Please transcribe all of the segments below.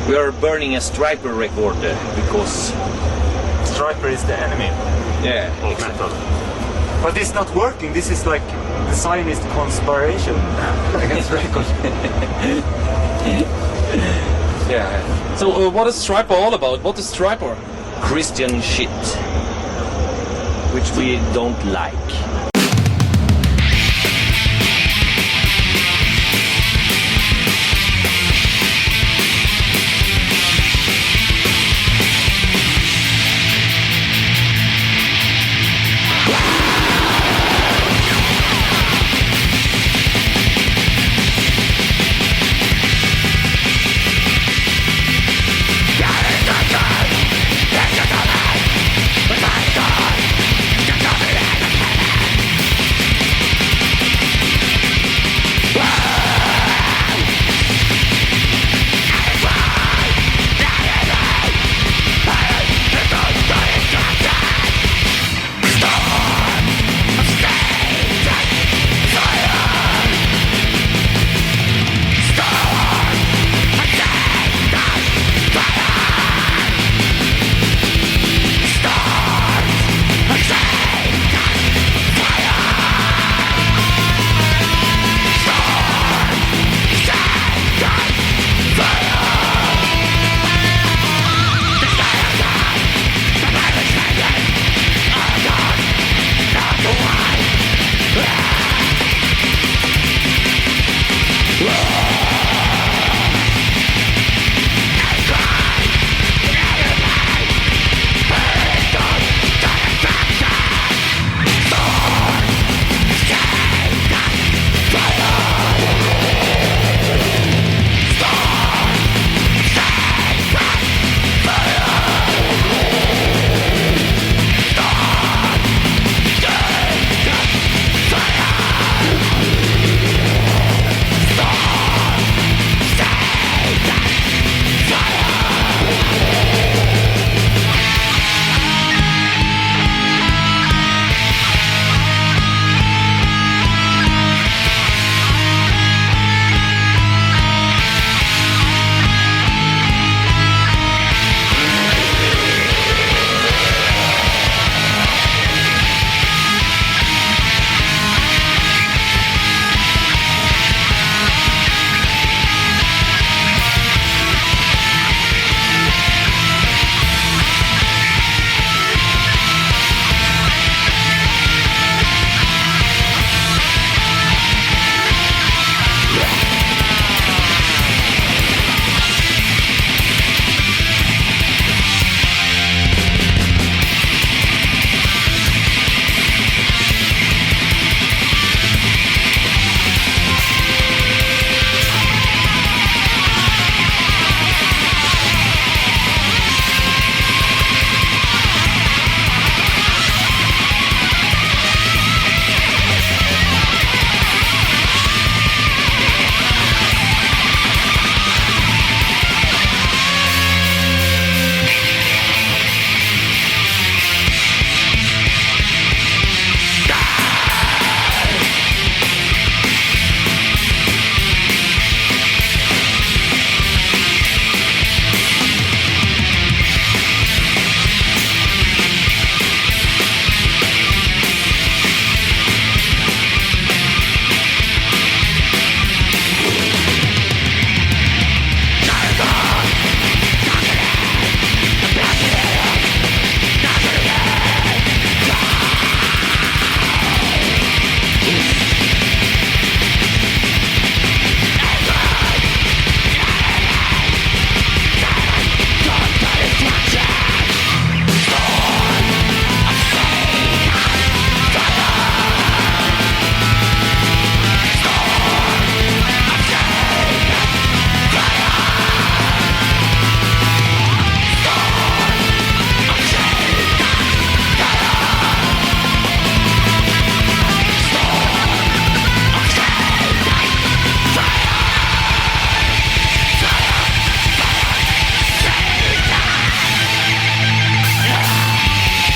We are burning a Stryper record because Stryper is the enemy. Yeah, of metal. But it's not working. This is like the Zionist conspiration against record. yeah. So what is Stryper all about? What is Stryper? Christian shit, which we don't like.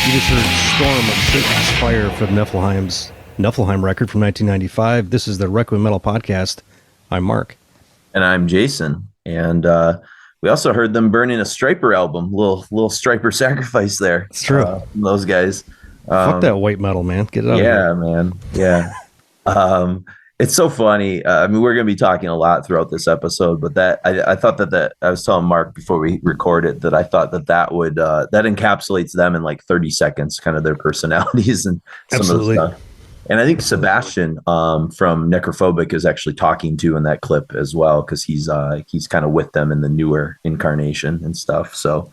You just heard Storm of Satan's Fire from Niflheim's Niflheim record from 1995. This is the Requiem Metal Podcast. I'm Mark. And I'm Jason. And We also heard them burning a Stryper album, little Stryper sacrifice there. It's true. From those guys. Fuck that white metal, man. Get it out of here. Yeah, man. Yeah. It's so funny. I mean, we're going to be talking a lot throughout this episode, but I thought that I was telling Mark before we recorded that I thought that would that encapsulates them in like 30 seconds, kind of their personalities and some Absolutely. of the stuff. And I think Sebastian from Necrophobic is actually talking to in that clip as well, because he's kind of with them in the newer incarnation and stuff. So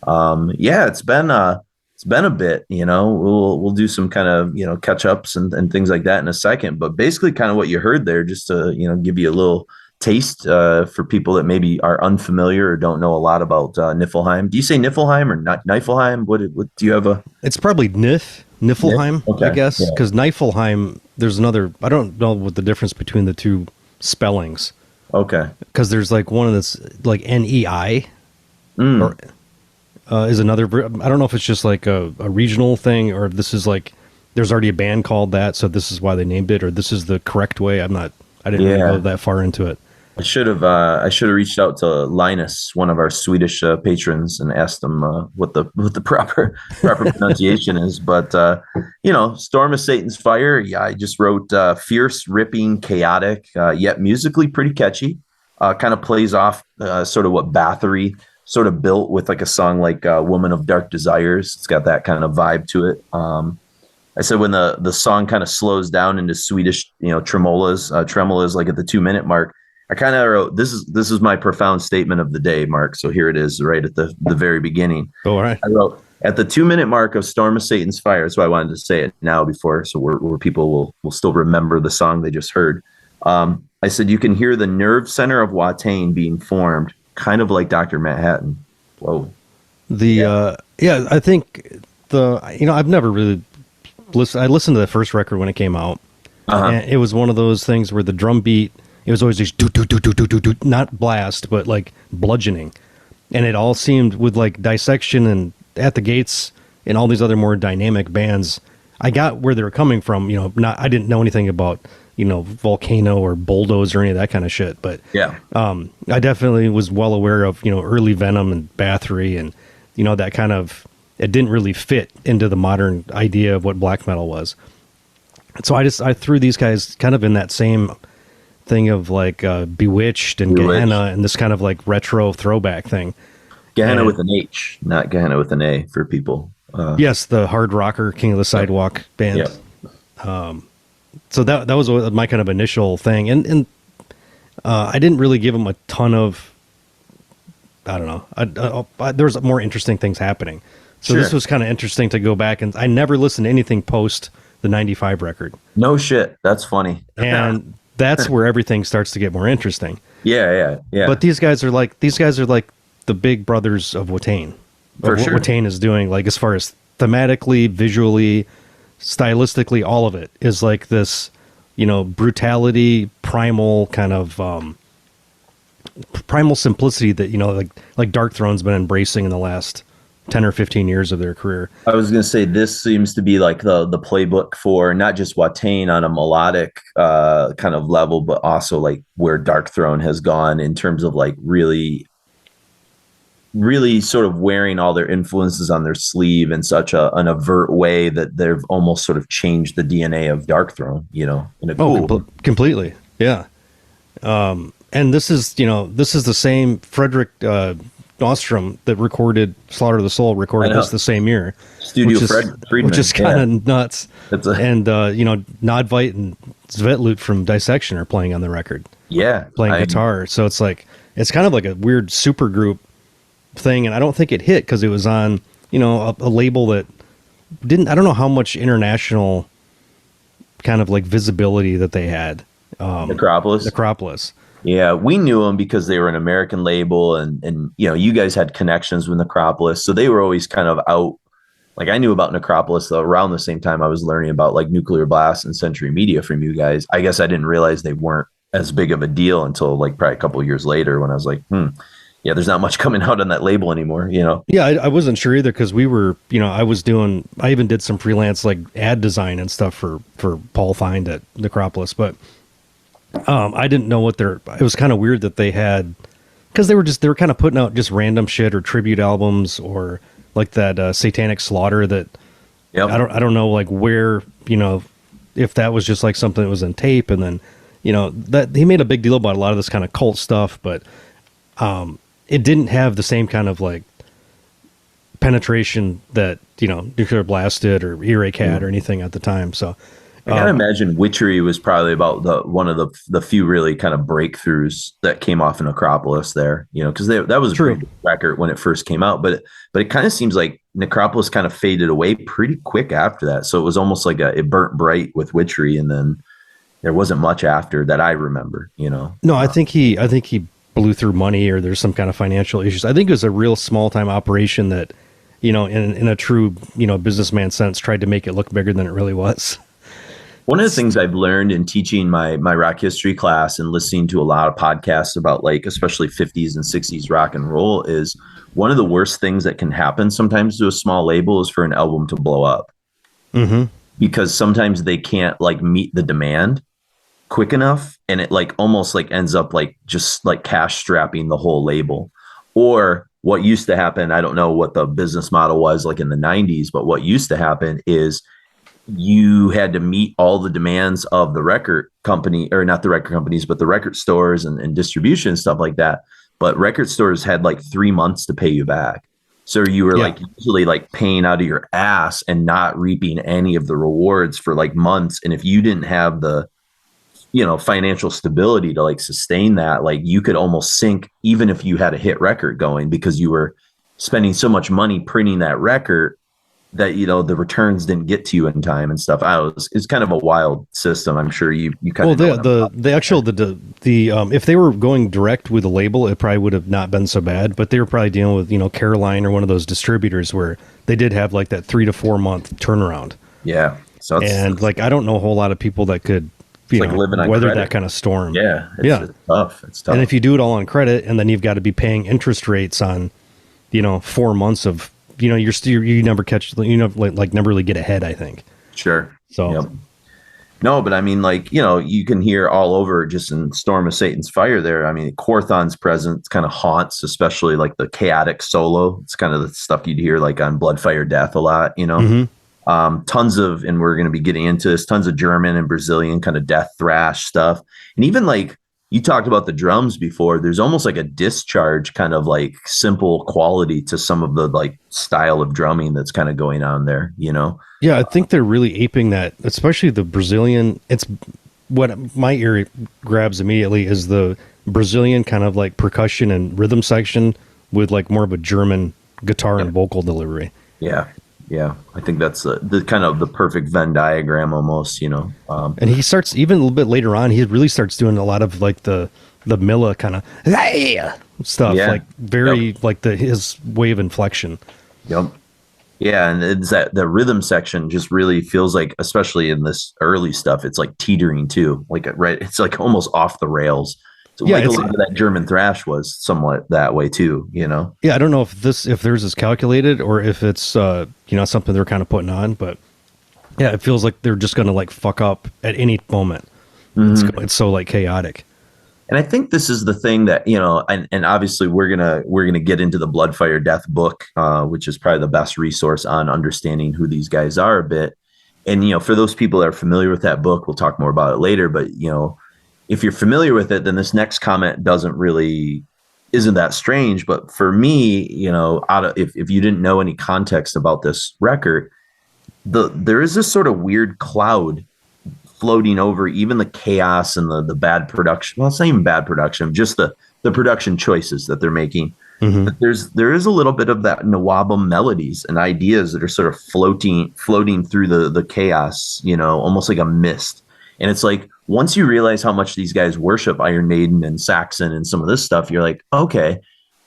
yeah, it's been a bit, we'll do some kind of, catch ups and things like that in a second, but basically kind of what you heard there, just to, give you a little taste for people that maybe are unfamiliar or don't know a lot about Niflheim. Do you say Niflheim or Nifelheim? What do you have It's probably Niflheim, Okay. I guess, because Nifelheim, there's another, I don't know what the difference between the two spellings. Okay. Because there's like one that's like NEI or is another, I don't know if it's just like a regional thing or if this is like, there's already a band called that, so this is why they named it, or this is the correct way. I didn't really go that far into it. I should have reached out to Linus, one of our Swedish patrons, and asked him what the proper pronunciation is. But Storm of Satan's Fire. Yeah, I just wrote fierce, ripping, chaotic, yet musically pretty catchy. Kind of plays off sort of what Bathory sort of built with like a song like Woman of Dark Desires. It's got that kind of vibe to it. I said when the song kind of slows down into Swedish, tremolas like at the 2-minute mark. I kind of wrote, this is my profound statement of the day, Mark. So here it is right at the very beginning. All right. I wrote, at the 2-minute mark of Storm of Satan's Fire. That's why I wanted to say it now before, so where people will still remember the song they just heard. I said, you can hear the nerve center of Watain being formed, kind of like Dr. Manhattan. Whoa. I think I've never really listened. I listened to the first record when it came out. And it was one of those things where the drum beat, it was always just do, not blast, but like bludgeoning. And it all seemed with like Dissection and At the Gates and all these other more dynamic bands, I got where they were coming from. I didn't know anything about, Vulcano or Bulldozer or any of that kind of shit. But yeah, I definitely was well aware of, early Venom and Bathory and, that kind of, it didn't really fit into the modern idea of what black metal was. So I threw these guys kind of in that same thing of like Bewitched and Gehenna and this kind of like retro throwback thing. Gehenna with an H, not Gehenna with an A for people. Yes, the hard rocker King of the Sidewalk band. Yeah. So that was my kind of initial thing, and I didn't really give them a ton of. I don't know. There was more interesting things happening, so This was kind of interesting to go back, and I never listened to anything post the '95 record. No shit, that's funny. And that's where everything starts to get more interesting. Yeah. But these guys are like the big brothers of Watain. For what sure. Watain is doing, like as far as thematically, visually, stylistically, all of it is like this, brutality, primal kind of primal simplicity that like Dark Throne's been embracing in the last 10 or 15 years of their career. I was going to say this seems to be like the playbook for not just Watain on a melodic kind of level, but also like where Dark Throne has gone in terms of like really sort of wearing all their influences on their sleeve in such an overt way that they've almost sort of changed the DNA of Dark Throne, in a cool. Completely. Yeah. And this is the same Frederick Nostrum that recorded Slaughter of the Soul recorded this the same year. Friedman, which is kind of nuts. And Nodvite and Svetlut from Dissection are playing on the record. Yeah. Playing guitar. So it's kind of like a weird super group thing, and I don't think it hit because it was on a label that I don't know how much international kind of like visibility that they had. Necropolis. Yeah, we knew them because they were an American label, and you guys had connections with Necropolis, so they were always kind of out. Like I knew about Necropolis around the same time I was learning about like Nuclear Blast and Century Media from you guys. I guess I didn't realize they weren't as big of a deal until like probably a couple of years later when I was like, yeah, there's not much coming out on that label anymore, Yeah, I wasn't sure either because we were, I even did some freelance like ad design and stuff for Paul Find at Necropolis, but I didn't know it was kind of weird that they had because they were kind of putting out just random shit or tribute albums or like that Satanic Slaughter that I don't know like where, you know, if that was just like something that was in tape, and then, you know, that he made a big deal about a lot of this kind of cult stuff, but it didn't have the same kind of like penetration that, you know, Nuclear Blast did or E-Ray Cat or anything at the time. So I gotta imagine Witchery was probably about one of the few really kind of breakthroughs that came off in Necropolis there, you know, because that was true. A big record when it first came out, but it kind of seems like Necropolis kind of faded away pretty quick after that. So it was almost like it burnt bright with Witchery, and then there wasn't much after that I remember, you know. No, I think he blew through money, or there's some kind of financial issues. I think it was a real small time operation that, you know, in a true, you know, businessman sense, tried to make it look bigger than it really was. One of the things I've learned in teaching my rock history class and listening to a lot of podcasts about like especially 50s and 60s rock and roll is one of the worst things that can happen sometimes to a small label is for an album to blow up. Mm-hmm. Because sometimes they can't like meet the demand quick enough, and it like almost like ends up like just like cash strapping the whole label. Or what used to happen, I don't know what the business model was like in the 90s, but what used to happen is you had to meet all the demands of the record company, or not the record companies, but the record stores and distribution and stuff like that. But record stores had like 3 months to pay you back. So you were like usually like paying out of your ass and not reaping any of the rewards for like months. And if you didn't have the, you know, financial stability to like sustain that, like you could almost sink even if you had a hit record going, because you were spending so much money printing that record that, you know, the returns didn't get to you in time and stuff. It's kind of a wild system. I'm sure you kind of know if they were going direct with a label, it probably would have not been so bad, but they were probably dealing with, you know, Caroline or one of those distributors where they did have like that 3 to 4 month turnaround. Yeah. So and like, I don't know a whole lot of people that could, you know, weather credit. That kind of storm. Yeah. It's tough. It's tough. And if you do it all on credit, and then you've got to be paying interest rates on, you know, 4 months of, you know, you never catch, you know, like never really get ahead, I think. Sure. So, yep. No, but I mean, like, you know, you can hear all over just in Storm of Satan's Fire there. I mean, Quorthon's presence kind of haunts, especially like the chaotic solo. It's kind of the stuff you'd hear like on Blood, Fire, Death a lot, you know. Mm-hmm. Tons of, and we're going to be getting into this, tons of German and Brazilian kind of death thrash stuff. And even like, you talked about the drums before. There's almost like a discharge kind of like simple quality to some of the like style of drumming that's kind of going on there, you know? Yeah, I think they're really aping that, especially the Brazilian. It's what my ear grabs immediately is the Brazilian kind of like percussion and rhythm section with like more of a German guitar and vocal delivery. Yeah. Yeah, I think that's the kind of the perfect Venn diagram almost, you know. And he starts, even a little bit later on, he really starts doing a lot of like the Milla kind of stuff, like very like his way of inflection. Yep. Yeah, and it's that the rhythm section just really feels like, especially in this early stuff, it's like teetering too, like it's like almost off the rails. So like a lot of that German thrash was somewhat that way too, you know? Yeah, I don't know if theirs is calculated or if it's, you know, something they're kind of putting on, but yeah, it feels like they're just going to like fuck up at any moment. Mm-hmm. It's so like chaotic. And I think this is the thing that, you know, and obviously we're going to get into the Blood, Fire, Death book, which is probably the best resource on understanding who these guys are a bit. And, you know, for those people that are familiar with that book, we'll talk more about it later, but, you know, if you're familiar with it, then this next comment isn't that strange. But for me, you know, if you didn't know any context about this record, there is this sort of weird cloud floating over even the chaos and the bad production. Well, it's not even bad production, just the production choices that they're making. Mm-hmm. But there is a little bit of that Nawabum melodies and ideas that are sort of floating through the chaos, you know, almost like a mist. And it's like, once you realize how much these guys worship Iron Maiden and Saxon and some of this stuff, you're like, okay,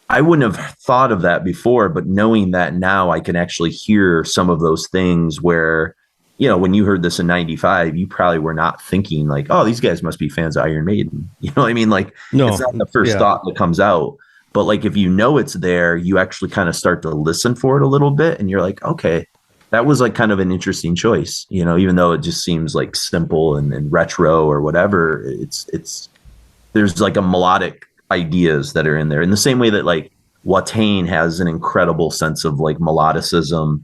I wouldn't have thought of that before, but knowing that now I can actually hear some of those things where, you know, when you heard this in 95, you probably were not thinking like, oh, these guys must be fans of Iron Maiden. You know what I mean? Like, no, it's not the first thought that comes out. But like, if you know it's there, you actually kind of start to listen for it a little bit. And you're like, okay, that was like kind of an interesting choice, you know, even though it just seems like simple and retro or whatever. There's like a melodic ideas that are in there, in the same way that like Watain has an incredible sense of like melodicism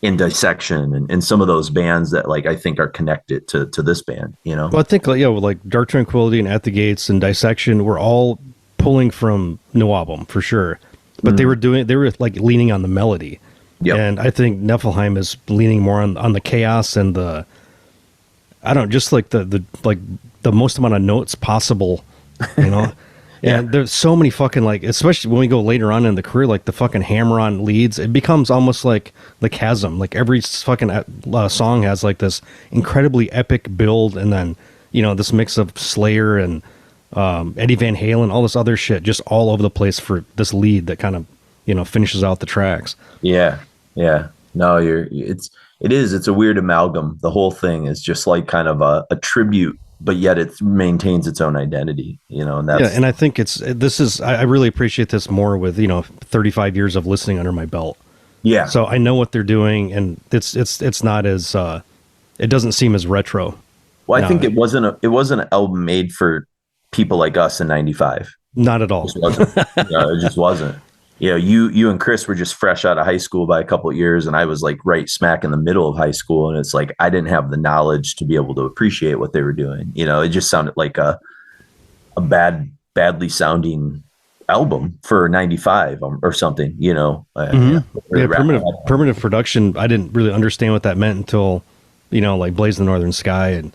in Dissection and some of those bands that like I think are connected to this band, you know. Well, I think like Dark Tranquility and At the Gates and Dissection were all pulling from No Album for sure, but they were like leaning on the melody. Yep. And I think Niflheim is leaning more on the chaos and the, I don't know, just like the most amount of notes possible, you know. Yeah. And there's so many fucking, like, especially when we go later on in the career, like the fucking hammer on leads, it becomes almost like the chasm. Like every fucking song has like this incredibly epic build, and then, you know, this mix of Slayer and Eddie Van Halen, all this other shit, just all over the place for this lead that kind of, you know, finishes out the tracks. Yeah. No, it's a weird amalgam. The whole thing is just like kind of a tribute, but yet it maintains its own identity, you know. And that's, and I think I really appreciate this more with, you know, 35 years of listening under my belt. Yeah. So I know what they're doing, and it's not as it doesn't seem as retro. Well, I think it wasn't an album made for people like us in '95. Not at all. It just wasn't. It just wasn't. You know, you and Chris were just fresh out of high school by a couple of years, and I was like right smack in the middle of high school, and it's like I didn't have the knowledge to be able to appreciate what they were doing. You know, it just sounded like a badly sounding album for '95 or something. You know, primitive production. I didn't really understand what that meant until, you know, like Blaze the Northern Sky, and,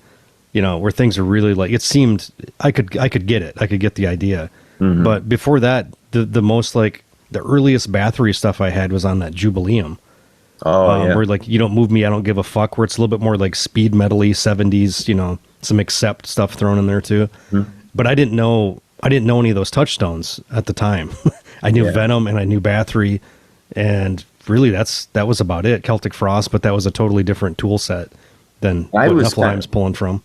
you know, where things are really like, it seemed I could get it. I could get the idea. Mm-hmm. But before that, the most like the earliest Bathory stuff I had was on that Jubileum. Where like You Don't Move Me, I Don't Give a Fuck, where it's a little bit more like speed metal-y 70s, you know, some Accept stuff thrown in there too. Mm-hmm. But I didn't know any of those touchstones at the time. I knew Venom and I knew Bathory, and really that was about it. Celtic Frost, but that was a totally different tool set than what Niflheim's pulling from.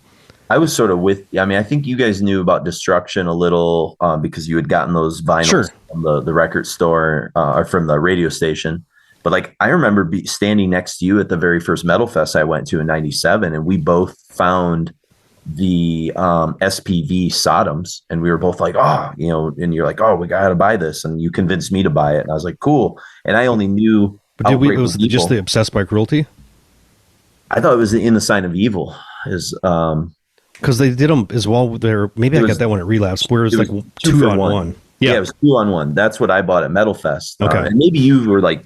I was sort of I think you guys knew about Destruction a little because you had gotten those vinyls from the record store or from the radio station. But like, I remember standing next to you at the very first Metal Fest I went to in '97, and we both found the SPV Sodoms, and we were both like, oh, you know, and you're like, oh, we got to buy this. And you convinced me to buy it. And I was like, cool. And I only knew. But it was just the Obsessed by Cruelty? I thought it was the In the Sign of Evil. Because they did them as well there. Maybe I got that one at Relapse, where it was like two on one. Yeah, it was 2-on-1. That's what I bought at Metal Fest. Okay. And maybe you were like,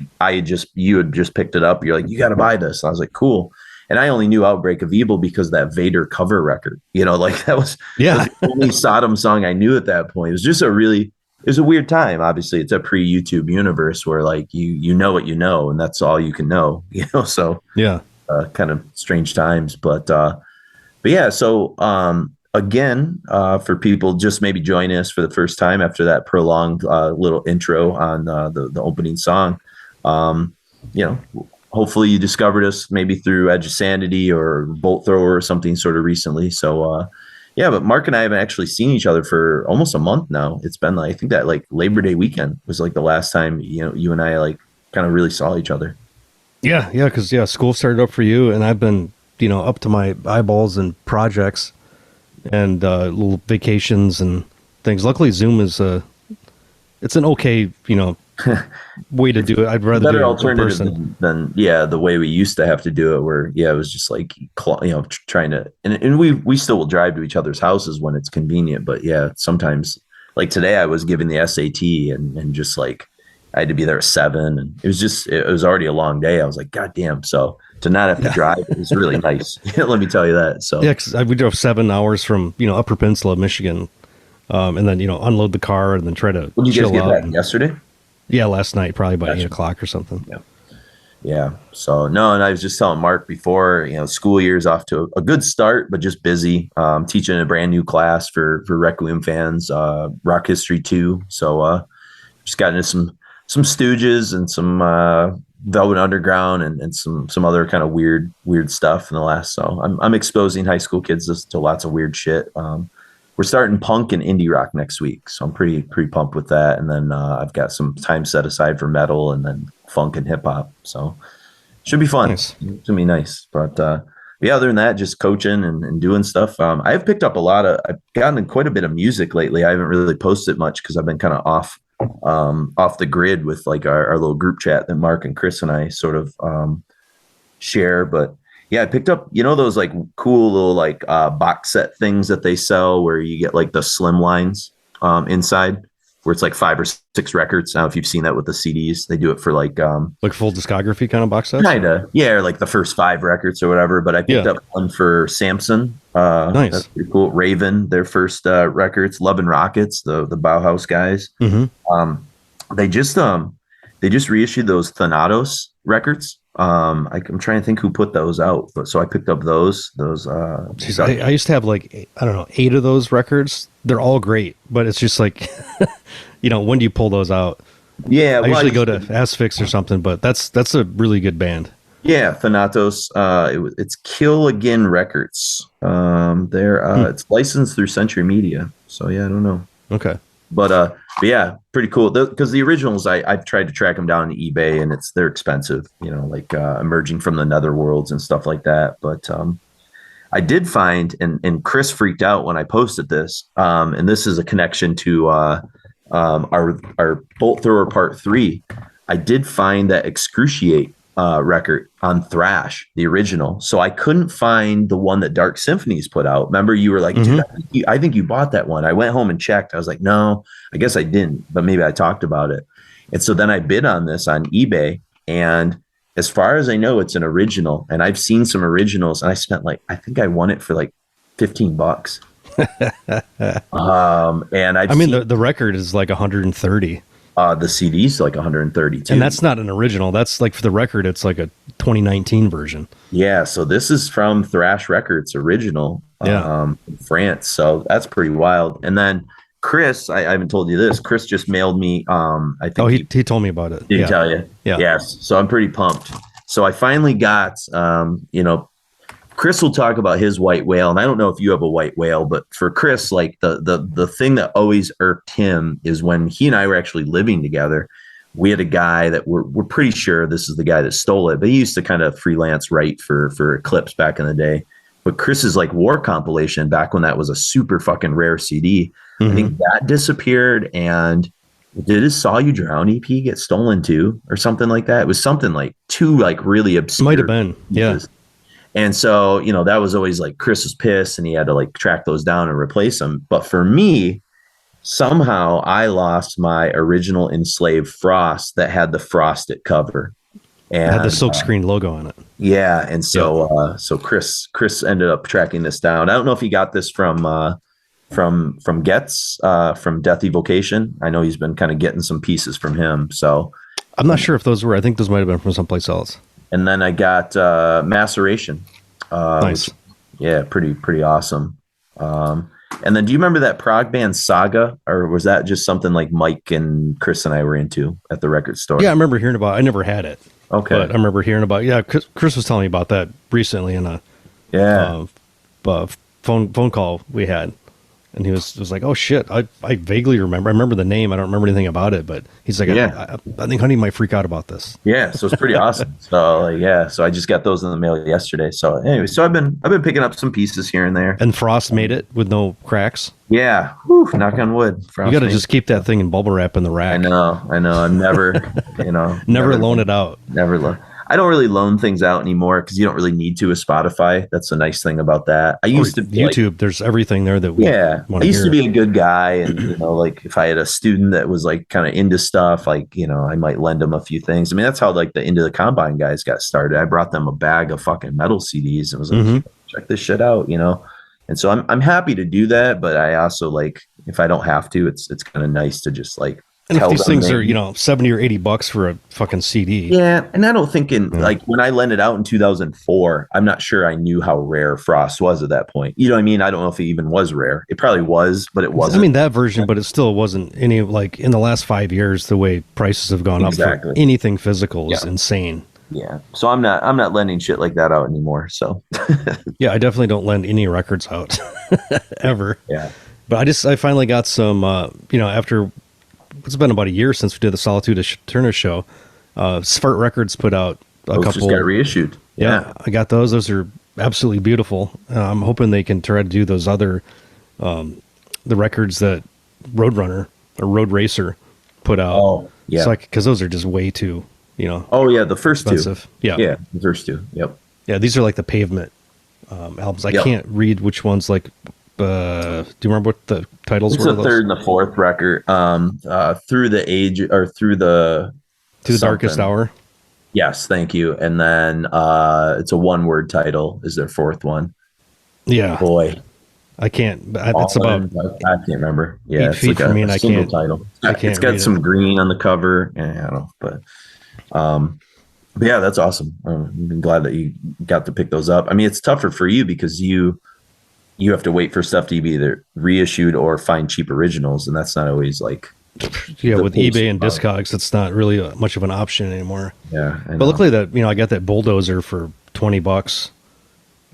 you had just picked it up. You're like, you got to buy this. And I was like, cool. And I only knew Outbreak of Evil because that Vader cover record, you know, like that was the only Sodom song I knew at that point. It was just it was a weird time. Obviously, it's a pre-YouTube universe where like you know what you know, and that's all you can know, you know. So kind of strange times, but yeah. So again, for people just maybe joining us for the first time after that prolonged little intro on the opening song, you know, hopefully you discovered us maybe through Edge of Sanity or Bolt Thrower or something sort of recently. So but Mark and I haven't actually seen each other for almost a month now. It's been like, I think that like Labor Day weekend was like the last time, you know, you and I like kind of really saw each other. Yeah, because school started up for you, and I've been, you know, up to my eyeballs in projects and little vacations and things. Luckily, Zoom is it's an okay, you know, way to do it. I'd rather better do it alternative in person than the way we used to have to do it, where it was just like, you know, trying to, and we still will drive to each other's houses when it's convenient, but sometimes like today I was giving the SAT and just like I had to be there at 7, and it was already a long day. I was like, God damn. So to not have to drive is really nice. Let me tell you that. So because we drove 7 hours from, you know, Upper Peninsula, Michigan, and then, you know, unload the car and then try to. When did you guys get back? And, yesterday? Yeah, last night, probably about 8 o'clock or something. Yeah. So no, and I was just telling Mark before, you know, school year's off to a good start, but just busy. Teaching a brand new class for Requiem fans, Rock History 2. So just got into some Stooges and some Velvet Underground and some other kind of weird stuff in the last. So I'm exposing high school kids to lots of weird shit. We're starting punk and indie rock next week, so I'm pretty pumped with that. And then I've got some time set aside for metal and then funk and hip hop. So should be fun. Nice. It's gonna be nice. But yeah, other than that, just coaching and doing stuff. I've picked up I've gotten quite a bit of music lately. I haven't really posted much because I've been kind of off the grid with like our little group chat that Mark and Chris and I sort of share. But yeah, I picked up, those like cool little like box set things that they sell where you get like the slim lines inside, where it's like 5 or 6 records. I don't know if you've seen that with the CDs. They do it for like full discography kind of box sets. Kind of, yeah, or like the first 5 records or whatever. But I picked up one for Samson. Nice, that's pretty cool. Raven, their first records. Love and Rockets, the Bauhaus guys. Mm-hmm. They just reissued those Thanatos records. I'm trying to think who put those out, but so I picked up those. Jeez, I used to have like, I don't know, 8 of those records. They're all great, but it's just like, when do you pull those out? Yeah, I usually go to Asphyx or something, but that's a really good band. Yeah, Thanatos. It's Kill Again Records. It's licensed through Century Media, so yeah, I don't know. Okay, but yeah, pretty cool. Because the originals, I've tried to track them down on eBay, and they're expensive. Like emerging from the netherworlds and stuff like that. But I did find, and Chris freaked out when I posted this. And this is a connection to our Bolt Thrower Part 3. I did find that Excruciate record on Thrash, the original. So I couldn't find the one that Dark Symphonies put out. Remember, you were like, dude, I think you bought that one. I went home and checked. I was like, no, I guess I didn't, but maybe I talked about it. And so then I bid on this on eBay. And as far as I know, it's an original. And I've seen some originals, and I spent I think I won it for like $15. And the record is like 130. The CD's like 132. And that's not an original. That's like, for the record, it's like a 2019 version. Yeah, so this is from Thrash Records original in France. So that's pretty wild. And then Chris, I haven't told you this. Chris just mailed me. I think he told me about it. Did he tell you? Yeah. Yes. So I'm pretty pumped. So I finally got, Chris will talk about his white whale, and I don't know if you have a white whale, but for Chris, like the thing that always irked him is when he and I were actually living together. We had a guy that we're pretty sure this is the guy that stole it, but he used to kind of freelance write for Eclipse back in the day. But Chris's like war compilation back when that was a super fucking rare CD, I think that disappeared. And did his Saw You Drown EP get stolen too, or something like that? It was something like 2 like really obscure. Might have been, yeah. And so, that was always like Chris was pissed, and he had to like track those down and replace them. But for me, somehow I lost my original Enslaved Frost that had the frosted cover. And had the silkscreen logo on it. Yeah. And so, so Chris ended up tracking this down. I don't know if he got this from Getz, from Death Evocation. I know he's been kind of getting some pieces from him. So I'm not sure if those were, I think those might've been from someplace else. And then I got Maceration. Nice. Pretty awesome. And then do you remember that prog band Saga, or was that just something like Mike and Chris and I were into at the record store? Yeah, I remember hearing about it. I never had it. Okay. But I remember hearing about Chris was telling me about that recently in a phone call we had. And he was like, oh shit, I vaguely remember. I remember the name. I don't remember anything about it, but he's like, I think Honey might freak out about this. Yeah, so it's pretty awesome. So so I just got those in the mail yesterday. So anyway, so I've been picking up some pieces here and there. And Frost made it with no cracks. Yeah, whew, knock on wood. Frost, you got to just keep that thing in bubble wrap in the rack. I know. I'm never, never loan it out. Never loan. I don't really loan things out anymore because you don't really need to with Spotify. That's the nice thing about that. I used to YouTube. There's everything there that we I used to be a good guy, and like if I had a student that was like kind of into stuff, like I might lend them a few things. I mean, that's how like the Into the Combine guys got started. I brought them a bag of fucking metal CDs and was like, check this shit out, And so I'm happy to do that, but I also like if I don't have to, it's kind of nice to just like. And if these things are, $70 or $80 for a fucking CD. Yeah. And I don't think like when I lent it out in 2004, I'm not sure I knew how rare Frost was at that point. You know what I mean? I don't know if it even was rare. It probably was, but it wasn't. I mean, that version, but it still wasn't any, like in the last 5 years, the way prices have gone up for anything physical is insane. Yeah. So I'm not lending shit like that out anymore. So yeah, I definitely don't lend any records out ever. Yeah. But I finally got some, after, it's been about a year since we did the Solitude Turner show. Svart Records put out a couple. Just got reissued. Yeah, I got those. Those are absolutely beautiful. I'm hoping they can try to do those other the records that Roadrunner or Road Racer put out. Oh, yeah. So because those are just way too, Oh yeah, the first expensive. two. Yeah, the first two. Yep. yeah. These are like the Pavement albums. I Yep. can't read which ones. Like, do you remember what the titles It's were? the third and the fourth record. Through the age or through the Darkest something. Hour. Yes, thank you. And then it's a one-word title. Is their fourth one? Yeah, Boy, I can't. It's about I can't remember. Yeah, 8 it's feet like from me, a and I single can't. title. I can't It's got read some it. green on the cover. Yeah, I don't know, but yeah, that's awesome. I'm glad that you got to pick those up. I mean, it's tougher for you because you have to wait for stuff to be either reissued or find cheap originals, and that's not always like. Yeah, the with pace eBay and of- Discogs, it's not really much of an option anymore. Yeah, I know. But luckily that I got that Bulldozer for $20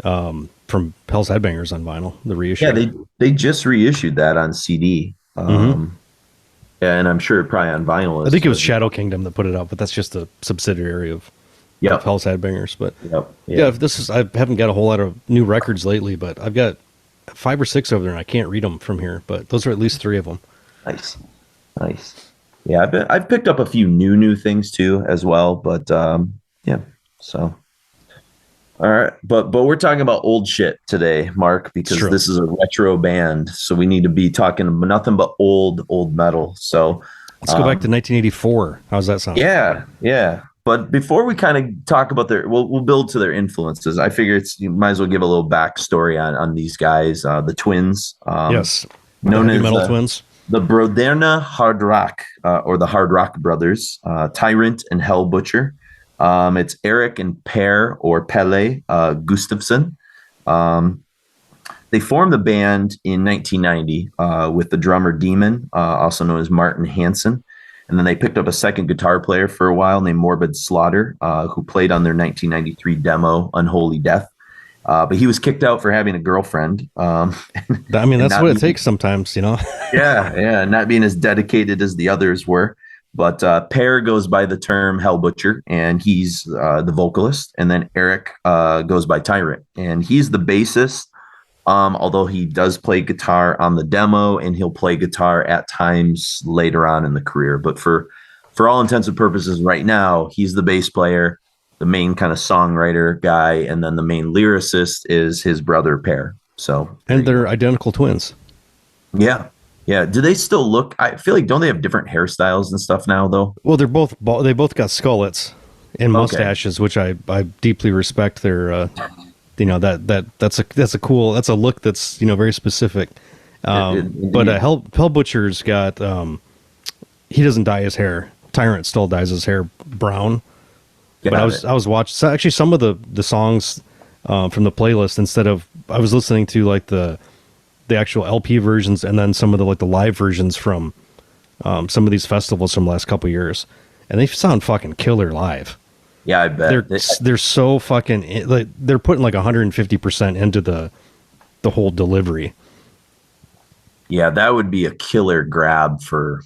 from Hell's Headbangers on vinyl, the reissue. Yeah, they just reissued that on CD. Yeah, and I'm sure probably on vinyl. I think it was Shadow Kingdom that put it out, but that's just a subsidiary of Hell's Headbangers. But yeah, I haven't got a whole lot of new records lately, but I've got 5 or 6 over there, and I can't read them from here. But those are at least 3 of them. Nice. Yeah, I've picked up a few new things too as well, but yeah. So, all right, but we're talking about old shit today, Mark, because True. this is a retro band, so we need to be talking about nothing but old metal. So Let's go back to 1984. How's that sound? yeah. But before we kind of talk about we'll build to their influences. I figure you might as well give a little backstory on these guys, the twins. Yes. Known Heavy as Metal Twins. The Broderna Hard Rock, or the Hard Rock Brothers, Tyrant and Hell Butcher. It's Eric and Per or Pelle Gustafsson. They formed the band in 1990 with the drummer Demon, also known as Martin Hansen. And then they picked up a second guitar player for a while named Morbid Slaughter, who played on their 1993 demo, Unholy Death. But he was kicked out for having a girlfriend. I mean, that's what it takes sometimes, Yeah, not being as dedicated as the others were. But Per goes by the term Hell Butcher, and he's the vocalist. And then Eric goes by Tyrant, and he's the bassist. Although he does play guitar on the demo, and he'll play guitar at times later on in the career. But for all intents and purposes, right now, he's the bass player, the main kind of songwriter guy, and then the main lyricist is his brother Per. So, and they're identical twins. Yeah. Do they still look? I feel like don't they have different hairstyles and stuff now, though? Well, they both got skullets and mustaches, which I deeply respect. Their that's a look that's very specific. But Hell Butcher's got he doesn't dye his hair. Tyrant still dyes his hair brown. But I was watching actually some of the songs from the playlist. I was listening to like the actual LP versions, and then some of the live versions from some of these festivals from the last couple of years, and they sound fucking killer live. Yeah, I bet they're so fucking they're putting like 150% into the whole delivery. Yeah, that would be a killer grab for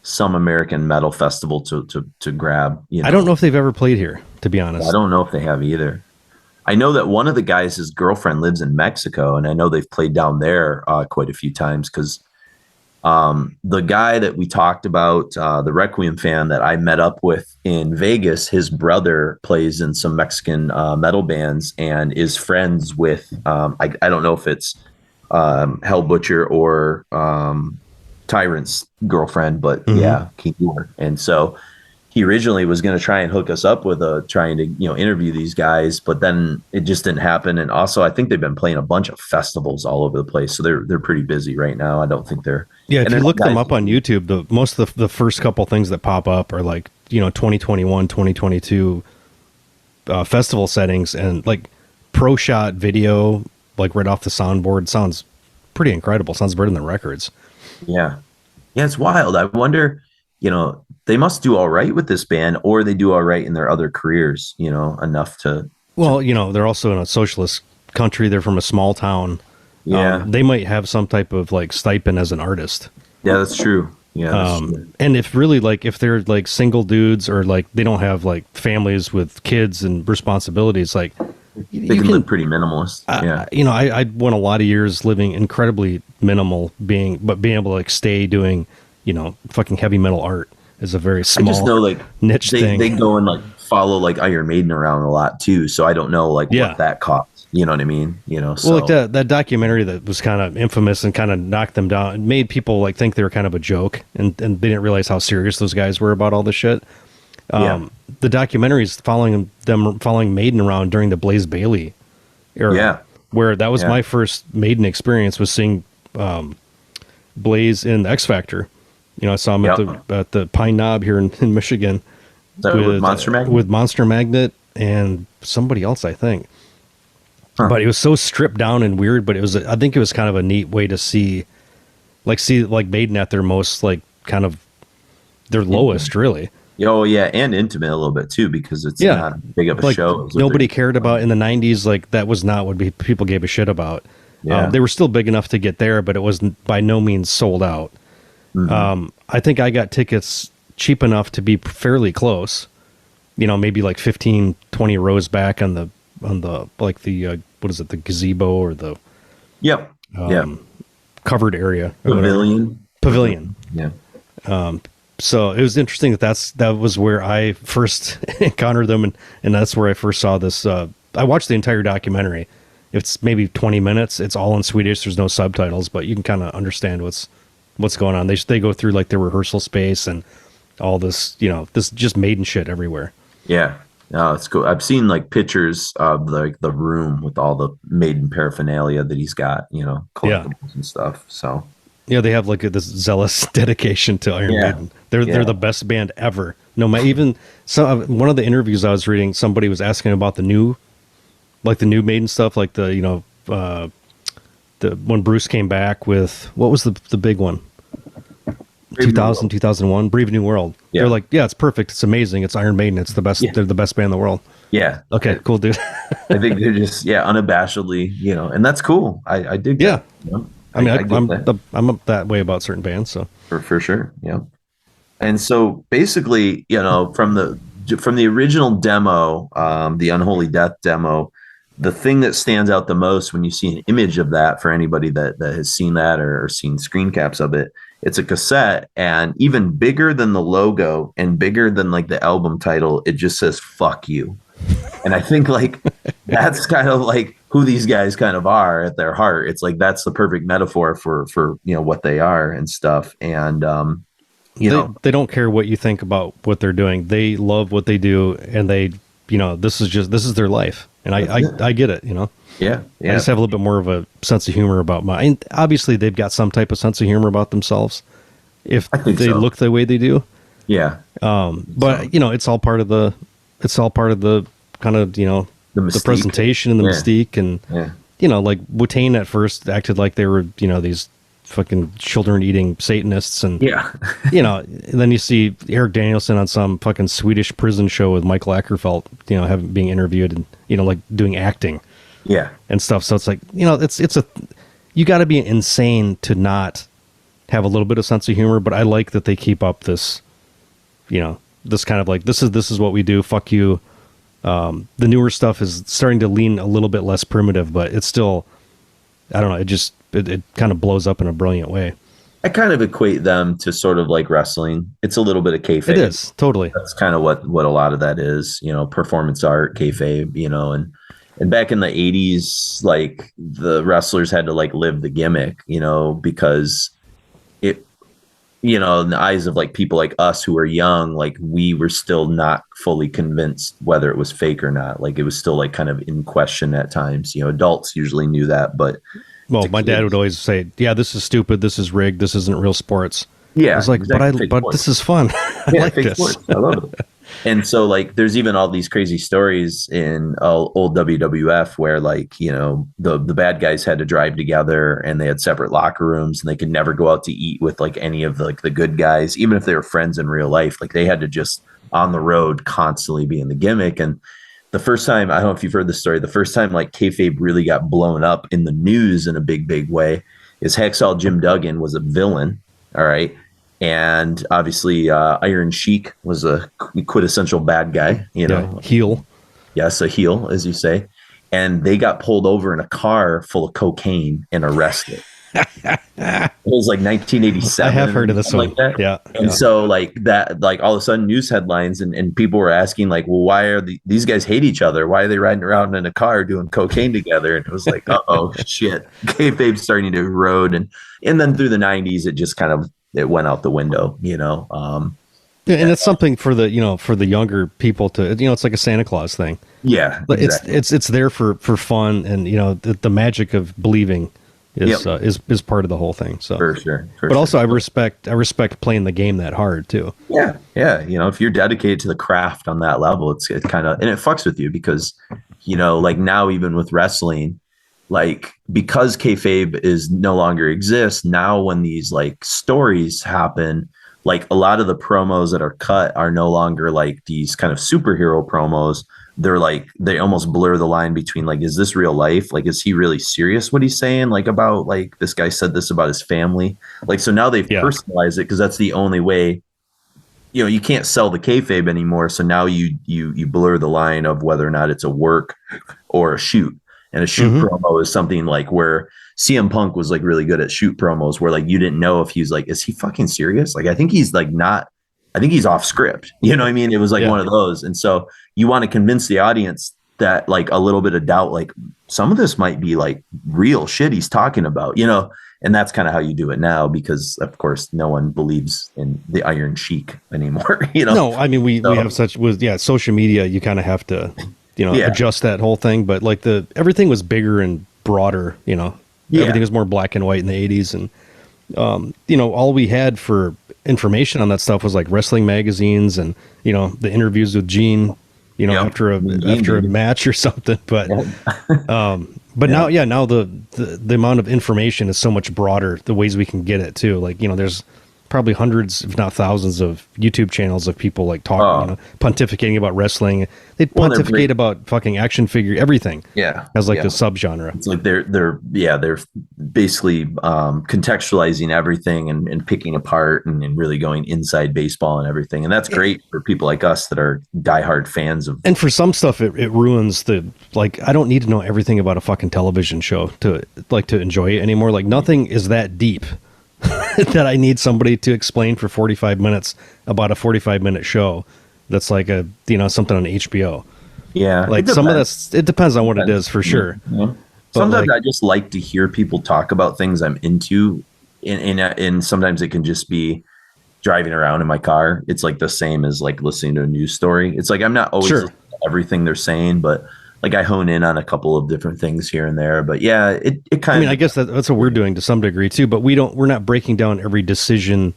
some American metal festival to grab. I don't know if they've ever played here, to be honest. I don't know if they have either. I know that one of the guys, his girlfriend lives in Mexico, and I know they've played down there quite a few times because the guy that we talked about, the Requiem fan that I met up with in Vegas, his brother plays in some Mexican metal bands and is friends with, I don't know if it's Hell Butcher or Tyrant's girlfriend, but yeah, Keyword. And so he originally was going to try and hook us up with trying to interview these guys, but then it just didn't happen. And also, I think they've been playing a bunch of festivals all over the place, so they're pretty busy right now. I don't think they're if you look them up on YouTube, most of the first couple things that pop up are like 2021, 2022 festival settings, and like pro shot video, like right off the soundboard. Sounds pretty incredible. Sounds better than the records. Yeah, it's wild. I wonder. They must do all right with this band, or they do all right in their other careers, enough to. Well, they're also in a socialist country. They're from a small town. Yeah. They might have some type of like stipend as an artist. Yeah, that's true. Yeah. That's true. And if they're like single dudes or like they don't have like families with kids and responsibilities, like They can live pretty minimalist. Yeah. You know, I went a lot of years living incredibly minimal, being able to like stay doing, you know, fucking heavy metal art is a very small I just know like niche thing. They go and like follow like Iron Maiden around a lot too. So I don't know like what that costs. You know what I mean? You know, so well, like that documentary that was kind of infamous and kind of knocked them down. It made people like think they were kind of a joke, and they didn't realize how serious those guys were about all this shit. The documentary is following Maiden around during the Blaze Bayley era, where that was my first Maiden experience, was seeing Blaze in X Factor. You know, I saw him at the Pine Knob here in Michigan with Monster Magnet and somebody else, I think. But it was so stripped down and weird, but I think it was kind of a neat way to see Maiden at their most, like, kind of their lowest, really. Oh yeah, and intimate a little bit too, because it's not big of a show. Nobody cared about in the 90s. Like, that was not what people gave a shit about. Yeah. They were still big enough to get there, but it was by no means sold out. Mm-hmm. I think I got tickets cheap enough to be fairly close, you know, maybe like 15, 20 rows back on the like the what is it, the gazebo or the covered area, pavilion. Yeah. So it was interesting that was where I first encountered them, and that's where I first saw this. I watched the entire documentary. It's maybe 20 minutes. It's all in Swedish. There's no subtitles, but you can kind of understand what's going on. They go through like their rehearsal space and all this, you know, this just Maiden shit everywhere. Yeah. No, it's cool. I've seen like pictures of like the room with all the Maiden paraphernalia that he's got, you know, collectibles and stuff. So yeah, they have like this zealous dedication to Iron Maiden. They're the best band ever. No matter, even one of the interviews I was reading, somebody was asking about the new Maiden stuff, like the, you know, when Bruce came back with, what was the big one? 2001, Brave New World. Yeah. They're like, yeah, it's perfect. It's amazing. It's Iron Maiden. It's the best. Yeah. They're the best band in the world. Yeah. Okay, cool, dude. I think they're just, unabashedly, you know, and that's cool. I dig that. Yeah. You know? I mean, I'm up that way about certain bands. So for sure. Yeah. And so basically, you know, from the original demo, the Unholy Death demo, the thing that stands out the most when you see an image of that, for anybody that has seen that or seen screen caps of it, it's a cassette, and even bigger than the logo and bigger than like the album title, it just says "fuck you." And I think like that's kind of like who these guys kind of are at their heart. It's like that's the perfect metaphor for you know what they are and stuff. And they don't care what you think about what they're doing. They love what they do, and they, you know, this is their life. And I get it, you know. Yeah. I just have a little bit more of a sense of humor about and obviously they've got some type of sense of humor about themselves if they look the way they do. Yeah. But you know, it's all part of the kind of, you know, the presentation and the mystique, and you know, like Wu-Tang at first acted like they were, you know, these fucking children eating Satanists, and you know, and then you see Eric Danielson on some fucking Swedish prison show with Michael Ackerfeld, you know, being interviewed and, you know, like doing acting and stuff. So it's like, you know, you got to be insane to not have a little bit of sense of humor. But I like that they keep up this, you know, this kind of like, this is what we do, fuck you. The newer stuff is starting to lean a little bit less primitive, but it's still, I don't know, it kind of blows up in a brilliant way. I kind of equate them to sort of like wrestling. It's a little bit of kayfabe. It is, totally. That's kind of what a lot of that is, you know, performance art, kayfabe, you know, and back in the 80s, like the wrestlers had to like live the gimmick, you know, because it, you know, in the eyes of like people like us who were young, like we were still not fully convinced whether it was fake or not. Like it was still like kind of in question at times. You know, adults usually knew that, but well, my dad would always say, yeah, this is stupid, this is rigged, this isn't real sports. Yeah. I was like, exactly, but this is fun. I like this. Sports. I love it. And so like there's even all these crazy stories in old WWF where like, you know, the bad guys had to drive together and they had separate locker rooms and they could never go out to eat with like any of like the good guys, even if they were friends in real life. Like they had to just on the road constantly be in the gimmick. And the first time, I don't know if you've heard the story, the first time like kayfabe really got blown up in the news in a big way is Hacksaw Jim Duggan was a villain. All right. And obviously Iron Sheik was a quintessential bad guy, you know, heel. Yes, a heel, as you say. and they got pulled over in a car full of cocaine and arrested. It was like 1987. I have heard of this one. Like that. Yeah. And so like that, like all of a sudden news headlines and people were asking like, well, why are these guys hate each other? Why are they riding around in a car doing cocaine together? And it was like, oh shit, kayfabe's starting to erode. And then through the 90s, it just kind of, it went out the window, you know? Yeah, and it's something for the, you know, for the younger people to, you know, it's like a Santa Claus thing. Yeah, but exactly. it's there for fun, and you know the magic of believing is part of the whole thing. So for sure. But also I respect playing the game that hard too. Yeah. You know, if you're dedicated to the craft on that level, it kind of, and it fucks with you because, you know, like now even with wrestling, like because kayfabe is no longer exists now, when these like stories happen, like a lot of the promos that are cut are no longer like these kind of superhero promos. They're like, they almost blur the line between like, is this real life? Like, is he really serious what he's saying? Like about like, this guy said this about his family. Like, so now they've personalized it because that's the only way, you know, you can't sell the kayfabe anymore. So now you blur the line of whether or not it's a work or a shoot. And a shoot promo is something like where CM Punk was like really good at shoot promos where like, you didn't know if he's like, is he fucking serious? Like, I think he's like not, I think he's off script. You know what I mean? It was like one of those. And so you want to convince the audience that like a little bit of doubt, like some of this might be like real shit he's talking about, you know? And that's kind of how you do it now, because of course no one believes in the Iron Sheik anymore, you know? No, I mean, we have such social media, you kind of have to, you know, adjust that whole thing. But like everything was bigger and broader, you know, everything was more black and white in the 80s. And, you know, all we had for information on that stuff was like wrestling magazines and, you know, the interviews with Gene, you know, after a match or something. But, now the amount of information is so much broader, the ways we can get it too. Like, you know, there's probably hundreds, if not thousands of YouTube channels of people like talking, you know, pontificating about wrestling. They pontificate about fucking action figure, everything. Yeah. As like the subgenre. It's like they're basically contextualizing everything and picking apart and really going inside baseball and everything. And that's great for people like us that are diehard fans of. And for some stuff, it ruins I don't need to know everything about a fucking television show to enjoy it anymore. Like nothing is that deep that I need somebody to explain for 45 minutes about a 45-minute show that's like something on HBO. Yeah. Like some of this, it depends on what it is for sure. Yeah. Sometimes I just like to hear people talk about things I'm into, and sometimes it can just be driving around in my car. It's like the same as like listening to a news story. It's like I'm not always listening to everything they're saying, but like I hone in on a couple of different things here and there. But yeah, it kind of. I mean, I guess that's what we're doing to some degree too. But we're not breaking down every decision.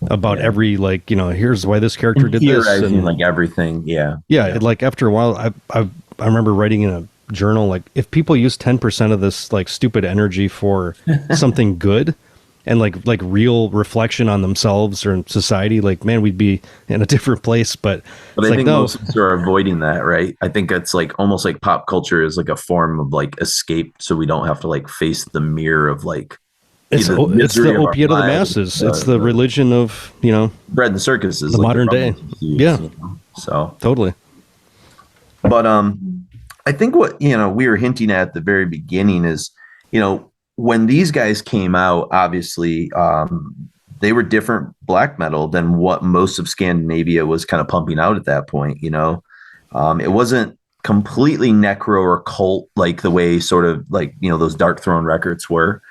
About every, like, you know, here's why this character did this, and like everything. Yeah. Like after a while, I remember writing in a journal, like if people use 10% of this like stupid energy for something good and like real reflection on themselves or in society, like, man, we'd be in a different place. But I think most of us are avoiding that, right? I think it's like almost like pop culture is like a form of like escape, so we don't have to like face the mirror of like. It's the opiate of the masses. It's the religion of, you know, bread and circuses, the like modern day. Yeah. You know? So totally. But I think what, you know, we were hinting at the very beginning is, you know, when these guys came out, obviously they were different black metal than what most of Scandinavia was kind of pumping out at that point. You know, it wasn't completely necro or cult like the way sort of like, you know, those Dark Throne records were.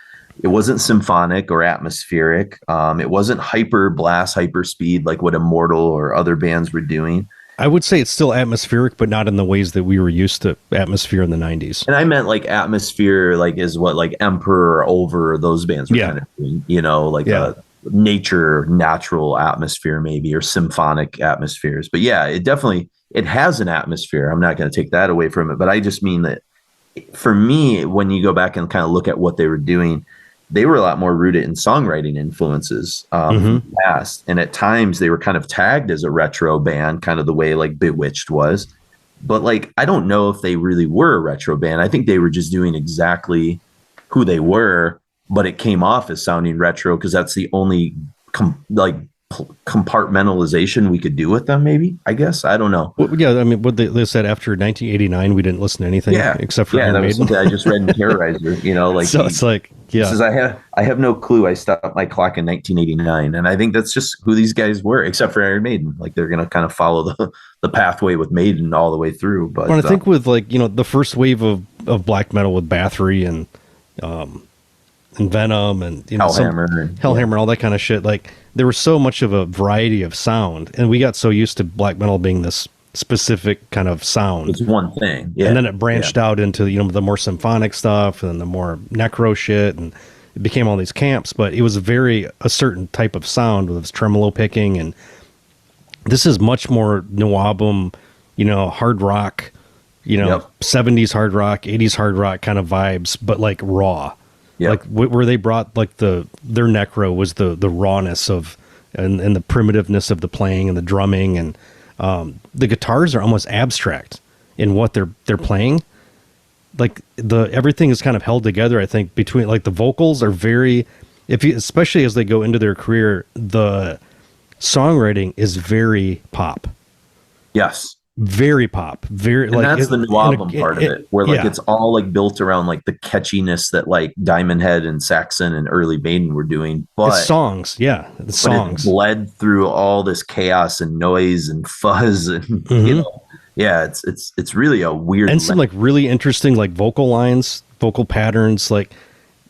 It wasn't symphonic or atmospheric. It wasn't hyper blast, hyper speed like what Immortal or other bands were doing. I would say it's still atmospheric, but not in the ways that we were used to atmosphere in the 90s. And I meant like atmosphere, like is what like Emperor or Over, those bands were kind of doing, you know, like a natural atmosphere maybe, or symphonic atmospheres. But yeah, it has an atmosphere. I'm not going to take that away from it, but I just mean that for me, when you go back and kind of look at what they were doing, they were a lot more rooted in songwriting influences from the past. And at times they were kind of tagged as a retro band, kind of the way like Bewitched was. But like, I don't know if they really were a retro band. I think they were just doing exactly who they were, but it came off as sounding retro because that's the only compartmentalization we could do with them. Maybe, I guess, I don't know. Well, yeah, I mean, what they said after 1989, we didn't listen to anything except for Iron Maiden. I just read in Terrorizer. Like so it's like, yeah. Says I have no clue. I stopped my clock in 1989, and I think that's just who these guys were, except for Iron Maiden. Like they're gonna kind of follow the pathway with Maiden all the way through. But I think with the first wave of black metal with Bathory and Venom and Hellhammer and all that kind of shit, like there was so much of a variety of sound, and we got so used to black metal being this specific kind of sound. It's one thing, and then it branched out into the more symphonic stuff and the more necro shit, and it became all these camps. But it was a certain type of sound with its tremolo picking, and this is much more new album, hard rock, 70s hard rock, 80s hard rock kind of vibes, but like raw. Like where they brought like their necro was the rawness of and the primitiveness of the playing and the drumming, and the guitars are almost abstract in what they're playing. Like everything is kind of held together. I think between like the vocals are very, especially as they go into their career, the songwriting is very pop. Yes. Very pop, and like that's the new album part of it, where like it's all like built around like the catchiness that like Diamond Head and Saxon and early Maiden were doing, but it's songs, songs it bled through all this chaos and noise and fuzz, and it's really a weird and some like really interesting like vocal lines, vocal patterns, like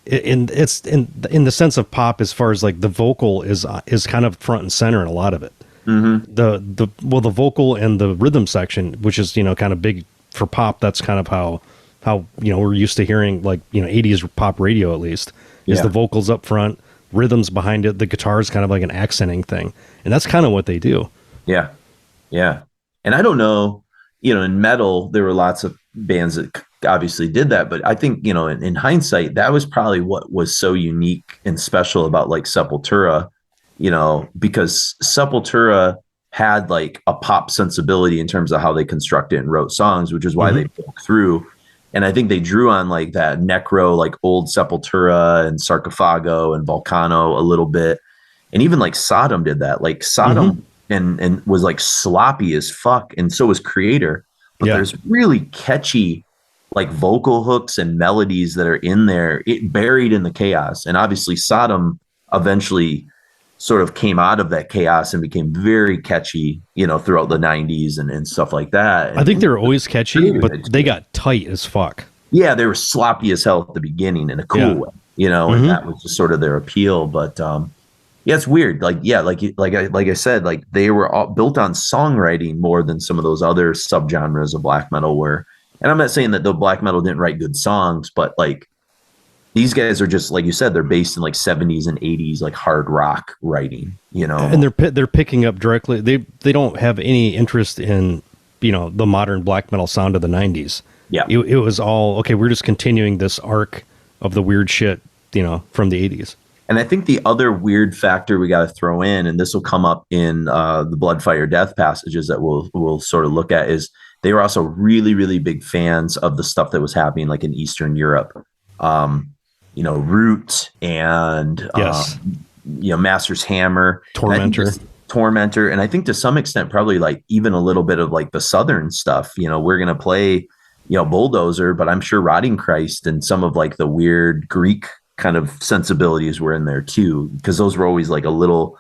in the sense of pop as far as like the vocal is kind of front and center in a lot of it. Mm-hmm. The vocal and the rhythm section, which is kind of big for pop. That's kind of how we're used to hearing like 80s pop radio, at least, is the vocals up front, rhythms behind it, the guitar is kind of like an accenting thing, and that's kind of what they do. Yeah. And I don't know, in metal there were lots of bands that obviously did that, but I think in hindsight that was probably what was so unique and special about like Sepultura. Because Sepultura had like a pop sensibility in terms of how they constructed and wrote songs, which is why they broke through. And I think they drew on like that necro, like old Sepultura and Sarcofago and Vulcano a little bit. And even like Sodom did that. Like Sodom and was like sloppy as fuck. And so was Creator. But there's really catchy like vocal hooks and melodies that are in there, buried in the chaos. And obviously Sodom eventually sort of came out of that chaos and became very catchy, throughout the 90s and stuff like that. I think they were always catchy, but they got tight as fuck. Yeah, they were sloppy as hell at the beginning in a cool way, and that was just sort of their appeal. But it's weird. Like I said, like they were all built on songwriting more than some of those other subgenres of black metal were. And I'm not saying that the black metal didn't write good songs, but like these guys are just, like you said, they're based in like 70s and 80s, like hard rock writing, And they're picking up directly. They don't have any interest in, the modern black metal sound of the 90s. Yeah. It was all, okay, we're just continuing this arc of the weird shit, from the 80s. And I think the other weird factor we got to throw in, and this will come up in the Blood, Fire, Death passages that we'll sort of look at, is they were also really, really big fans of the stuff that was happening like in Eastern Europe. Root and Master's Hammer, Tormentor, and I think to some extent probably like even a little bit of like the Southern stuff. We're gonna play Bulldozer, but I'm sure Rotting Christ and some of like the weird Greek kind of sensibilities were in there too, because those were always like a little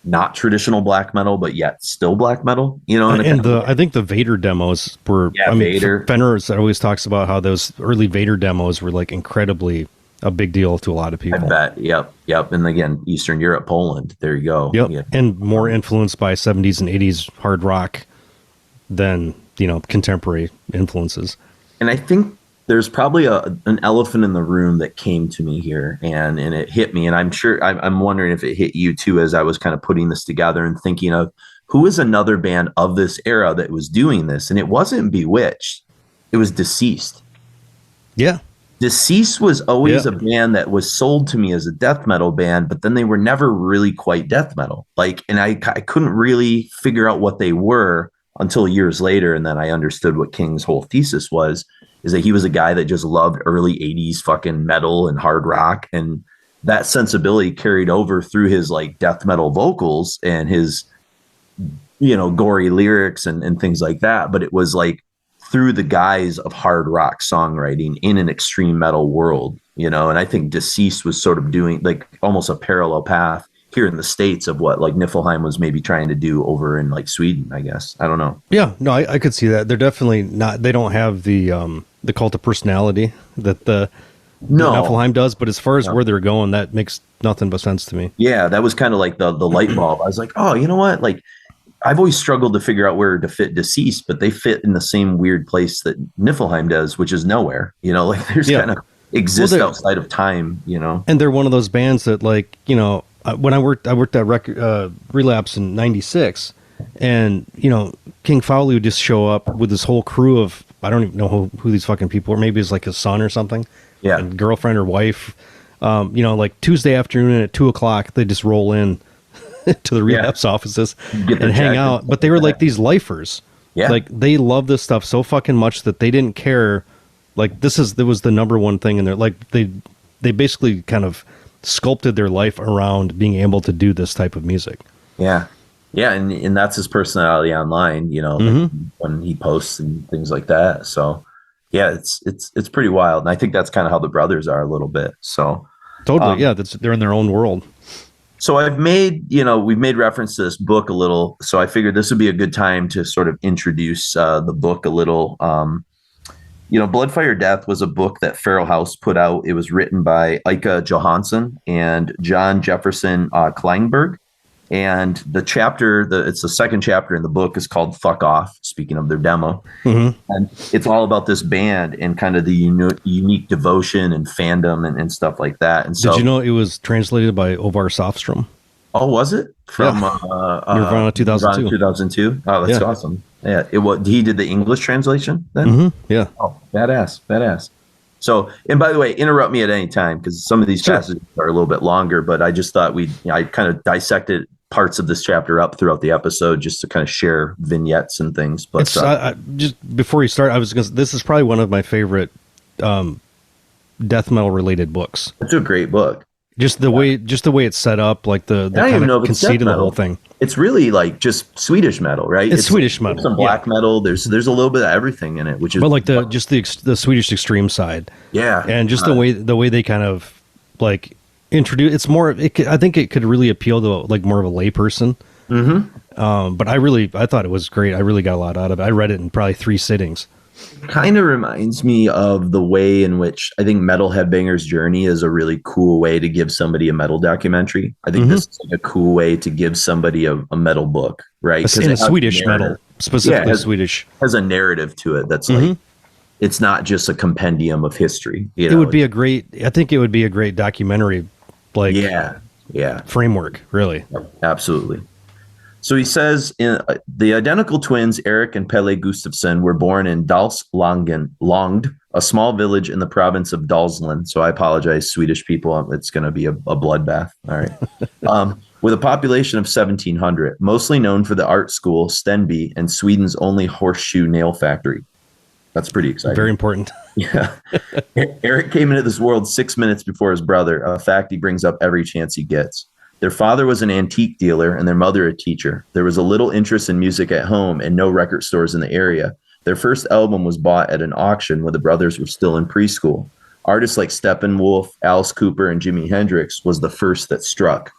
not traditional black metal, but yet still black metal. I think the Vader demos were. Vader. Fenner always talks about how those early Vader demos were like incredibly a big deal to a lot of people. I bet. Yep. And again, Eastern Europe, Poland. There you go. Yep. Yeah. And more influenced by 70s and 80s hard rock than, contemporary influences. And I think there's probably an elephant in the room that came to me here and it hit me. And I'm sure I'm wondering if it hit you too, as I was kind of putting this together and thinking of who is another band of this era that was doing this. And it wasn't Bewitched. It was Deceased. Yeah. Deceased was always a band that was sold to me as a death metal band, but then they were never really quite death metal. And I couldn't really figure out what they were until years later. And then I understood what King's whole thesis was, is that he was a guy that just loved early 80s fucking metal and hard rock. And that sensibility carried over through his like death metal vocals and his, gory lyrics and things like that. But it was like through the guise of hard rock songwriting in an extreme metal world, and I think Deceased was sort of doing like almost a parallel path here in the States of what like Niflheim was maybe trying to do over in like Sweden, I guess. I don't know. Yeah, no, I could see that. They're definitely not, they don't have the cult of personality that the Niflheim does, but as far as where they're going, that makes nothing but sense to me. Yeah, that was kind of like the light bulb. I was like, oh, you know what? Like, I've always struggled to figure out where to fit Deceased, but they fit in the same weird place that Niflheim does, which is nowhere. Like there's kind of exist outside of time, And they're one of those bands that like, when I worked at Relapse in '96, and King Fowley would just show up with this whole crew of, I don't even know who these fucking people are. Maybe it's like his son or something. Yeah, and girlfriend or wife. Like Tuesday afternoon at 2:00, they just roll in to the Relapse offices and hang out. But they were like these lifers. Yeah, like they love this stuff so fucking much that they didn't care. Like there was the number one thing in there. Like they basically kind of sculpted their life around being able to do this type of music. Yeah. Yeah. And that's his personality online, like when he posts and things like that. So yeah, it's pretty wild. And I think that's kind of how the brothers are a little bit. So totally. They're in their own world. So we've made reference to this book a little. So I figured this would be a good time to sort of introduce the book a little. Bloodfire Death was a book that Feral House put out. It was written by Ika Johansson and John Jefferson Kleinberg. And the chapter, it's the second chapter in the book, is called Fuck Off, speaking of their demo. Mm-hmm. And it's all about this band and kind of the unique devotion and fandom and stuff like that. And so, did you know it was translated by Ovar Sofstrom? Oh, was it? From Nirvana 2002. 2002. Oh, that's awesome. Yeah, he did the English translation then? Mm-hmm. Yeah. Oh, badass. So, and by the way, interrupt me at any time because some of these passages are a little bit longer, but I just thought I kind of dissected parts of this chapter up throughout the episode just to kind of share vignettes and things. But just before you start, this is probably one of my favorite death metal related books. It's a great book. Just the way it's set up, like the kind of conceit of the whole thing. It's really like just Swedish metal, right? It's Swedish metal. Some black metal. There's a little bit of everything in it, which is like the Swedish extreme side. Yeah, and just the way they kind of like introduce. It's more. I think it could really appeal to like more of a layperson. Mm-hmm. But I thought it was great. I really got a lot out of it. I read it in probably 3 sittings. Kind of reminds me of the way in which I think Metal Headbangers Journey is a really cool way to give somebody a metal documentary. I think this is like a cool way to give somebody a metal book, right? In a Swedish metal, specifically Swedish. Has a narrative to it that's like, it's not just a compendium of history. I think it would be a great documentary, like framework, really. Absolutely. So he says the identical twins, Eric and Pelle Gustafsson, were born in Longd, a small village in the province of Dalsland. So I apologize, Swedish people. It's going to be a bloodbath. All right. With a population of 1,700, mostly known for the art school, Stenby, and Sweden's only horseshoe nail factory. That's pretty exciting. Very important. Yeah. Eric came into this world 6 minutes before his brother, a fact he brings up every chance he gets. Their father was an antique dealer and their mother a teacher. There was a little interest in music at home and no record stores in the area. Their first album was bought at an auction when the brothers were still in preschool. Artists like Steppenwolf, Alice Cooper, and Jimi Hendrix was the first that stuck.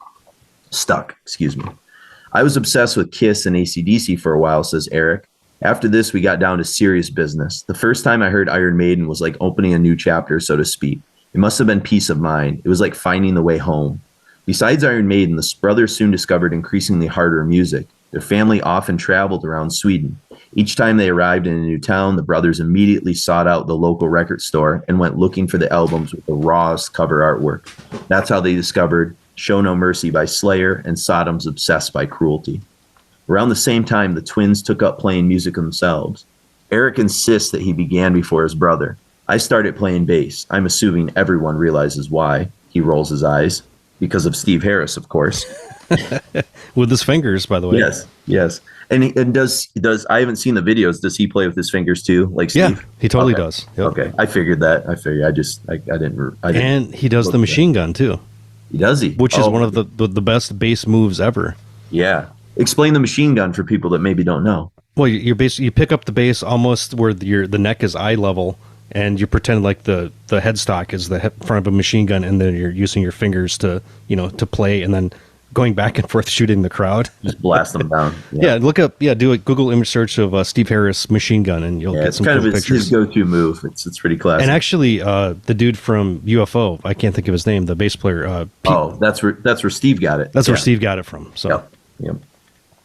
I was obsessed with Kiss and AC/DC for a while, says Eric. After this, we got down to serious business. The first time I heard Iron Maiden was like opening a new chapter, so to speak. It must have been peace of mind. It was like finding the way home. Besides Iron Maiden, the brothers soon discovered increasingly harder music. Their family often traveled around Sweden. Each time they arrived in a new town, the brothers immediately sought out the local record store and went looking for the albums with the rawest cover artwork. That's how they discovered Show No Mercy by Slayer and Sodom's Obsessed by Cruelty. Around the same time, the twins took up playing music themselves. Eric insists that he began before his brother. I started playing bass. I'm assuming everyone realizes why. He rolls his eyes. Because of Steve Harris, of course. With his fingers, by the way. Yes. And does I haven't seen the videos. Does he play with his fingers too, like Steve? Yeah, he totally does. Yep. Okay, I figured that. I didn't. And he does the machine gun too. Does he? Which is one of the best base moves ever. Yeah. Explain the machine gun for people that maybe don't know. Well, you pick up the base almost where the neck is eye level, and you pretend like the headstock is the front of a machine gun, and then you're using your fingers to play, and then going back and forth shooting the crowd. Just blast them down. Yeah, look up. Yeah, do a Google image search of Steve Harris machine gun, and you'll get some cool pictures. It's his go-to move. It's pretty classic. And actually, the dude from UFO, I can't think of his name, the bass player. That's where Steve got it. That's where Steve got it from. So. Yep.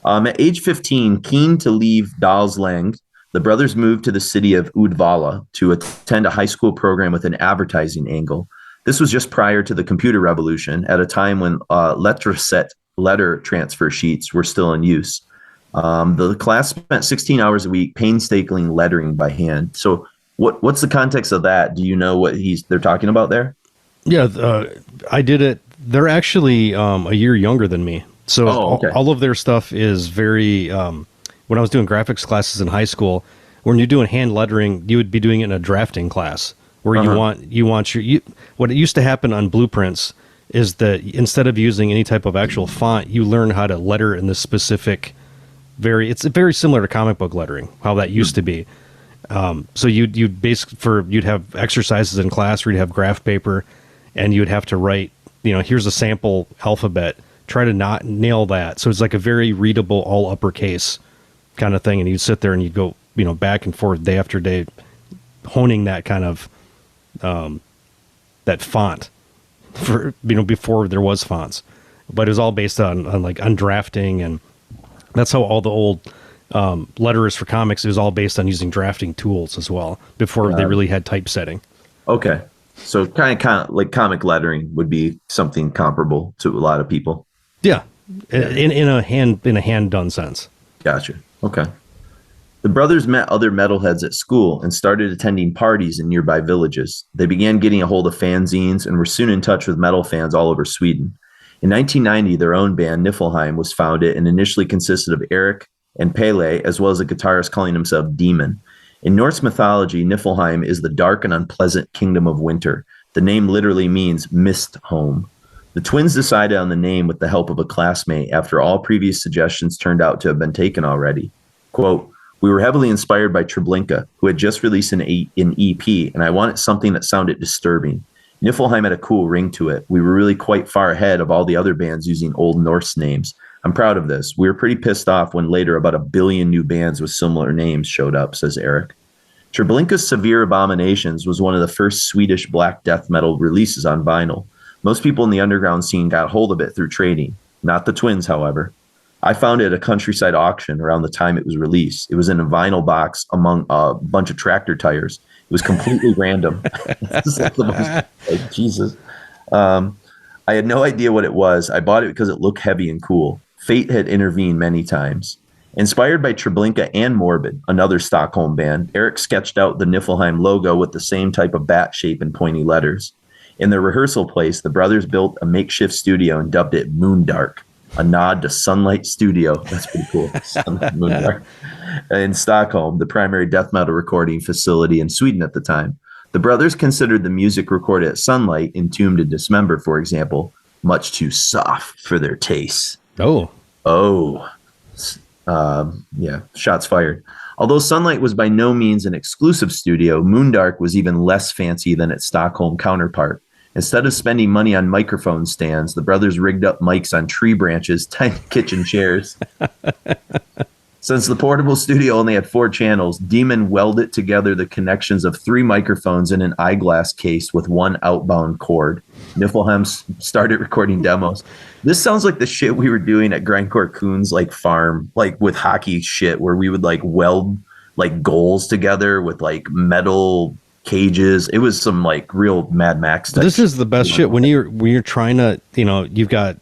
At age 15, keen to leave Dalsland, the brothers moved to the city of Uddevalla to attend a high school program with an advertising angle. This was just prior to the computer revolution, at a time when Letterset letter transfer sheets were still in use. The class spent 16 hours a week painstakingly lettering by hand. So what's the context of that? Do you know what they're talking about there? Yeah, I did it. They're actually a year younger than me. So all of their stuff is very, when I was doing graphics classes in high school, when you're doing hand lettering, you would be doing it in a drafting class where you want what it used to happen on blueprints is that instead of using any type of actual font, you learn how to letter in this specific it's very similar to comic book lettering, how that used to be. So you'd have exercises in class where you'd have graph paper and you'd have to write, here's a sample alphabet. Try to not nail that. So it's like a very readable, all uppercase kind of thing. And you'd sit there and you'd go, back and forth day after day, honing that kind of, that font for, before there was fonts. But it was all based on drafting. And that's how all the old letterers for comics, it was all based on using drafting tools as well before they really had typesetting. Okay. So kind of like comic lettering would be something comparable to a lot of people. Yeah, in a hand done sense. Gotcha. Okay. The brothers met other metalheads at school and started attending parties in nearby villages. They began getting a hold of fanzines and were soon in touch with metal fans all over Sweden. In 1990, their own band, Niflheim, was founded and initially consisted of Eric and Pele, as well as a guitarist calling himself Demon. In Norse mythology, Niflheim is the dark and unpleasant kingdom of winter. The name literally means mist home. The twins decided on the name with the help of a classmate after all previous suggestions turned out to have been taken already. Quote, "We were heavily inspired by Treblinka, who had just released an EP, and I wanted something that sounded disturbing. Niflheim had a cool ring to it. We were really quite far ahead of all the other bands using Old Norse names. I'm proud of this. We were pretty pissed off when later about 1 billion new bands with similar names showed up," says Eric. Treblinka's Severe Abominations was one of the first Swedish black death metal releases on vinyl. Most people in the underground scene got hold of it through trading. Not the twins, however. I found it at a countryside auction around the time it was released. It was in a vinyl box among a bunch of tractor tires. It was completely random. Jesus. I had no idea what it was. I bought it because it looked heavy and cool. Fate had intervened many times. Inspired by Treblinka and Morbid, another Stockholm band, Eric sketched out the Niflheim logo with the same type of bat shape and pointy letters. In their rehearsal place, the brothers built a makeshift studio and dubbed it Moondark, a nod to Sunlight Studio. That's pretty cool. Moondark. In Stockholm, the primary death metal recording facility in Sweden at the time. The brothers considered the music recorded at Sunlight, Entombed and Dismember, for example, much too soft for their tastes. Yeah, shots fired. Although Sunlight was by no means an exclusive studio, Moondark was even less fancy than its Stockholm counterpart. Instead of spending money on microphone stands, the brothers rigged up mics on tree branches, tiny kitchen chairs. Since the portable studio only had 4 channels, Demon welded together the connections of 3 microphones in an eyeglass case with 1 outbound cord. Niflheim started recording demos. This sounds like the shit we were doing at Grindcore Coon's farm, with hockey shit, where we would weld goals together with metal cages. It was some real Mad Max stuff. This is the best shit when you're trying to, you've got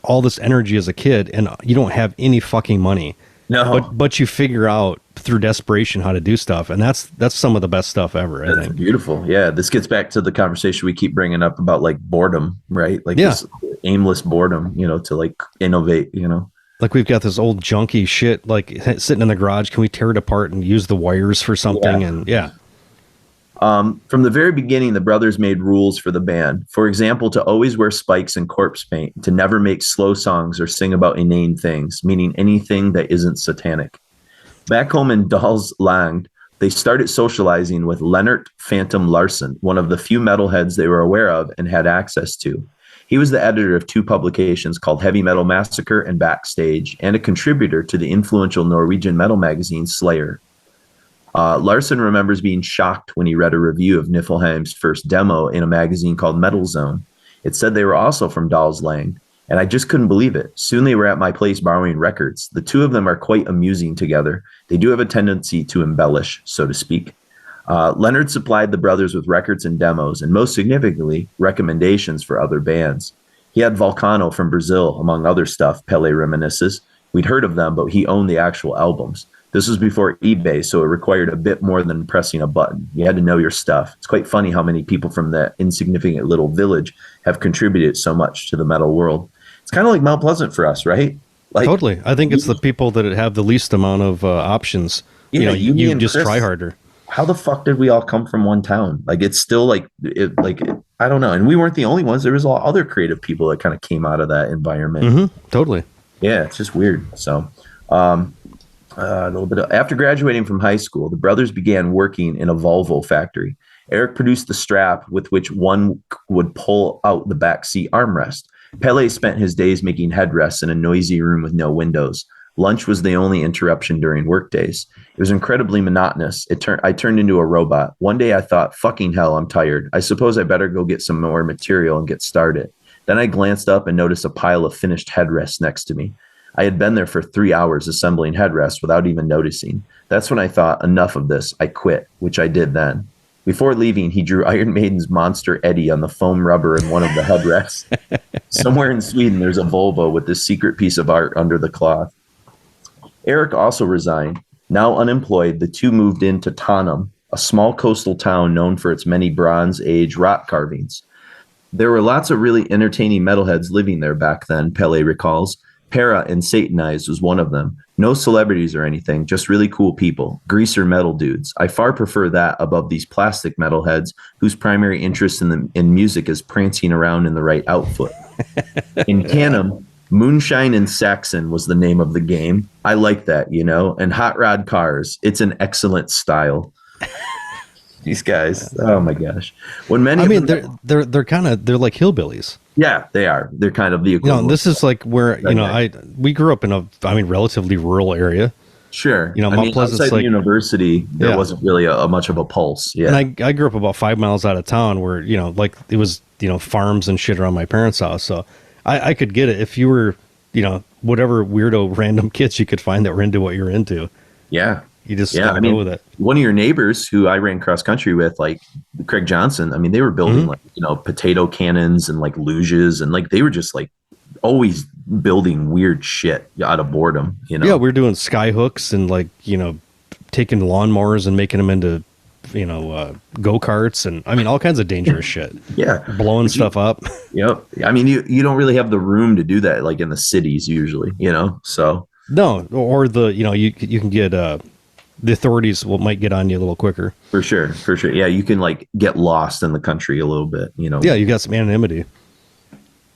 all this energy as a kid and you don't have any fucking money. No, but you figure out through desperation how to do stuff, and that's some of the best stuff ever. I think. Beautiful. Yeah, this gets back to the conversation we keep bringing up about boredom, right? This aimless boredom, to innovate. We've got this old junky shit sitting in the garage. Can we tear it apart and use the wires for something? Yeah. And yeah, From the very beginning, the brothers made rules for the band. For example, to always wear spikes and corpse paint, to never make slow songs or sing about inane things, meaning anything that isn't satanic. Back home in Dalsland, they started socializing with Leonard Phantom Larson, one of the few metalheads they were aware of and had access to. He was the editor of 2 publications called Heavy Metal Massacre and Backstage, and a contributor to the influential Norwegian metal magazine Slayer. Larson remembers being shocked when he read a review of Niflheim's first demo in a magazine called Metal Zone. It said they were also from Dalsland, and I just couldn't believe it. Soon they were at my place borrowing records. The 2 of them are quite amusing together. They do have a tendency to embellish, so to speak. Leonard supplied the brothers with records and demos, and most significantly, recommendations for other bands. He had Vulcano from Brazil, among other stuff, Pele reminisces. We'd heard of them, but he owned the actual albums. This was before eBay, so it required a bit more than pressing a button. You had to know your stuff. It's quite funny how many people from that insignificant little village have contributed so much to the metal world. It's kind of like Mount Pleasant for us, right? Like, totally. I think it's the people that have the least amount of options. Yeah, you just Chris, try harder. How the fuck did we all come from one town? Like, it's still I don't know. And we weren't the only ones. There was all other creative people that kind of came out of that environment. Mm-hmm, totally. Yeah, it's just weird. So, a little bit after graduating from high school, the brothers began working in a Volvo factory. Eric produced the strap with which one would pull out the backseat armrest. Pele spent his days making headrests in a noisy room with no windows. Lunch was the only interruption during work days. It was incredibly monotonous. I turned into a robot. One day I thought, fucking hell, I'm tired. I suppose I better go get some more material and get started. Then I glanced up and noticed a pile of finished headrests next to me. I had been there for 3 hours assembling headrests without even noticing. That's when I thought, enough of this. I quit, which I did then. Before leaving, he drew Iron Maiden's Monster Eddie on the foam rubber in one of the headrests. Somewhere in Sweden, there's a Volvo with this secret piece of art under the cloth. Eric also resigned. Now unemployed, the 2 moved into Tanum, a small coastal town known for its many Bronze Age rock carvings. There were lots of really entertaining metalheads living there back then, Pele recalls. Para and Satanized was one of them. No celebrities or anything, just really cool people. Greaser metal dudes. I far prefer that above these plastic metalheads whose primary interest in music is prancing around in the right outfit. In Tanum, Moonshine and Saxon was the name of the game. I like that, and hot rod cars. It's an excellent style. These guys, oh my gosh. They're like hillbillies. Yeah, they are. They're kind of the equivalent. This is like where we grew up in a relatively rural area. Sure. Mount Pleasant's outside like the university, there wasn't really a much of a pulse. Yeah. And I grew up about 5 miles out of town where it was farms and shit around my parents' house. So I could get it if you were whatever weirdo random kids you could find that were into what you're into. Yeah. You just gotta go with it. One of your neighbors who I ran cross country with, like Craig Johnson, they were building potato cannons and like luges, and like they were just like always building weird shit out of boredom. Yeah, we were doing sky hooks and like taking lawnmowers and making them into go-karts and all kinds of dangerous shit. Yeah, blowing stuff up. Yep. You don't really have the room to do that like in the cities usually. So no, or you can get the authorities might get on you a little quicker. For sure. Yeah, you can like get lost in the country a little bit, Yeah, you got some anonymity.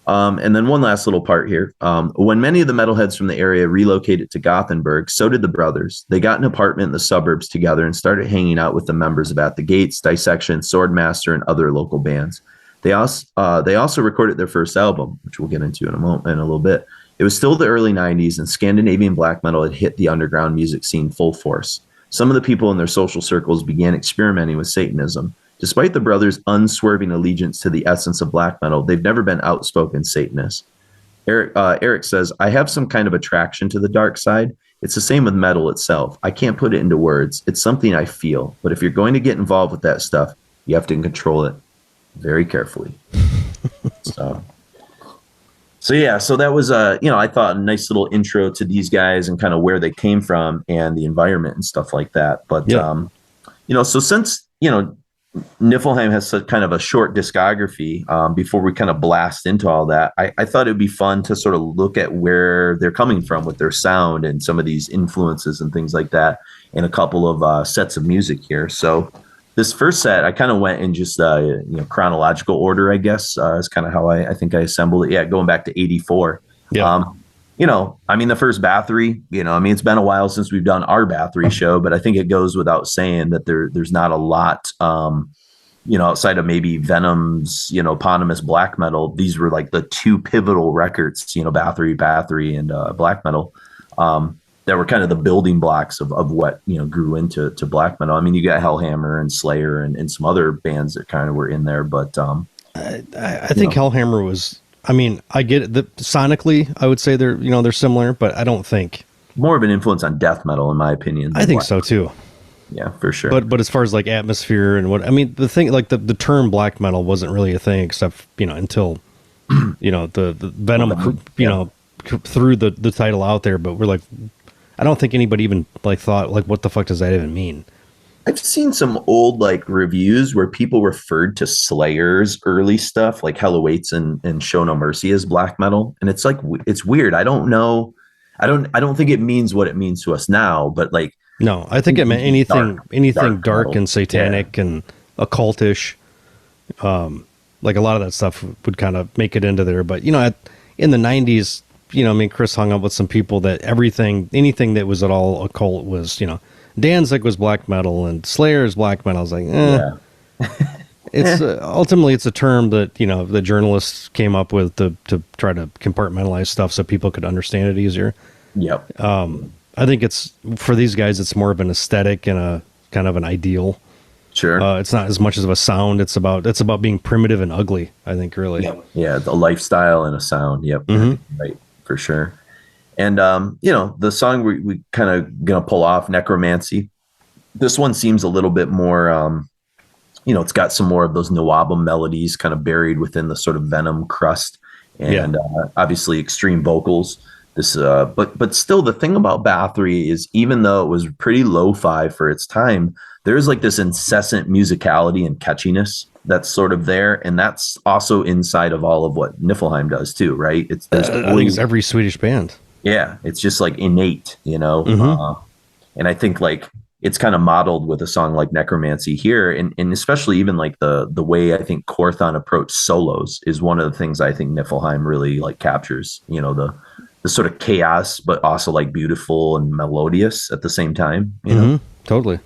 And then one last little part here. When many of the metalheads from the area relocated to Gothenburg, so did the brothers. They got an apartment in the suburbs together and started hanging out with the members of At the Gates, Dissection, Swordmaster, and other local bands. They also recorded their first album, which we'll get into in a little bit. It was still the early 90s, and Scandinavian black metal had hit the underground music scene full force. Some of the people in their social circles began experimenting with Satanism. Despite the brothers' unswerving allegiance to the essence of black metal, they've never been outspoken Satanists. Eric says, I have some kind of attraction to the dark side. It's the same with metal itself. I can't put it into words. It's something I feel. But if you're going to get involved with that stuff, you have to control it very carefully. So that was I thought a nice little intro to these guys and kind of where they came from and the environment and stuff like that. But so since Niflheim has such kind of a short discography, before we kind of blast into all that, I thought it'd be fun to sort of look at where they're coming from with their sound and some of these influences and things like that in a couple of sets of music here. So this first set, I kind of went in just chronological order, I guess, is kind of how I think I assembled it. Yeah, going back to 84. Yeah. The first Bathory, it's been a while since we've done our Bathory show, but I think it goes without saying that there's not a lot, outside of maybe Venom's, eponymous black metal. These were like the two pivotal records, Bathory and black metal, that were kind of the building blocks of what, grew into black metal. I mean, you got Hellhammer and Slayer and some other bands that kind of were in there, but I think Hellhammer was, I get it. Sonically, I would say they're similar, but I don't think more of an influence on death metal, in my opinion. I think so too. Yeah, for sure. But as far as like atmosphere and the thing, like the term black metal wasn't really a thing except, until, the Venom, threw the title out there, but we're like, I don't think anybody even like thought like, what the fuck does that even mean? I've seen some old like reviews where people referred to Slayer's early stuff like Hell Awaits and Show No Mercy as black metal. And it's like, it's weird. I don't know. I don't think it means what it means to us now, but like, no, I think it meant anything dark and satanic and occultish. Like a lot of that stuff would kind of make it into there. But, in the 90s, Chris hung up with some people that anything that was at all occult was, Danzig was black metal and Slayer is black metal. I was like, It's ultimately it's a term that, the journalists came up with to try to compartmentalize stuff so people could understand it easier. Yep. I think it's for these guys, it's more of an aesthetic and a kind of an ideal. Sure. It's not as much as a sound. It's about being primitive and ugly, I think, really. Yep. Yeah. The lifestyle and a sound. Yep. Mm-hmm. Right. For sure. And, the song we kind of going to pull off, Necromancy. This one seems a little bit more, it's got some more of those Nawabum melodies kind of buried within the sort of Venom crust and obviously extreme vocals. This, but still the thing about Bathory is even though it was pretty lo-fi for its time, there's like this incessant musicality and catchiness that's sort of there. And that's also inside of all of what Niflheim does too, right? I think it's every Swedish band. Yeah. It's just like innate, Mm-hmm. And I think like it's kind of modeled with a song like Necromancy here. And especially even like the way I think Korthon approached solos is one of the things I think Niflheim really like captures, the sort of chaos, but also like beautiful and melodious at the same time, Totally.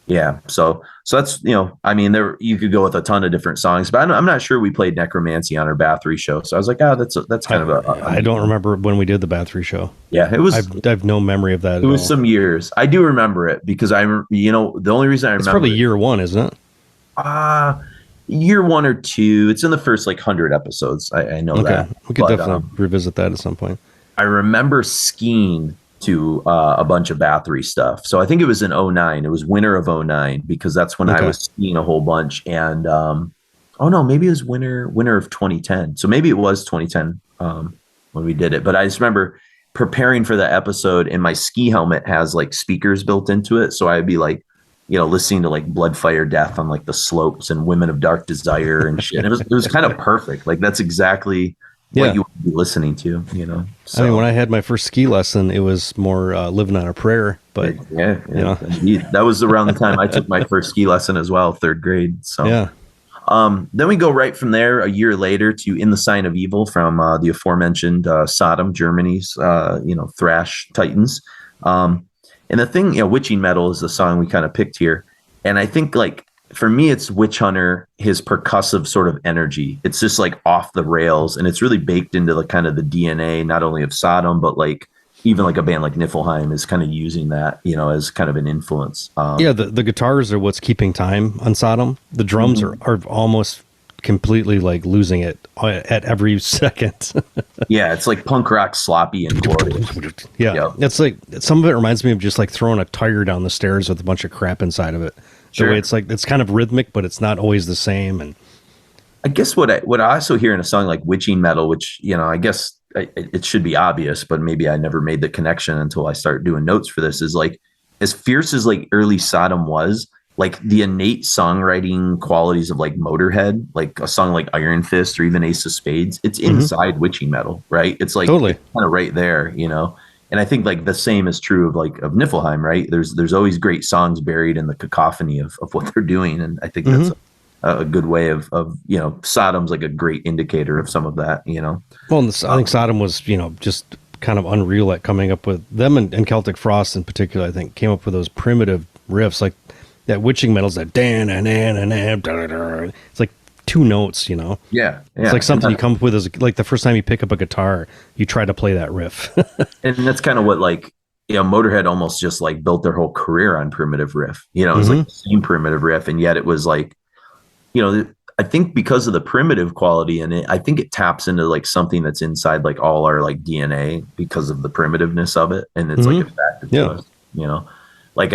Yeah. So that's, there, you could go with a ton of different songs, but I'm not sure we played Necromancy on our Bathory show. So I was like, that's kind of I don't remember when we did the Bathory show. Yeah. It was, I have no memory of that. It was some years. I do remember it because the only reason I remember it's probably year one, isn't it? Year one or two. It's in the first like 100 episodes. I know that. We could definitely revisit that at some point. I remember skiing to a bunch of Bathory stuff. So I think it was in 2009. It was winter of 2009 because that's when I was skiing a whole bunch. And maybe it was winter of 2010. So maybe it was 2010 when we did it. But I just remember preparing for the episode, and my ski helmet has like speakers built into it. So I'd be like, listening to like Blood, Fire, Death on like the slopes and Women of Dark Desire and shit. And it was kind of perfect. Like that's exactly what you would be listening to, So, when I had my first ski lesson, it was more Living on a Prayer, but indeed. That was around the time I took my first ski lesson as well, 3rd grade. So, then we go right from there a year later to In the Sign of Evil from the aforementioned Sodom, Germany's, thrash titans. And the thing, Witching Metal is the song we kind of picked here. And I think like, for me, it's Witch Hunter, his percussive sort of energy. It's just like off the rails, and it's really baked into the kind of the DNA, not only of Sodom, but like even like a band like Niflheim is kind of using that, as kind of an influence. The guitars are what's keeping time on Sodom. The drums are almost completely like losing it at every second. Yeah, it's like punk rock sloppy and glorious. It's like some of it reminds me of just like throwing a tire down the stairs with a bunch of crap inside of it. The way it's like it's kind of rhythmic, but it's not always the same. And I guess what I also hear in a song like Witching Metal, which I guess it should be obvious, but maybe I never made the connection until I started doing notes for this, is like as fierce as like early Sodom was, like the innate songwriting qualities of like Motorhead, like a song like Iron Fist or even Ace of Spades, it's inside Witching Metal, right? It's like totally kind of right there, And I think like the same is true of like of Niflheim, right? There's always great songs buried in the cacophony of what they're doing, and I think that's a good way of Sodom's like a great indicator of some of that, Well, I think Sodom was just kind of unreal at coming up with them, and Celtic Frost in particular. I think came up with those primitive riffs like that witching metal's that dan and it's like 2 notes, Yeah. It's like something you come up with as like the first time you pick up a guitar, you try to play that riff. And that's kind of what like, Motorhead almost just like built their whole career on primitive riff, it was like the same primitive riff. And yet it was like, I think because of the primitive quality in it, I think it taps into like something that's inside like all our like DNA because of the primitiveness of it. And it's like attractive to us, like,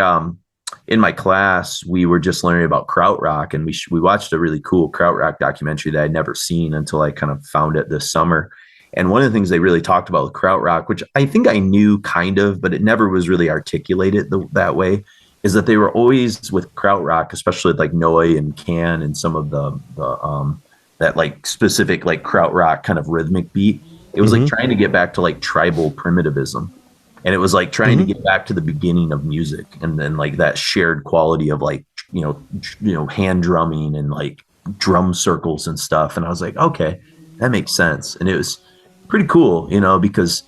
in my class, we were just learning about krautrock, and we watched a really cool krautrock documentary that I'd never seen until I kind of found it this summer. And one of the things they really talked about with krautrock, which I think I knew kind of, but it never was really articulated that way, is that they were always with krautrock, especially like Noi and Can and some of the that like specific like krautrock kind of rhythmic beat. It was like trying to get back to like tribal primitivism. And it was like trying to get back to the beginning of music, and then like that shared quality of like, hand drumming and like drum circles and stuff. And I was like, okay, that makes sense. And it was pretty cool, because,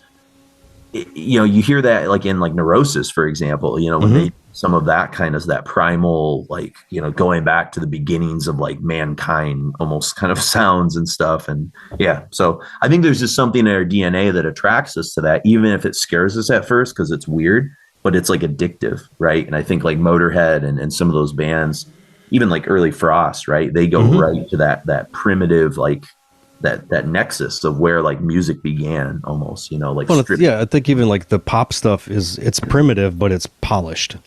you hear that like in like Neurosis, for example, when they, some of that kind of that primal, like, going back to the beginnings of like mankind almost kind of sounds and stuff. And yeah, so I think there's just something in our DNA that attracts us to that, even if it scares us at first, because it's weird, but it's like addictive. Right. And I think like Motorhead and some of those bands, even like early Frost, right, they go right to that primitive, like that nexus of where like music began almost, like, I think even like the pop stuff it's primitive, but it's polished.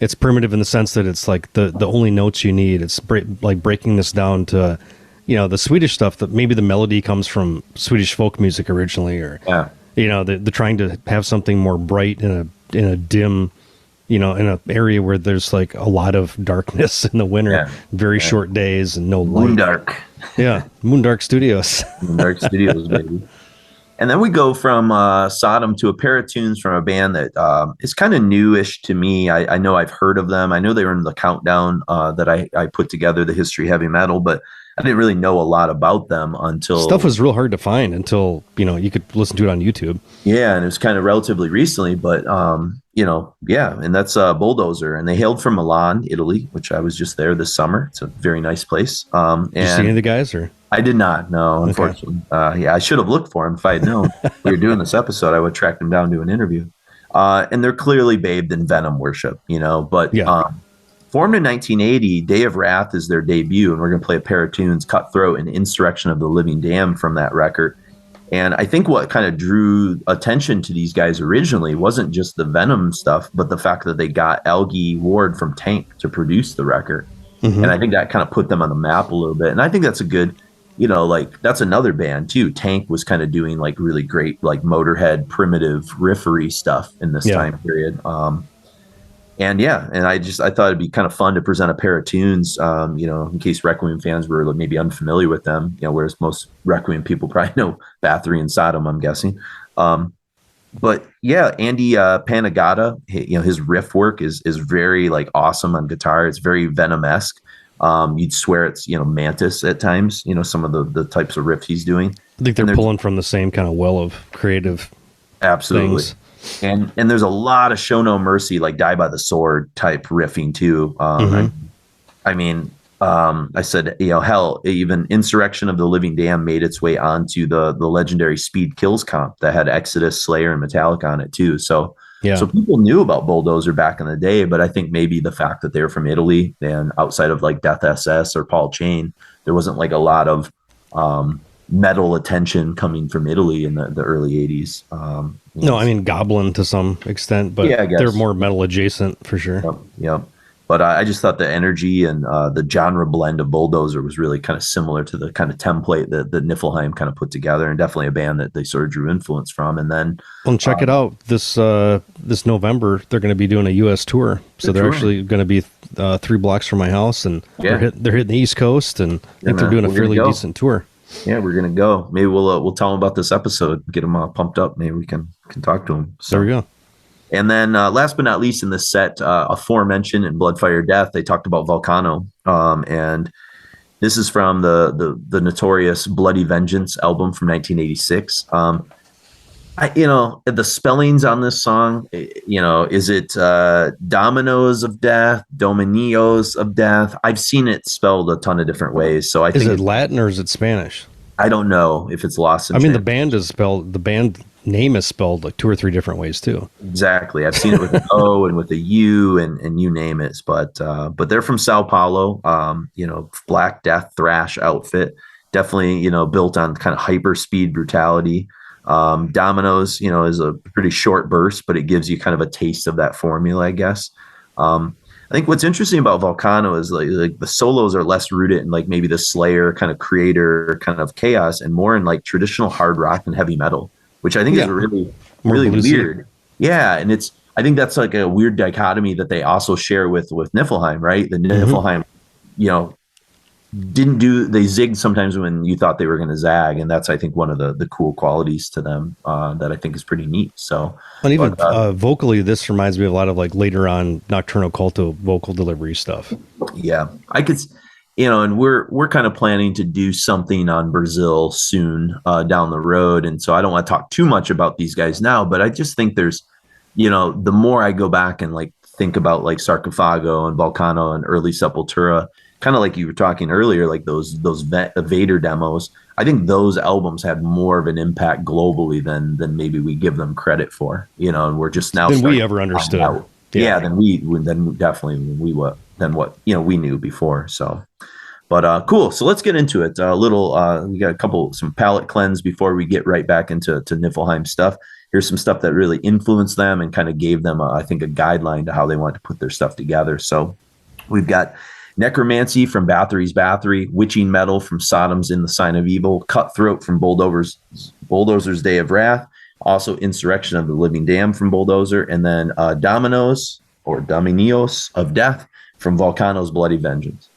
It's primitive in the sense that it's like the only notes you need. It's like breaking this down to, the Swedish stuff, that maybe the melody comes from Swedish folk music originally, or, they're trying to have something more bright in a dim, in an area where there's like a lot of darkness in the winter, very short days and no light. Moondark. Yeah. Moondark Studios. Moondark Studios, baby. And then we go from Sodom to a pair of tunes from a band that is kind of newish to me. I know I've heard of them. I know they were in the countdown that I put together, the History Heavy Metal, but I didn't really know a lot about them until... Stuff was real hard to find until, you could listen to it on YouTube. Yeah, and it was kind of relatively recently, but, and that's Bulldozer. And they hailed from Milan, Italy, which I was just there this summer. It's a very nice place. Did you see any of the guys? Or I did not, no, unfortunately. Okay. I should have looked for him if I had known we were doing this episode. I would track them down to an interview. And they're clearly bathed in Venom worship, but formed in 1980, Day of Wrath is their debut, and we're going to play a pair of tunes, Cutthroat and Insurrection of the Living Damned, from that record. And I think what kind of drew attention to these guys originally wasn't just the Venom stuff, but the fact that they got Algie Ward from Tank to produce the record. And I think that kind of put them on the map a little bit. And I think that's a good... like that's another band too. Tank was kind of doing like really great, like Motorhead primitive riffery stuff in this time period. And I thought it'd be kind of fun to present a pair of tunes, in case Requiem fans were maybe unfamiliar with them, whereas most Requiem people probably know Bathory and Sodom, I'm guessing. But yeah, Andy Panagata, his riff work is very like awesome on guitar. It's very Venom-esque. You'd swear it's, Mantis at times, some of the types of riffs he's doing. I think they're pulling from the same kind of well of creative things. And there's a lot of Show No Mercy, like Die by the Sword type riffing too. I said, hell, even Insurrection of the Living Damned made its way onto the legendary Speed Kills comp that had Exodus, Slayer, and Metallica on it too. So people knew about Bulldozer back in the day, but I think maybe the fact that they were from Italy and outside of like Death SS or Paul Chain, there wasn't like a lot of metal attention coming from Italy in the early 80s. No, I mean Goblin to some extent, but they're more metal adjacent for sure. Yep. But I just thought the energy and the genre blend of Bulldozer was really kind of similar to the kind of template that Niflheim kind of put together, and definitely a band that they sort of drew influence from. And then, check it out this November, they're going to be doing a U.S. tour. So they're actually going to be 3 blocks from my house, and they're hitting the East Coast, and I think they're doing a fairly decent tour. Yeah, we're gonna go. Maybe we'll tell them about this episode, get them pumped up. Maybe we can talk to them. So. There we go. And then last but not least in this set, aforementioned in Bloodfire Death, they talked about Vulcano. And this is from the notorious Bloody Vengeance album from 1986. The spellings on this song, is it Dominoes of Death, Dominios of Death? I've seen it spelled a ton of different ways. So is it Latin or is it Spanish? I don't know if it's lost in the translation. the band name is spelled like 2 or 3 different ways too. Exactly. I've seen it with an O and with a U and you name it. But they're from Sao Paulo, Black Death thrash outfit, definitely, built on kind of hyper speed brutality. Dominoes, is a pretty short burst, but it gives you kind of a taste of that formula, I guess. I think what's interesting about Vulcano is like the solos are less rooted in like maybe the Slayer kind of creator kind of chaos and more in like traditional hard rock and heavy metal, which I think is really weird. Yeah. And I think that's like a weird dichotomy that they also share with Niflheim, right? The Niflheim, they zigged sometimes when you thought they were going to zag. And that's, I think, one of the cool qualities to them that I think is pretty neat. So, and even vocally, this reminds me of a lot of like later on Nocturnal Culto vocal delivery stuff. Yeah, I could, and we're kind of planning to do something on Brazil soon down the road. And so I don't want to talk too much about these guys now, but I just think there's, the more I go back and like think about like Sarcofago and Vulcano and early Sepultura, kind of like you were talking earlier, like those Vader demos. I think those albums had more of an impact globally than maybe we give them credit for. And we're just now than we ever understood. Yeah, than what we knew before. So, but cool. So let's get into it. We got some palate cleanse before we get right back into Niflheim stuff. Here's some stuff that really influenced them and kind of gave them, I think, a guideline to how they want to put their stuff together. So we've got Necromancy from Bathory's Bathory, Witching Metal from Sodom's In the Sign of Evil, Cutthroat from Bulldozer's Day of Wrath, also Insurrection of the Living Damned from Bulldozer, and then Dominios of Death from Vulcano's Bloody Vengeance.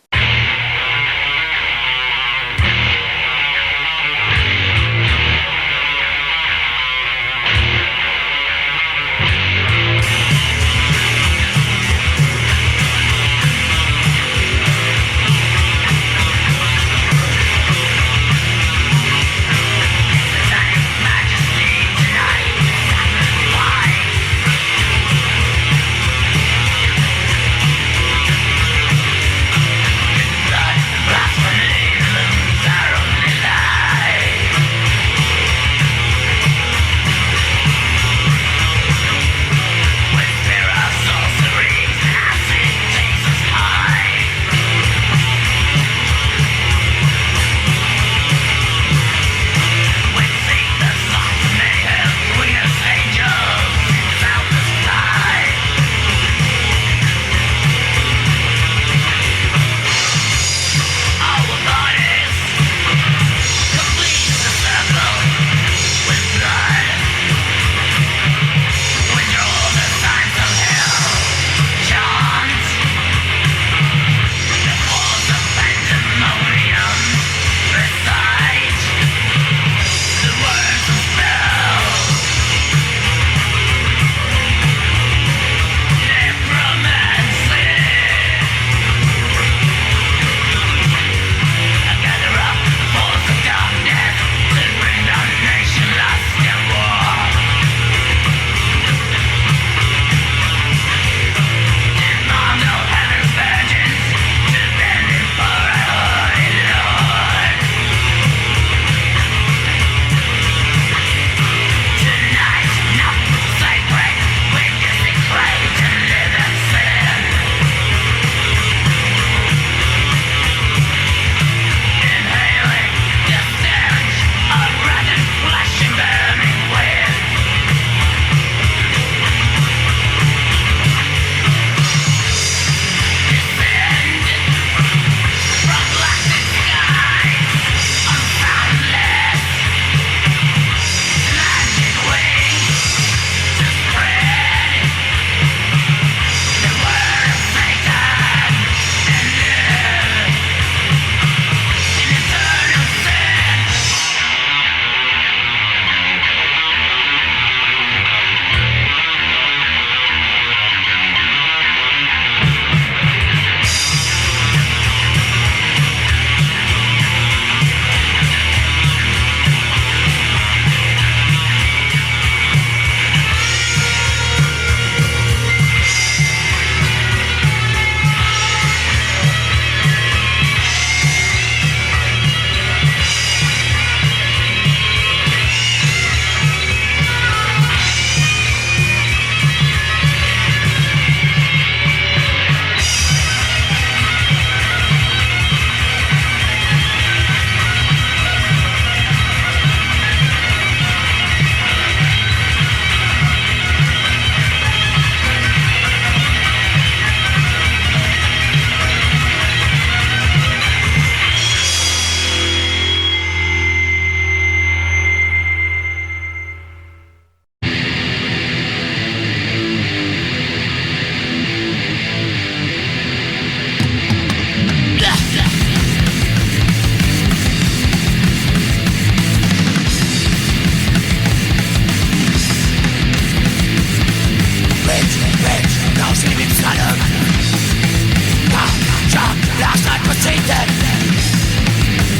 tainted.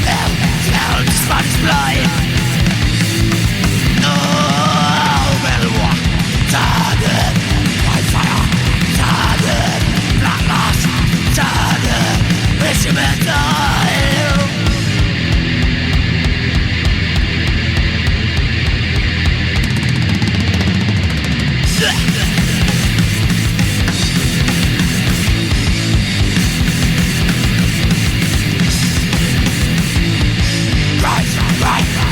Hell, hell, this body's blind. No, will walk. Target, by fire. Target, black loss. Target, instrumental. Right, right.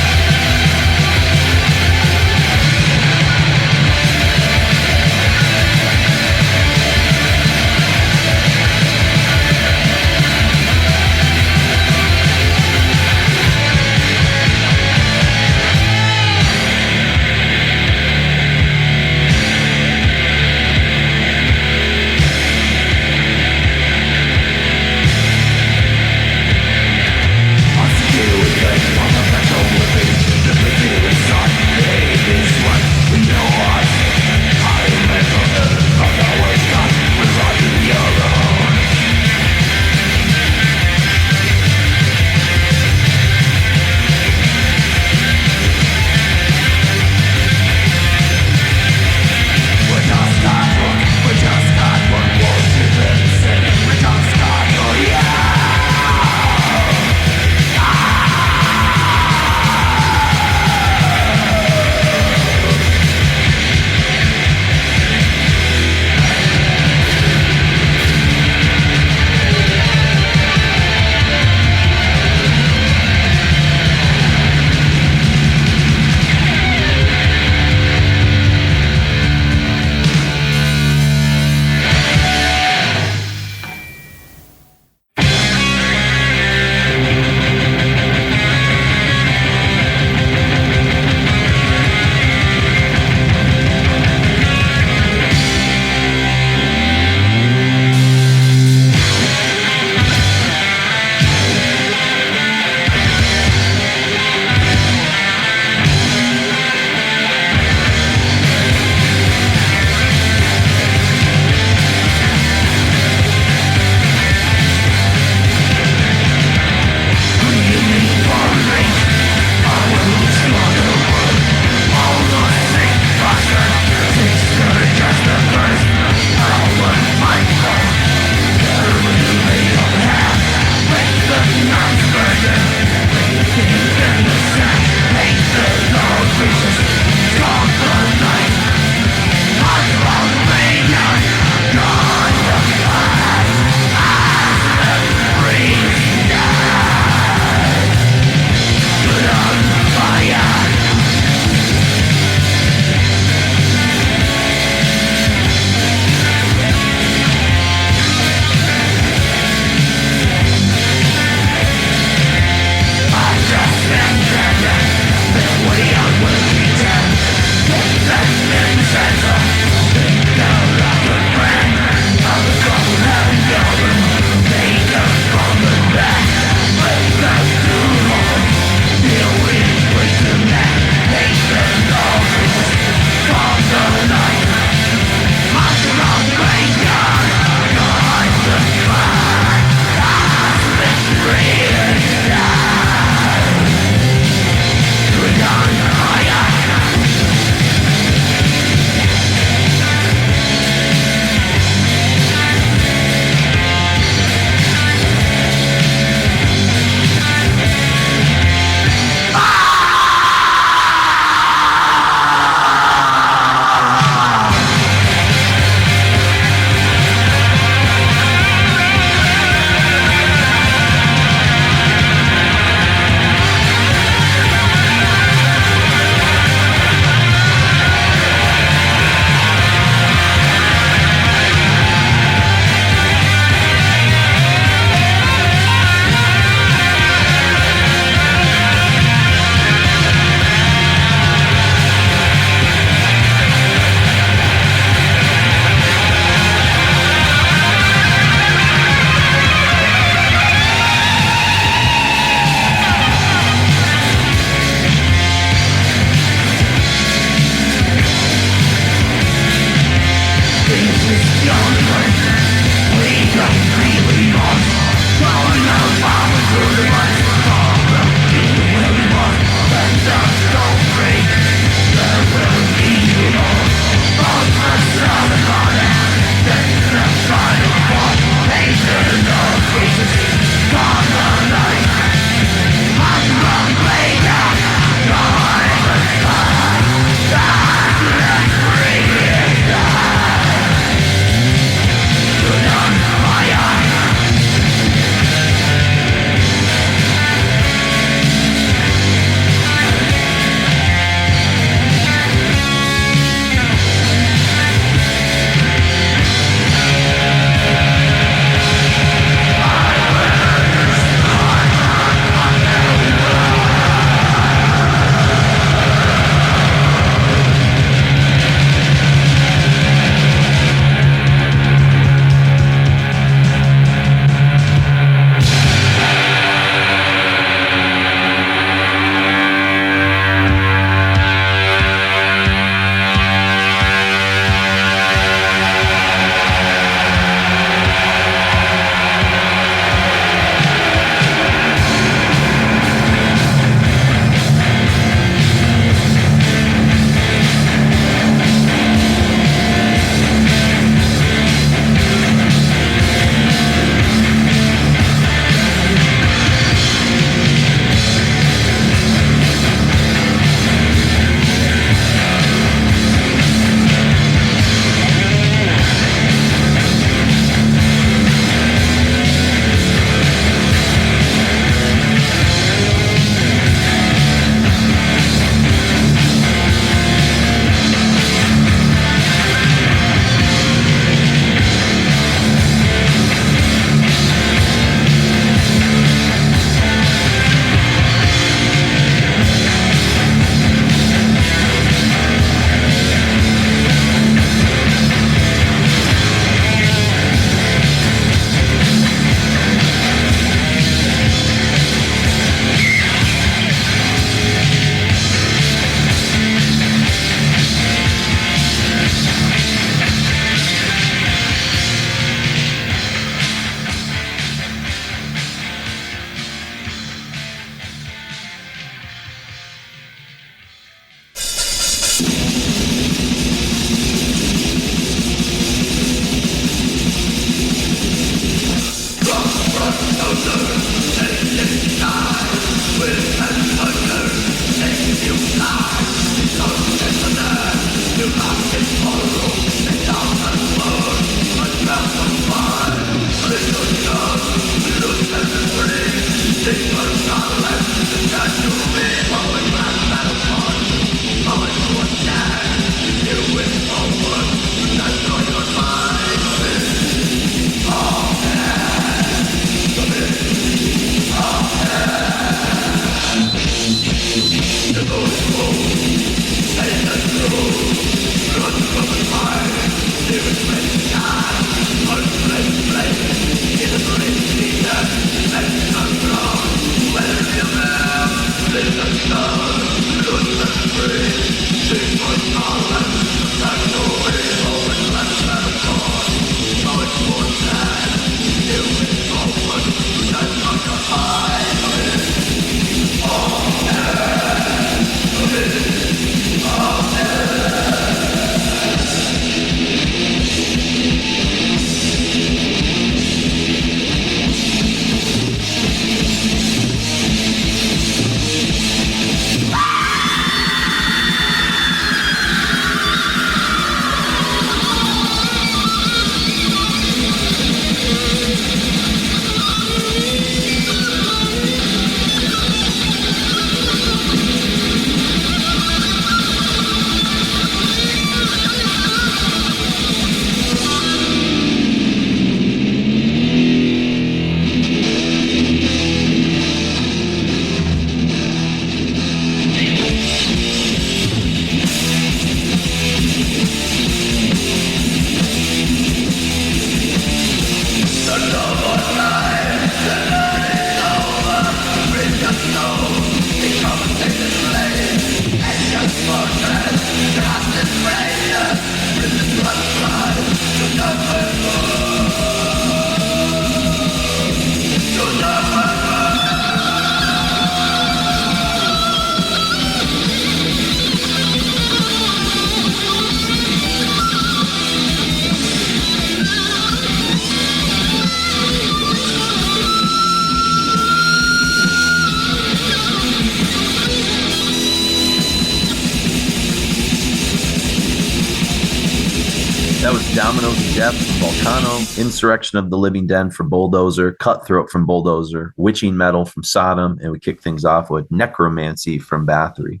Dominoes of Death from Vulcano, Insurrection of the Living Den for Bulldozer, Cutthroat from Bulldozer, Witching Metal from Sodom, and we kick things off with Necromancy from Bathory.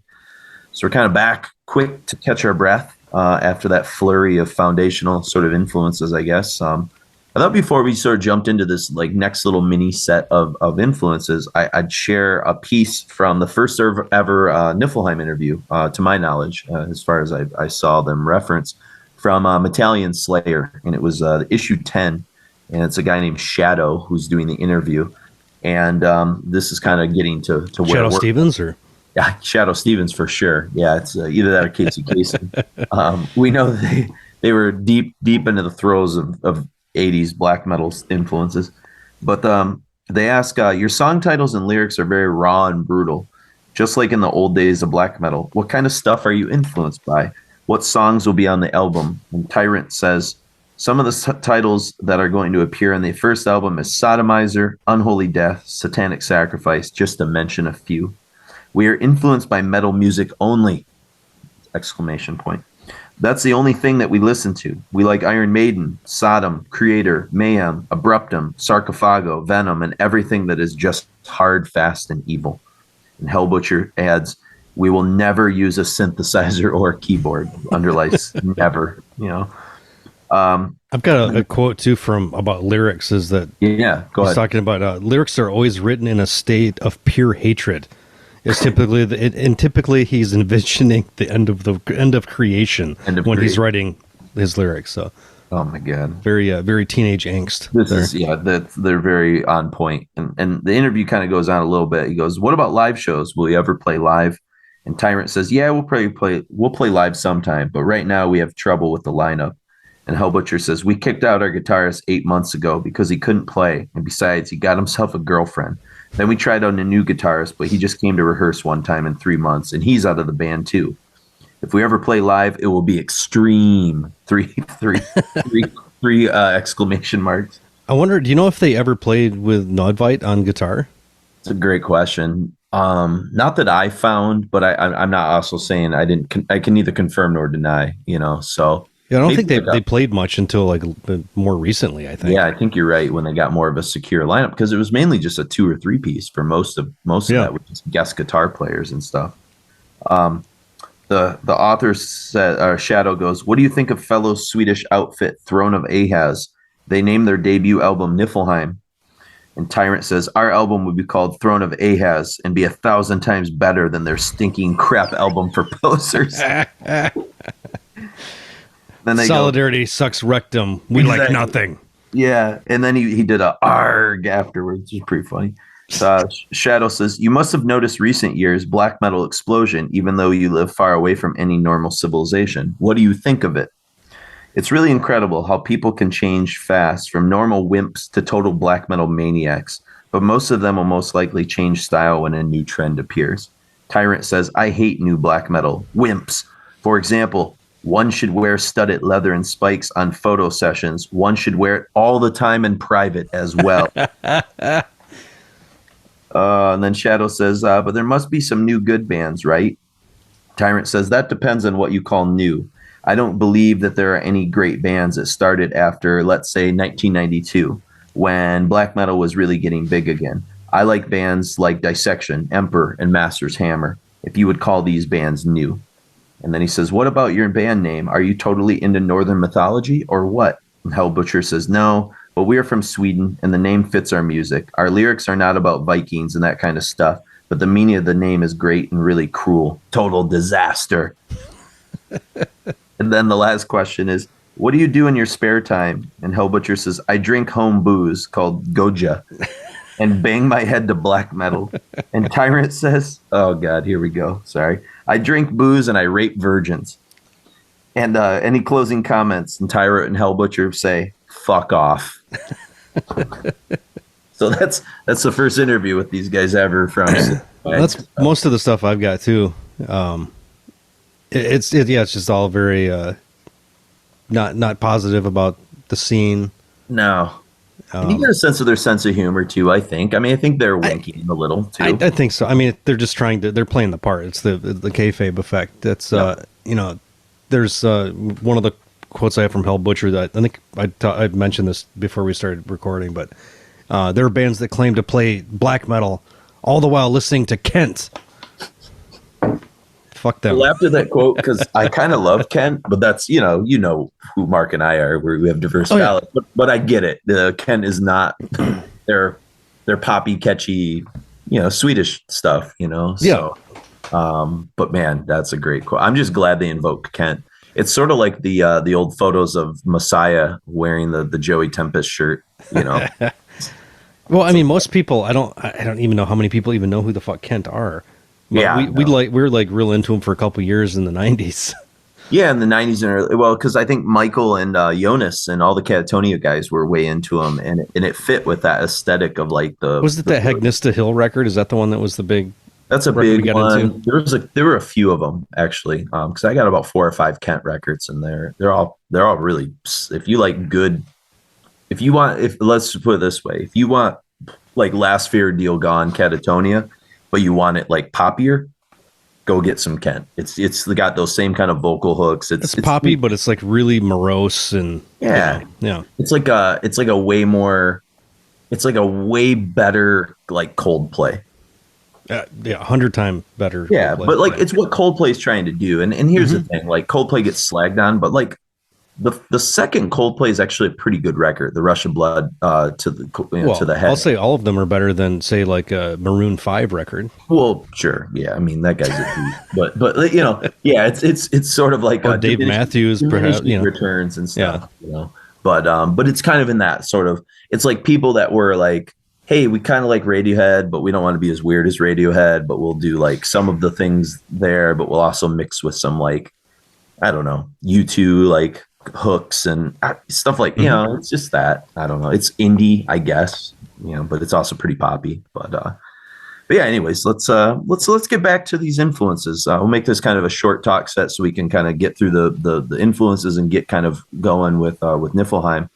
So we're kind of back quick to catch our breath after that flurry of foundational sort of influences, I guess. I thought before we sort of jumped into this like next little mini set of influences, I'd share a piece from the first ever Niflheim interview, to my knowledge, as far as I saw them reference, from Metallion Slayer, and it was issue 10, and it's a guy named Shadow who's doing the interview, and this is kind of getting to where Shadow Stevens, or yeah, Shadow Stevens for sure. Yeah, it's either that or Casey Kasem. We know they were deep into the throes of 80s black metal influences, but they ask, your song titles and lyrics are very raw and brutal, just like in the old days of black metal. What kind of stuff are you influenced by? What songs will be on the album? And Tyrant says, some of the titles that are going to appear in the first album is Sodomizer, Unholy Death, Satanic Sacrifice, just to mention a few. We are influenced by metal music only! ! That's the only thing that we listen to. We like Iron Maiden, Sodom, Creator, Mayhem, Abruptum, Sarcofago, Venom, and everything that is just hard, fast, and evil. And Hellbutcher adds, we will never use a synthesizer or a keyboard. Underlies never, you know. I've got a quote too from about lyrics, is that yeah, go he's ahead. talking about lyrics are always written in a state of pure hatred. It's typically and typically he's envisioning the end of creation when he's writing his lyrics. So, oh my god, very teenage angst. They're very on point. And the interview kind of goes on a little bit. He goes, "What about live shows? Will you ever play live?" And Tyrant says, "Yeah, we'll play live sometime, but right now we have trouble with the lineup." And Hellbutcher says, "We kicked out our guitarist 8 months ago because he couldn't play, and besides, he got himself a girlfriend. Then we tried out a new guitarist, but he just came to rehearse one time in 3 months, and he's out of the band too. If we ever play live, it will be extreme!" Three exclamation marks. I wonder, do you know if they ever played with Nodvite on guitar? It's a great question. Not that I found, but I'm not also saying I can neither confirm nor deny, you know, so. Yeah, I don't think they played much until like more recently, I think. Yeah, I think you're right, when they got more of a secure lineup, because it was mainly just a 2 or 3 piece for most of that, with just guest guitar players and stuff. The author said, Shadow goes, "What do you think of fellow Swedish outfit Throne of Ahaz? They named their debut album Niflheim." And Tyrant says, "Our album would be called Throne of Ahaz and be 1,000 times better than their stinking crap album for posers." Then they Solidarity sucks rectum. We like nothing. Yeah, and then he did a arg afterwards, which is pretty funny. Shadow says, "You must have noticed recent years black metal explosion, even though you live far away from any normal civilization. What do you think of it? It's really incredible how people can change fast from normal wimps to total black metal maniacs, but most of them will most likely change style when a new trend appears." Tyrant says, "I hate new black metal. Wimps. For example, one should wear studded leather and spikes on photo sessions. One should wear it all the time in private as well." And then Shadow says, "But there must be some new good bands, right?" Tyrant says, "That depends on what you call new. I don't believe that there are any great bands that started after, let's say, 1992, when black metal was really getting big again. I like bands like Dissection, Emperor, and Master's Hammer, if you would call these bands new." And then he says, "What about your band name? Are you totally into Northern mythology or what?" And Hellbutcher says, "No, but we are from Sweden and the name fits our music. Our lyrics are not about Vikings and that kind of stuff, but the meaning of the name is great and really cruel. Total disaster." And then the last question is, "What do you do in your spare time?" And Hellbutcher says, "I drink home booze called Goja and bang my head to black metal." And Tyrant says, oh God, here we go. Sorry. "I drink booze and I rape virgins." And any closing comments? And Tyrant and Hellbutcher say, "Fuck off." So that's the first interview with these guys ever from. That's most of the stuff I've got too. It's just all very not positive about the scene. No. You get a sense of their sense of humor too, I think. I mean, I think they're winking a little too. I think so. I mean, they're just they're playing the part. It's the kayfabe effect. That's you know, there's one of the quotes I have from Hell Butcher that I think I mentioned this before we started recording, but there are bands that claim to play black metal all the while listening to Kent. Fuck them. I laughed at that quote because I kind of love Kent, but that's you know who Mark and I are. We have diverse palates, but I get it. Kent is not their poppy, catchy, Swedish stuff. So, but man, that's a great quote. I'm just glad they invoked Kent. It's sort of like the old photos of Messiah wearing the Joey Tempest shirt. Well, I mean, most people. I don't even know how many people even know who the fuck Kent are. But yeah, we were like real into him for a couple years in the 90s. Yeah, in the 90s and early, because I think Michael and Jonas and all the Catatonia guys were way into him, and it fit with that aesthetic of like the. Was it that Hegnista Hill record? Is that the one that was the big? That's a big one. There were a few of them actually, because I got about 4 or 5 Kent records, and they're all really. If you like good, let's put it this way, if you want like Last Fear Deal Gone Catatonia, but you want it like poppier, go get some Kent. It's got those same kind of vocal hooks. It's poppy, but it's like really morose and yeah. It's like a way better like Coldplay. 100 times better. Yeah, Coldplay. But like it's what Coldplay's trying to do. And here's the thing, like Coldplay gets slagged on, but like the second Coldplay is actually a pretty good record. The Rush of Blood to the Head. I'll say all of them are better than say like a Maroon 5 record. Well, sure, yeah. I mean that guy's a dude, but yeah, it's sort of like Dave Matthews, perhaps returns and stuff. Yeah. But it's kind of in that sort of. It's like people that were like, hey, we kind of like Radiohead, but we don't want to be as weird as Radiohead, but we'll do like some of the things there, but we'll also mix with some like, I don't know, U2 like hooks and stuff like, it's just that. I don't know. It's indie, I guess, but it's also pretty poppy. But yeah, anyways, let's get back to these influences. We'll make this kind of a short talk set so we can kind of get through the influences and get kind of going with Niflheim.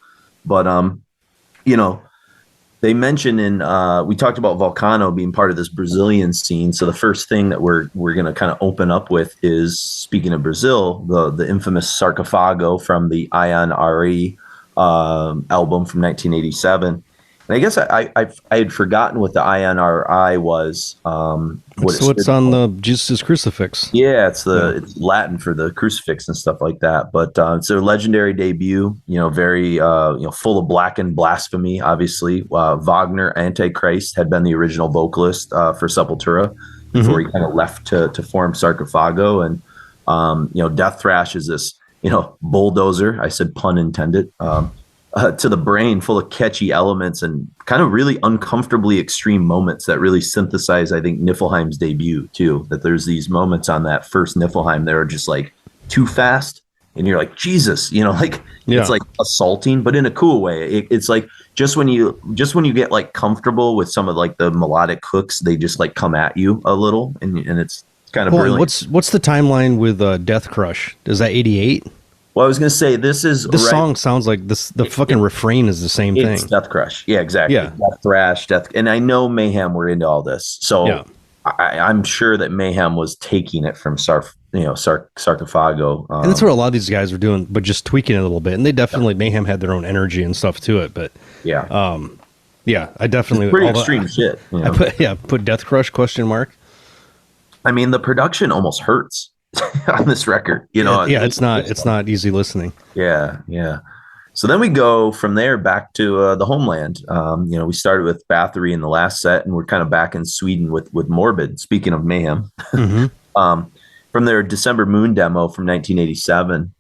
But they mentioned we talked about Vulcano being part of this Brazilian scene. So the first thing that we're going to kind of open up with is, speaking of Brazil, the infamous Sarcofago from the I.N.R.I album from 1987. And I guess I had forgotten what the I.N.R.I was. It's on the Jesus crucifix. Yeah, it's Latin for the crucifix and stuff like that. But it's their legendary debut. Very full of blackened blasphemy. Obviously, Wagner, Antichrist, had been the original vocalist for Sepultura before he kind of left to form Sarcofago. And Deathrash is this bulldozer. I said pun intended. To the brain, full of catchy elements and kind of really uncomfortably extreme moments that really synthesize, I think, Niflheim's debut too. That there's these moments on that first Niflheim that are just like too fast, and you're like, Jesus, it's like assaulting, but in a cool way. It's like just when you get like comfortable with some of like the melodic hooks, they just like come at you a little, and it's kind of brilliant. What's the timeline with Death Crush? Is that 88? Well, I was going to say this song sounds like this. The fucking refrain is the same thing. It's Death Crush, yeah, exactly. Yeah. Deathrash, and I know Mayhem were into all this, so I'm sure that Mayhem was taking it from Sarcofago, and that's what a lot of these guys were doing, but just tweaking it a little bit. And they definitely Mayhem had their own energy and stuff to it, but I definitely it's pretty extreme shit. I put Death Crush ? I mean, the production almost hurts on this record, it's not easy listening. Yeah. So then we go from there back to the homeland. We started with Bathory in the last set, and we're kind of back in Sweden with Morbid. Speaking of Mayhem, from their December Moon demo from 1987.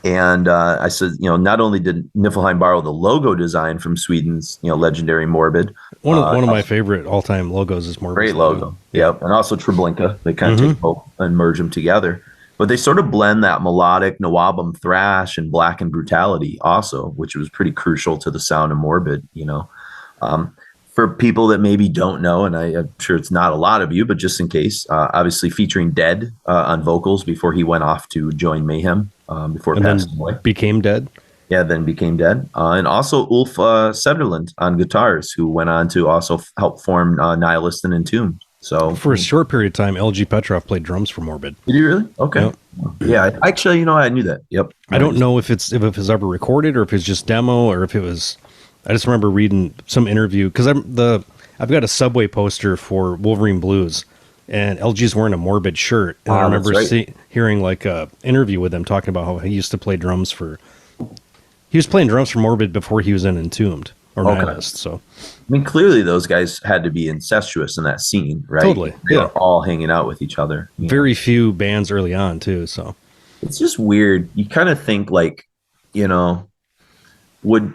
And I said, not only did Niflheim borrow the logo design from Sweden's, legendary Morbid. One of my favorite all-time logos is Morbid. Great logo. Yep. And also Treblinka. They kind of take both and merge them together. But they sort of blend that melodic Nawabum thrash and black and brutality also, which was pretty crucial to the sound of Morbid, For people that maybe don't know, and I'm sure it's not a lot of you, but just in case, obviously featuring Dead on vocals before he went off to join Mayhem. Before and passing away. Became Dead. Yeah, then became Dead. And also Ulf Sederland on guitars, who went on to also help form Nihilist and Entombed. So For a short period of time, LG Petrov played drums for Morbid. did you really? Okay. Yep. Yeah, actually, I knew that. Yep. I don't know if it was ever recorded or if it's just demo or if it was. I just remember reading some interview because I've got a Subway poster for Wolverine Blues, and LG's wearing a Morbid shirt, and I remember hearing like a interview with him talking about how he used to play drums for. He was playing drums for Morbid before he was in Entombed or Nihilist. So, I mean, clearly those guys had to be incestuous in that scene, right? Totally. They were all hanging out with each other. Very few bands early on too. So it's just weird. You kind of think like, would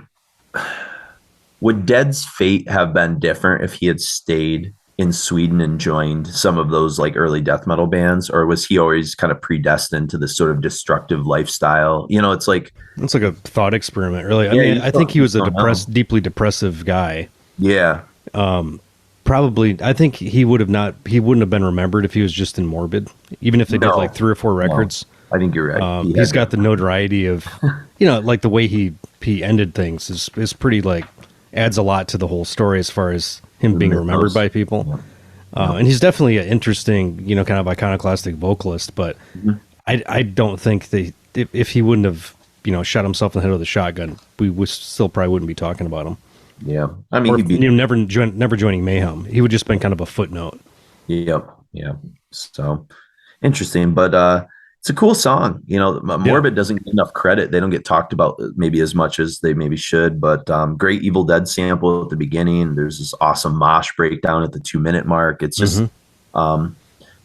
Dead's fate have been different if he had stayed in Sweden and joined some of those like early death metal bands, or was he always kind of predestined to this sort of destructive lifestyle? It's like a thought experiment, really. I mean, I think he was a deeply depressive guy. Yeah. Probably, I think he wouldn't have been remembered if he was just in Morbid, even if they did like 3 or 4 records. I think you're right. He's got the notoriety of, like the way he ended things is pretty like adds a lot to the whole story as far as him being remembered by people. And he's definitely an interesting, kind of iconoclastic vocalist, but I don't think if he wouldn't have, shot himself in the head with a shotgun, we still probably wouldn't be talking about him. Yeah. I mean, he'd be never joining Mayhem. He would just been kind of a footnote. Yep. Yeah. So interesting, but it's a cool song. Morbid doesn't get enough credit. They don't get talked about maybe as much as they maybe should, but great Evil Dead sample at the beginning. There's this awesome mosh breakdown at the 2-minute mark. It's just,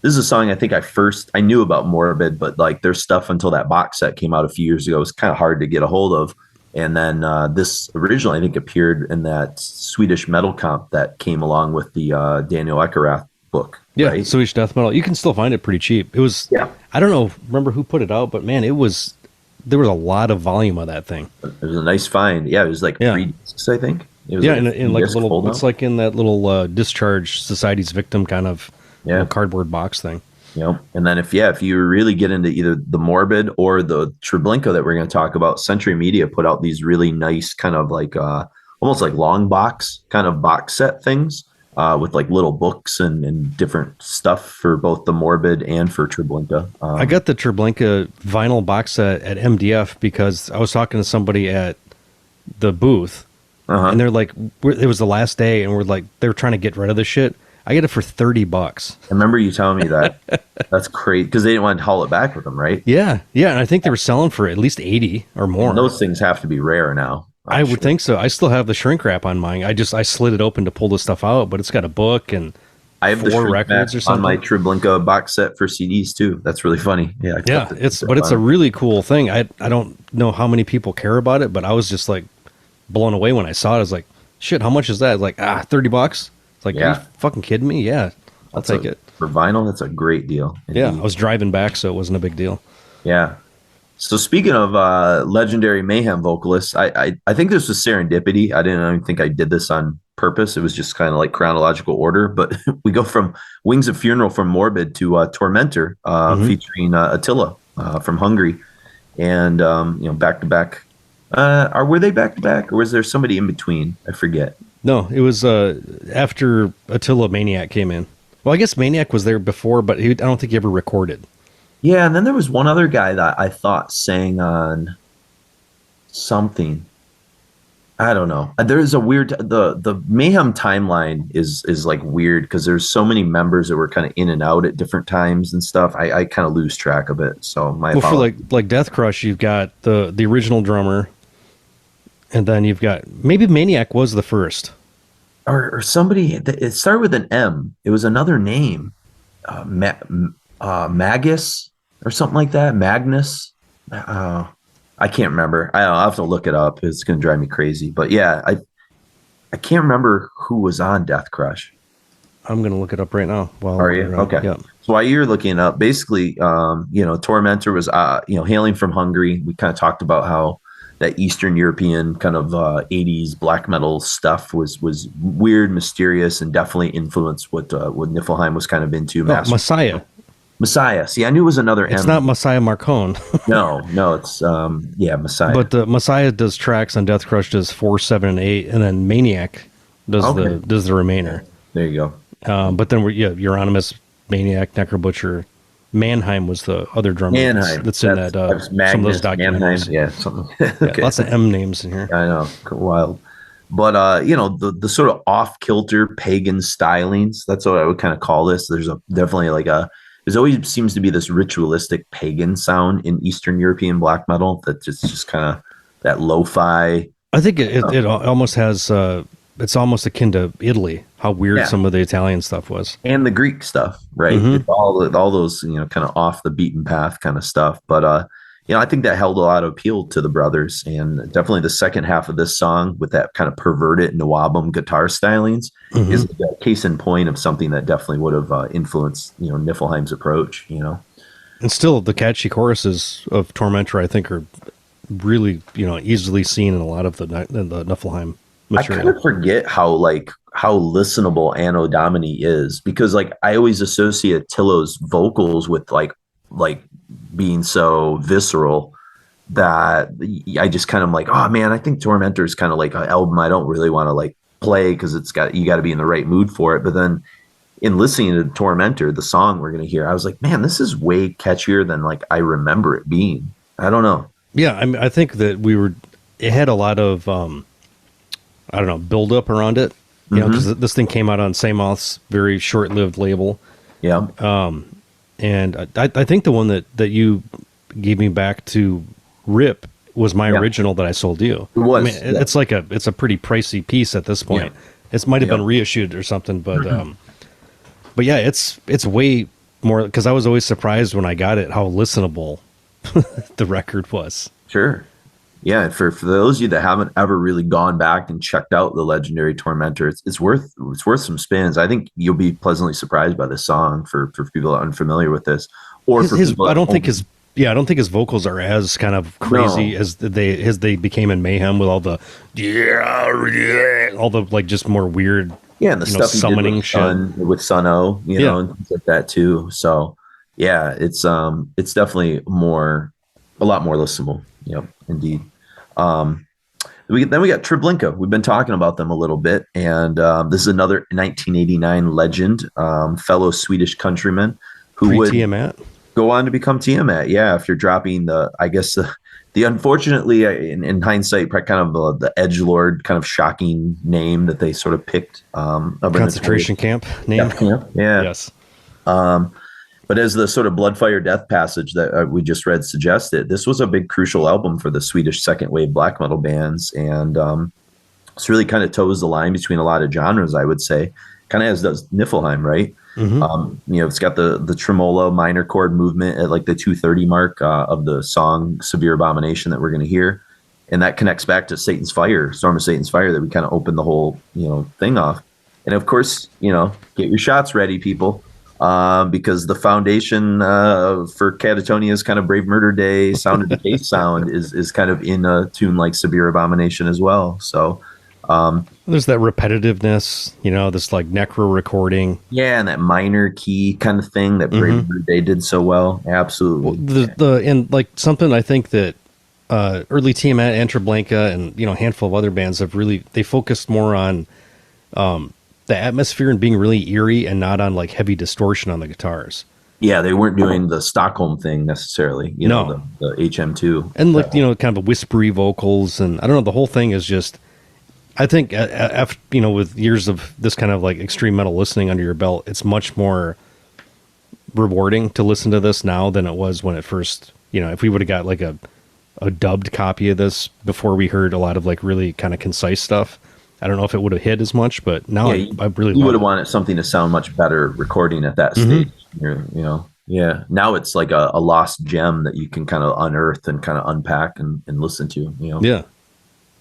this is a song I think I knew about Morbid, but like their stuff until that box set came out a few years ago was kind of hard to get a hold of. And then this originally, I think, appeared in that Swedish metal comp that came along with the Daniel Eckerrath book. Yeah, right? Swedish death metal. You can still find it pretty cheap. It was, I don't remember who put it out, but man, there was a lot of volume of that thing. It was a nice find. Yeah, it was like 3 discs, I think. It was in like a little, it's like in that little Discharge Society's Victim kind of cardboard box thing. And then if you really get into either the Morbid or the Treblinka that we're going to talk about, Century Media put out these really nice kind of like almost like long box kind of box set things with like little books and different stuff for both the Morbid and for Treblinka. I got the Treblinka vinyl box set at MDF because I was talking to somebody at the booth and they're like, it was the last day and they were trying to get rid of the shit. I get it for $30. I remember you telling me that. That's crazy because they didn't want to haul it back with them, right? Yeah, and I think they were selling for at least 80 or more. And those things have to be rare now. I would think so. I still have the shrink wrap on mine. I slid it open to pull the stuff out, but it's got a book and I have 4 records or something on my Treblinka box set for CDs too. That's really funny. Yeah, it's a really cool thing. I don't know how many people care about it, but I was just like blown away when I saw it. I was like, shit, how much is that? Like $30. It's like, are you fucking kidding me? Yeah, I'll take it. For vinyl, that's a great deal. Indeed. Yeah, I was driving back, so it wasn't a big deal. Yeah. So speaking of legendary Mayhem vocalists, I think this was serendipity. I didn't even think I did this on purpose. It was just kind of like chronological order. But we go from Wings of Funeral from Morbid to Tormentor featuring Attila from Hungary. And, back to back. Were they back to back or was there somebody in between? I forget. No, it was after Attila Maniac came in. Well, I guess Maniac was there before, but I don't think he ever recorded. Yeah, and then there was one other guy that I thought sang on something. I don't know. There's a weird the Mayhem timeline is like weird because there's so many members that were kind of in and out at different times and stuff. I kind of lose track of it. So for like Death Crush, you've got the original drummer. And then you've got maybe Maniac was the first, or somebody. It started with an M. It was another name, Magus or something like that. Magnus. I can't remember. I'll have to look it up. It's going to drive me crazy. But yeah, I can't remember who was on Death Crush. I'm going to look it up right now. Are you okay? Yeah. So while you're looking it up, basically, Tormentor was hailing from Hungary. We kind of talked about how that Eastern European kind of 80s black metal stuff was weird, mysterious, and definitely influenced what Niflheim was kind of into. Messiah. See, I knew it was another It's M. not Messiah Marcone. no, it's Messiah. But the Messiah does tracks on Death Crush, does 4, 7, and 8, and then Maniac does the remainder. There you go. But then Euronymous, Maniac, Necrobutcher, Mannheim was the other drummer that's in that some of those documentaries. Mannheim, yeah, something. Okay. Lots of M names in here. I know, wild. But you know, the sort of off kilter pagan stylings. That's what I would kind of call this. There's definitely there's always seems to be this ritualistic pagan sound in Eastern European black metal that just kind of that lo-fi. I think it almost has. It's almost akin to Italy. How weird some of the Italian stuff was, and the Greek stuff, right? It's all those kind of off the beaten path kind of stuff. But I think that held a lot of appeal to the brothers, and definitely the second half of this song with that kind of perverted Nawabum guitar stylings is a case in point of something that definitely would have influenced Niflheim's approach. And still, the catchy choruses of Tormentor, I think, are really easily seen in a lot of the Niflheim material. I kind of forget how listenable Anno Domini is, because I always associate Tillo's vocals with like being so visceral that I just kind of oh man, I think Tormentor is kind of like an album I don't really want to play because you got to be in the right mood for it. But then in listening to Tormentor, the song we're going to hear, I was like, man, this is way catchier than I remember it being. I don't know. Yeah, I mean, I think that it had a lot of build up around it, because this thing came out on Seamoth's very short-lived label. Yeah. And I think the one that you gave me back to rip was my original that I sold you. It was. I mean, it's a pretty pricey piece at this point. Yeah. It might have been reissued or something, but yeah, it's way more, because I was always surprised when I got it how listenable the record was. Sure. Yeah, for those of you that haven't ever really gone back and checked out the legendary Tormentor, it's worth some spins. I think you'll be pleasantly surprised by this song for people that are unfamiliar with this. Or I don't think his vocals are as kind of crazy as they became in Mayhem with all the just more weird and the stuff summoning he did with Sun-O, and things like that too. So yeah, it's definitely a lot more listenable. Yep, indeed. Then we got Treblinka. We've been talking about them a little bit, and this is another 1989 legend, fellow Swedish countryman who would Tiamat go on to become Tiamat. Yeah, if you're dropping the unfortunately in hindsight, kind of the edgelord kind of shocking name that they sort of picked. Concentration camp name. Yeah. Yes. But as the sort of Bloodfire Death passage that we just read suggested, this was a big crucial album for the Swedish second wave black metal bands. And it's really kind of toes the line between a lot of genres, I would say, kind of as does Niflheim, right? It's got the tremolo minor chord movement at the 230 mark of the song Severe Abomination that we're going to hear. And that connects back to Satan's Fire, Storm of Satan's Fire, that we kind of opened the whole, thing off. And of course, get your shots ready, people. Because the foundation for Catatonia's kind of Brave Murder Day Sound of Decay sound is kind of in a tune like Severe Abomination as well. So there's that repetitiveness, this necro recording. Yeah, and that minor key kind of thing that Brave Murder Day did so well. Absolutely. And something I think that early Tiamat and Treblinka and a handful of other bands have they focused more on the atmosphere and being really eerie and not on heavy distortion on the guitars. Yeah, they weren't doing the Stockholm thing necessarily. The HM2 and kind of whispery vocals, and I don't know. The whole thing is just, I think, after with years of this kind of extreme metal listening under your belt, it's much more rewarding to listen to this now than it was when it first. If we would have got a dubbed copy of this before we heard a lot of really kind of concise stuff, I don't know if it would have hit as much, but now I really would have wanted something to sound much better recording at that stage. Yeah. Now it's like a lost gem that you can kind of unearth and kind of unpack and listen to. Yeah.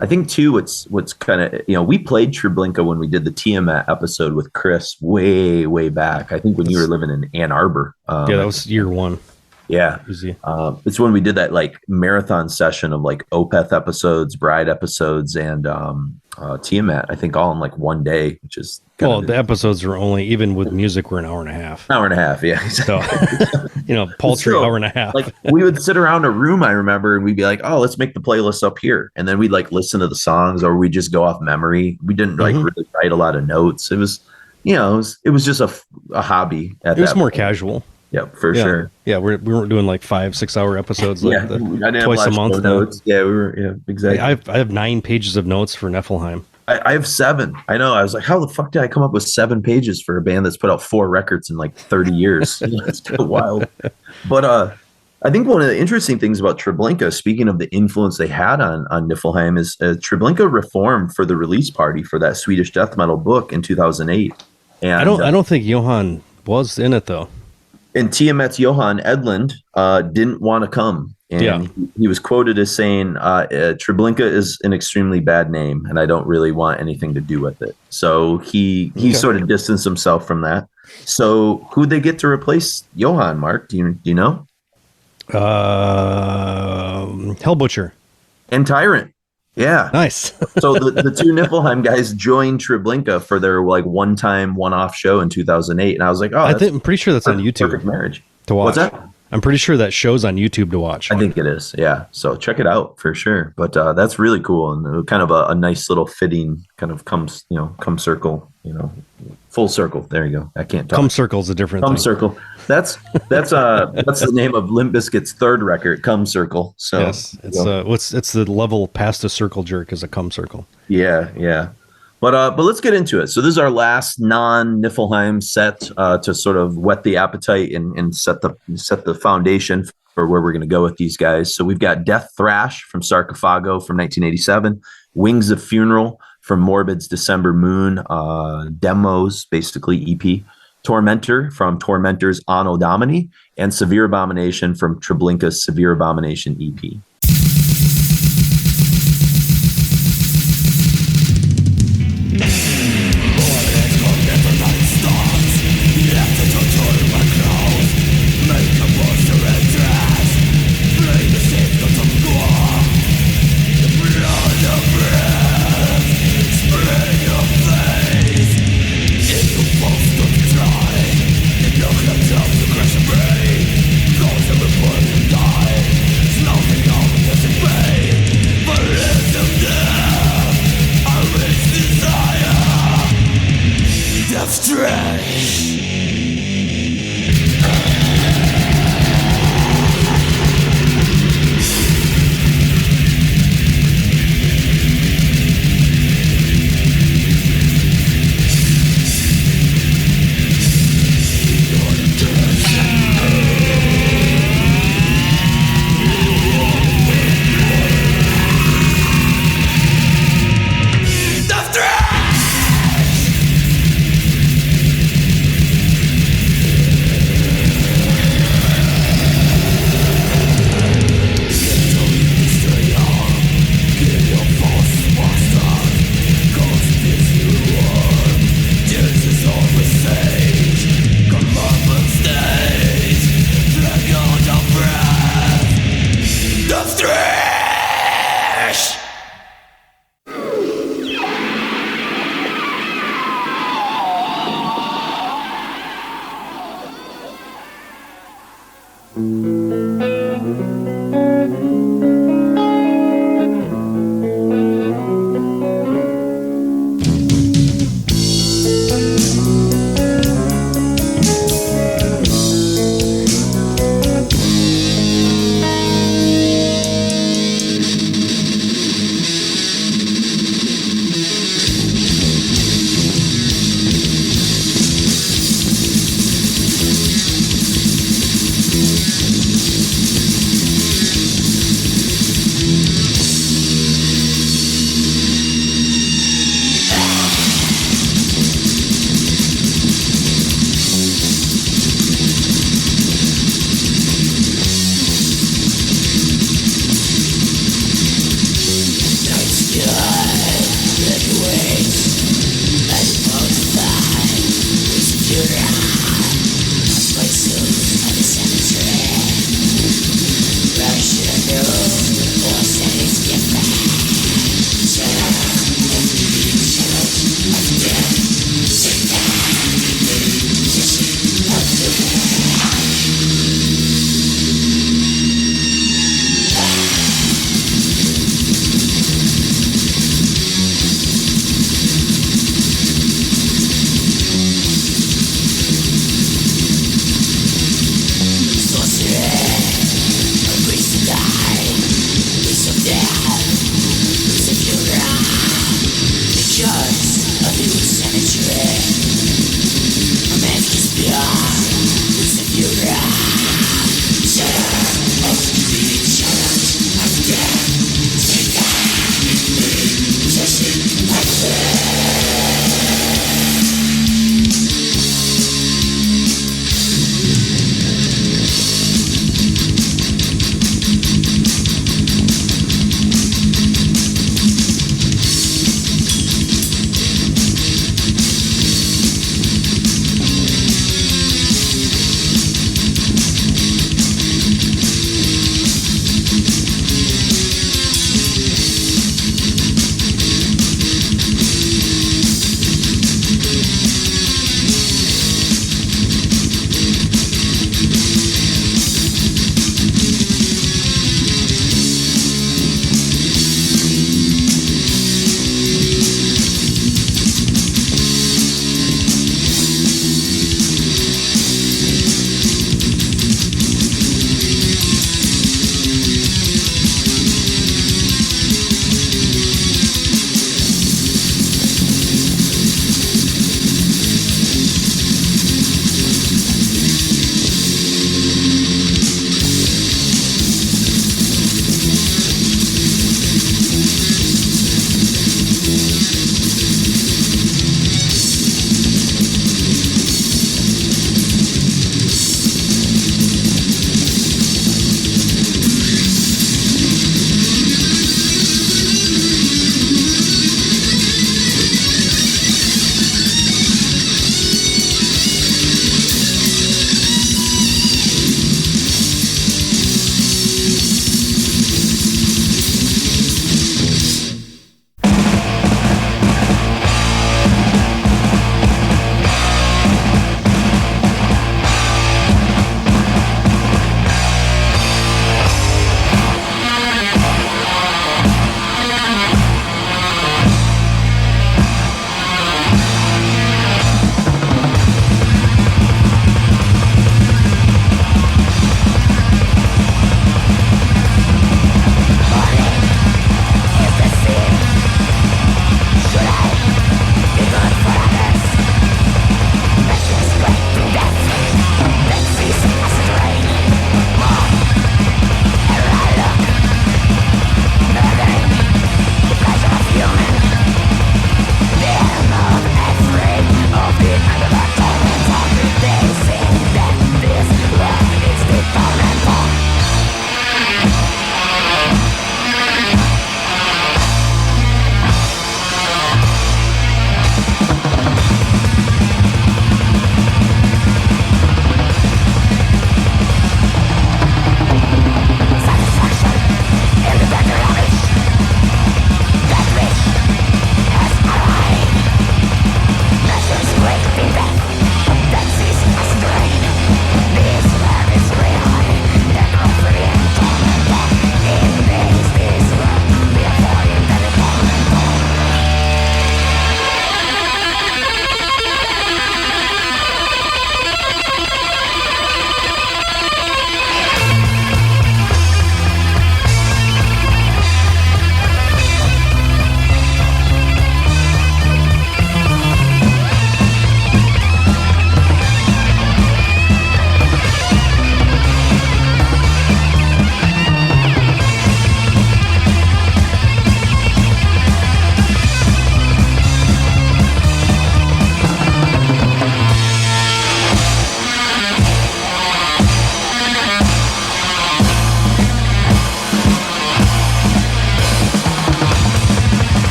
I think too, what's kind of we played Treblinka when we did the Tiamat episode with Chris way back. I think when you were living in Ann Arbor. That was year one. Yeah. It's when we did that marathon session of Opeth episodes, Bride episodes, and Tiamat, I think all in one day, which is the episodes were only, even with music, were an hour and a half. Yeah. So paltry hour and a half. We would sit around a room, I remember, and we'd be like, oh, let's make the playlist up here, and then we'd listen to the songs, or we'd just go off memory. We didn't really write a lot of notes. It was it was just a hobby. It was more casual. Yep, for sure. Yeah, we weren't doing like 5-6 hour episodes I didn't twice a month. Notes. Yeah, we were. Yeah, exactly. I have 9 pages of notes for Niflheim. I have 7. I know. I was like, how the fuck did I come up with 7 pages for a band that's put out 4 records in like 30 years? It's kind of wild. But I think one of the interesting things about Treblinka, speaking of the influence they had on Niflheim, is Treblinka reformed for the release party for that Swedish death metal book in 2008. And I don't think Johan was in it though. And Tiamat's Johan Edlund didn't want to come. And he was quoted as saying, Treblinka is an extremely bad name, and I don't really want anything to do with it. So he sort of distanced himself from that. So who'd they get to replace Johan, Mark? Do you know? Hellbutcher. And Tyrant. Yeah. Nice. So the 2 Niflheim guys joined Treblinka for their like one-off show in 2008. And I was like, I'm pretty sure that's on YouTube. Perfect marriage. To watch. What's that? I'm pretty sure that show's on YouTube to watch. I think it is. Yeah. So check it out for sure. But that's really cool. And kind of a nice little fitting kind of come circle, full circle. There you go. I can't talk. Come Circle's a different thing. Come Circle. That's the name of Limp Bizkit's 3rd record, Come Circle. So yes, it's the level past a circle jerk is a come circle. Yeah. But let's get into it. So this is our last non-Niflheim set to sort of whet the appetite and set the foundation for where we're going to go with these guys. So we've got Deathrash from Sarcofago from 1987, Wings of Funeral from Morbid's December Moon demos, basically EP, Tormentor from Tormentor's Anno Domini, and Severe Abomination from Treblinka's Severe Abomination EP.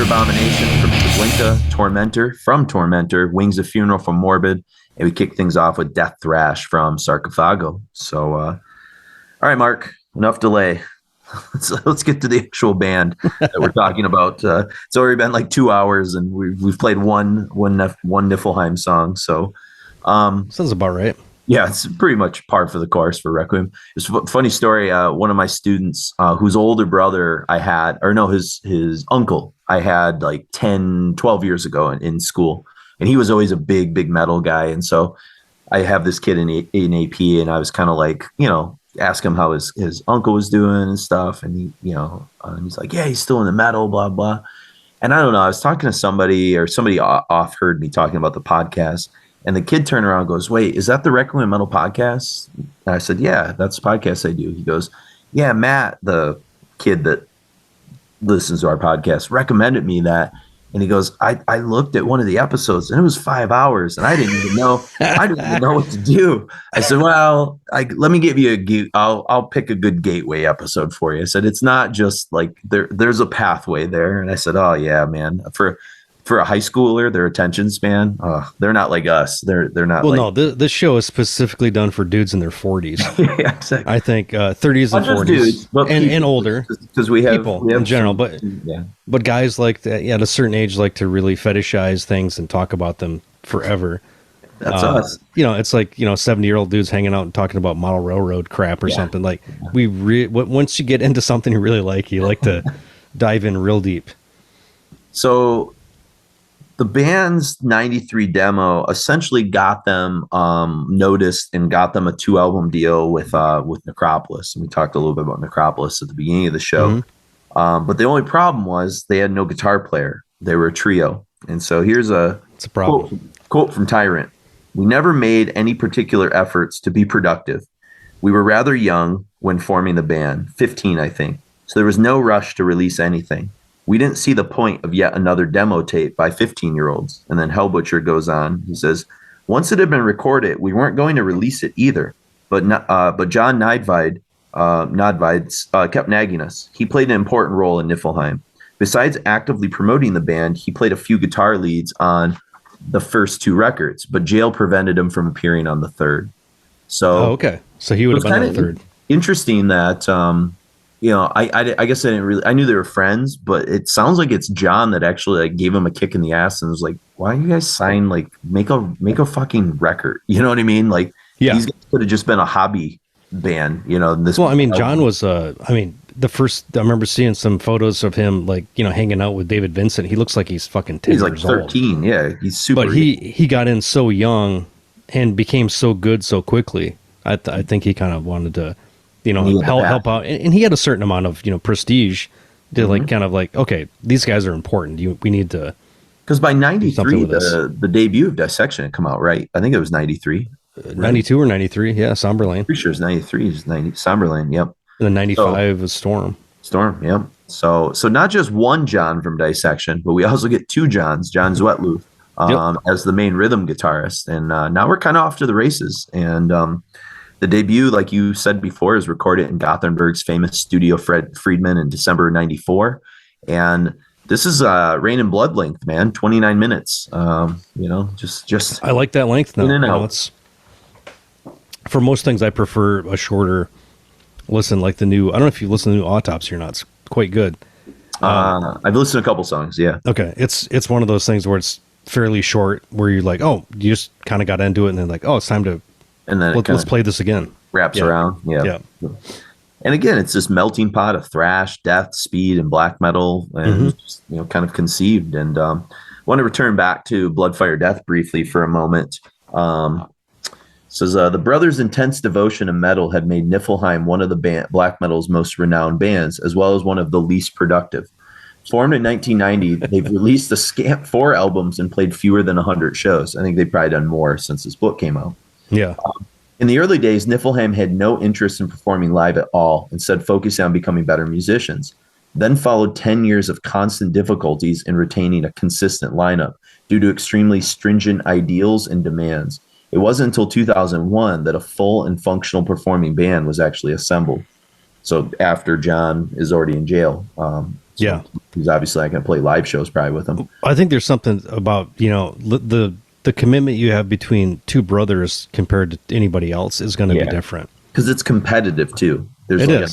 Abomination from Treblinka, Tormentor from Tormentor, Wings of Funeral from Morbid, and we kick things off with Deathrash from Sarcofago. So, all right, Mark, enough delay. Let's get to the actual band that we're talking about. It's already been like 2 hours, and we've played one Niflheim song. So, sounds about right. Yeah, it's pretty much par for the course for Requiem. It's a funny story. One of my students, whose older brother I had, or no, his uncle I had like 10, 12 years ago in school. And he was always a big metal guy. And so I have this kid in AP, and I was kind of like, ask him how his uncle was doing and stuff. And he, he's like, yeah, he's still in the metal, blah, blah. And I don't know, I was talking to somebody, or somebody off heard me talking about the podcast. And the kid turned around and goes, wait, is that the Requiem Metal podcast? And I said, yeah, that's the podcast I do. He goes, yeah, Matt, the kid that listens to our podcast, recommended me that. And he goes, I looked at one of the episodes and it was 5 hours and I didn't even know what to do. I said, well, let me give you I'll pick a good gateway episode for you. I said, it's not just like there's a pathway there. And I said, oh yeah, man, for a high schooler, their attention span, they're not like us. They're not. Well, no, this show is specifically done for dudes in their 40s. Yeah, exactly. I think 30s and 40s, dudes, and older, because we have in general. But guys like that, at a certain age, like to really fetishize things and talk about them forever. That's us. It's like 70-year-old dudes hanging out and talking about model railroad crap or something. Like once you get into something you really like, you like to dive in real deep. So the band's 93 demo essentially got them noticed and got them a 2-album deal with Necropolis. And we talked a little bit about Necropolis at the beginning of the show. Mm-hmm. But the only problem was they had no guitar player. They were a trio. And so here's it's a problem. Quote from Tyrant. We never made any particular efforts to be productive. We were rather young when forming the band, 15, I think. So there was no rush to release anything. We didn't see the point of yet another demo tape by 15-year-olds. And then Hellbutcher goes on. He says, once it had been recorded, we weren't going to release it either. But John Nidvide kept nagging us. He played an important role in Niflheim. Besides actively promoting the band, he played a few guitar leads on the first 2 records, but jail prevented him from appearing on the third. So, okay. So he would have been on the third. Interesting that... I guess I didn't really. I knew they were friends, but it sounds like it's John that actually gave him a kick in the ass and was like, "Why don't you guys sign? Make a fucking record." You know what I mean? Like, these guys could have just been a hobby band. John was. The first I remember seeing some photos of him hanging out with David Vincent. He looks like he's fucking 10 years old. He's like 13. Old. Yeah, he's super. But he got in so young and became so good so quickly. I think he kind of wanted to. Help out, and he had a certain amount of prestige to okay, these guys are important. We need to, because by 93 the debut of Dissection had come out, right? I think it was 93, 92 or 93. Yeah, Somberlane. Pretty sure it's 93. It's 90 Somberlane. Yep. And then 95 was Storm. Yep. So not just one John from Dissection, but we also get 2 Johns. John Zwetluth as the main rhythm guitarist, and now we're kind of off to the races. And the debut, like you said before, is recorded in Gothenburg's famous Studio Friedman in December 94. And this is Rain and Blood length, man, 29 minutes. Just I like that length now. In and out. For most things, I prefer a shorter listen, like the new, I don't know if you listen to the new Autopsy or not. It's quite good. I've listened to a couple songs, yeah. Okay. It's one of those things where it's fairly short, where you're like, oh, you just kind of got into it, and then like, oh, it's time to, and then let's play this again. Wraps around. Yeah. And again, it's this melting pot of thrash, death, speed, and black metal, and just, kind of conceived. And I want to return back to Bloodfire Death briefly for a moment. Says the brothers' intense devotion to metal had made Niflheim one of the black metal's most renowned bands, as well as one of the least productive. Formed in 1990, they've released a scant 4 albums and played fewer than 100 shows. I think they've probably done more since this book came out. Yeah. In the early days, Niflheim had no interest in performing live at all, instead focusing on becoming better musicians. Then followed 10 years of constant difficulties in retaining a consistent lineup due to extremely stringent ideals and demands. It wasn't until 2001 that a full and functional performing band was actually assembled. So after John is already in jail. So Yeah. he's obviously not going to play live shows probably with them. I think there's something about, the commitment you have between two brothers compared to anybody else is going to be different. Because it's competitive too. There's a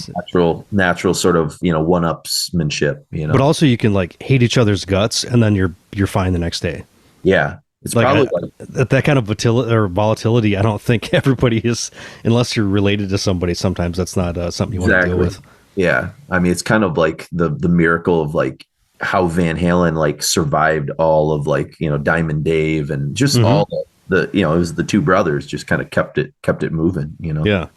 natural sort of, one-upsmanship, But also you can like hate each other's guts and then you're fine the next day. Yeah. It's like probably that kind of volatility. I don't think everybody is, unless you're related to somebody. Sometimes that's not something you want to deal with. Yeah. I mean, it's kind of like the miracle of like how Van Halen like survived all of like, Diamond Dave and just all the it was the two brothers just kind of kept it moving, Yeah.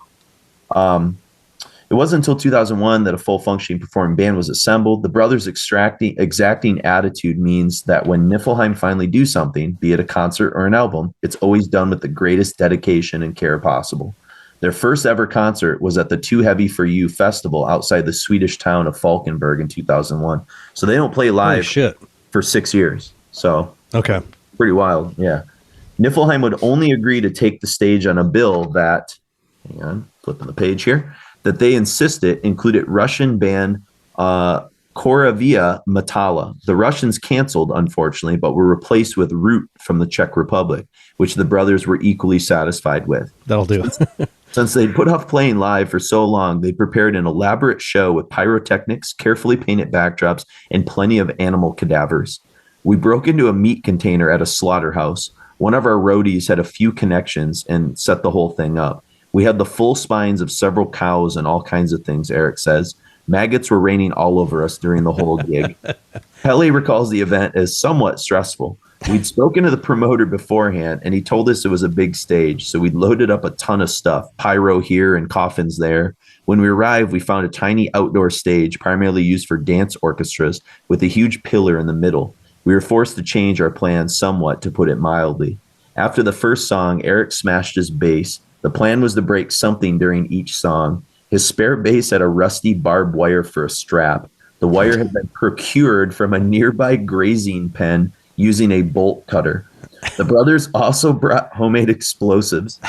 It wasn't until 2001 that a full functioning performing band was assembled. The brothers' exacting attitude means that when Niflheim finally do something, be it a concert or an album, it's always done with the greatest dedication and care possible. Their first ever concert was at the Too Heavy for You festival outside the Swedish town of Falkenberg in 2001. So they don't play live for 6 years. So okay, pretty wild. Yeah. Niflheim would only agree to take the stage on a bill that, hang on, flipping the page here, that they insisted included Russian band Koravia Metala. The Russians canceled, unfortunately, but were replaced with Root from the Czech Republic, which the brothers were equally satisfied with. That'll do. Since they'd put off playing live for so long, they prepared an elaborate show with pyrotechnics, carefully painted backdrops, and plenty of animal cadavers. We broke into a meat container at a slaughterhouse. One of our roadies had a few connections and set the whole thing up. We had the full spines of several cows and all kinds of things, Eric says. Maggots were raining all over us during the whole gig. Pele recalls the event as somewhat stressful. We'd spoken to the promoter beforehand, and he told us it was a big stage, so we'd loaded up a ton of stuff, pyro here and coffins there. When we arrived, we found a tiny outdoor stage, primarily used for dance orchestras, with a huge pillar in the middle. We were forced to change our plans somewhat, to put it mildly. After the first song, Eric smashed his bass. The plan was to break something during each song. His spare bass had a rusty barbed wire for a strap. The wire had been procured from a nearby grazing pen using a bolt cutter. The brothers also brought homemade explosives.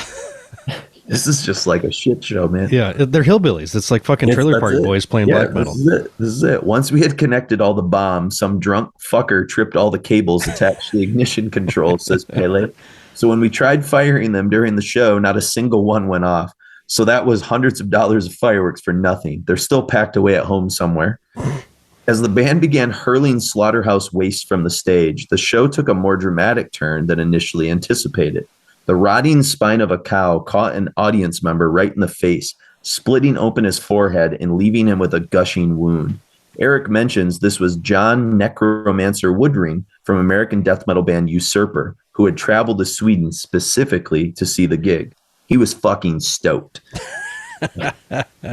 This is just like a shit show, man. Yeah, they're hillbillies. It's like fucking Trailer Park Boys playing black metal. This is it. Once we had connected all the bombs, some drunk fucker tripped all the cables attached to the ignition control, says Pele. So when we tried firing them during the show, not a single one went off. So that was hundreds of dollars of fireworks for nothing. They're still packed away at home somewhere. As the band began hurling slaughterhouse waste from the stage, the show took a more dramatic turn than initially anticipated. The rotting spine of a cow caught an audience member right in the face, splitting open his forehead and leaving him with a gushing wound. Eric mentions this was John Necromancer Woodring from American death metal band Usurper, who had traveled to Sweden specifically to see the gig. He was fucking stoked.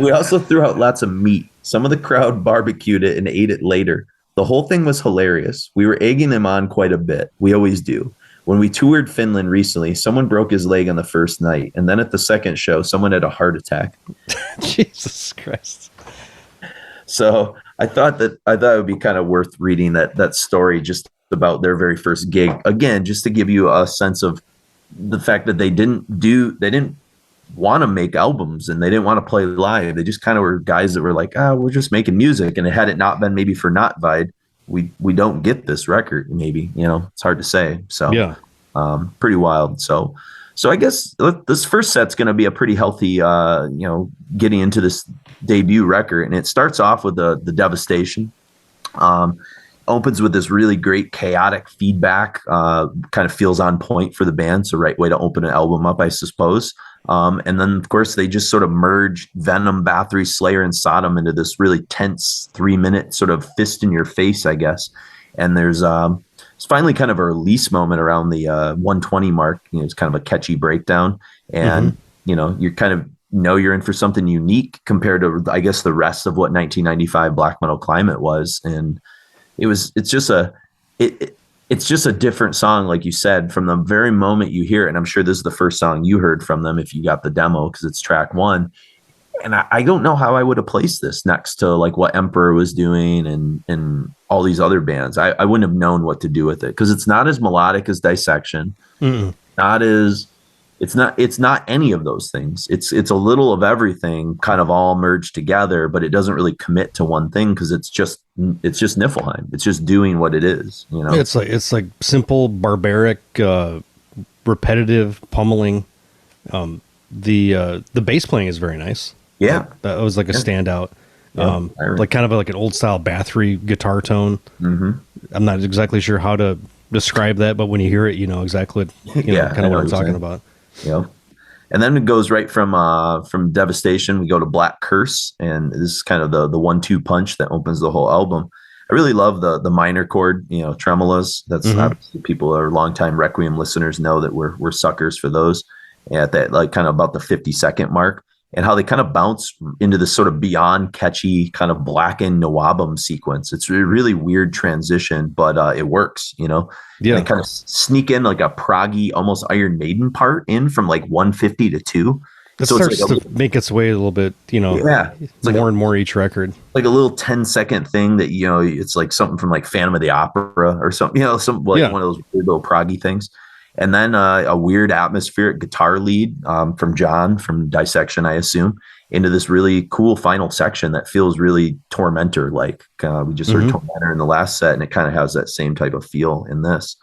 We also threw out lots of meat. Some of the crowd barbecued it and ate it later. The whole thing was hilarious. We were egging them on quite a bit. We always do. When we toured Finland recently, someone broke his leg on the first night, and then at the second show, someone had a heart attack. Jesus Christ. So I thought it would be kind of worth reading that story just about their very first gig. Again, just to give you a sense of the fact that they didn't want to make albums and they didn't want to play live. They just kind of were guys that were like, we're just making music. And had it not been maybe for Notvide, we don't get this record. Maybe, it's hard to say. So yeah, pretty wild. So I guess this first set's going to be a pretty healthy, getting into this debut record. And it starts off with the Devastation. Opens with this really great chaotic feedback, kind of feels on point for the band. So right way to open an album up, I suppose. And then, of course, they just sort of merged Venom, Bathory, Slayer, and Sodom into this really tense 3-minute sort of fist in your face, I guess. And there's it's finally kind of a release moment around the 120 mark. It's kind of a catchy breakdown. And, you're kind of you're in for something unique compared to, I guess, the rest of what 1995 black metal climate was. And it's just a different song, like you said, from the very moment you hear it. And I'm sure this is the first song you heard from them if you got the demo, because it's track 1. And I don't know how I would have placed this next to like what Emperor was doing and all these other bands. I wouldn't have known what to do with it, because it's not as melodic as Dissection. Not as it's not any of those things. It's a little of everything kind of all merged together, but it doesn't really commit to one thing because it's just Niflheim. It's just doing what it is, you know. It's like simple, barbaric, repetitive pummeling. The bass playing is very nice. Yeah, that was like a standout. Yeah, like kind of like an old style Bathory guitar tone. Mm-hmm. I'm not exactly sure how to describe that, but when you hear it, you know exactly what, kind of what I'm talking about. Yeah. And then it goes right from Devastation. We go to Black Curse, and this is kind of the 1-2 punch that opens the whole album. I really love the minor chord, tremolos. That's obviously people who are longtime Requiem listeners know that we're suckers for those at that, like, kind of about the 50-second mark, and how they kind of bounce into this sort of beyond catchy kind of blackened Nawabum sequence. It's a really weird transition, but it works, Yeah. And they kind of sneak in like a proggy, almost Iron Maiden part in from like 150 to 2. It starts to make its way a little bit, it's like more and more each record. Like a little 10-second thing that, it's like something from like Phantom of the Opera or something, one of those weird little proggy things. And then a weird atmospheric guitar lead from John from Dissection, I assume, into this really cool final section that feels really Tormentor-like. We just heard Tormentor in the last set, and it kind of has that same type of feel in this.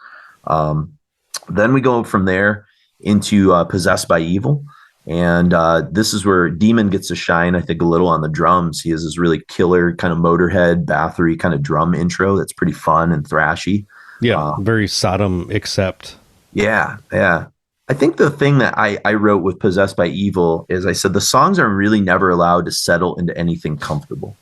Then we go from there into Possessed by Evil. And this is where Demon gets to shine, I think, a little on the drums. He has this really killer kind of Motorhead, Bathory kind of drum intro that's pretty fun and thrashy. Yeah, very Sodom accept. Yeah. I think the thing that I wrote with Possessed by Evil is I said the songs are really never allowed to settle into anything comfortable.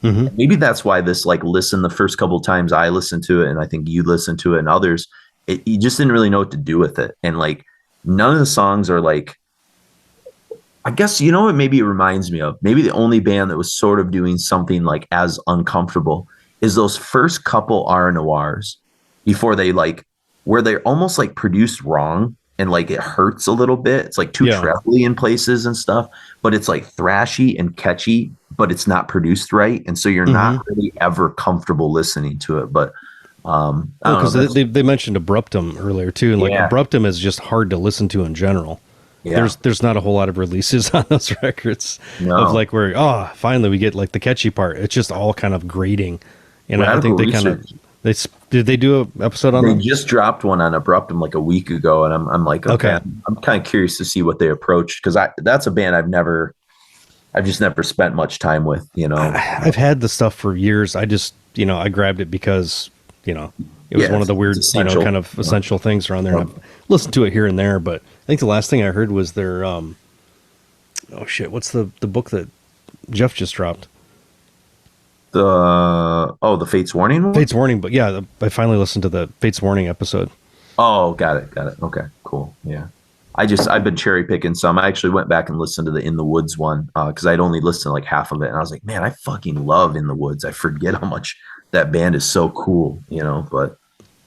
Mm-hmm. Maybe that's why this, like, listen, the first couple of times I listened to it, and I think you listened to it and others, you just didn't really know what to do with it. And like, none of the songs are like, I guess, what maybe it reminds me of? Maybe the only band that was sort of doing something like as uncomfortable is those first couple R&Rs before they where they're almost like produced wrong and like it hurts a little bit. It's like too trebly in places and stuff, but it's like thrashy and catchy, but it's not produced right. And so you're not really ever comfortable listening to it. But because they mentioned Abruptum earlier too. And Abruptum is just hard to listen to in general. Yeah. There's not a whole lot of releases on those records of like where, finally we get like the catchy part. It's just all kind of grating. And I think they kind of, did they do an episode on that? They just dropped one on Abruptum like a week ago, and I'm like, okay. I'm kind of curious to see what they approached, because that's a band I've just never spent much time with. I've had the stuff for years. I just I grabbed it because it was one of the weird kind of essential things around there. And I've listened to it here and there, but I think the last thing I heard was their what's the book that Jeff just dropped? The Fates Warning one? Fates Warning, but yeah, I finally listened to the Fates Warning episode. Oh, got it. Okay, cool. Yeah. I've been cherry picking some. I actually went back and listened to the In the Woods one because I'd only listened to like half of it, and I was like, man, I fucking love In the Woods. I forget how much that band is so cool, but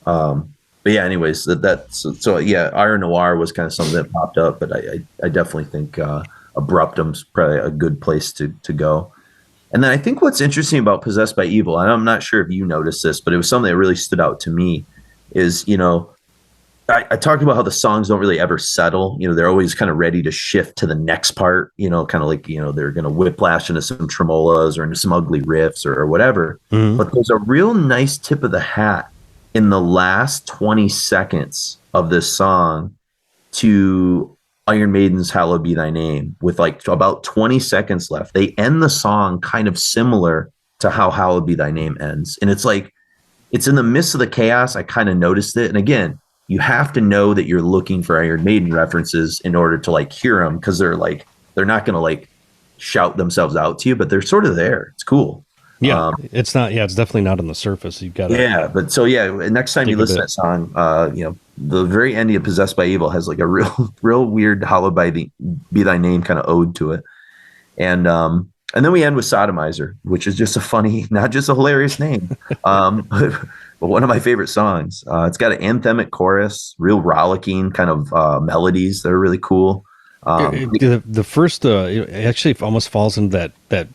yeah, anyways, so I.N.R.I was kind of something that popped up, but I definitely think Abruptum's probably a good place to go. And then I think what's interesting about Possessed by Evil, and I'm not sure if you noticed this, but it was something that really stood out to me, is, I talked about how the songs don't really ever settle. They're always kind of ready to shift to the next part, kind of like, they're going to whiplash into some tremolas or into some ugly riffs or whatever. Mm-hmm. But there's a real nice tip of the hat in the last 20 seconds of this song to Iron Maiden's Hallowed Be Thy Name, with like about 20 seconds left. They end the song kind of similar to how Hallowed Be Thy Name ends. And it's like, it's in the midst of the chaos. I kind of noticed it. And again, you have to know that you're looking for Iron Maiden references in order to like hear them, because they're not going to like shout themselves out to you, but they're sort of there. It's cool. Yeah, it's not. Yeah, it's definitely not on the surface. You've got to. Yeah, but so next time you listen to that song, the very end of Possessed by Evil has like a real weird Hallowed Be Thy Name kind of ode to it, and then we end with Sodomizer, which is just a funny, not just a hilarious name, but one of my favorite songs. It's got an anthemic chorus, real rollicking kind of melodies that are really cool. The first, it actually almost falls into that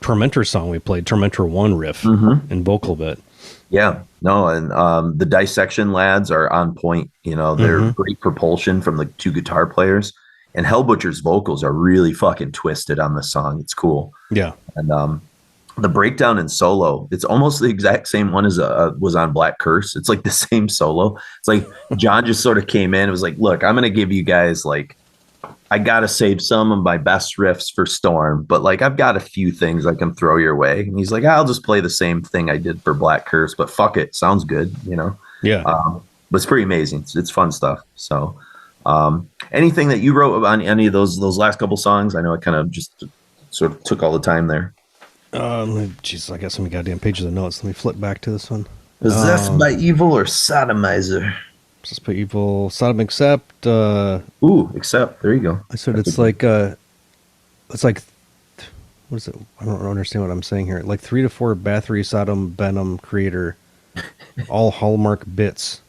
Tormentor song we played, Tormentor 1 riff and vocal bit. Yeah, no, and the Dissection lads are on point. You know, they're great propulsion from the two guitar players, and Hellbutcher's vocals are really fucking twisted on the song. It's cool. Yeah, and the breakdown in solo, it's almost the exact same one as was on Black Curse. It's like the same solo. It's like John just sort of came in and was like, "Look, I'm gonna give you guys like." I gotta save some of my best riffs for Storm, but like I've got a few things I can throw your way. And he's like, I'll just play the same thing I did for Black Curse, but fuck it, sounds good, you know. Yeah. But it's pretty amazing. It's fun stuff. So, anything that you wrote on any of those last couple songs? I know I kind of just sort of took all the time there. Jesus, I got so many goddamn pages of notes. Let me flip back to this one. Possessed by Evil or Sodomizer? Possessed by Evil, Sodom Accept. Accept. There you go. I said it's like, what is it? I don't understand what I'm saying here. Like 3 to 4 Bathory, Sodom, Venom, Creator, all Hallmark bits.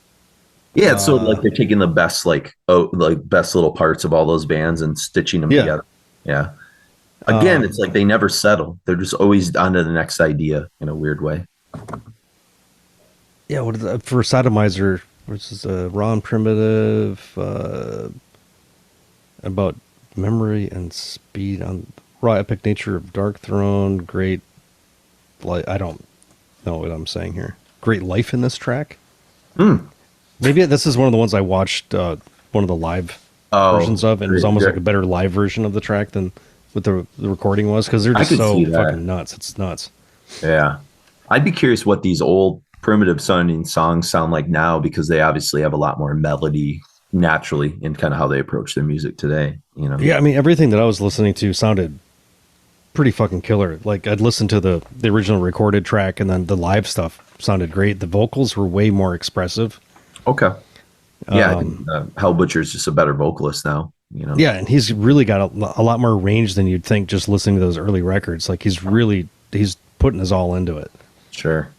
Yeah, it's sort of like they're taking the best, best little parts of all those bands and stitching them together. Yeah. Again, it's like they never settle. They're just always on to the next idea in a weird way. Yeah, what is that? For Sodomizer, which is raw and primitive, about memory and speed on raw epic nature of Dark Throne, great, I don't know what I'm saying here. Great life in this track. Maybe this is one of the ones I watched one of the live versions of, and it was almost like a better live version of the track than what the recording was, because they're just so fucking nuts. It's nuts. Yeah. I'd be curious what these old primitive sounding songs sound like now, because they obviously have a lot more melody naturally in kind of how they approach their music today, you know? Yeah, I mean, everything that I was listening to sounded pretty fucking killer. Like, I'd listen to the original recorded track, and then the live stuff sounded great. The vocals were way more expressive. Okay. Yeah, I think Hellbutcher's just a better vocalist now, you know? Yeah, and he's really got a lot more range than you'd think just listening to those early records. Like, he's putting his all into it. Sure.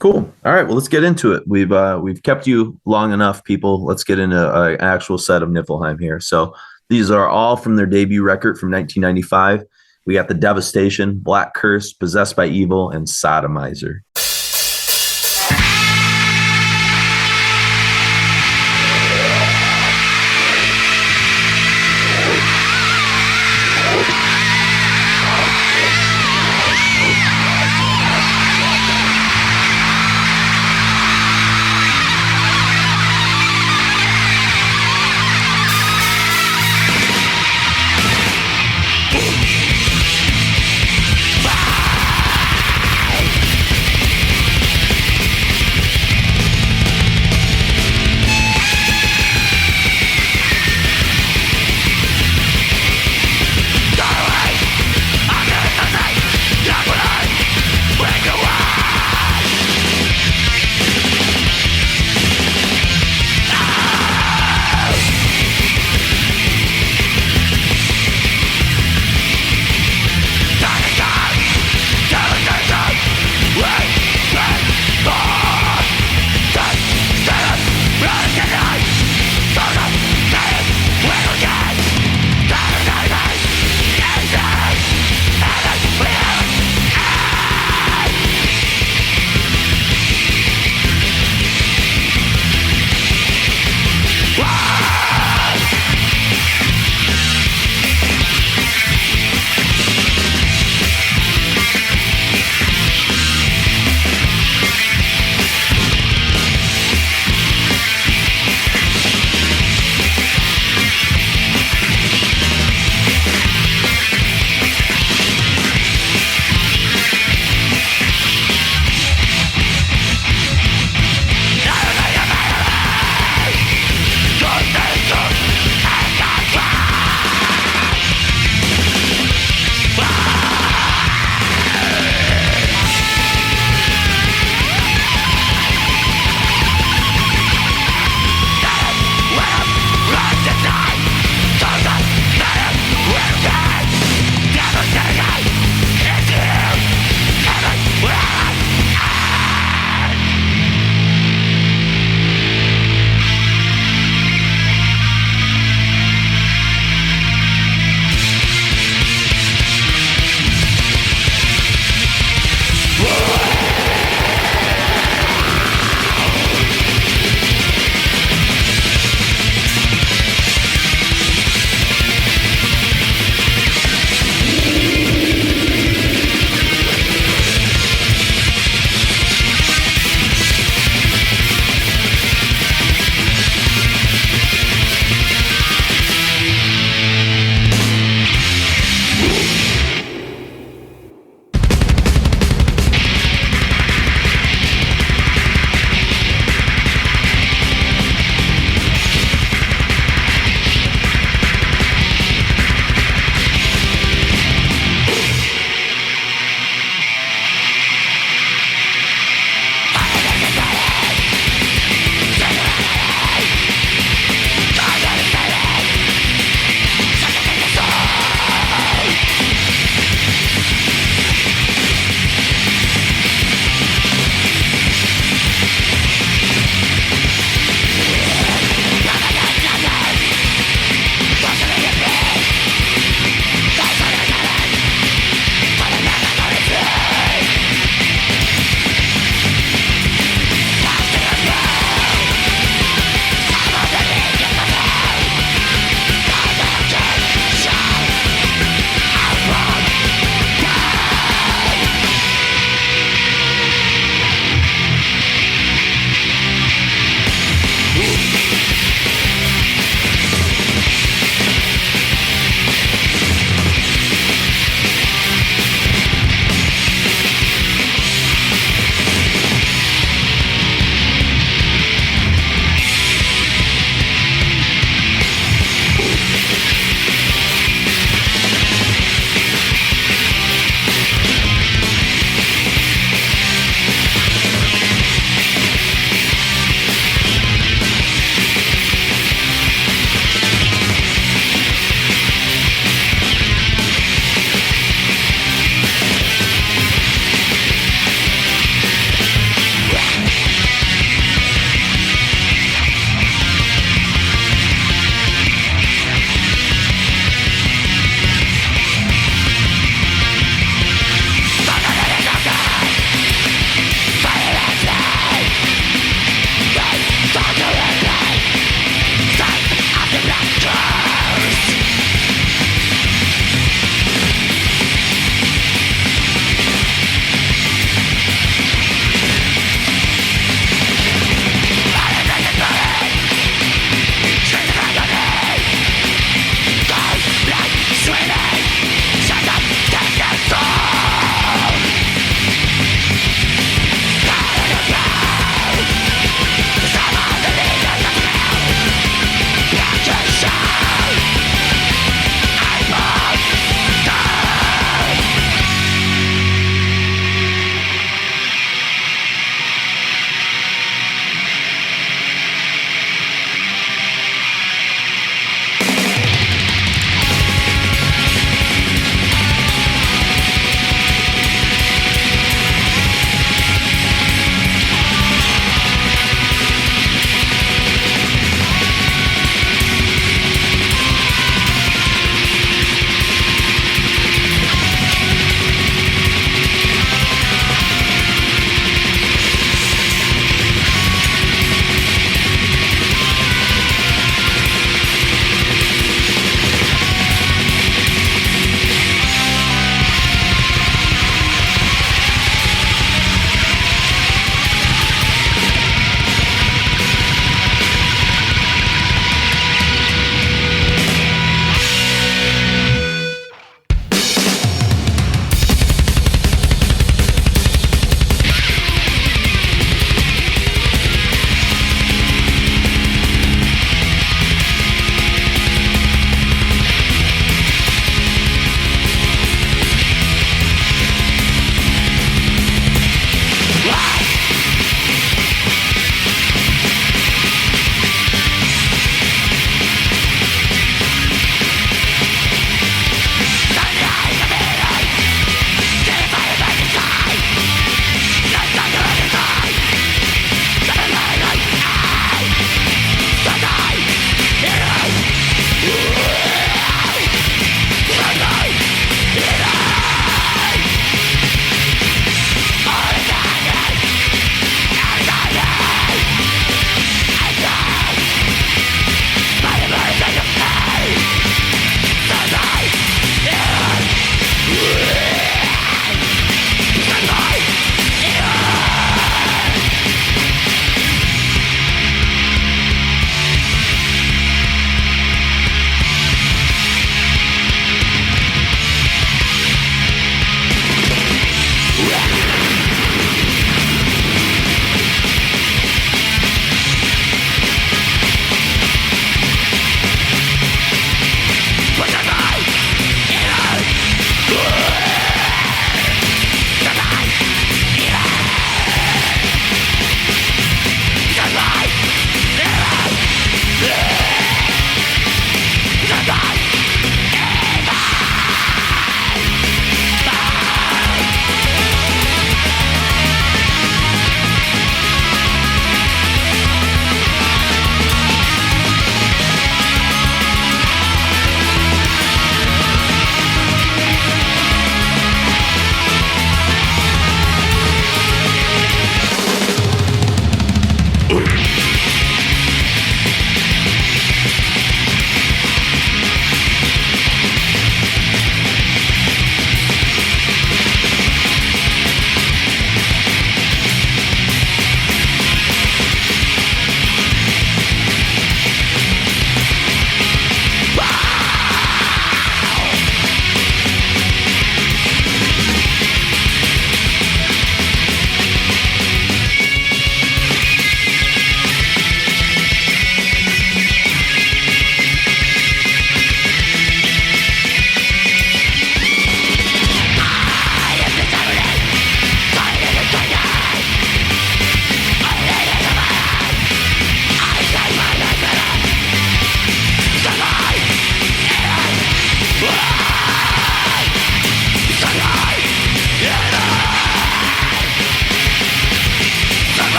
Cool. All right. Well, let's get into it. We've kept you long enough, people. Let's get into an actual set of Niflheim here. So these are all from their debut record from 1995. We got the Devastation, Black Curse, Possessed by Evil, and Sodomizer.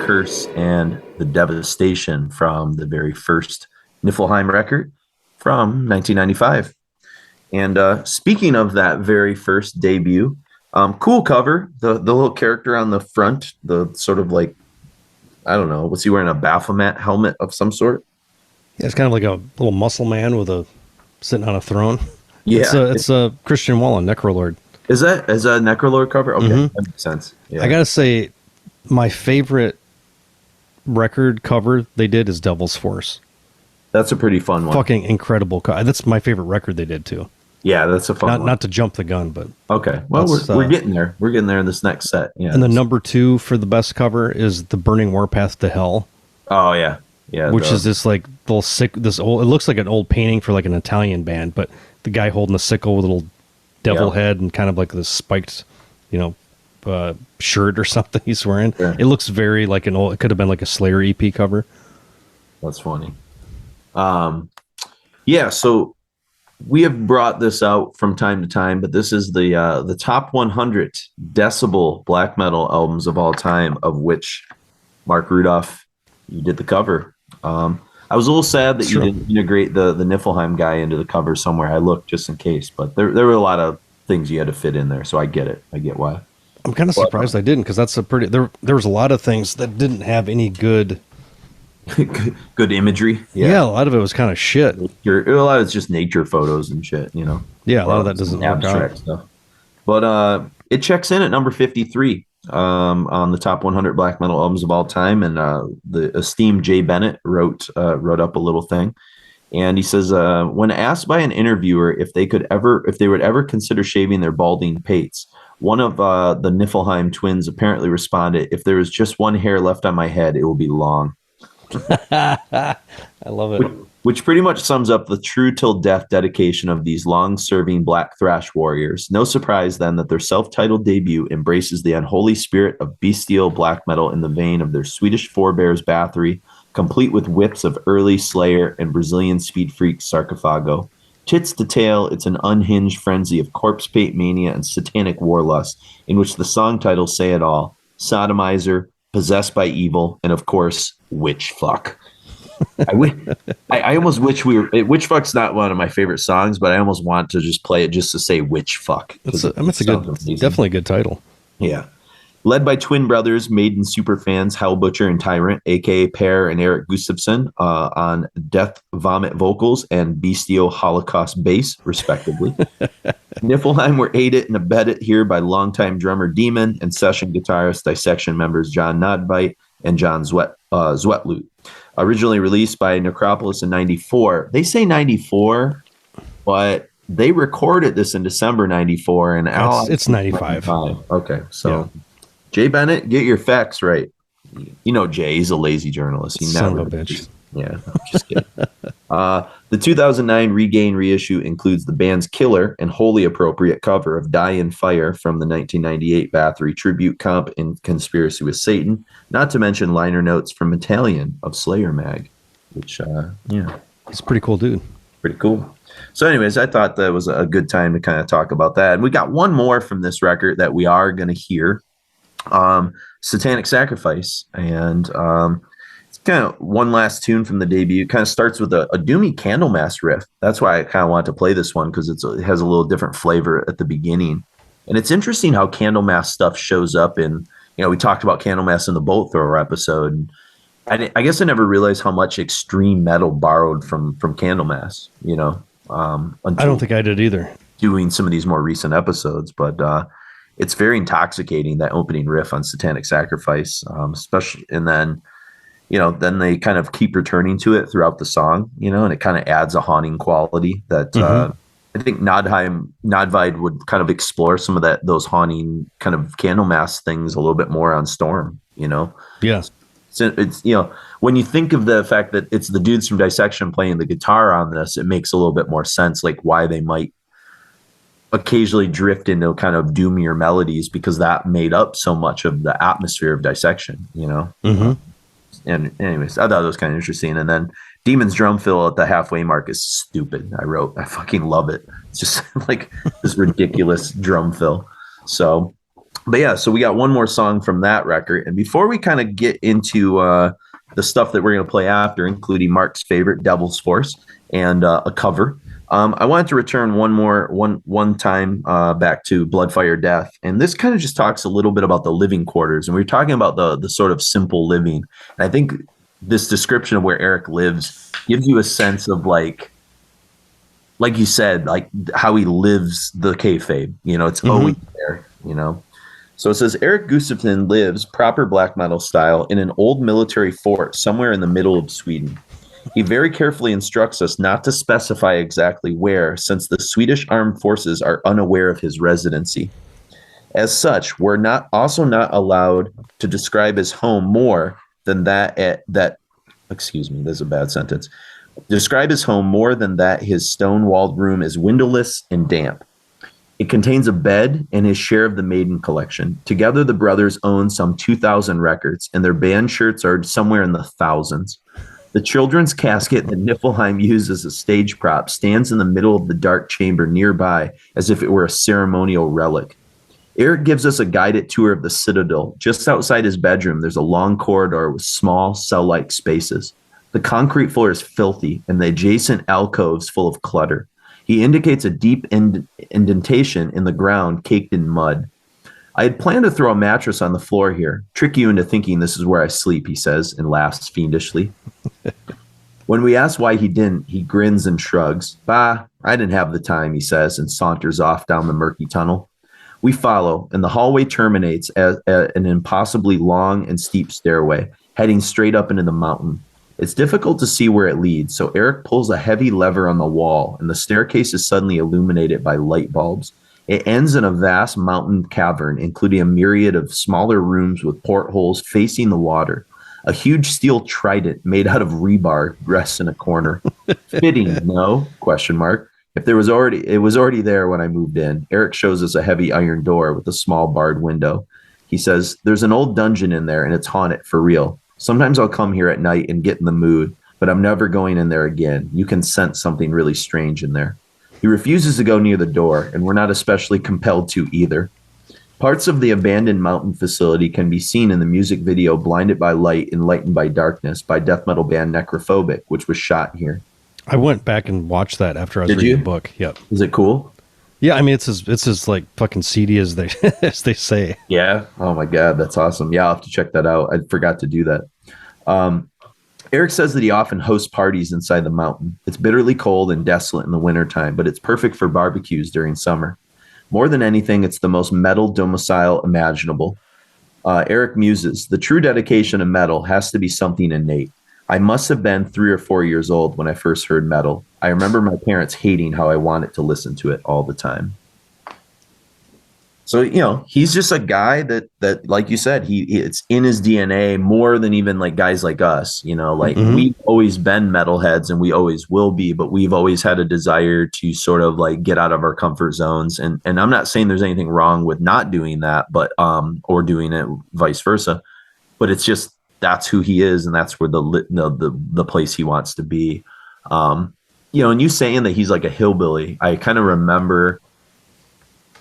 Curse and the Devastation from the very first Niflheim record from 1995. And speaking of that very first debut, cool cover. The little character on the front, the sort of like, I don't know, was he wearing a Baphomet helmet of some sort? Yeah, it's kind of like a little muscle man sitting on a throne. Yeah, it's a Christian Wallen, Necrolord. Is that a Necrolord cover? Okay, Mm-hmm. That makes sense. Yeah. I gotta say, my favorite record cover they did is Devil's Force. That's a pretty fun one. Fucking incredible. That's my favorite record they did too. Yeah, that's a fun one. Not to jump the gun, but okay. Well, we're getting there. We're getting there in this next set. Yeah. And the number 2 for the best cover is The Burning Warpath to Hell. Oh yeah, yeah. Which is this like little sick. This old. It looks like an old painting for like an Italian band, but the guy holding a sickle with a little devil head and kind of like this spiked, shirt or something he's wearing. Yeah. It looks very like an old. It could have been like a Slayer EP cover. That's funny. Yeah. So we have brought this out from time to time, but this is the top 100 decibel black metal albums of all time, of which Mark Rudolph, you did the cover. I was a little sad that you didn't integrate the Niflheim guy into the cover somewhere. I looked just in case, but there were a lot of things you had to fit in there, so I get it. I get why. I'm kind of surprised I didn't, because that's a pretty. There was a lot of things that didn't have any good. Good imagery. Yeah, a lot of it was kind of shit. A lot of it's just nature photos and shit, Yeah, a lot of that doesn't work abstract out. stuff. But it checks in at number 53 on the top 100 black metal albums of all time. And the esteemed Jay Bennett wrote up a little thing, and he says, when asked by an interviewer if they would ever consider shaving their balding pates, one of the Niflheim twins apparently responded, "If there is just one hair left on my head, it will be long." I love it. Which pretty much sums up the true till death dedication of these long-serving black thrash warriors. No surprise then that their self-titled debut embraces the unholy spirit of bestial black metal in the vein of their Swedish forebears Bathory, complete with whips of early Slayer and Brazilian speed freak Sarcofago. Tits to tail, it's an unhinged frenzy of corpse paint mania and satanic warlust, in which the song titles say it all: Sodomizer, possessed by evil, and of course, witch fuck. I almost wish witch fuck's not one of my favorite songs, but I almost want to just play it just to say witch fuck. It's definitely a good title. Yeah. Led by twin brothers, Maiden superfans Hell Butcher and Tyrant, aka Per and Eric Gustafsson, on Death Vomit vocals and Bestio Holocaust bass, respectively. Niflheim were aided and abetted here by longtime drummer Demon and session guitarist Dissection members John Nodvite and John Zwetlut. Originally released by Necropolis in 94. They say 94, but they recorded this in December 94. And it's 95. Okay, so Jay Bennett, get your facts right. Jay, he's a lazy journalist. He Son never of a bitch. Yeah, I'm just kidding. The 2009 Regain reissue includes the band's killer and wholly appropriate cover of Die in Fire from the 1998 Bathory tribute comp in Conspiracy with Satan, not to mention liner notes from Italian of Slayer Mag, which, He's a pretty cool dude. Pretty cool. So anyways, I thought that was a good time to kind of talk about that. And we got one more from this record that we are going to hear, Satanic Sacrifice. And it's kind of one last tune from the debut. It kind of starts with a doomy Candlemass riff. That's why I kind of wanted to play this one, because it has a little different flavor at the beginning. And it's interesting how Candlemass stuff shows up in, we talked about Candlemass in the Bolt Thrower episode. And I guess I never realized how much extreme metal borrowed from Candlemass, I don't think I did either. Doing some of these more recent episodes, but it's very intoxicating, that opening riff on Satanic Sacrifice, especially, and then they kind of keep returning to it throughout the song, and it kind of adds a haunting quality that I think Nodvide would kind of explore some of those haunting kind of Candlemass things a little bit more on Storm, Yes. So it's, when you think of the fact that it's the dudes from Dissection playing the guitar on this, it makes a little bit more sense, like why they might occasionally drift into kind of doomier melodies, because that made up so much of the atmosphere of Dissection, Mm-hmm. And anyways, I thought it was kind of interesting. And then Demon's drum fill at the halfway mark is stupid. I fucking love it. It's just like this ridiculous drum fill. So, But yeah, so we got one more song from that record. And before we kind of get into the stuff that we're going to play after, including Mark's favorite Devil's Force and a cover, I wanted to return one time back to Bloodfire Death. And this kind of just talks a little bit about the living quarters. And we were talking about the sort of simple living. And I think this description of where Eric lives gives you a sense of like you said, like how he lives the kayfabe. You know, it's always there, you know. So it says, Eric Gustafsson lives, proper black metal style, in an old military fort somewhere in the middle of Sweden. He very carefully instructs us not to specify exactly where, since the Swedish armed forces are unaware of his residency. As such, we're not allowed to describe his home more than excuse me, there's a bad sentence. Describe his home more than that his stone-walled room is windowless and damp. It contains a bed and his share of the Maiden collection. Together, the brothers own some 2,000 records, and their band shirts are somewhere in the thousands. The children's casket that Niflheim used as a stage prop stands in the middle of the dark chamber nearby, as if it were a ceremonial relic. Eric gives us a guided tour of the citadel. Just outside his bedroom, there's a long corridor with small, cell-like spaces. The concrete floor is filthy, and the adjacent alcoves full of clutter. He indicates a deep indentation in the ground caked in mud. I had planned to throw a mattress on the floor here, trick you into thinking this is where I sleep, he says, and laughs fiendishly. When we ask why he didn't, he grins and shrugs. Bah, I didn't have the time, he says, and saunters off down the murky tunnel. We follow, and the hallway terminates at an impossibly long and steep stairway, heading straight up into the mountain. It's difficult to see where it leads, so Eric pulls a heavy lever on the wall, and the staircase is suddenly illuminated by light bulbs. It ends in a vast mountain cavern, including a myriad of smaller rooms with portholes facing the water. A huge steel trident made out of rebar rests in a corner. Fitting, no? Question mark. It was already there when I moved in. Eric shows us a heavy iron door with a small barred window. He says, there's an old dungeon in there, and it's haunted for real. Sometimes I'll come here at night and get in the mood, but I'm never going in there again. You can sense something really strange in there. He refuses to go near the door, and we're not especially compelled to either. Parts of the abandoned mountain facility can be seen in the music video Blinded by Light, Enlightened by Darkness by death metal band Necrophobic, which was shot here. I went back and watched that after I was reading the book. Yep. Is it cool? Yeah, I mean, it's as like fucking seedy as they as they say. Yeah. Oh my God, that's awesome. Yeah, I'll have to check that out. I forgot to do that. Eric says that he often hosts parties inside the mountain. It's bitterly cold and desolate in the wintertime, but it's perfect for barbecues during summer. More than anything, it's the most metal domicile imaginable. Eric muses, the true dedication of metal has to be something innate. I must have been 3 or 4 years old when I first heard metal. I remember my parents hating how I wanted to listen to it all the time. So, you know, he's just a guy that like you said, it's in his DNA more than even like guys like us, you know, like we've always been metalheads and we always will be, but we've always had a desire to sort of like get out of our comfort zones. And I'm not saying there's anything wrong with not doing that, but, or doing it vice versa, but it's just, that's who he is. And that's where the place he wants to be. You know, and you saying that he's like a hillbilly, I kind of remember,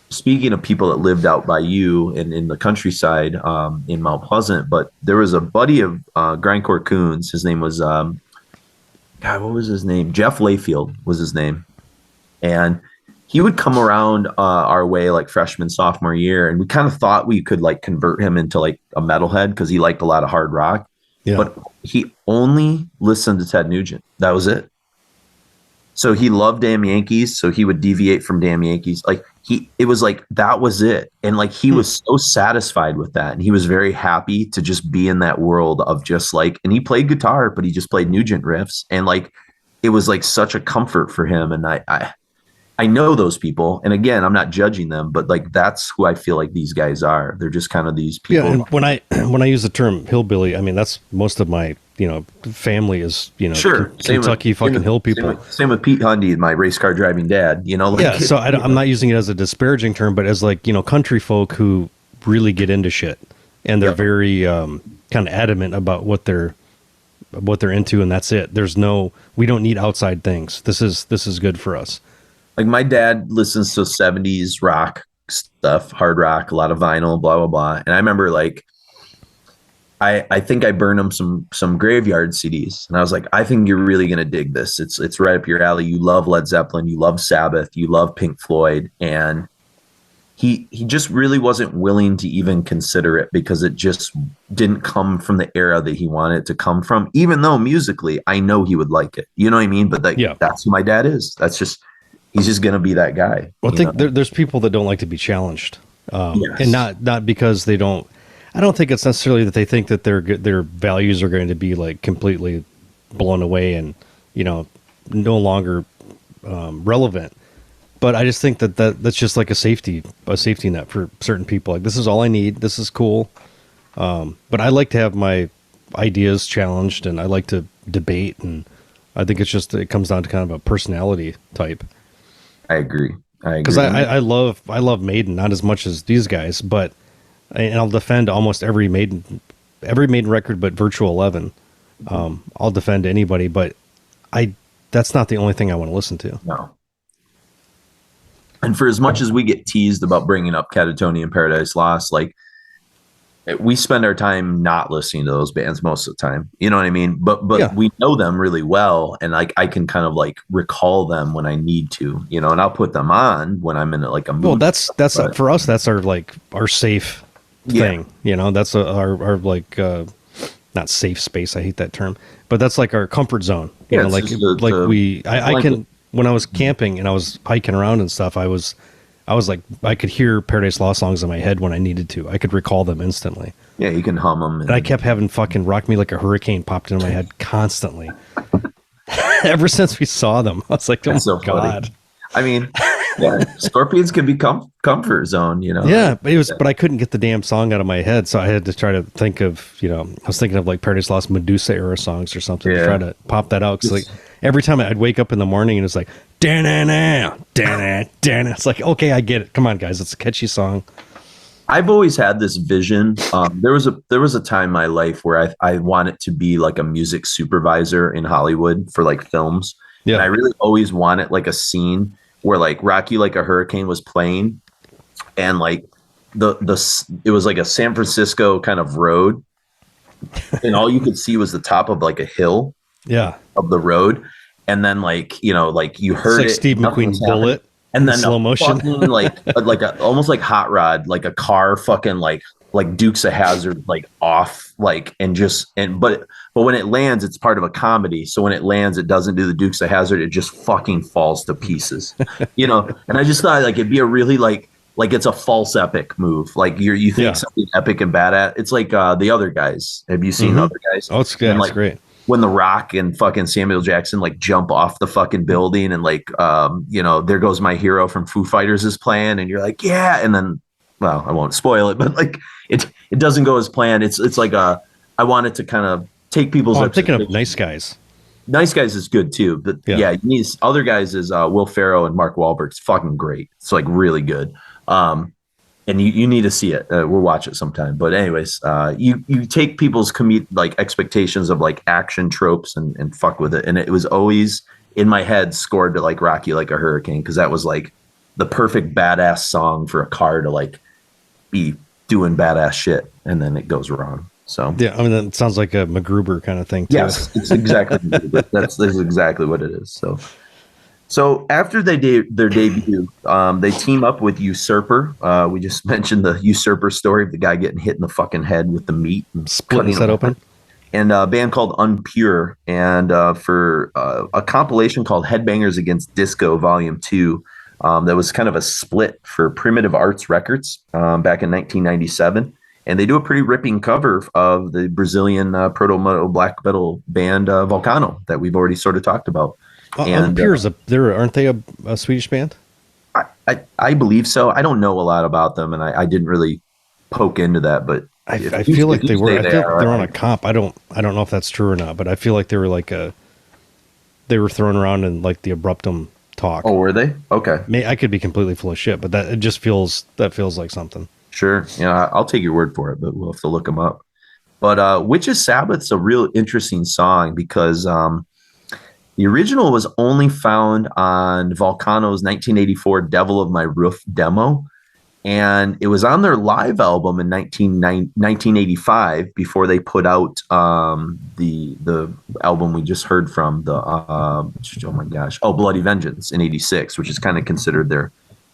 speaking of people that lived out by you and in the countryside in Mount Pleasant, but there was a buddy of Grindcore Coons. His name was, God, what was his name? Jeff Layfield was his name. And he would come around our way like freshman, sophomore year. And we kind of thought we could like convert him into like a metalhead because he liked a lot of hard rock. Yeah. But he only listened to Ted Nugent. That was it. So he loved Damn Yankees. So he would deviate from Damn Yankees. Like it was like, that was it. And like, he was so satisfied with that. And he was very happy to just be in that world of just like, and he played guitar, but he just played Nugent riffs. And like, it was like such a comfort for him. And I know those people. And again, I'm not judging them, but like, that's who I feel like these guys are. They're just kind of these people. Yeah. And when I use the term hillbilly, I mean, that's most of my, you know, family is, you know, sure. Kentucky fucking hill people. Same with Pete Hundy, my race car driving dad, you know. Like, yeah, so I'm not using it as a disparaging term, but as like, you know, country folk who really get into shit and they're very kind of adamant about what they're into, and that's it. We don't need outside things. This is good for us. Like my dad listens to 70s rock stuff, hard rock, a lot of vinyl, blah blah blah. And I remember like I think I burned him some Graveyard CDs, and I was like, I think you're really gonna dig this. It's right up your alley. You love Led Zeppelin, you love Sabbath, you love Pink Floyd, and he just really wasn't willing to even consider it because it just didn't come from the era that he wanted it to come from. Even though musically, I know he would like it. You know what I mean? But that's who my dad is. He's just gonna be that guy. Well, I think there's people that don't like to be challenged, and not because they don't. I don't think it's necessarily that they think that their values are going to be like completely blown away and, you know, no longer relevant. But I just think that's just like a safety net for certain people. Like, this is all I need. This is cool. But I like to have my ideas challenged, and I like to debate. And I think it comes down to kind of a personality type. I agree. Because I love Maiden, not as much as these guys, but. And I'll defend almost every Maiden record, but Virtual 11. I'll defend anybody, but that's not the only thing I want to listen to. No. And for as much as we get teased about bringing up Catatonia and Paradise Lost, like we spend our time not listening to those bands most of the time. You know what I mean? But we know them really well, and like I can kind of like recall them when I need to, you know, and I'll put them on when I'm in like a mood. Well, that's for us. That's our safe thing, you know. That's our like not safe space. I hate that term, but that's like our comfort zone. You know, I can when I was camping and I was hiking around and stuff. I was like, I could hear Paradise Lost songs in my head when I needed to. I could recall them instantly. Yeah, you can hum them. And I kept having fucking Rock Me Like a Hurricane popped into my head constantly. Ever since we saw them, I was like, oh my God. Funny. I mean, yeah, Scorpions can be comfort zone, you know. Yeah, but I couldn't get the damn song out of my head, so I had to try to think of, you know, I was thinking of like Paradise Lost Medusa era songs or something to try to pop that out. Because like every time I'd wake up in the morning and it's like, da-na-na, da-na-na. It's like, okay, I get it. Come on, guys, it's a catchy song. I've always had this vision. There was a time in my life where I wanted to be like a music supervisor in Hollywood for like films. Yeah. And I really always wanted like a scene where like Rock You Like a Hurricane was playing, and like it was like a San Francisco kind of road, and all you could see was the top of like a hill of the road, and then like, you know, like you heard it's like Steve McQueen Bullet. And then slow motion, fucking, like almost like Hot Rod, like a car fucking like Dukes of Hazzard, like off, like, but when it lands, it's part of a comedy. So when it lands, it doesn't do the Dukes of Hazzard. It just fucking falls to pieces, you know? And I just thought like, it'd be a really like it's a false epic move. Like you think something epic and bad at, it's like The Other Guys. Have you seen The Other Guys? Oh, it's good. It's great. When The Rock and fucking Samuel Jackson like jump off the fucking building and like, you know, There Goes My Hero from Foo Fighters is playing, and you're like, yeah. And then, well, I won't spoil it, but like it doesn't go as planned. It's like I wanted to kind of take people's. I'm thinking of Nice Guys. Nice Guys is good too, but you need Other Guys is Will Ferrell and Mark Wahlberg. It's fucking great. It's like really good. And you need to see it. We'll watch it sometime. But anyways, you take people's like expectations of like action tropes and fuck with it. And it was always in my head scored to like Rock You Like a Hurricane, because that was like the perfect badass song for a car to like be doing badass shit, and then it goes wrong. So yeah, I mean, that sounds like a MacGruber kind of thing too. Yes, it's exactly that's exactly what it is. So after their debut, they team up with Usurper. We just mentioned the Usurper story of the guy getting hit in the fucking head with the meat and splitting his head open. And a band called Unpure, and for a compilation called Headbangers Against Disco Volume 2, that was kind of a split for Primitive Arts Records back in 1997. And they do a pretty ripping cover of the Brazilian proto-metal black metal band Vulcano that we've already sort of talked about. And aren't they a Swedish band? I believe so. I don't know a lot about them, and I didn't really poke into that. But I feel like they were. I feel like they're on a comp. I don't know if that's true or not, but I feel like they were they were thrown around in like the Abruptum talk. Oh, were they? Okay. I could be completely full of shit, but that feels like something. Sure. Yeah, I'll take your word for it, but we'll have to look them up. But Witches Sabbath's a real interesting song because the original was only found on Vulcano's 1984 Devil of My Roof demo. And it was on their live album in 1985 before they put out the album we just heard from, Bloody Vengeance in 86, which is kind of considered their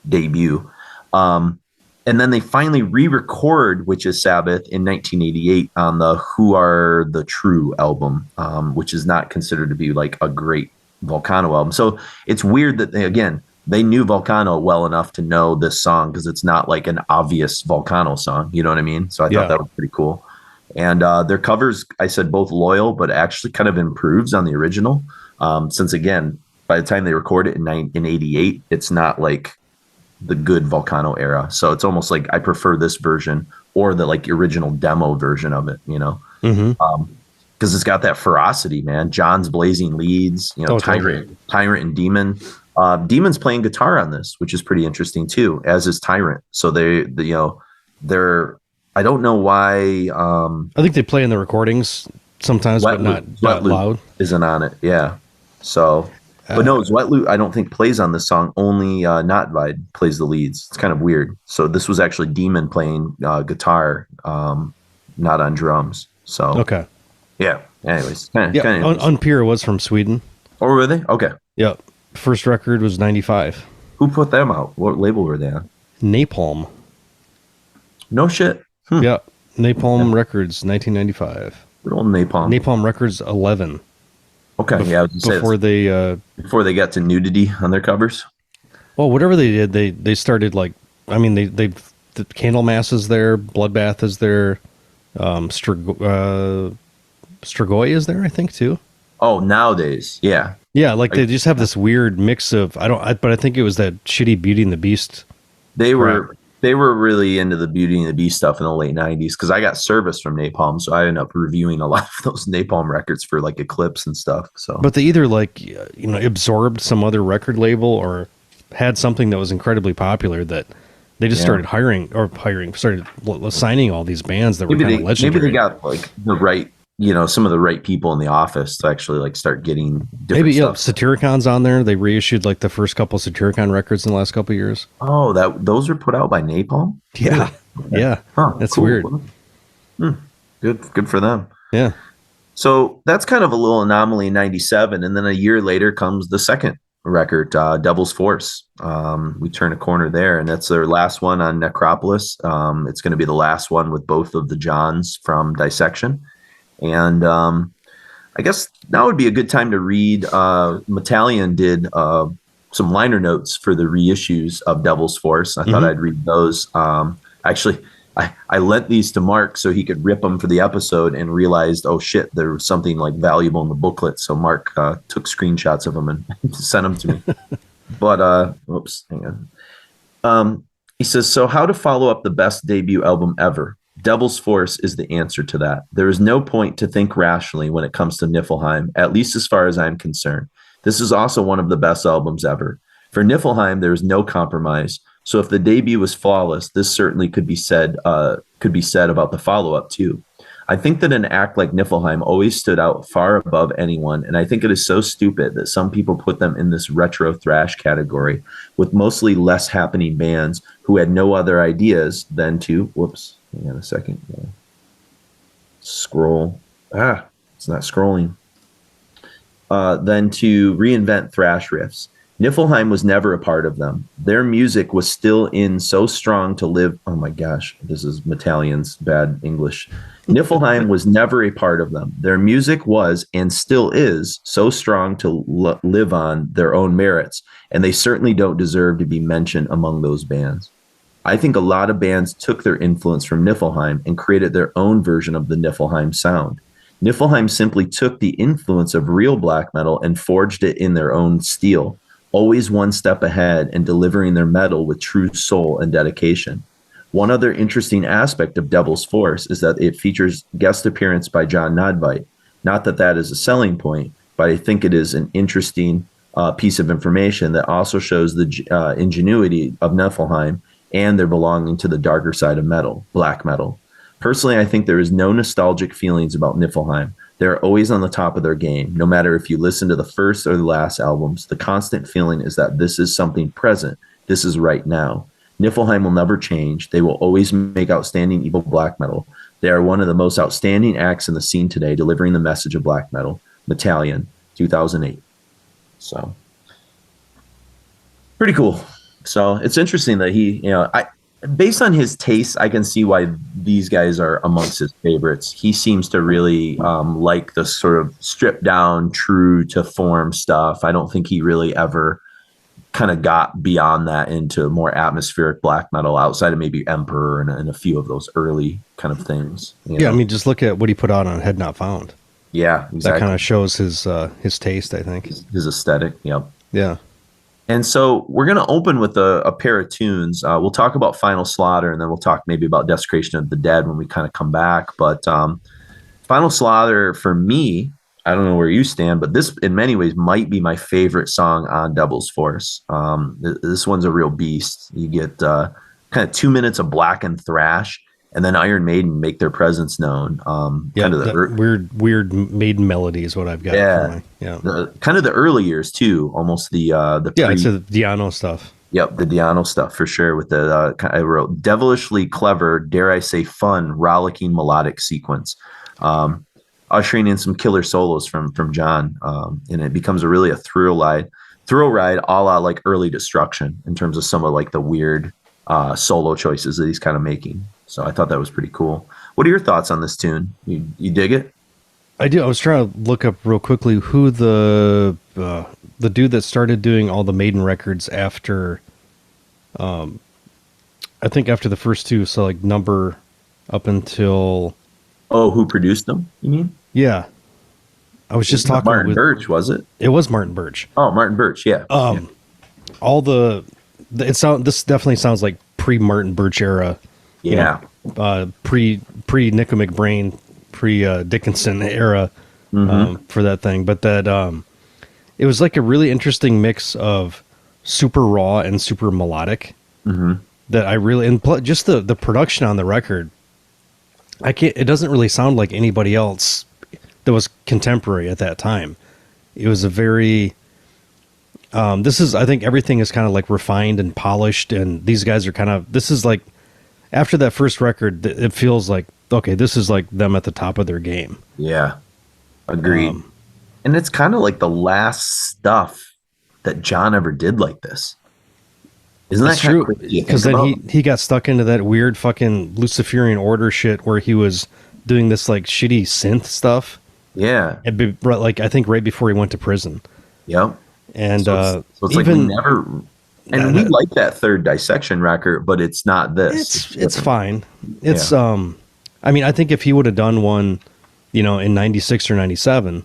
debut. And then they finally re-record Which is Sabbath in 1988 on the Who Are the True album, which is not considered to be like a great Vulcano album. So it's weird that they knew Vulcano well enough to know this song because it's not like an obvious Vulcano song. You know what I mean? So I thought that was pretty cool. And their covers, I said both loyal, but actually kind of improves on the original. Since, again, by the time they record it in 88, it's not like the good Vulcano era. So it's almost like I prefer this version or the like original demo version of it, you know? Because it's got that ferocity, man. John's blazing leads, Tyrant and Demon. Demon's playing guitar on this, which is pretty interesting too, as is Tyrant. So they're I don't know why. I think they play in the recordings sometimes, but not loud. Isn't on it, yeah. So, but no, Zwetloot I don't think plays on this song. Only Notvide plays the leads. It's kind of weird. So this was actually Demon playing guitar, not on drums. So okay, yeah. Anyways, kind of Unpure was from Sweden. Oh, were they? Okay. Yep. First record was 95. Who put them out? What label were they on? Napalm. No shit. Yeah. Napalm Records, 1995. Good old Napalm. Napalm Records 11. Okay, I was before they got to nudity on their covers. Well, whatever they did, they started like, I mean, they the Candlemass is there, Bloodbath is there, Strigoi is there, I think too. Oh, nowadays, yeah. Yeah, like they just have this weird mix of but I think it was that shitty Beauty and the Beast. They were really into the Beauty and the Beast stuff in the late 90s because I got service from Napalm, so I ended up reviewing a lot of those Napalm records for like Eclipse and stuff. So, but they either absorbed some other record label or had something that was incredibly popular that they just started started signing all these bands that were kind of legendary. Maybe they got like the right. Some of the right people in the office to actually like start getting different stuff. Satiricon's on there. They reissued like the first couple Satyricon records in the last couple of years. Oh, those were put out by Napalm? Yeah. Okay. Yeah. Huh, that's cool. Weird. Good for them. Yeah. So that's kind of a little anomaly in 97. And then a year later comes the second record, Devil's Force. We turn a corner there, and that's their last one on Necropolis. It's going to be the last one with both of the Johns from Dissection. And I guess now would be a good time to read. Metallion did some liner notes for the reissues of Devil's Force. I thought I'd read those. Actually, I lent these to Mark so he could rip them for the episode and realized, oh shit, there was something like valuable in the booklet. So Mark took screenshots of them and sent them to me. But, hang on. He says, so how to follow up the best debut album ever? Devil's Force is the answer to that. There is no point to think rationally when it comes to Niflheim, at least as far as I'm concerned. This is also one of the best albums ever. For Niflheim, there is no compromise. So if the debut was flawless, this certainly could be said about the follow-up too. I think that an act like Niflheim always stood out far above anyone, and I think it is so stupid that some people put them in this retro thrash category with mostly less happening bands who had no other ideas than to, hang on a second. Scroll. It's not scrolling. Than to reinvent thrash riffs. Niflheim was never a part of them. Their music was still in so strong to live. Oh my gosh, this is Metallion's bad English. Niflheim was never a part of them. Their music was and still is so strong to live on their own merits, and they certainly don't deserve to be mentioned among those bands. I think a lot of bands took their influence from Niflheim and created their own version of the Niflheim sound. Niflheim simply took the influence of real black metal and forged it in their own style, always one step ahead and delivering their metal with true soul and dedication. One other interesting aspect of Devil's Force is that it features guest appearance by John Notvide. Not that that is a selling point, but I think it is an interesting piece of information that also shows the ingenuity of Niflheim and their belonging to the darker side of metal, black metal. Personally, I think there is no nostalgic feelings about Niflheim. They're always on the top of their game. No matter if you listen to the first or the last albums, the constant feeling is that this is something present. This is right now. Niflheim will never change. They will always make outstanding evil black metal. They are one of the most outstanding acts in the scene today, delivering the message of black metal. Battalion, 2008. So, pretty cool. So it's interesting that he, based on his taste, I can see why these guys are amongst his favorites. He seems to really like the sort of stripped down, true to form stuff. I don't think he really ever kind of got beyond that into more atmospheric black metal outside of maybe Emperor and a few of those early kind of things. Yeah, I mean, just look at what he put out on Head Not Found. Yeah, exactly. That kind of shows his taste, I think. His aesthetic, yep. Yeah. And so we're going to open with a pair of tunes. We'll talk about Final Slaughter, and then we'll talk maybe about Desecration of the Dead when we kind of come back. But Final Slaughter, for me, I don't know where you stand, but this in many ways might be my favorite song on Devil's Force. This one's a real beast. You get kind of 2 minutes of blackened thrash, and then Iron Maiden make their presence known. Kind of the weird Maiden melody is what I've got. Yeah, kind of the early years too. Almost it's the Anno stuff. Yep, the Anno stuff for sure. With the I wrote devilishly clever, dare I say fun, rollicking melodic sequence, ushering in some killer solos from John, and it becomes a thrill ride, a la like early Destruction in terms of some of like the weird solo choices that he's kind of making. So I thought that was pretty cool. What are your thoughts on this tune? You dig it? I do. I was trying to look up real quickly who the dude that started doing all the Maiden records after, I think after the first two, so like Number up until. Oh, who produced them? You mean? Yeah, I was just talking. Martin Birch, was it? It was Martin Birch. Oh, Martin Birch, yeah. All this definitely sounds like pre Martin Birch era. Yeah. Pre Nico McBrain, pre Dickinson era for that thing. But that it was like a really interesting mix of super raw and super melodic. That I really, and just the production on the record, it doesn't really sound like anybody else that was contemporary at that time. It was a very, I think everything is kind of like refined and polished, and these guys are this is like, after that first record, it feels like, okay, this is like them at the top of their game. Yeah, agreed. And it's kind of like the last stuff that John ever did like this. Isn't that true? Because then he got stuck into that weird fucking Luciferian Order shit where he was doing this like shitty synth stuff. Yeah. Like I think right before he went to prison. Yep. And so it's even like we never... And we like that third Dissection record, but it's not this. It's fine. It's I mean, I think if he would have done one, in 96 or 97,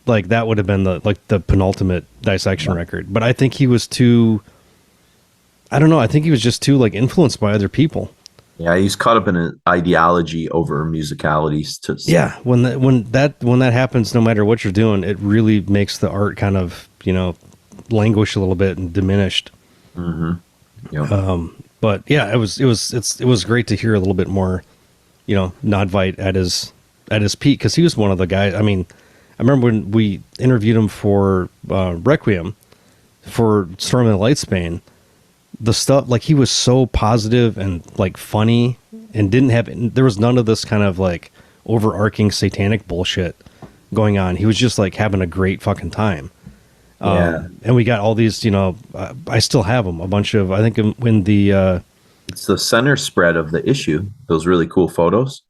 like that would have been the penultimate Dissection record. But I think he was too, I don't know, I think he was just too like influenced by other people. Yeah, he's caught up in an ideology over musicalities when that happens, no matter what you're doing, it really makes the art kind of, languish a little bit and diminished. But yeah, it was great to hear a little bit more, Nodvite at his peak, because he was one of the guys. I mean, I remember when we interviewed him for Requiem for Storm in the Lightsbane, the stuff, like, he was so positive and like funny, and there was none of this kind of like overarching satanic bullshit going on. He was just like having a great fucking time. And we got all these, I still have them, a bunch of, I think when it's the center spread of the issue, those really cool photos.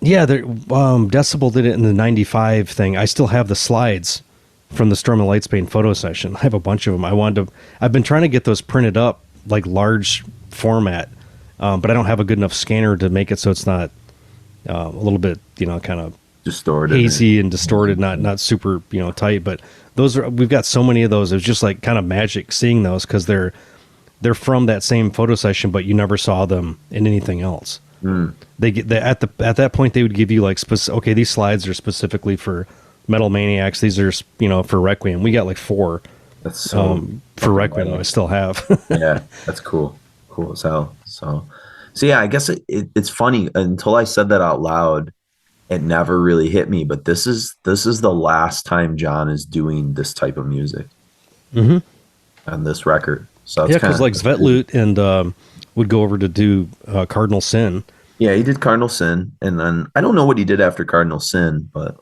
Yeah, Decibel did it in the 95 thing. I still have the slides from the Storm and Lightsbane photo session. I have a bunch of them. I've been trying to get those printed up, like large format, but I don't have a good enough scanner to make it so it's not a little bit, kind of distorted, hazy and distorted, not super, tight, but we've got so many of those. It was just like kind of magic seeing those, because they're from that same photo session, but you never saw them in anything else. They at that point they would give you like okay, these slides are specifically for Metal Maniacs. These are for Requiem. We got like 4. That's so for Requiem. I still have. Yeah, that's cool as hell. So yeah, I guess it's funny, until I said that out loud, it never really hit me, but this is the last time John is doing this type of music on this record. So it's Yeah, because kinda- like Svetlut and would go over to do Cardinal Sin. Yeah, he did Cardinal Sin, and then I don't know what he did after Cardinal Sin, but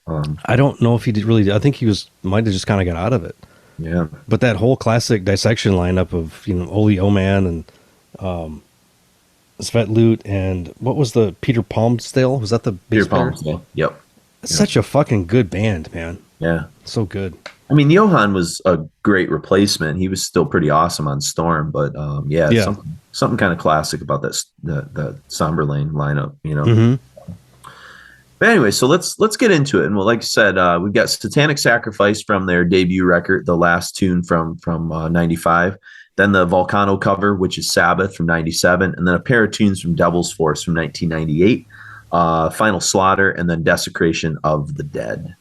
I don't know if he did really. I think he might have just kind of got out of it. yeah. But that whole classic Dissection lineup of Oli Oman and Svetlut and what was the Peter Palmstale? Was that the bass Peter player? Palmstale. Yep. It's such a fucking good band, man. Yeah. So good. I mean, Johan was a great replacement. He was still pretty awesome on Storm, but yeah. Something kind of classic about that Somberlane lineup, Mm-hmm. But anyway, so let's get into it. And well, like I said, we've got Satanic Sacrifice from their debut record, the last tune from 95. Then the Vulcano cover, which is Sabbath from 97, and then a pair of tunes from Devil's Force from 1998, Final Slaughter, and then Desecration of the Dead.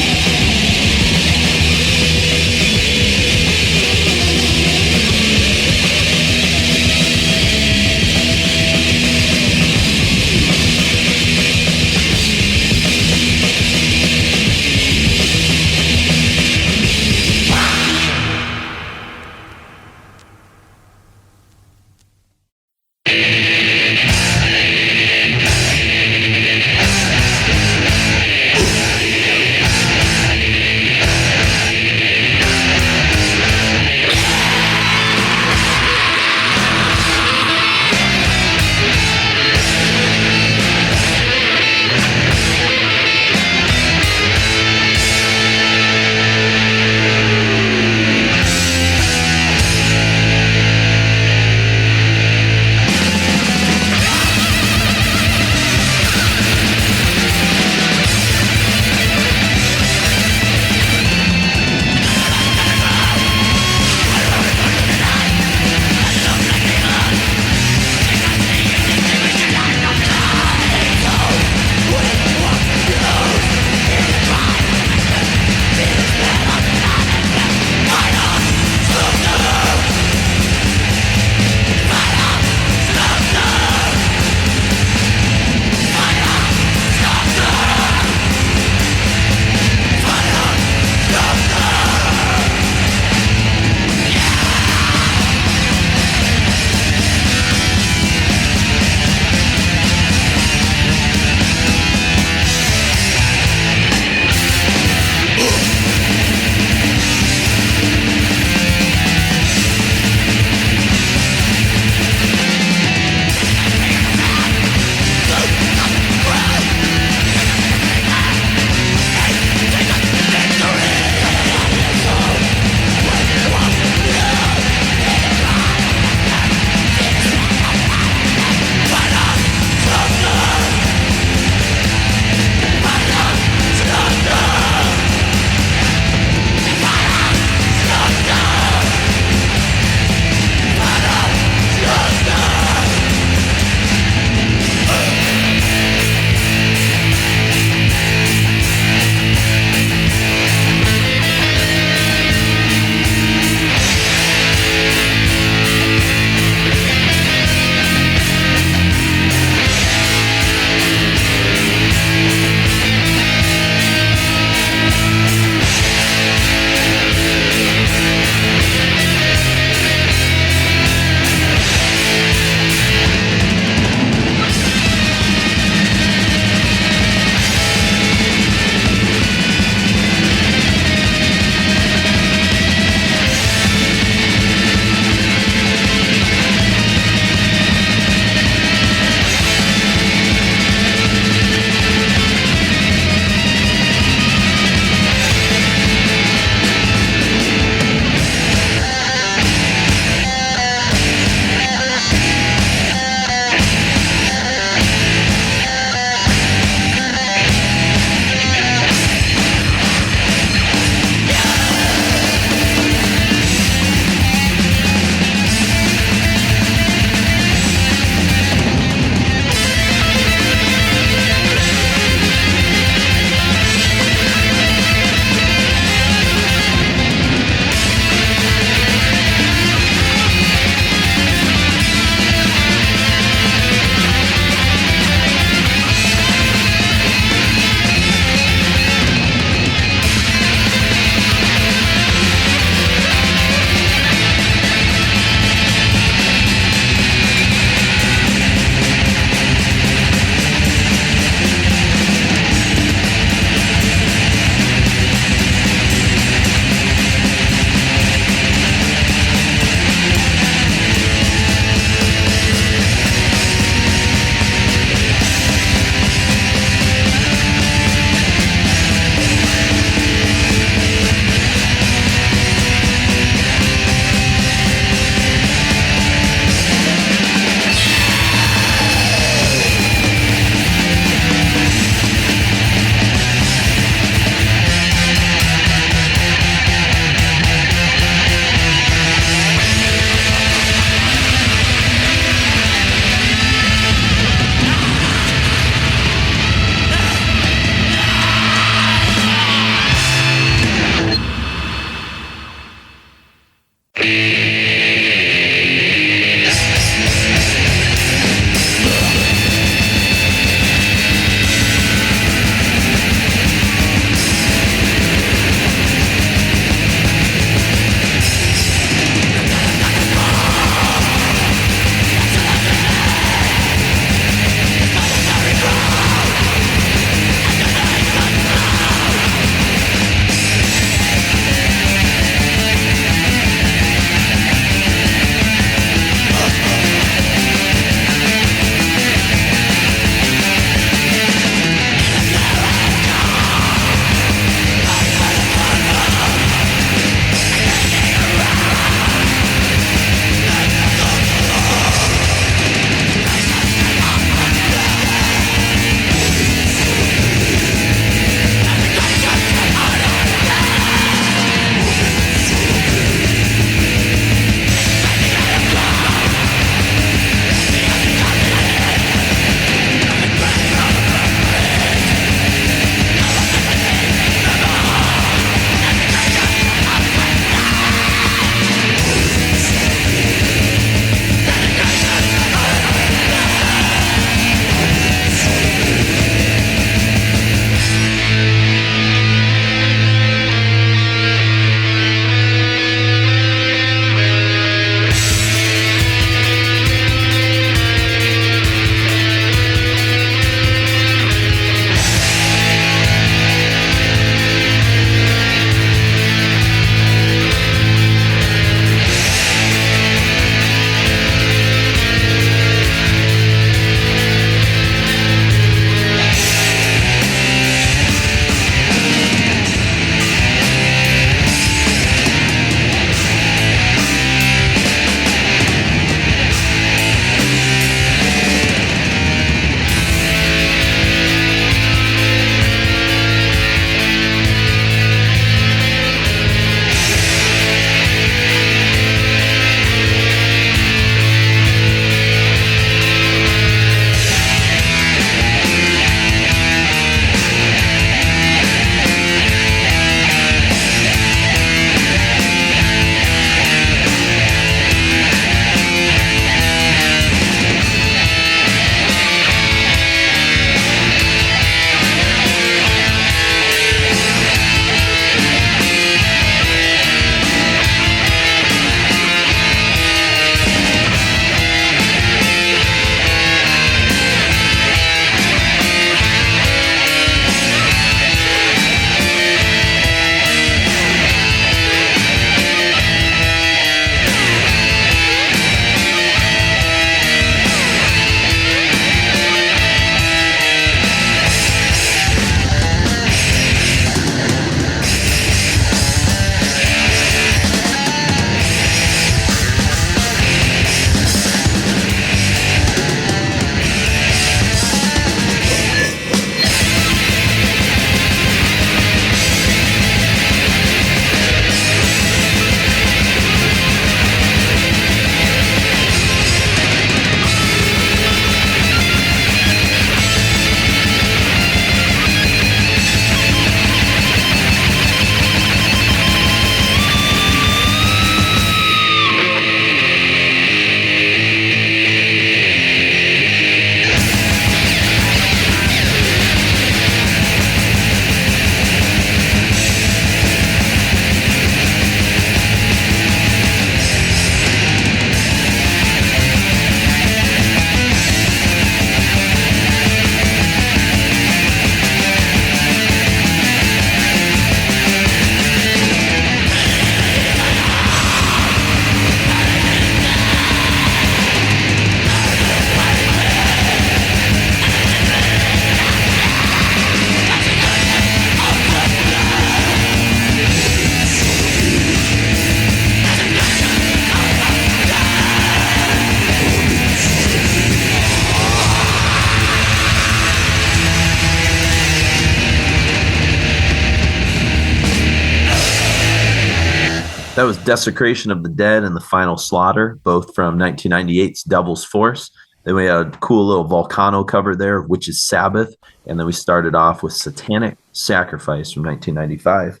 That was Desecration of the Dead and the Final Slaughter, both from 1998's Devil's Force. Then we had a cool little Vulcano cover there, which is Sabbath. And then we started off with Satanic Sacrifice from 1995.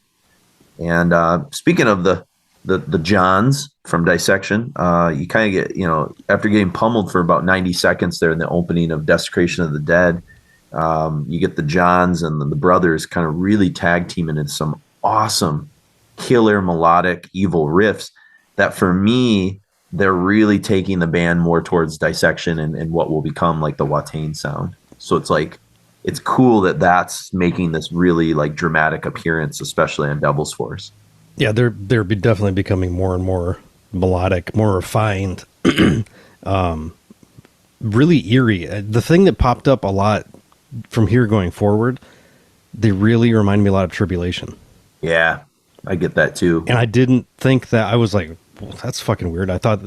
And speaking of the Johns from Dissection, you kind of get, after getting pummeled for about 90 seconds there in the opening of Desecration of the Dead, you get the Johns and the brothers kind of really tag teaming in some awesome killer melodic evil riffs that for me they're really taking the band more towards Dissection and what will become like the Watain sound. So it's like it's cool that that's making this really like dramatic appearance, especially on Devil's Force. Yeah, they're definitely becoming more and more melodic, more refined, really eerie. The thing that popped up a lot from here going forward, they really remind me a lot of Tribulation. Yeah, I get that too. And I didn't think that. I was like, well, that's fucking weird. I thought,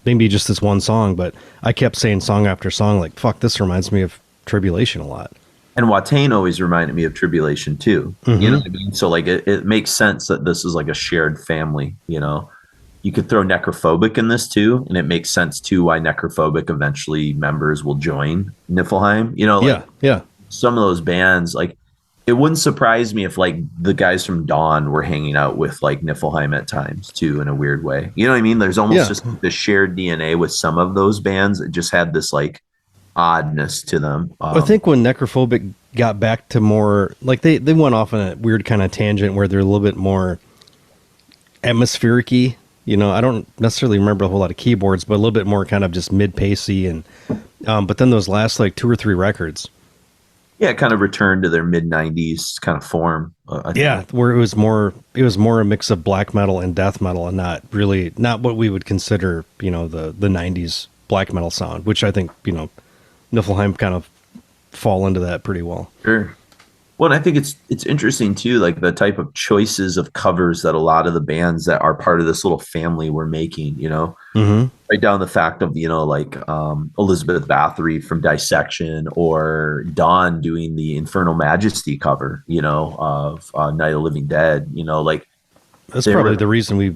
maybe just this one song, but I kept saying song after song, like, fuck, this reminds me of Tribulation a lot. And Watain always reminded me of Tribulation too. You know what I mean? So like it makes sense that this is like a shared family, You could throw Necrophobic in this too, and it makes sense too why Necrophobic eventually members will join Niflheim. Yeah. Some of those bands, like it wouldn't surprise me if like the guys from Dawn were hanging out with like Niflheim at times too, in a weird way. You know what I mean? There's almost just the shared DNA with some of those bands. It just had this like oddness to them. I think when Necrophobic got back to more like they went off on a weird kind of tangent where they're a little bit more atmospheric-y. I don't necessarily remember a whole lot of keyboards, but a little bit more kind of just mid-pacey. And but then those last like 2 or 3 records, it kind of returned to their mid-90s kind of form. Where it was more a mix of black metal and death metal, and not what we would consider the 90s black metal sound, which I think Niflheim kind of fall into that pretty well. Sure. Well, and I think it's interesting too, like the type of choices of covers that a lot of the bands that are part of this little family were making, right down the fact of, like Elizabeth Bathory from Dissection or Dawn doing the Infernal Majesty cover, of Night of the Living Dead, like that's probably the reason we,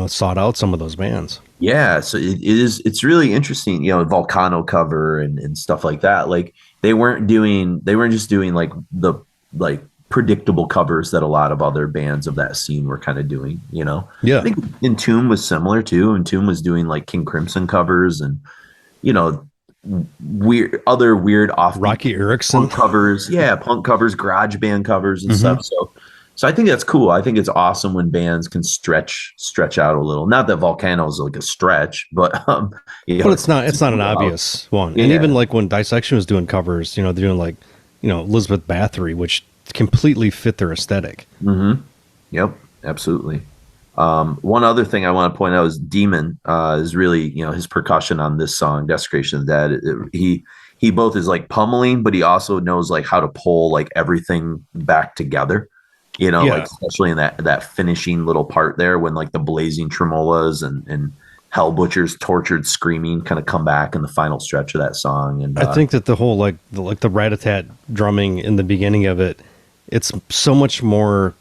sought out some of those bands. Yeah. So it's really interesting, Vulcano cover and stuff like that. Like they weren't just doing like the predictable covers that a lot of other bands of that scene were kind of doing, Yeah. I think Entomb was similar too. Entomb was doing like King Crimson covers and, weird off Rocky Erickson covers. Yeah. Punk covers, garage band covers and stuff. So I think that's cool. I think it's awesome when bands can stretch out a little. Not that Vulcano is like a stretch, but but it's not an obvious one. Yeah. And even like when Dissection was doing covers, they're doing like Elizabeth Bathory, which completely fit their aesthetic. Yep, absolutely. One other thing I want to point out is Demon is really his percussion on this song, Desecration of the Dead. He both is like pummeling, but he also knows like how to pull like everything back together. Like especially in that finishing little part there when like the blazing tremolas and Hell Butcher's tortured screaming kind of come back in the final stretch of that song. And I think that the whole the rat-a-tat drumming in the beginning of it, it's so much more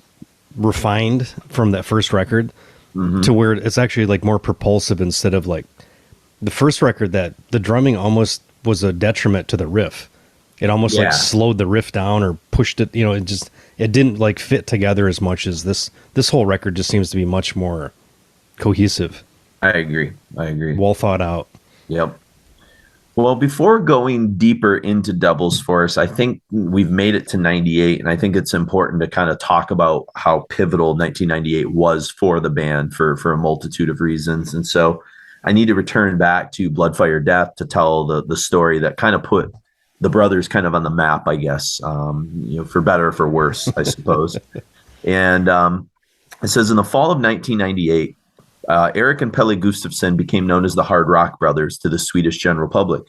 refined from that first record to where it's actually like more propulsive instead of like the first record that the drumming almost was a detriment to the riff. It almost like slowed the riff down or pushed it, it didn't like fit together as much as this whole record just seems to be much more cohesive. I agree. Well thought out. Yep. Well, before going deeper into Devil's Force, I think we've made it to 98, and I think it's important to kind of talk about how pivotal 1998 was for the band for a multitude of reasons. And so I need to return back to Bloodfire Death to tell the story that kind of put the brothers kind of on the map, I guess, for better or for worse, I suppose. And it says in the fall of 1998, Eric and Pelle Gustafsson became known as the Hard Rock Brothers to the Swedish general public.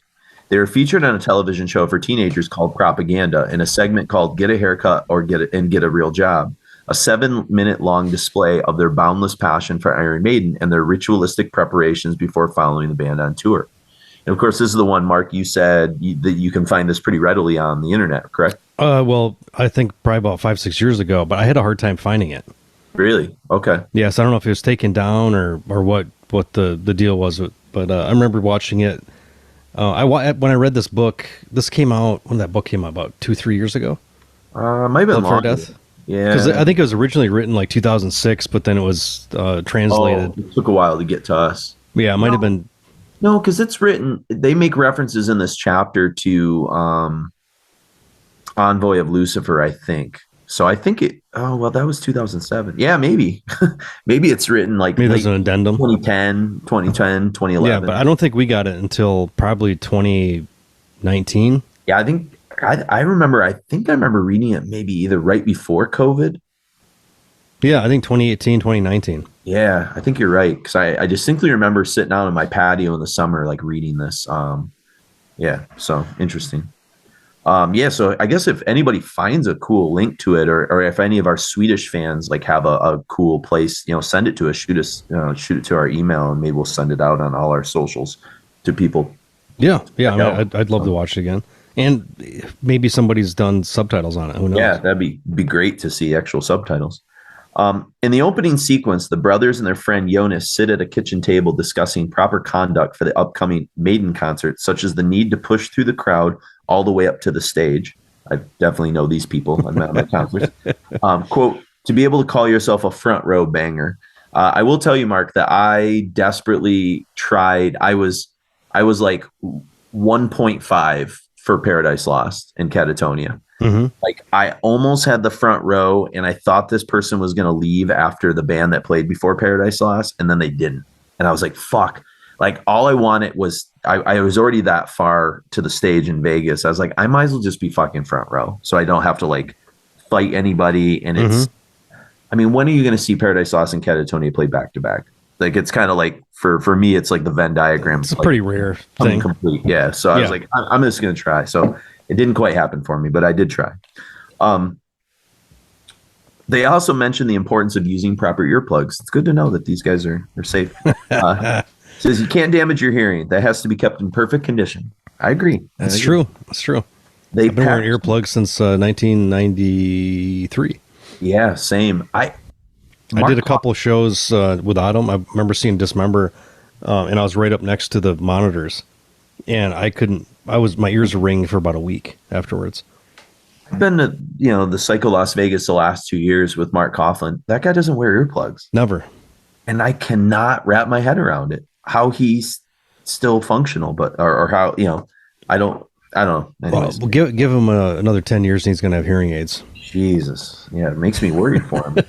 They were featured on a television show for teenagers called Propaganda in a segment called Get a Haircut or Get a Real Job, a 7-minute long display of their boundless passion for Iron Maiden and their ritualistic preparations before following the band on tour. And of course, this is the one, Mark, you said that you can find this pretty readily on the internet, correct? Well, I think probably about 5-6 years ago, but I had a hard time finding it. Really? Okay. Yes, I don't know if it was taken down or what the deal was, but I remember watching it. When I read this book, this came out when that book came out about 2-3 years ago. Might have been Love for longer. Death. Yeah. Because I think it was originally written like 2006, but then it was translated. It took a while to get to us. Yeah, it might have been. No, because it's written. They make references in this chapter to Envoy of Lucifer, I think. So I think it. Oh well, that was 2007. Yeah, maybe. Maybe it's written like Maybe there's an addendum. 2010, 2011. Yeah, but I don't think we got it until probably 2019. Yeah, I think I remember. I think I remember reading it maybe either right before COVID. Yeah, I think 2018, 2019. Yeah, I think you're right because I distinctly remember sitting out on my patio in the summer, like reading this. Yeah, so interesting. Yeah, so I guess if anybody finds a cool link to it, or if any of our Swedish fans like have a cool place, send it to us, shoot it to our email, and maybe we'll send it out on all our socials to people. Yeah. I mean, I'd love to watch it again, and maybe somebody's done subtitles on it. Who knows? Yeah, that'd be great to see actual subtitles. In the opening sequence, the brothers and their friend Jonas sit at a kitchen table discussing proper conduct for the upcoming Maiden concert, such as the need to push through the crowd all the way up to the stage. I definitely know these people. I've met them at concerts. Quote, to be able to call yourself a front row banger. I will tell you, Mark, that I desperately tried. I was like 1.5 for Paradise Lost and Catatonia. Mm-hmm. Like I almost had the front row, and I thought this person was going to leave after the band that played before Paradise Lost, and then they didn't. And I was like, fuck. Like all I wanted was I was already that far to the stage in Vegas. I was like, I might as well just be fucking front row, so I don't have to like fight anybody. And it's, I mean, when are you going to see Paradise Lost and Catatonia play back to back? Like it's kind of like for me, it's like the Venn diagram. It's a pretty rare thing. Complete, yeah. So I was like, I'm just going to try. So it didn't quite happen for me, but I did try. They also mentioned the importance of using proper earplugs. It's good to know that these guys are safe. Says you can't damage your hearing. That has to be kept in perfect condition. I agree. That's true. That's true. I've been wearing earplugs since 1993. Yeah, same. I did a couple of shows without them. I remember seeing Dismember, and I was right up next to the monitors, and my ears were ringing for about a week afterwards. I've been to the Psycho Las Vegas the last 2 years with Mark Coughlin. That guy doesn't wear earplugs. Never. And I cannot wrap my head around it. How he's still functional, but or how I don't know. Anyways. Well, give him another 10 years, and he's going to have hearing aids. Jesus, yeah, it makes me worried for him.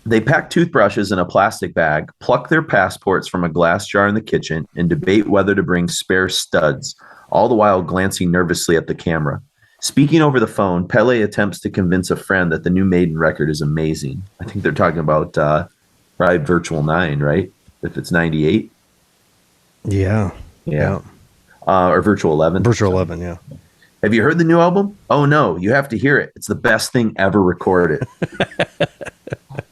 They pack toothbrushes in a plastic bag, pluck their passports from a glass jar in the kitchen, and debate whether to bring spare studs, all the while glancing nervously at the camera. Speaking over the phone, Pele attempts to convince a friend that the new Maiden record is amazing. I think they're talking about probably Virtual 9, right? If it's 98. Yeah. Or Virtual 11. Virtual 11, yeah. Have you heard the new album? Oh, no, you have to hear it. It's the best thing ever recorded.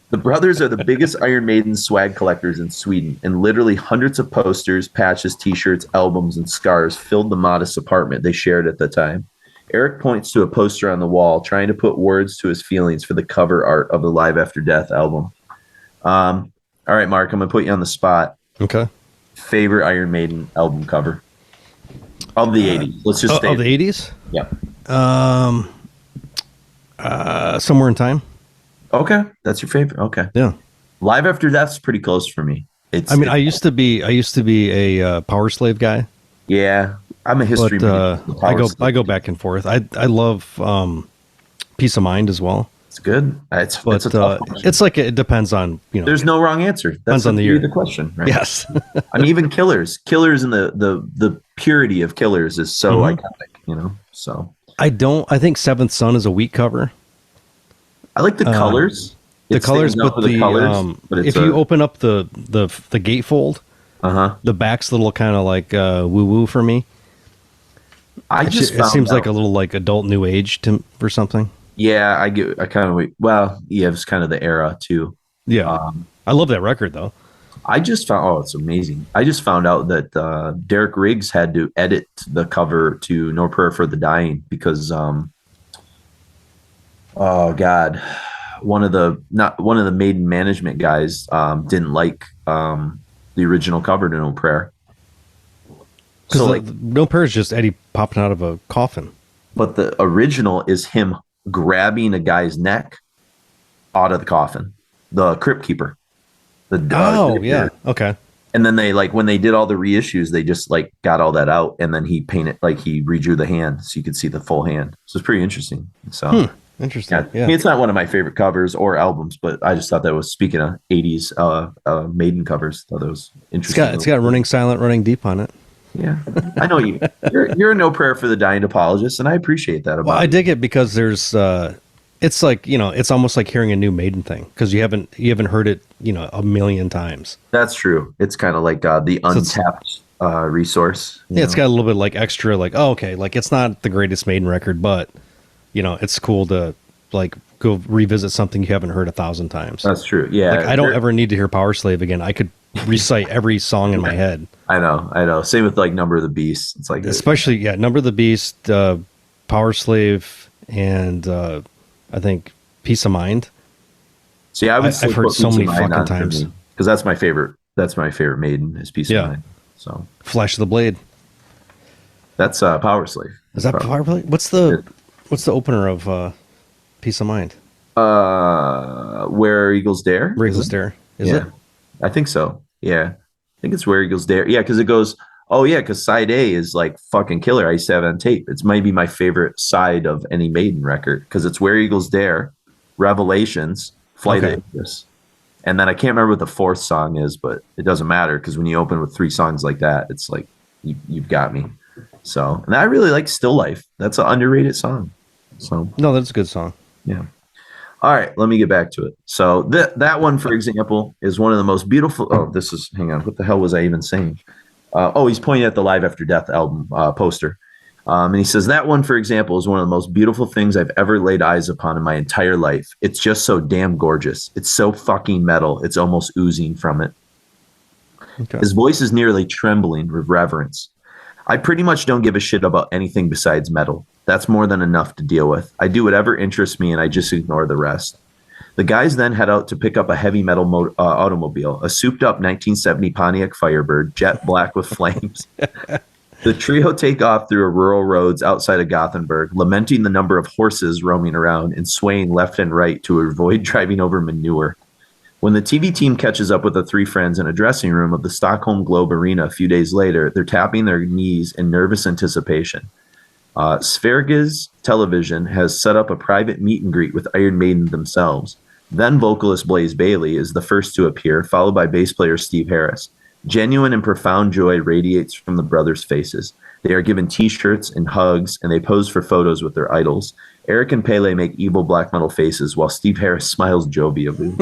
The brothers are the biggest Iron Maiden swag collectors in Sweden, and literally hundreds of posters, patches, t-shirts, albums, and scars filled the modest apartment they shared at the time. Eric points to a poster on the wall, trying to put words to his feelings for the cover art of the Live After Death album. All right, Mark, I'm going to put you on the spot. Okay. Favorite Iron Maiden album cover of the 80s. Let's just say of the 80s? Yeah. Somewhere in Time. Okay, that's your favorite. Okay. Yeah. Live After Death's pretty close for me. I used to be a Power Slave guy. Yeah, I'm a history. But, I go back and forth. I love Peace of Mind as well. It's good. It's a tough question. It's like it depends on There's no wrong answer. Depends on the year. The question, right? Yes. I mean, even Killers and the purity of Killers is so iconic. So I think Seventh Son is a weak cover. I like the colors. The colors, but if you open up the gatefold, the back's a little kind of like woo woo for me. It seems like a little like adult new age or something. Yeah, I kind of well, yeah, it's kind of the era too. Yeah, I love that record though. I just found it's amazing. I just found out that Derek Riggs had to edit the cover to No Prayer for the Dying because oh God, one of the Maiden management guys didn't like the original cover to No Prayer. Because like No Prayer is just Eddie popping out of a coffin. But the original is him grabbing a guy's neck out of the coffin. The Crypt Keeper. Yeah. Okay. And then they when they did all the reissues, they just got all that out, and then he painted he redrew the hand so you could see the full hand. So it's pretty interesting. So interesting. Yeah. I mean, it's not one of my favorite covers or albums, but I just thought that was, speaking of 80s Maiden covers, thought that was interesting. It's got Running Silent, Running Deep on it. Yeah, I know you. You're a No Prayer for the Dying apologist, and I appreciate that about. Well, I dig it because there's, it's it's almost like hearing a new Maiden thing because you haven't heard it, a million times. That's true. It's kind of like the untapped resource. Yeah, it's got a little bit extra, it's not the greatest Maiden record, but it's cool to go revisit something you haven't heard 1,000 times. That's true. Yeah, I don't ever need to hear Power Slave again. I could recite every song in my head. I know. Same with Number of the Beast. It's especially Number of the Beast, Power Slave, and I think Peace of Mind. See, I've heard so many fucking times because that's my favorite. That's my favorite Maiden is Peace of Mind. So Flash of the Blade. That's Power Slave. Is that Power Slave? What's the opener of Peace of Mind? Where Eagles Dare. Where Eagles Dare. Is it? I think so. Yeah. I think it's Where Eagles Dare. Yeah, because it goes, because side A is fucking killer. I used to have it on tape. It's maybe my favorite side of any Maiden record because it's Where Eagles Dare, Revelations, Flight of Icarus. And then I can't remember what the fourth song is, but it doesn't matter because when you open with 3 songs like that, it's you've got me. So, and I really like Still Life. That's an underrated song. So no, that's a good song. Yeah. All right, let me get back to it. So that one, for example, is one of the most beautiful. Oh, hang on. What the hell was I even saying? He's pointing at the Live After Death album poster. And he says, that one, for example, is one of the most beautiful things I've ever laid eyes upon in my entire life. It's just so damn gorgeous. It's so fucking metal. It's almost oozing from it. Okay. His voice is nearly trembling with reverence. I pretty much don't give a shit about anything besides metal. That's more than enough to deal with. I do whatever interests me and I just ignore the rest. The guys then head out to pick up a heavy metal automobile, a souped up 1970 Pontiac Firebird, jet black with flames. The trio take off through rural roads outside of Gothenburg, lamenting the number of horses roaming around and swaying left and right to avoid driving over manure. When the TV team catches up with the 3 friends in a dressing room of the Stockholm Globe Arena a few days later, they're tapping their knees in nervous anticipation. Sveriges Television has set up a private meet and greet with Iron Maiden themselves. Then vocalist Blaze Bayley is the first to appear, followed by bass player Steve Harris. Genuine and profound joy radiates from the brothers' faces. They are given t-shirts and hugs, and they pose for photos with their idols. Eric and Pele make evil black metal faces, while Steve Harris smiles jovially.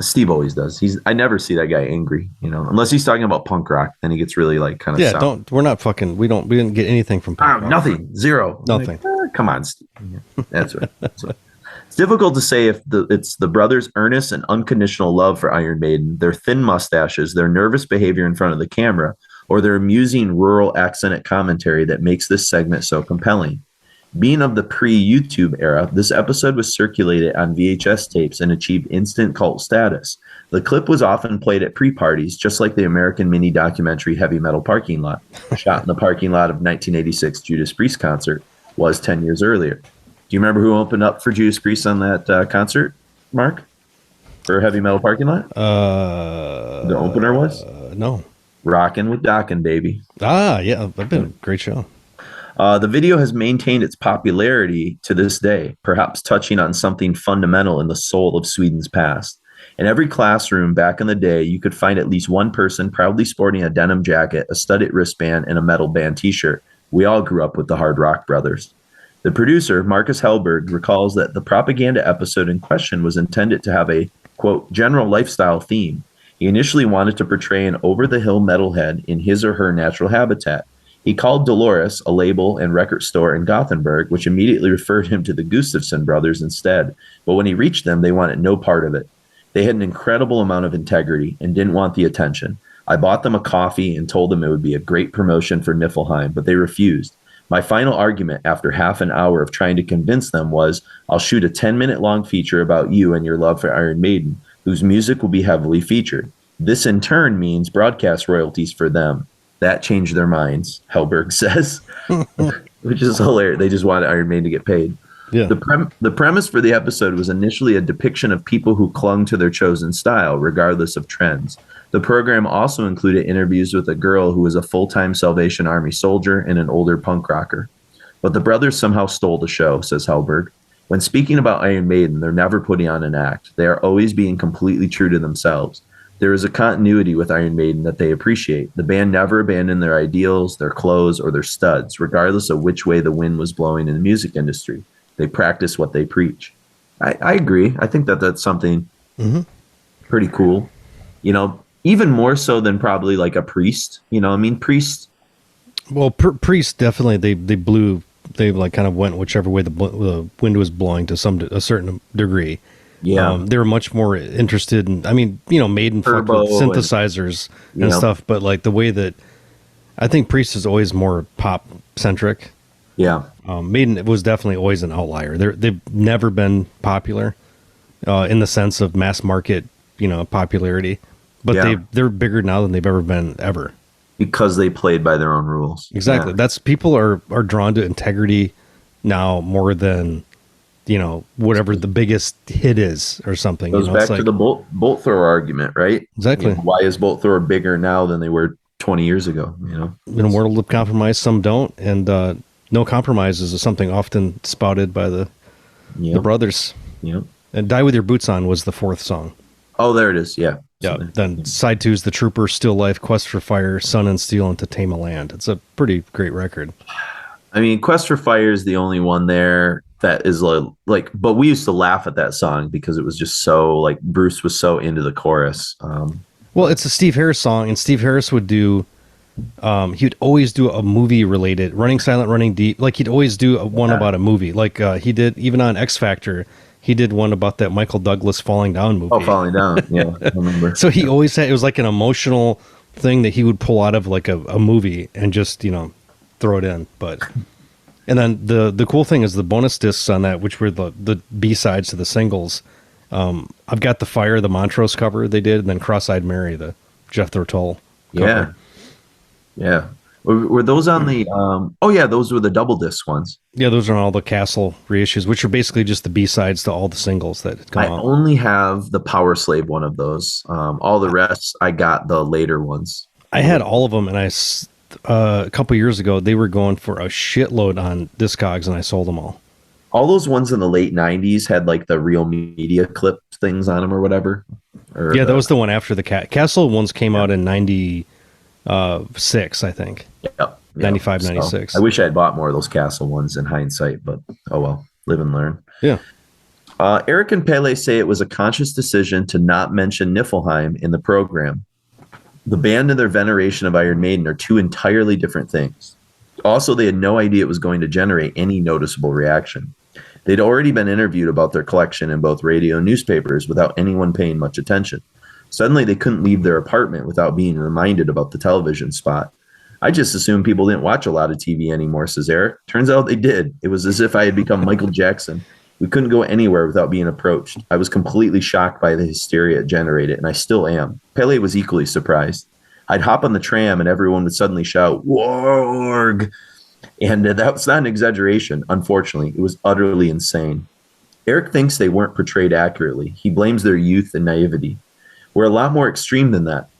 Steve always does. I never see that guy angry, unless he's talking about punk rock. Then he gets really kind of sour. We didn't get anything from punk rock. Nothing, zero, nothing. Come on, Steve. That's right. It's difficult to say if it's the brothers' earnest and unconditional love for Iron Maiden, their thin mustaches, their nervous behavior in front of the camera, or their amusing rural accented commentary that makes this segment so compelling. Being of the pre-YouTube era, this episode was circulated on VHS tapes and achieved instant cult status. The clip was often played at pre-parties, just like the American mini documentary Heavy Metal Parking Lot, shot in the parking lot of 1986 Judas Priest concert, was 10 years earlier. Do you remember who opened up for Judas Priest on that concert, Mark? For Heavy Metal Parking Lot? The opener was? No. Rockin' with Dockin', baby. Ah, yeah, that's been a great show. The video has maintained its popularity to this day, perhaps touching on something fundamental in the soul of Sweden's past. In every classroom back in the day, you could find at least one person proudly sporting a denim jacket, a studded wristband, and a metal band t-shirt. We all grew up with the Hard Rock Brothers. The producer, Marcus Hellberg, recalls that the propaganda episode in question was intended to have a, quote, general lifestyle theme. He initially wanted to portray an over-the-hill metalhead in his or her natural habitat. He called Dolores, a label and record store in Gothenburg, which immediately referred him to the Gustafsson brothers instead. But when he reached them, they wanted no part of it. They had an incredible amount of integrity and didn't want the attention. I bought them a coffee and told them it would be a great promotion for Niflheim, but they refused. My final argument after half an hour of trying to convince them was, I'll shoot a 10-minute long feature about you and your love for Iron Maiden, whose music will be heavily featured. This in turn means broadcast royalties for them. That changed their minds, Hellberg says, which is hilarious. They just wanted Iron Maiden to get paid. Yeah. The premise for the episode was initially a depiction of people who clung to their chosen style, regardless of trends. The program also included interviews with a girl who was a full-time Salvation Army soldier and an older punk rocker. But the brothers somehow stole the show, says Hellberg. When speaking about Iron Maiden, they're never putting on an act. They are always being completely true to themselves. There is a continuity with Iron Maiden that they appreciate. The band never abandoned their ideals, their clothes, or their studs, regardless of which way the wind was blowing in the music industry. They practice what they preach. I agree. I think that that's something pretty cool. You know, even more so than probably like a Priest. You know, I mean, Priest. Well, Priest definitely they like kind of went whichever way the wind was blowing to a certain degree. Yeah, they were much more interested in. I mean, you know, Maiden fucked with synthesizers and stuff, but like the way that I think Priest is always more pop centric. Yeah, Maiden was definitely always an outlier. They've never been popular in the sense of mass market, you know, popularity. But they're bigger now than they've ever been ever. Because they played by their own rules. Exactly. Yeah. That's people are drawn to integrity now more than, you know, whatever the biggest hit is or something. Goes back to the bolt thrower argument, right? Exactly. You know, why is bolt thrower bigger now than they were 20 years ago? You know, in a world of compromise, some don't, and no compromises is something often spouted by the brothers. Yep. And "Die with Your Boots On" was the fourth song. Oh, there it is. Yeah. Yeah. Then side 2 is "The Trooper," "Still Life," "Quest for Fire," "Sun and Steel," and "To Tame a Land." It's a pretty great record. I mean, "Quest for Fire" is the only one there that is like, but we used to laugh at that song because it was just so like Bruce was so into the chorus. Well, it's a Steve Harris song, and Steve Harris would do. He'd always do a movie related, "Running Silent, Running Deep." Like he'd always do one about a movie. Like he did even on X Factor. He did one about that Michael Douglas falling down movie. Oh, falling down. Yeah, I remember. So he always had, it was like an emotional thing that he would pull out of like a movie and just, you know, throw it in. But, and then the cool thing is the bonus discs on that, which were the B-sides to the singles. I've got "The Fire," the Montrose cover they did, and then "Cross-Eyed Mary," the Jethro Tull cover. Yeah. Were those on the those were the double disc ones. Yeah, those are all the Castle reissues, which are basically just the B-sides to all the singles that had come out. I only have the Power Slave one of those. All the rest, I got the later ones. I had all of them, and a couple years ago, they were going for a shitload on Discogs, and I sold them all. All those ones in the late 90s had like the Real Media clip things on them or whatever. That was the one after the Castle ones came out in 96, I think. Yep. 95, 96. So I wish I had bought more of those Castle ones in hindsight, but oh well, live and learn. Yeah. Eric and Pele say it was a conscious decision to not mention Niflheim in the program. The band and their veneration of Iron Maiden are two entirely different things. Also, they had no idea it was going to generate any noticeable reaction. They'd already been interviewed about their collection in both radio and newspapers without anyone paying much attention. Suddenly, they couldn't leave their apartment without being reminded about the television spot. I just assumed people didn't watch a lot of TV anymore, says Eric. Turns out they did. It was as if I had become Michael Jackson. We couldn't go anywhere without being approached. I was completely shocked by the hysteria it generated, and I still am. Pele was equally surprised. I'd hop on the tram, and everyone would suddenly shout, "Warg!" And that's not an exaggeration. Unfortunately, it was utterly insane. Eric thinks they weren't portrayed accurately. He blames their youth and naivety. We're a lot more extreme than that.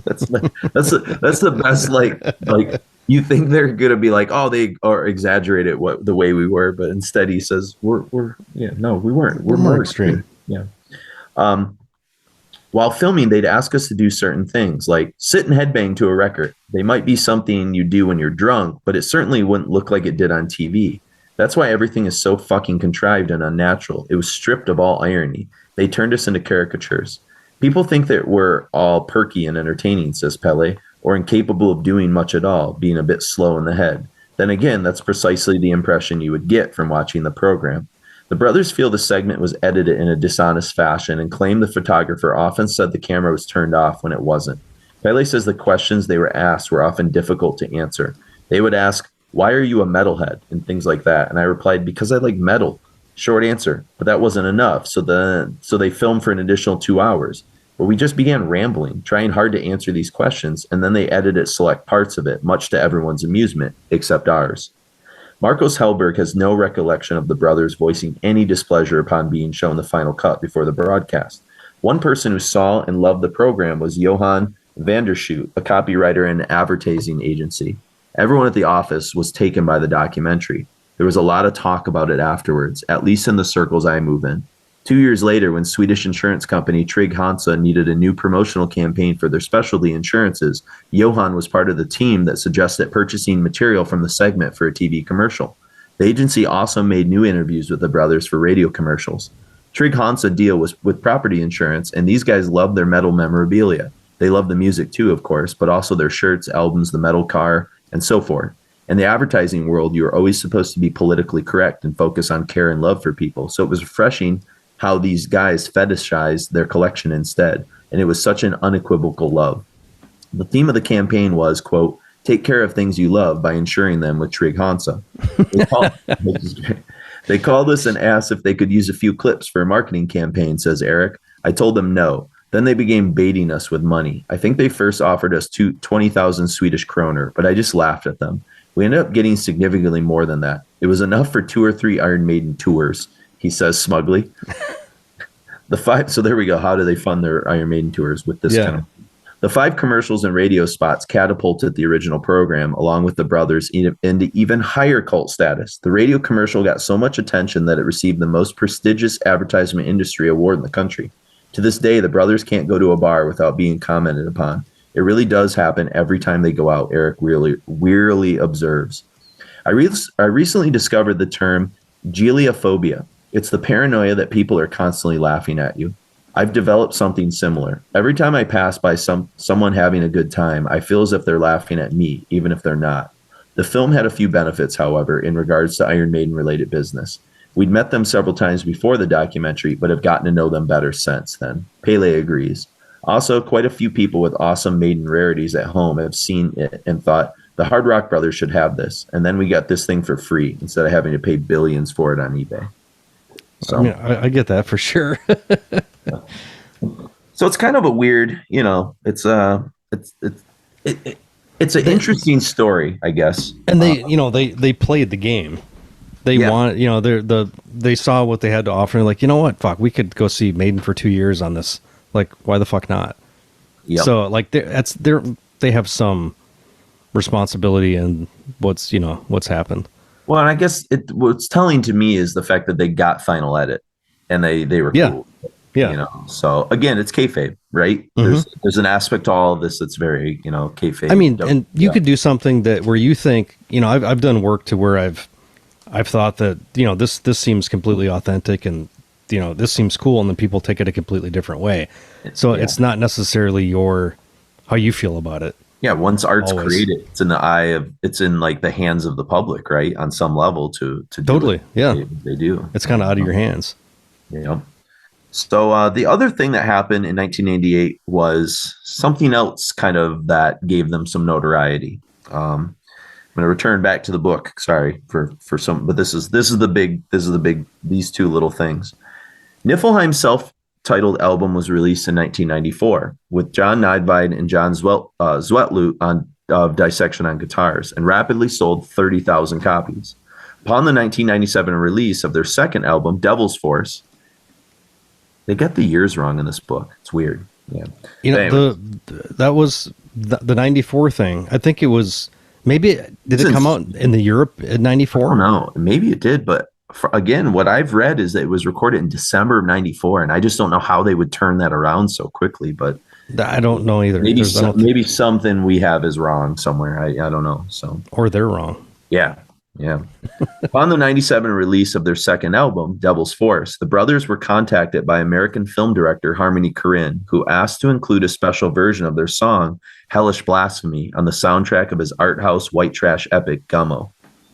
That's the best. Like you think they're gonna be like, oh, they are exaggerated the way we were, but instead he says we weren't. We're more extreme. Yeah. While filming, they'd ask us to do certain things, like sit and headbang to a record. They might be something you do when you're drunk, but it certainly wouldn't look like it did on TV. That's why everything is so fucking contrived and unnatural. It was stripped of all irony. They turned us into caricatures. People think that we're all perky and entertaining, says Pele, or incapable of doing much at all, being a bit slow in the head. Then again, that's precisely the impression you would get from watching the program. The brothers feel the segment was edited in a dishonest fashion and claim the photographer often said the camera was turned off when it wasn't. Pele says the questions they were asked were often difficult to answer. They would ask, Why are you a metalhead? And things like that. And I replied, because I like metal. Short answer. But that wasn't enough. So they filmed for an additional 2 hours. But we just began rambling, trying hard to answer these questions, and then they edited select parts of it, much to everyone's amusement, except ours. Marcos Hellberg has no recollection of the brothers voicing any displeasure upon being shown the final cut before the broadcast. One person who saw and loved the program was Johan Vandershoot, a copywriter and advertising agency. Everyone at the office was taken by the documentary. There was a lot of talk about it afterwards, at least in the circles I move in. 2 years later, when Swedish insurance company Trygg Hansa needed a new promotional campaign for their specialty insurances, Johan was part of the team that suggested purchasing material from the segment for a TV commercial. The agency also made new interviews with the brothers for radio commercials. Trygg Hansa deal was with property insurance, and these guys loved their metal memorabilia. They loved the music too, of course, but also their shirts, albums, the metal car, and so forth. In the advertising world, you were always supposed to be politically correct and focus on care and love for people, so it was refreshing how these guys fetishized their collection instead, and it was such an unequivocal love. The theme of the campaign was, quote, take care of things you love by insuring them with Trygg Hansa. They called us and asked if they could use a few clips for a marketing campaign, says Eric. I told them no. Then they began baiting us with money. I think they first offered us 20,000 Swedish kroner, but I just laughed at them. We ended up getting significantly more than that. It was enough for 2 or 3 Iron Maiden tours, he says smugly. So there we go. How do they fund their Iron Maiden tours with this kind of? The 5 commercials and radio spots catapulted the original program, along with the brothers, into even higher cult status. The radio commercial got so much attention that it received the most prestigious advertisement industry award in the country. To this day, the brothers can't go to a bar without being commented upon. It really does happen every time they go out, Eric wearily observes. I recently discovered the term geliophobia. It's the paranoia that people are constantly laughing at you. I've developed something similar. Every time I pass by someone having a good time, I feel as if they're laughing at me, even if they're not. The film had a few benefits, however, in regards to Iron Maiden-related business. We'd met them several times before the documentary, but have gotten to know them better since then. Pele agrees. Also, quite a few people with awesome Maiden rarities at home have seen it and thought, the Hard Rock Brothers should have this, and then we got this thing for free instead of having to pay billions for it on eBay. So, I mean, I get that for sure. So it's kind of a weird, it's an interesting story, I guess. And they played the game. They want, they saw what they had to offer. And like, you know what? Fuck, we could go see Maiden for 2 years on this. Like, why the fuck not? Yep. So like, they have some responsibility in what's happened. Well, and I guess what's telling to me is the fact that they got final edit and they were cool. Yeah. So again, it's kayfabe, right? Mm-hmm. There's an aspect to all of this that's very, kayfabe. I mean, and you could do something that where you think, I've done work to where I've thought that, this seems completely authentic and, this seems cool. And then people take it a completely different way. So it's not necessarily how you feel about it. Yeah. Once art's created, it's in the hands of the public, right? On some level to totally. They do. It's kind of out of your hands. Yeah. So the other thing that happened in 1988 was something else kind of that gave them some notoriety. I'm going to return back to the book. Sorry for some, but this is the big, these two little things. Niflheim's self-titled album was released in 1994 with John Nidvide and John Zwetlut of Dissection on guitars and rapidly sold 30,000 copies. Upon the 1997 release of their second album, Devil's Force, they got the years wrong in this book. It's weird. Yeah. That was the 94 thing. I think it was did it come out in the Europe in 94? I don't know. Maybe it did, but again, what I've read is that it was recorded in December of 94, and I just don't know how they would turn that around so quickly, but I don't know either. Maybe something we have is wrong somewhere. I don't know. So, or they're wrong. Yeah. Upon the 97 release of their second album, Devil's Force, the brothers were contacted by American film director Harmony Korine, who asked to include a special version of their song, Hellish Blasphemy, on the soundtrack of his art house white trash epic, Gummo.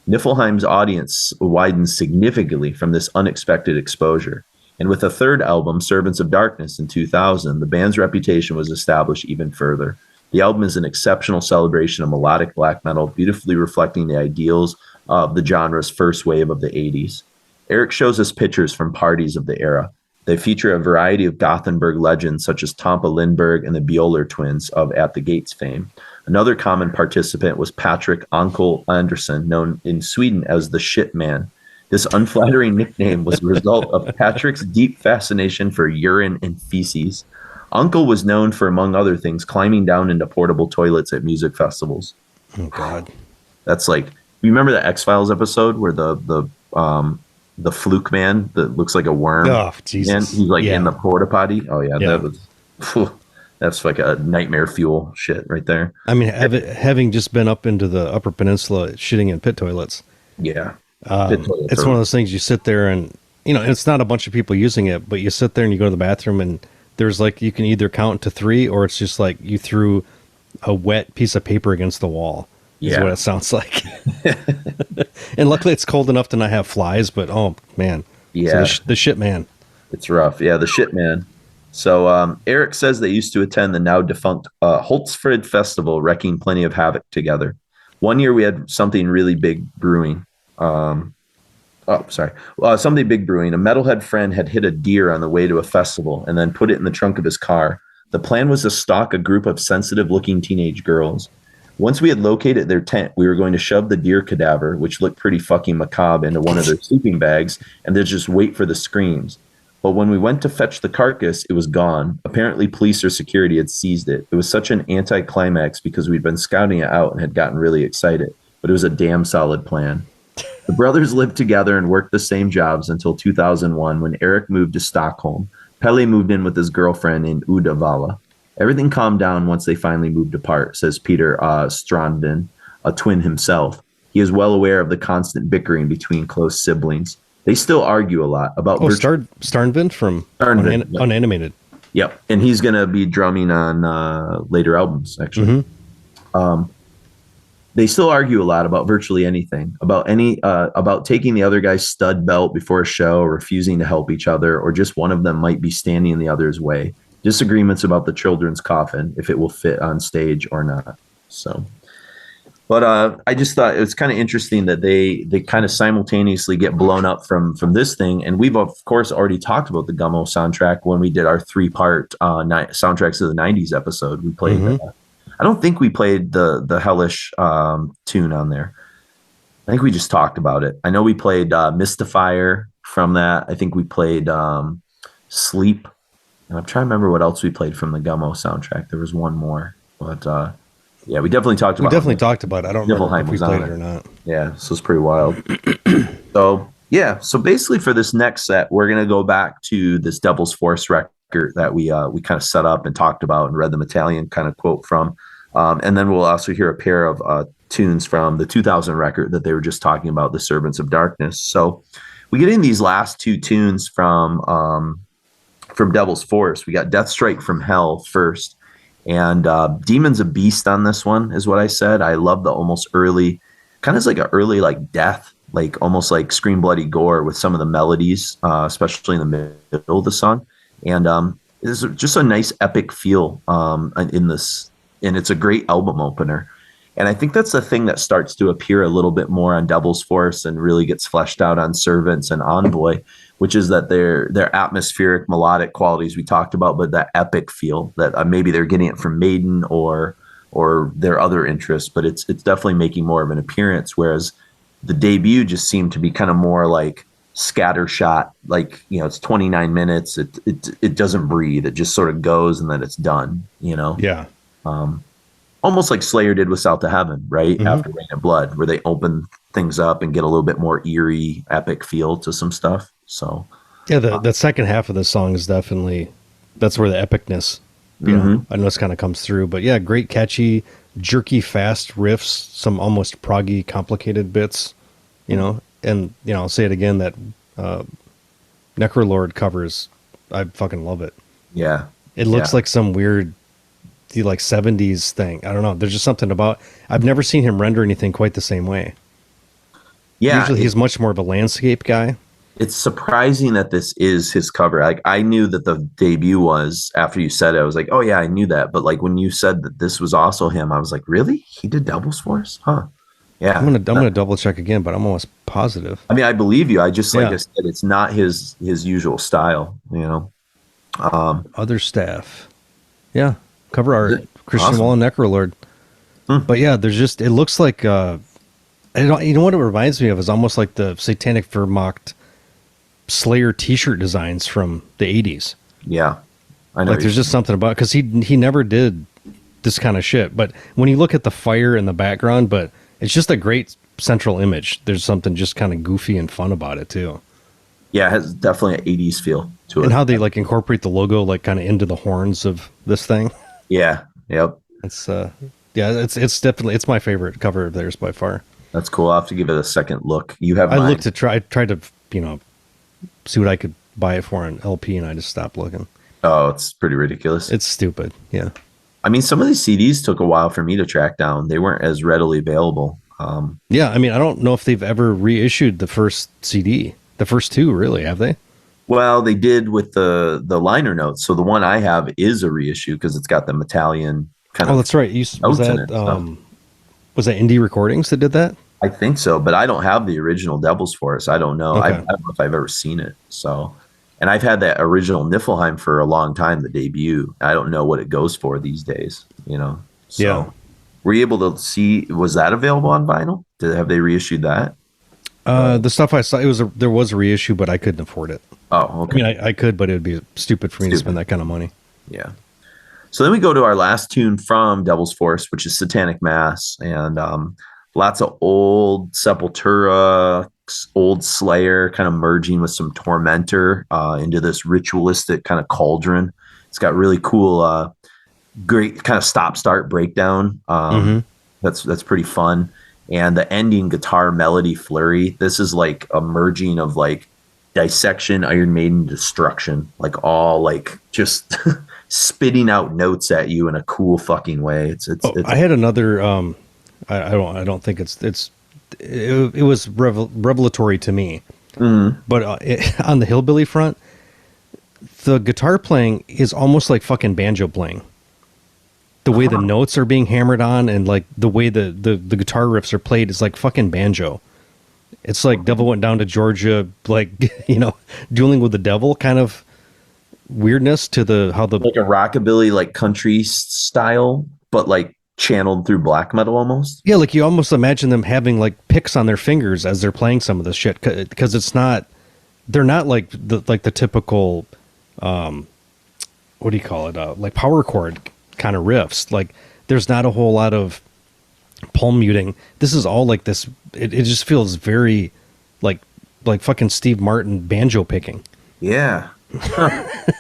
Niflheim's audience widened significantly from this unexpected exposure. And with a third album, Servants of Darkness, in 2000, the band's reputation was established even further. The album is an exceptional celebration of melodic black metal, beautifully reflecting the ideals of the genre's first wave of the 80s. Eric shows us pictures from parties of the era. They feature a variety of Gothenburg legends such as Tompa Lindberg and the Bjoller twins of At the Gates fame. Another common participant was Patrick Onkel Anderson, known in Sweden as the Shit Man. This unflattering nickname was the result of Patrick's deep fascination for urine and feces. Uncle was known for, among other things, climbing down into portable toilets at music festivals. Oh God, that's like, you remember the X-Files episode where the fluke man that looks like a worm? Oh Jesus! And he's like in the porta potty. Oh yeah, that was. Phew, that's like a nightmare fuel shit right there. I mean, having just been up into the Upper Peninsula, shitting in pit toilets. Yeah, it's one of those things you sit there and it's not a bunch of people using it, but you sit there and you go to the bathroom and there's like, you can either count to 3 or it's just like you threw a wet piece of paper against the wall. Is what it sounds like. And luckily it's cold enough to not have flies, but oh man. Yeah. So the shit man. It's rough. Yeah, the shit man. So Eric says they used to attend the now defunct Holtzfrid Festival, wrecking plenty of havoc together. One year we had something really big brewing. Something big brewing. A metalhead friend had hit a deer on the way to a festival and then put it in the trunk of his car. The plan was to stalk a group of sensitive-looking teenage girls. Once we had located their tent, we were going to shove the deer cadaver, which looked pretty fucking macabre, into one of their sleeping bags and then just wait for the screams. But when we went to fetch the carcass, it was gone. Apparently, police or security had seized it. It was such an anticlimax because we'd been scouting it out and had gotten really excited. But it was a damn solid plan. The brothers lived together and worked the same jobs until 2001 when Eric moved to Stockholm. Pelle moved in with his girlfriend in Uddevalla. Everything calmed down once they finally moved apart, says Peter Strandvin, a twin himself. He is well aware of the constant bickering between close siblings. They still argue a lot about... Starnvin from Unanimated. Yep, and he's going to be drumming on later albums, actually. Mm-hmm. They still argue a lot about virtually anything, about taking the other guy's stud belt before a show, refusing to help each other, or just one of them might be standing in the other's way. Disagreements about the children's coffin, if it will fit on stage or not. So, but I just thought it was kind of interesting that they kind of simultaneously get blown up from this thing. And we've of course already talked about the Gummo soundtrack when we did our 3-part soundtracks of the 90s episode. We played. Mm-hmm. I don't think we played the Hellish tune on there. I think we just talked about it. I know we played Mystifier from that. I think we played Sleep. And I'm trying to remember what else we played from the Gummo soundtrack. There was one more. But yeah, we definitely talked about it. I don't remember if we played it or not. Yeah, so it's pretty wild. So basically for this next set, we're going to go back to this Devil's Force record that we kind of set up and talked about and read the Metallian kind of quote from. And then we'll also hear a pair of tunes from the 2000 record that they were just talking about, The Servants of Darkness. So we get in these last 2 tunes from Devil's Force. We got Deathstrike from Hell first, and Demon's a Beast on this one is what I said. I love the almost early, kind of like an early like death, like almost like Scream Bloody Gore with some of the melodies, especially in the middle of the song. And it's just a nice epic feel in this, and it's a great album opener. And I think that's the thing that starts to appear a little bit more on Devil's Force and really gets fleshed out on Servants and Envoy, which is that their atmospheric melodic qualities we talked about, but that epic feel that maybe they're getting it from Maiden or their other interests, but it's definitely making more of an appearance. Whereas the debut just seemed to be kind of more like scattershot, like, it's 29 minutes. It doesn't breathe. It just sort of goes and then it's done, Yeah. Almost like Slayer did with South to Heaven, right? Mm-hmm. After Rain of Blood, where they open things up and get a little bit more eerie, epic feel to some stuff. So, yeah, the second half of the song is definitely, that's where the epicness, I know it's kind of comes through. But yeah, great, catchy, jerky, fast riffs, some almost proggy, complicated bits, and I'll say it again, that Necrolord covers, I fucking love it. Yeah, it looks like some weird, like 70s thing. I don't know. There's just something about, I've never seen him render anything quite the same way. Yeah, usually he's much more of a landscape guy. It's surprising that this is his cover. Like I knew that the debut was after you said it. I was like, oh yeah, I knew that. But like when you said that this was also him, I was like, really? He did Devil's Force? Huh? Yeah. I'm gonna double check again, but I'm almost positive. I mean, I believe you. I just like I said, it's not his usual style. You know. Other staff, yeah, cover art, Christian awesome. Wall and Necrolord. But yeah, there's just it looks like you know what it reminds me of is almost like the Satanic Vermocht Slayer T-shirt designs from the 80s. Yeah, I know. Like there's just something about because he never did this kind of shit. But when you look at the fire in the background, but it's just a great central image. There's something just kind of goofy and fun about it too. Yeah, it has definitely an 80s feel to it. And how they like incorporate the logo like kind of into the horns of this thing. Yeah. Yep. It's it's definitely it's my favorite cover of theirs by far. That's cool. I'll have to give it a second look. You have I mine. looked to tried to, you know, see what I could buy it for on LP and I just stopped looking. Oh, it's pretty ridiculous. It's stupid. Yeah. I mean, some of these CDs took a while for me to track down. They weren't as readily available. Yeah, I mean, I don't know if they've ever reissued the first CD. The first two, really, have they? Well, they did with the liner notes. So the one I have is a reissue because it's got the Metallian kind of. Oh, that's right. Was that Indie Recordings that did that? I think so, but I don't have the original Devil's Force. I don't know. Okay. I don't know if I've ever seen it. So, and I've had that original Niflheim for a long time, the debut. I don't know what it goes for these days, you know? So, yeah. Were you able to see, was that available on vinyl? Have they reissued that? The stuff I saw, there was a reissue, but I couldn't afford it. Oh, okay. I mean, I could, but it would be stupid for me to spend that kind of money. Yeah. So then we go to our last tune from Devil's Force, which is Satanic Mass, and lots of old Sepultura, old Slayer, kind of merging with some Tormentor into this ritualistic kind of cauldron. It's got really cool, great kind of stop-start breakdown. That's pretty fun. And the ending guitar melody flurry. This is like a merging of like Dissection, Iron Maiden, Destruction, like all like just spitting out notes at you in a cool fucking way. It's I had another. I don't think it was revelatory to me. But on the hillbilly front, the guitar playing is almost like fucking banjo playing. The way the notes are being hammered on and like the way the guitar riffs are played is like fucking banjo. It's like Devil Went Down to Georgia, like, you know, dueling with the devil kind of weirdness to like a rockabilly, like country style, but like channeled through black metal almost. Yeah, like you almost imagine them having like picks on their fingers as they're playing some of this shit because they're not like the typical, what do you call it? Like power chord kind of riffs. Like there's not a whole lot of palm muting. This is all like this. It just feels very like fucking Steve Martin banjo picking. Yeah.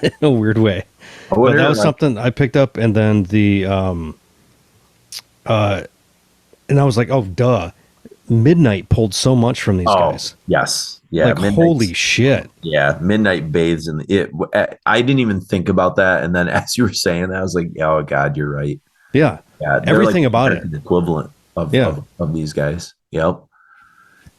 In a weird way. But that was something I picked up, and then and I was like, oh duh. Midnight pulled so much from these guys. Yes. Yeah. Like holy shit. Yeah. Midnight bathes in it. I didn't even think about that. And then as you were saying that, I was like, oh God, you're right. Yeah. Yeah. Everything like about it. The equivalent of these guys. Yep.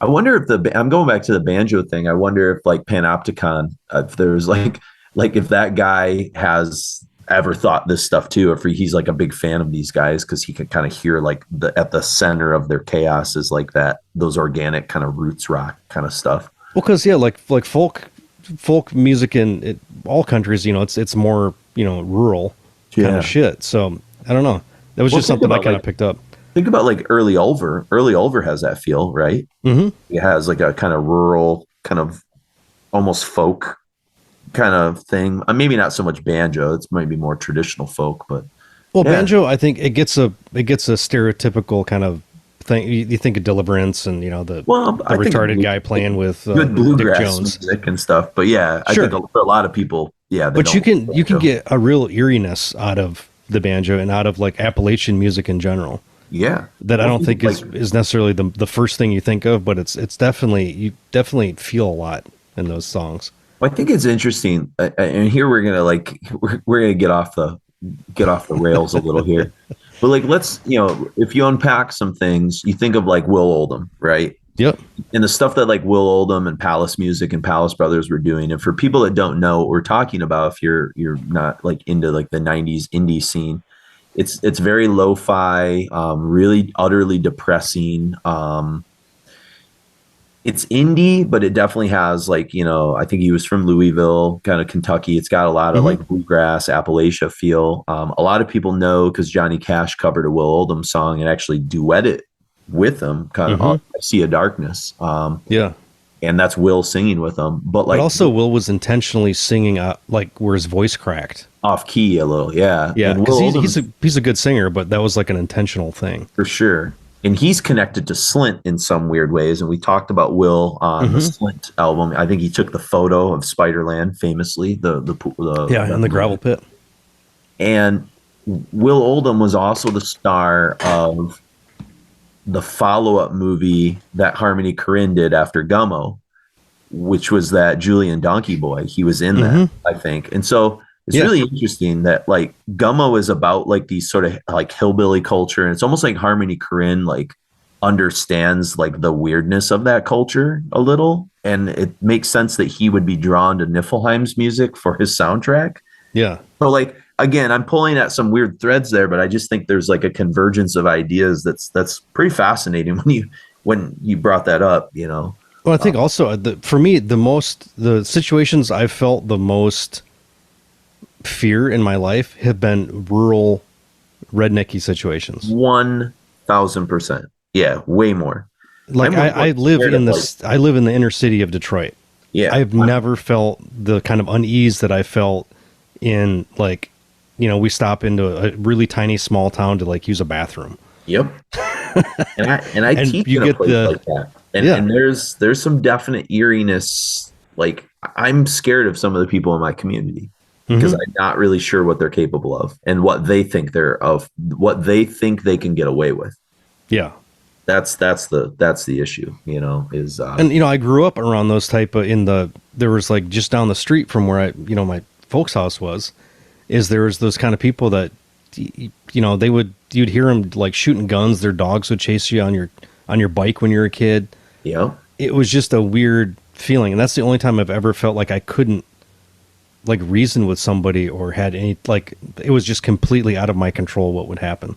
I wonder if I'm going back to the banjo thing. I wonder if like Panopticon, if there's like if that guy has ever thought this stuff too, if he's like a big fan of these guys, because he can kind of hear like at the center of their chaos is like those organic kind of roots rock kind of stuff. Well, because like folk music in all countries, you know, it's more, you know, rural kind of shit. So I don't know. That was just something I kind of picked up. Think about like early Ulver. Early Ulver has that feel, right? Mm-hmm. It has like a kind of rural, kind of almost folk kind of thing. Maybe not so much banjo. It's maybe more traditional folk, but banjo, I think it gets a stereotypical kind of thing. You think of Deliverance and, you know, the retarded guy playing with good bluegrass Dick Jones music and stuff. But yeah, I think for a lot of people, but you can get a real eeriness out of the banjo and out of like Appalachian music in general. Yeah, that I don't think is necessarily the first thing you think of, but it's definitely, you definitely feel a lot in those songs. Well, I think it's interesting, and here we're gonna get off the rails a little here, but like let's, you know, if you unpack some things, you think of like Will Oldham, right? Yep. And the stuff that like Will Oldham and Palace Music and Palace Brothers were doing. And for people that don't know what we're talking about, if you're not like into like the 90s indie scene, it's very lo-fi, really utterly depressing. It's indie, but it definitely has like, you know, I think he was from Louisville, kind of Kentucky. It's got a lot of like bluegrass, Appalachia feel. A lot of people know because Johnny Cash covered a Will Oldham song and actually duetted with him, kind of I See a Darkness. Yeah. And that's Will singing with him. But like, also Will was intentionally singing like where his voice cracked. Off key a little, yeah. Yeah, because he's a good singer, but that was like an intentional thing. For sure. And he's connected to Slint in some weird ways. And we talked about Will on the Slint album. I think he took the photo of Spiderland famously, in the gravel pit. And Will Oldham was also the star of the follow-up movie that Harmony Korine did after Gummo, which was that Julian Donkey Boy. He was in that, I think. And so it's really interesting that like Gummo is about like these sort of like hillbilly culture. And it's almost like Harmony Korine like understands like the weirdness of that culture a little. And it makes sense that he would be drawn to Niflheim's music for his soundtrack. Yeah. So like, again, I'm pulling at some weird threads there, but I just think there's like a convergence of ideas that's pretty fascinating when you brought that up, you know. Well, I think also for me, the situations I've felt the most fear in my life have been rural rednecky situations. 1,000%. Yeah, way more. Like I live in the inner city of Detroit. Yeah. I've never felt the kind of unease that I felt in like, you know, we stop into a really tiny small town to like use a bathroom. Yep. and I teach in a place like that. And there's some definite eeriness. Like I'm scared of some of the people in my community because I'm not really sure what they're capable of and what they think they can get away with. Yeah. That's the issue, you know, is and you know, I grew up around those type of there was like just down the street from where my folks' house was, there was those kind of people that, you know, you'd hear them like shooting guns. Their dogs would chase you on your bike when you're a kid. Yeah. It was just a weird feeling. And that's the only time I've ever felt like I couldn't like reason with somebody or had any, like, it was just completely out of my control what would happen.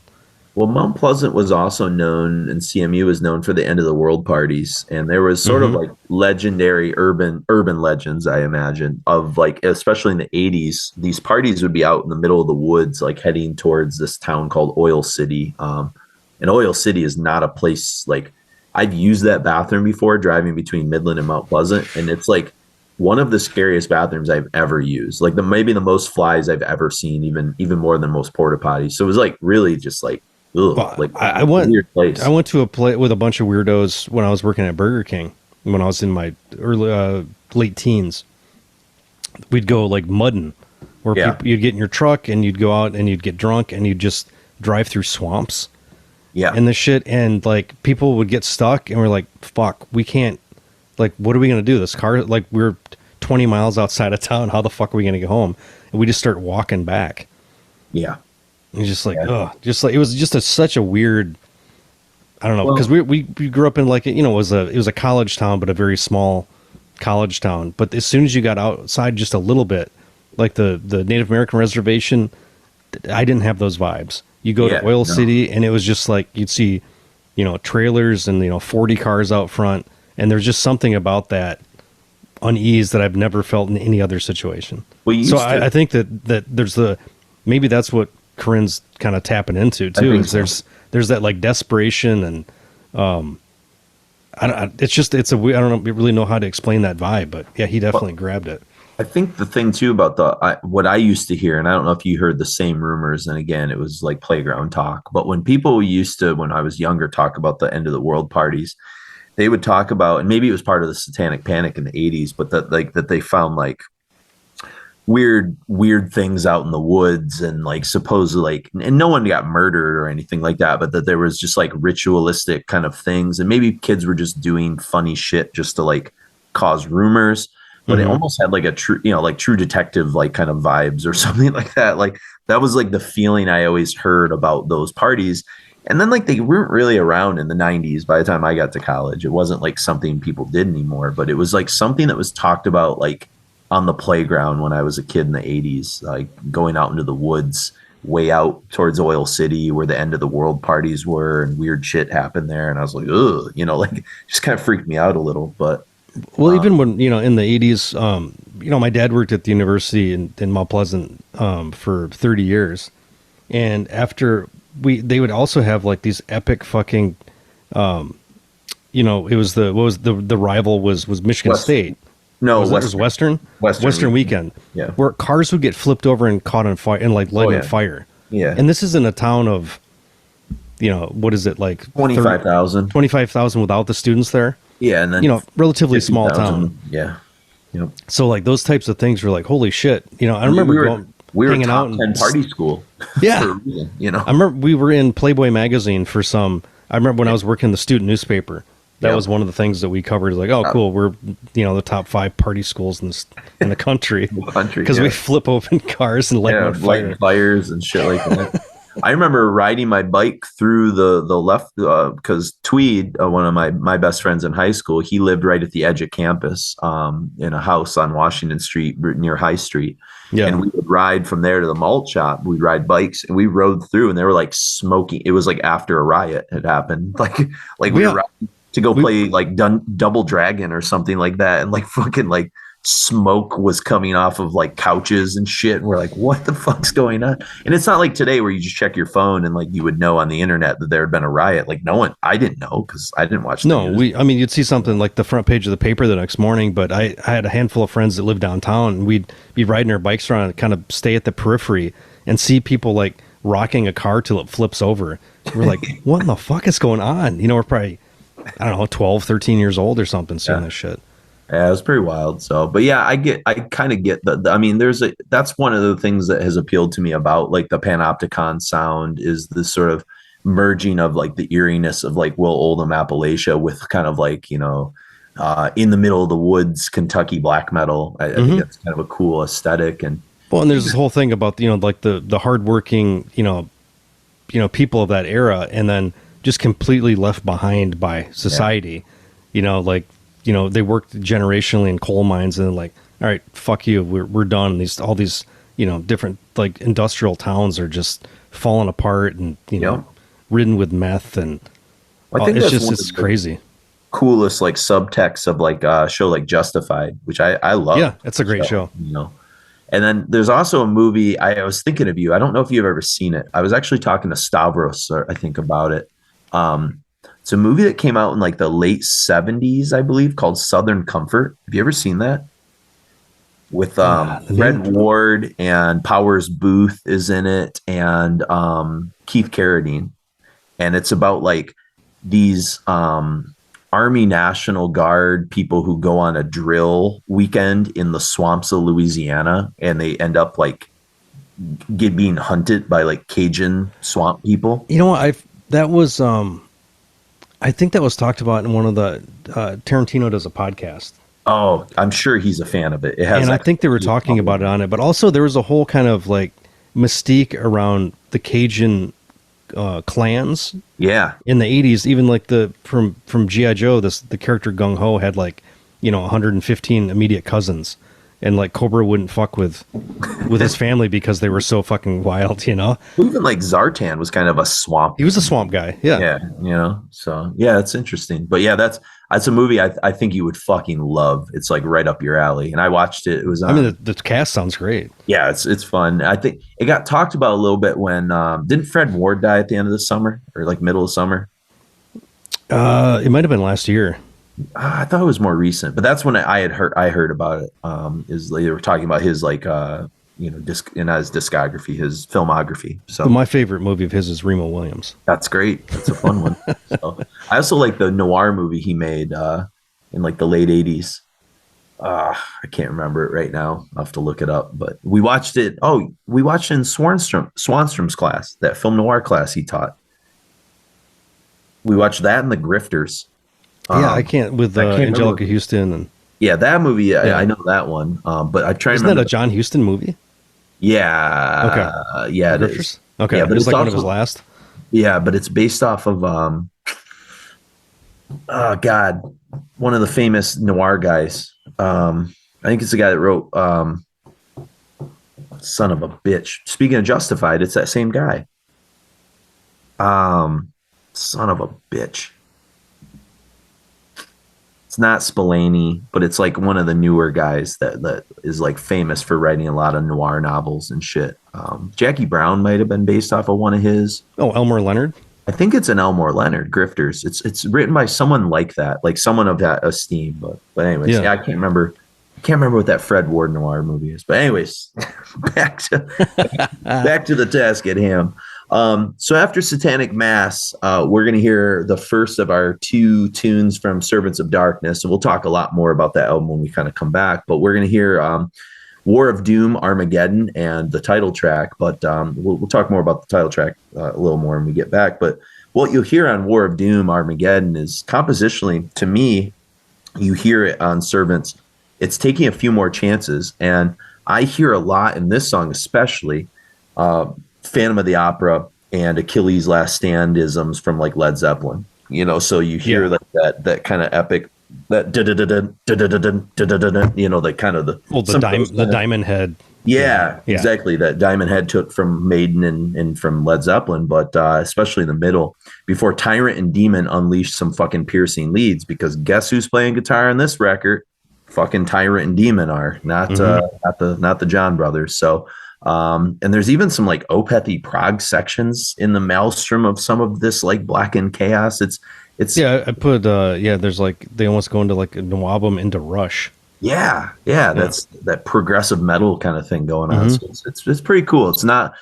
Well, Mount Pleasant was also known, and CMU was known for the end of the world parties. And there was sort of like legendary urban legends, I imagine, of like, especially in the 80s, these parties would be out in the middle of the woods, like heading towards this town called Oil City. And Oil City is not a place like, I've used that bathroom before driving between Midland and Mount Pleasant. And it's like one of the scariest bathrooms I've ever used. Like maybe the most flies I've ever seen, even more than most porta potties. So it was like really just like, ugh, like I went to a play with a bunch of weirdos when I was working at Burger King when I was in my late teens. We'd go like mudding, where you'd get in your truck and you'd go out and you'd get drunk and you'd just drive through swamps. Yeah. And the shit, and like people would get stuck and we're like, fuck, we can't, like, what are we going to do? This car, like, we're 20 miles outside of town. How the fuck are we going to get home? And we just start walking back. Yeah. And just like, just like, it was just such a weird, I don't know, because we grew up in like, you know, it was a college town, but a very small college town. But as soon as you got outside just a little bit, like the Native American reservation, I didn't have those vibes. You go to Oil City and it was just like, you'd see, you know, trailers and, you know, 40 cars out front. And there's just something about that unease that I've never felt in any other situation. Well, so I think that there's maybe that's what Korine's kind of tapping into too, is there's that like desperation and I don't really know how to explain that vibe, but yeah, he definitely grabbed it. I think the thing too about what I used to hear, and I don't know if you heard the same rumors, and again, it was like playground talk, but when people used to, when I was younger, talk about the end of the world parties, they would talk about, and maybe it was part of the Satanic Panic in the 80s, but that they found like weird things out in the woods, and like supposedly like, and no one got murdered or anything like that, but that there was just like ritualistic kind of things, and maybe kids were just doing funny shit just to like cause rumors. But it almost had like a true, you know, like True Detective, like kind of vibes or something like that. Like that was like the feeling I always heard about those parties. And then like they weren't really around in the 90s by the time I got to college. It wasn't like something people did anymore, but it was like something that was talked about like on the playground when I was a kid in the 80s, like going out into the woods way out towards Oil City where the end of the world parties were and weird shit happened there. And I was like, ugh, you know, like just kind of freaked me out a little. But well, even when, you know, in the 80s, you know, my dad worked at the university in Mount Pleasant for 30 years. And after they would also have like these epic fucking, you know, it was the rival was Michigan State. No, it was Western Weekend. Yeah. Where cars would get flipped over and caught on fire and like lighting fire. Yeah. And this is in a town of, you know, what is it, like 25,000 without the students there. Yeah. And then, you know, relatively 50, small town. Yeah. Yep. So like those types of things were like, holy shit. You know, I remember we were hanging top out 10 party school. Yeah. For a reason, you know, I remember we were in Playboy magazine for I remember when I was working in the student newspaper, that was one of the things that we covered. Like, oh, cool. We're, you know, the top 5 party schools in the country. Because we flip open cars and light fires and shit like that. I remember riding my bike through the left, because Tweed, one of my best friends in high school, he lived right at the edge of campus in a house on Washington Street near High Street. Yeah. And we would ride from there to the malt shop. We'd ride bikes and we rode through and they were like smoking. It was like after a riot had happened. Like we were riding to go play like Double Dragon or something like that. And like fucking like smoke was coming off of like couches and shit. And we're like, what the fuck's going on? And it's not like today where you just check your phone and like you would know on the internet that there had been a riot. Like I didn't know because I didn't watch the news. I mean, you'd see something like the front page of the paper the next morning, but I had a handful of friends that lived downtown and we'd be riding our bikes around and kind of stay at the periphery and see people like rocking a car till it flips over. We're like, what in the fuck is going on? You know, we're probably, I don't know, 12, 13 years old or something seeing this shit. Yeah, it was pretty wild. So, but yeah, I kind of get I mean, that's one of the things that has appealed to me about like the Panopticon sound is this sort of merging of like the eeriness of like Will Oldham Appalachia with kind of like, you know, in the middle of the woods, Kentucky black metal. I think that's kind of a cool aesthetic. And well, and there's this whole thing about, you know, like the hardworking, you know, people of that era and then just completely left behind by society, you know, like, you know, they worked generationally in coal mines and like, all right, fuck you. We're done. All these, you know, different like industrial towns are just falling apart and, you know, ridden with meth. And I think it's crazy. Coolest like subtext of like a show like Justified, which I love. Yeah. It's a great show. You know, and then there's also a movie. I was thinking of you. I don't know if you've ever seen it. I was actually talking to Stavros, I think, about it. It's a movie that came out in like the late 70s, I believe, called Southern Comfort. Have you ever seen that? With Fred Ward and Powers Booth is in it and Keith Carradine. And it's about like these Army National Guard people who go on a drill weekend in the swamps of Louisiana and they end up like being hunted by like Cajun swamp people. You know what? That was I think that was talked about in one of the Tarantino does a podcast. Oh, I'm sure he's a fan of it. And I think they were talking about it on it, but also there was a whole kind of like mystique around the Cajun clans. Yeah. In the 80s, even like from G.I. Joe, the character Gung Ho had like, you know, 115 immediate cousins. And like Cobra wouldn't fuck with his family because they were so fucking wild, you know. Even like Zartan was kind of a swamp. He was a swamp guy, yeah. Yeah, you know. So yeah, it's interesting. But yeah, that's a movie I think you would fucking love. It's like right up your alley. And I watched it. It was. I mean, the cast sounds great. Yeah, it's fun. I think it got talked about a little bit when didn't Fred Ward die at the end of the summer or like middle of summer? It might have been last year. I thought it was more recent, but that's when I heard about it. Is they were talking about his like you know his discography, his filmography. So but my favorite movie of his is Remo Williams. That's great. That's a fun one. So, I also like the noir movie he made in like the late 80s. I can't remember it right now. I'll have to look it up. But we watched it. Oh, we watched it in Swanstrom's class, that film noir class he taught. We watched that in The Grifters. Yeah, I can't with Angelica Houston and yeah, that movie. Yeah. I know that one. But I try. Isn't that a John Huston movie? Yeah. Okay. Yeah, it is. Okay, yeah, but it's like one of his last. Yeah, but it's based off of oh God, one of the famous noir guys. I think it's the guy that wrote son of a bitch. Speaking of Justified, it's that same guy. Son of a bitch. It's not Spillane, but it's like one of the newer guys that is like famous for writing a lot of noir novels and shit. Jackie Brown might have been based off of one of his. Oh, Elmore Leonard. I think it's an Elmore Leonard, Grifters. It's written by someone like that, like someone of that esteem. But anyways, yeah, I can't remember what that Fred Ward noir movie is. But anyways, back to the task at hand. So after Satanic Mass, we're going to hear the first of our 2 tunes from Servants of Darkness, and we'll talk a lot more about that album when we kind of come back. But we're going to hear War of Doom, Armageddon, and the title track. But we'll talk more about the title track a little more when we get back. But what you'll hear on War of Doom, Armageddon is compositionally, to me, you hear it on Servants. It's taking a few more chances, and I hear a lot in this song, especially Phantom of the Opera and Achilles' Last Stand isms from like Led Zeppelin. You know, so you hear like that kind of epic, that you know, that kind of the Diamond Head. Yeah, exactly. That Diamond Head took from Maiden and from Led Zeppelin, but especially in the middle, before Tyrant and Demon unleashed some fucking piercing leads, because guess who's playing guitar on this record? Fucking Tyrant and Demon are, not the John brothers. So and there's even some like Opethy prog sections in the maelstrom of some of this like blackened chaos. It's I put there's like they almost go into like a Nawabum into Rush. That's that progressive metal kind of thing going on. So it's pretty cool. It's not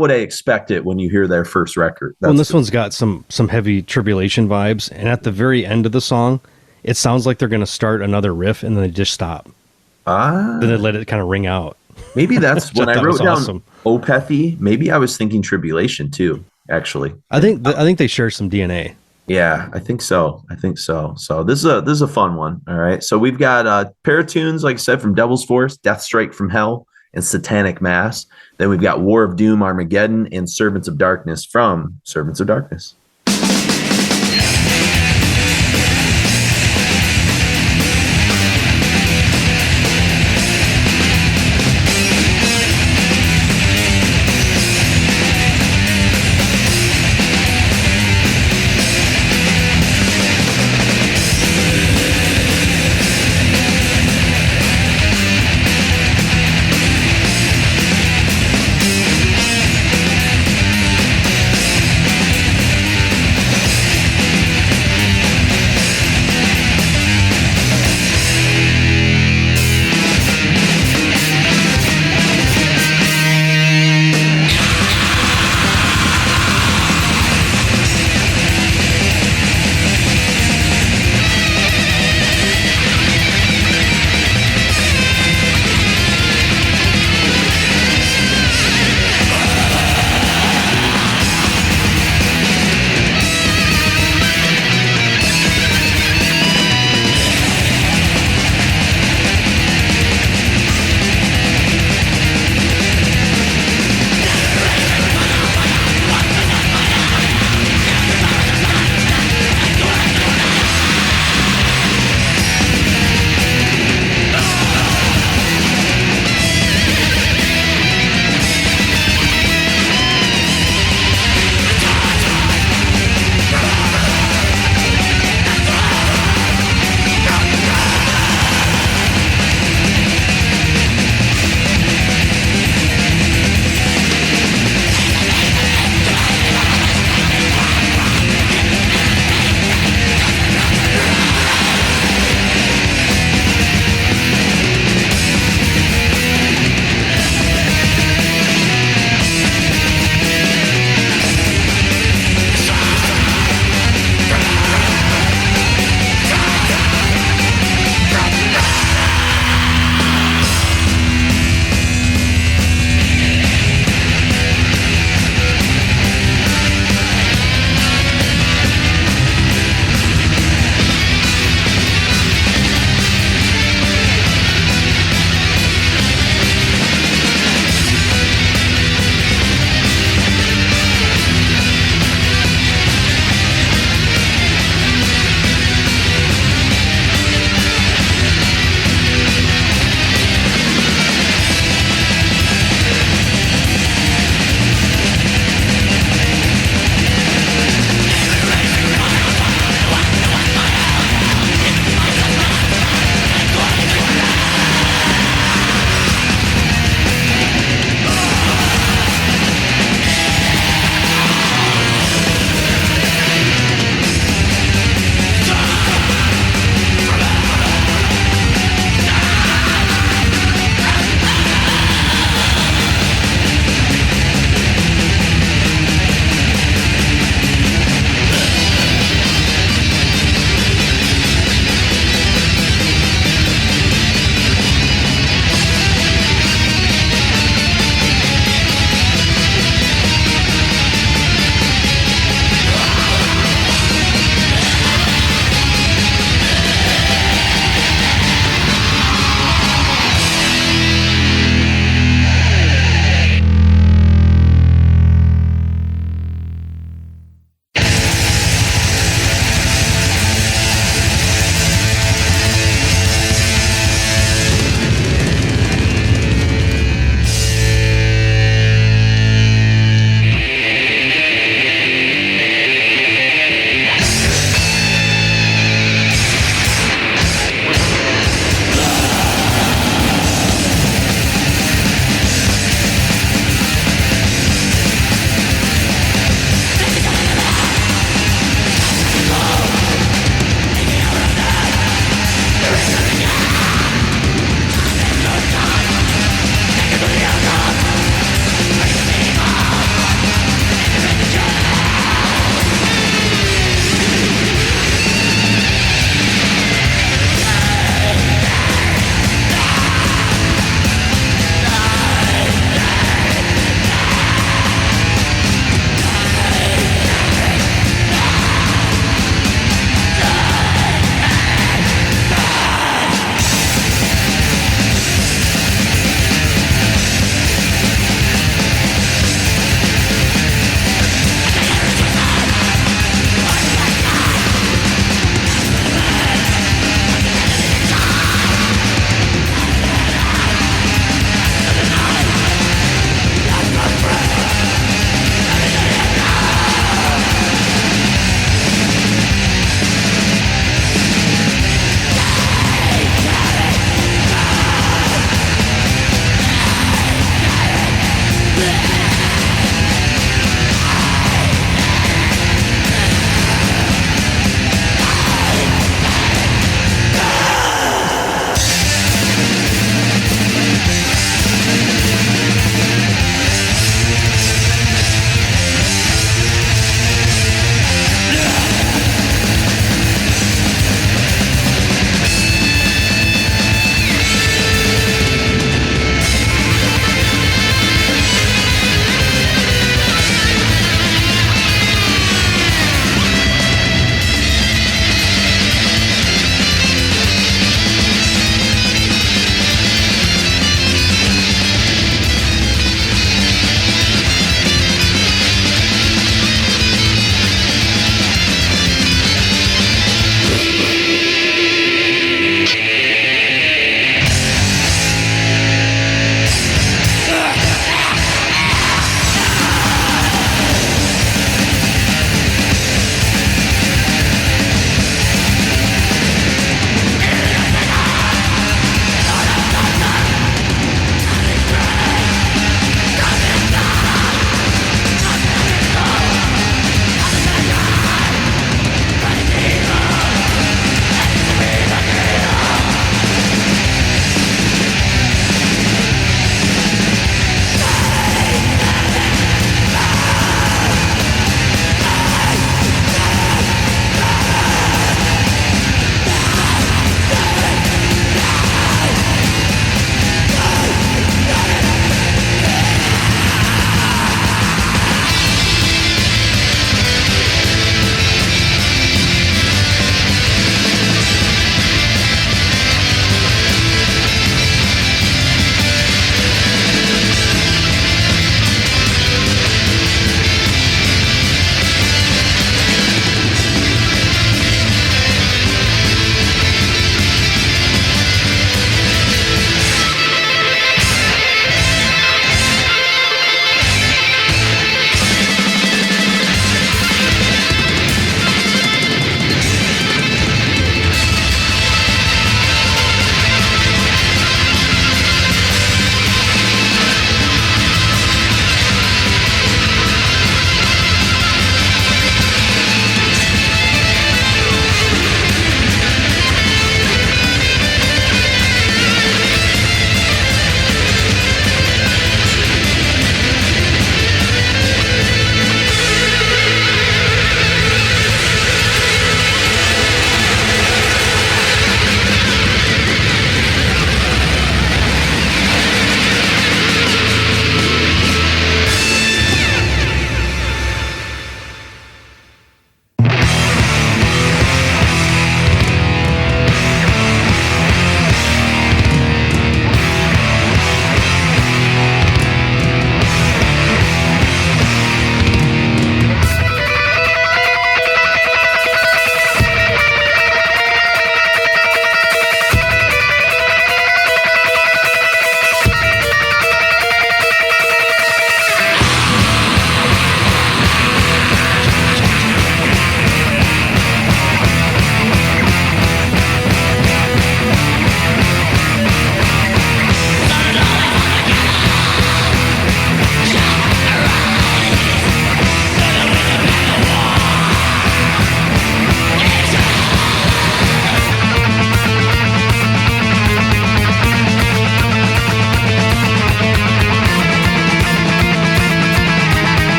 what I expected when you hear their first record. Well, and this one's got some heavy Tribulation vibes, and at the very end of the song, it sounds like they're going to start another riff and then they just stop. Then they let it kind of ring out. Maybe that's when I wrote down awesome. Opethy. Maybe I was thinking Tribulation too, actually. I think they share some DNA. Yeah, I think so. So this is a fun one. All right. So we've got a pair of tunes, like I said, from Devil's Force, Deathstrike from Hell, and Satanic Mass. Then we've got War of Doom, Armageddon, and Servants of Darkness from Servants of Darkness.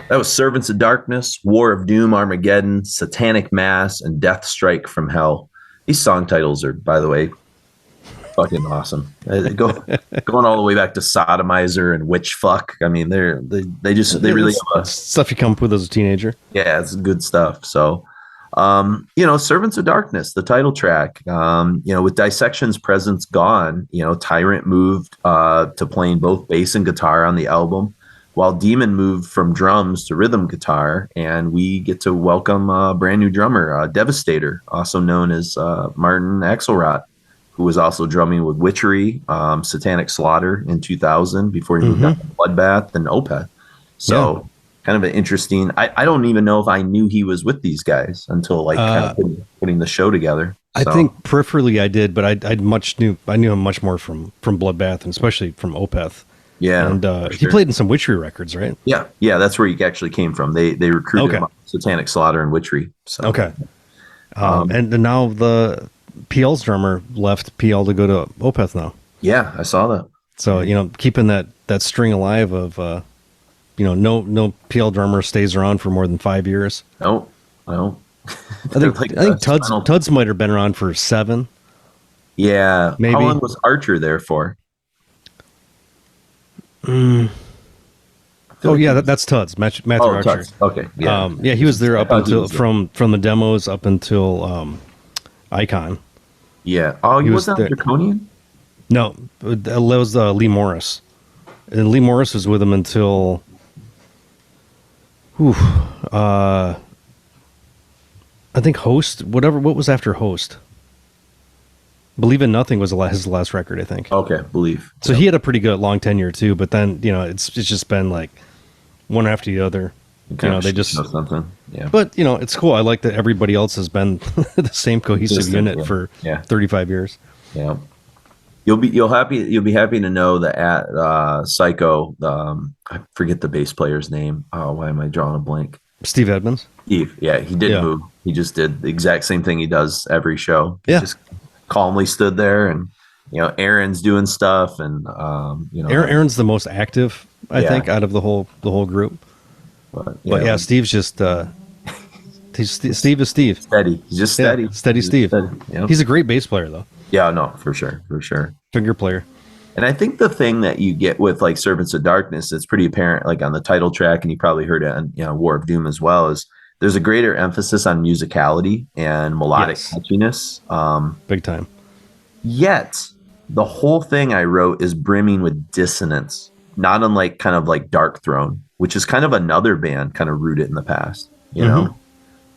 That was Servants of Darkness, War of Doom, Armageddon, Satanic Mass, and Deathstrike from Hell. These song titles are, by the way, fucking awesome. Going all the way back to Sodomizer and Witch Fuck. I mean, they really have a, stuff you come up with as a teenager. Yeah, it's good stuff. So, Servants of Darkness, the title track. With Dissection's presence gone, Tyrant moved to playing both bass and guitar on the album, while Demon moved from drums to rhythm guitar, and we get to welcome a brand new drummer, Devastator, also known as Martin Axelrod, who was also drumming with Witchery, Satanic Slaughter in 2000 before he moved on to Bloodbath and Opeth. So kind of an interesting, I don't even know if I knew he was with these guys until kind of putting the show together. I think peripherally I did, but I knew him much more from Bloodbath and especially from Opeth. Yeah, and he played in some Witchery records, right? Yeah, that's where he actually came from. They recruited him, Satanic Slaughter and Witchery. So. Okay, and now the PL's drummer left PL to go to Opeth now. Yeah, I saw that. So keeping that string alive of no PL drummer stays around for more than 5 years. No. I think Tuds might have been around for 7. Yeah, maybe. How long was Archer there for? That's Tuds, Matthew Archer. Tuds. Okay, yeah, he was there up until from the demos up until Icon. Yeah. Oh, he was that Draconian? No, that was Lee Morris, and Lee Morris was with him until. I think Host. What was after Host? Believe in Nothing was his last record, I think. Okay, Believe. So he had a pretty good long tenure too, but then it's just been like one after the other. They just something. Yeah. But it's cool. I like that everybody else has been the same cohesive unit for 35 years. Yeah. You'll be happy to know that at Psycho, I forget the bass player's name. Oh, why am I drawing a blank? Steve Edmonds. Steve, yeah, he did move. He just did the exact same thing he does every show. He just calmly stood there, and Aaron's doing stuff, and Aaron's the most active, I think, out of the whole group. But Steve's just Steve is Steve. Steady. He's just steady. Yeah, steady Steve. Steady. Yep. He's a great bass player, though. Yeah, no, for sure. Finger player. And I think the thing that you get with like Servants of Darkness, it's pretty apparent, like on the title track, and you probably heard it on War of Doom as well, is there's a greater emphasis on musicality and melodic catchiness. Big time. Yet the whole thing I wrote is brimming with dissonance, not unlike kind of like Dark Throne, which is kind of another band kind of rooted in the past, you know?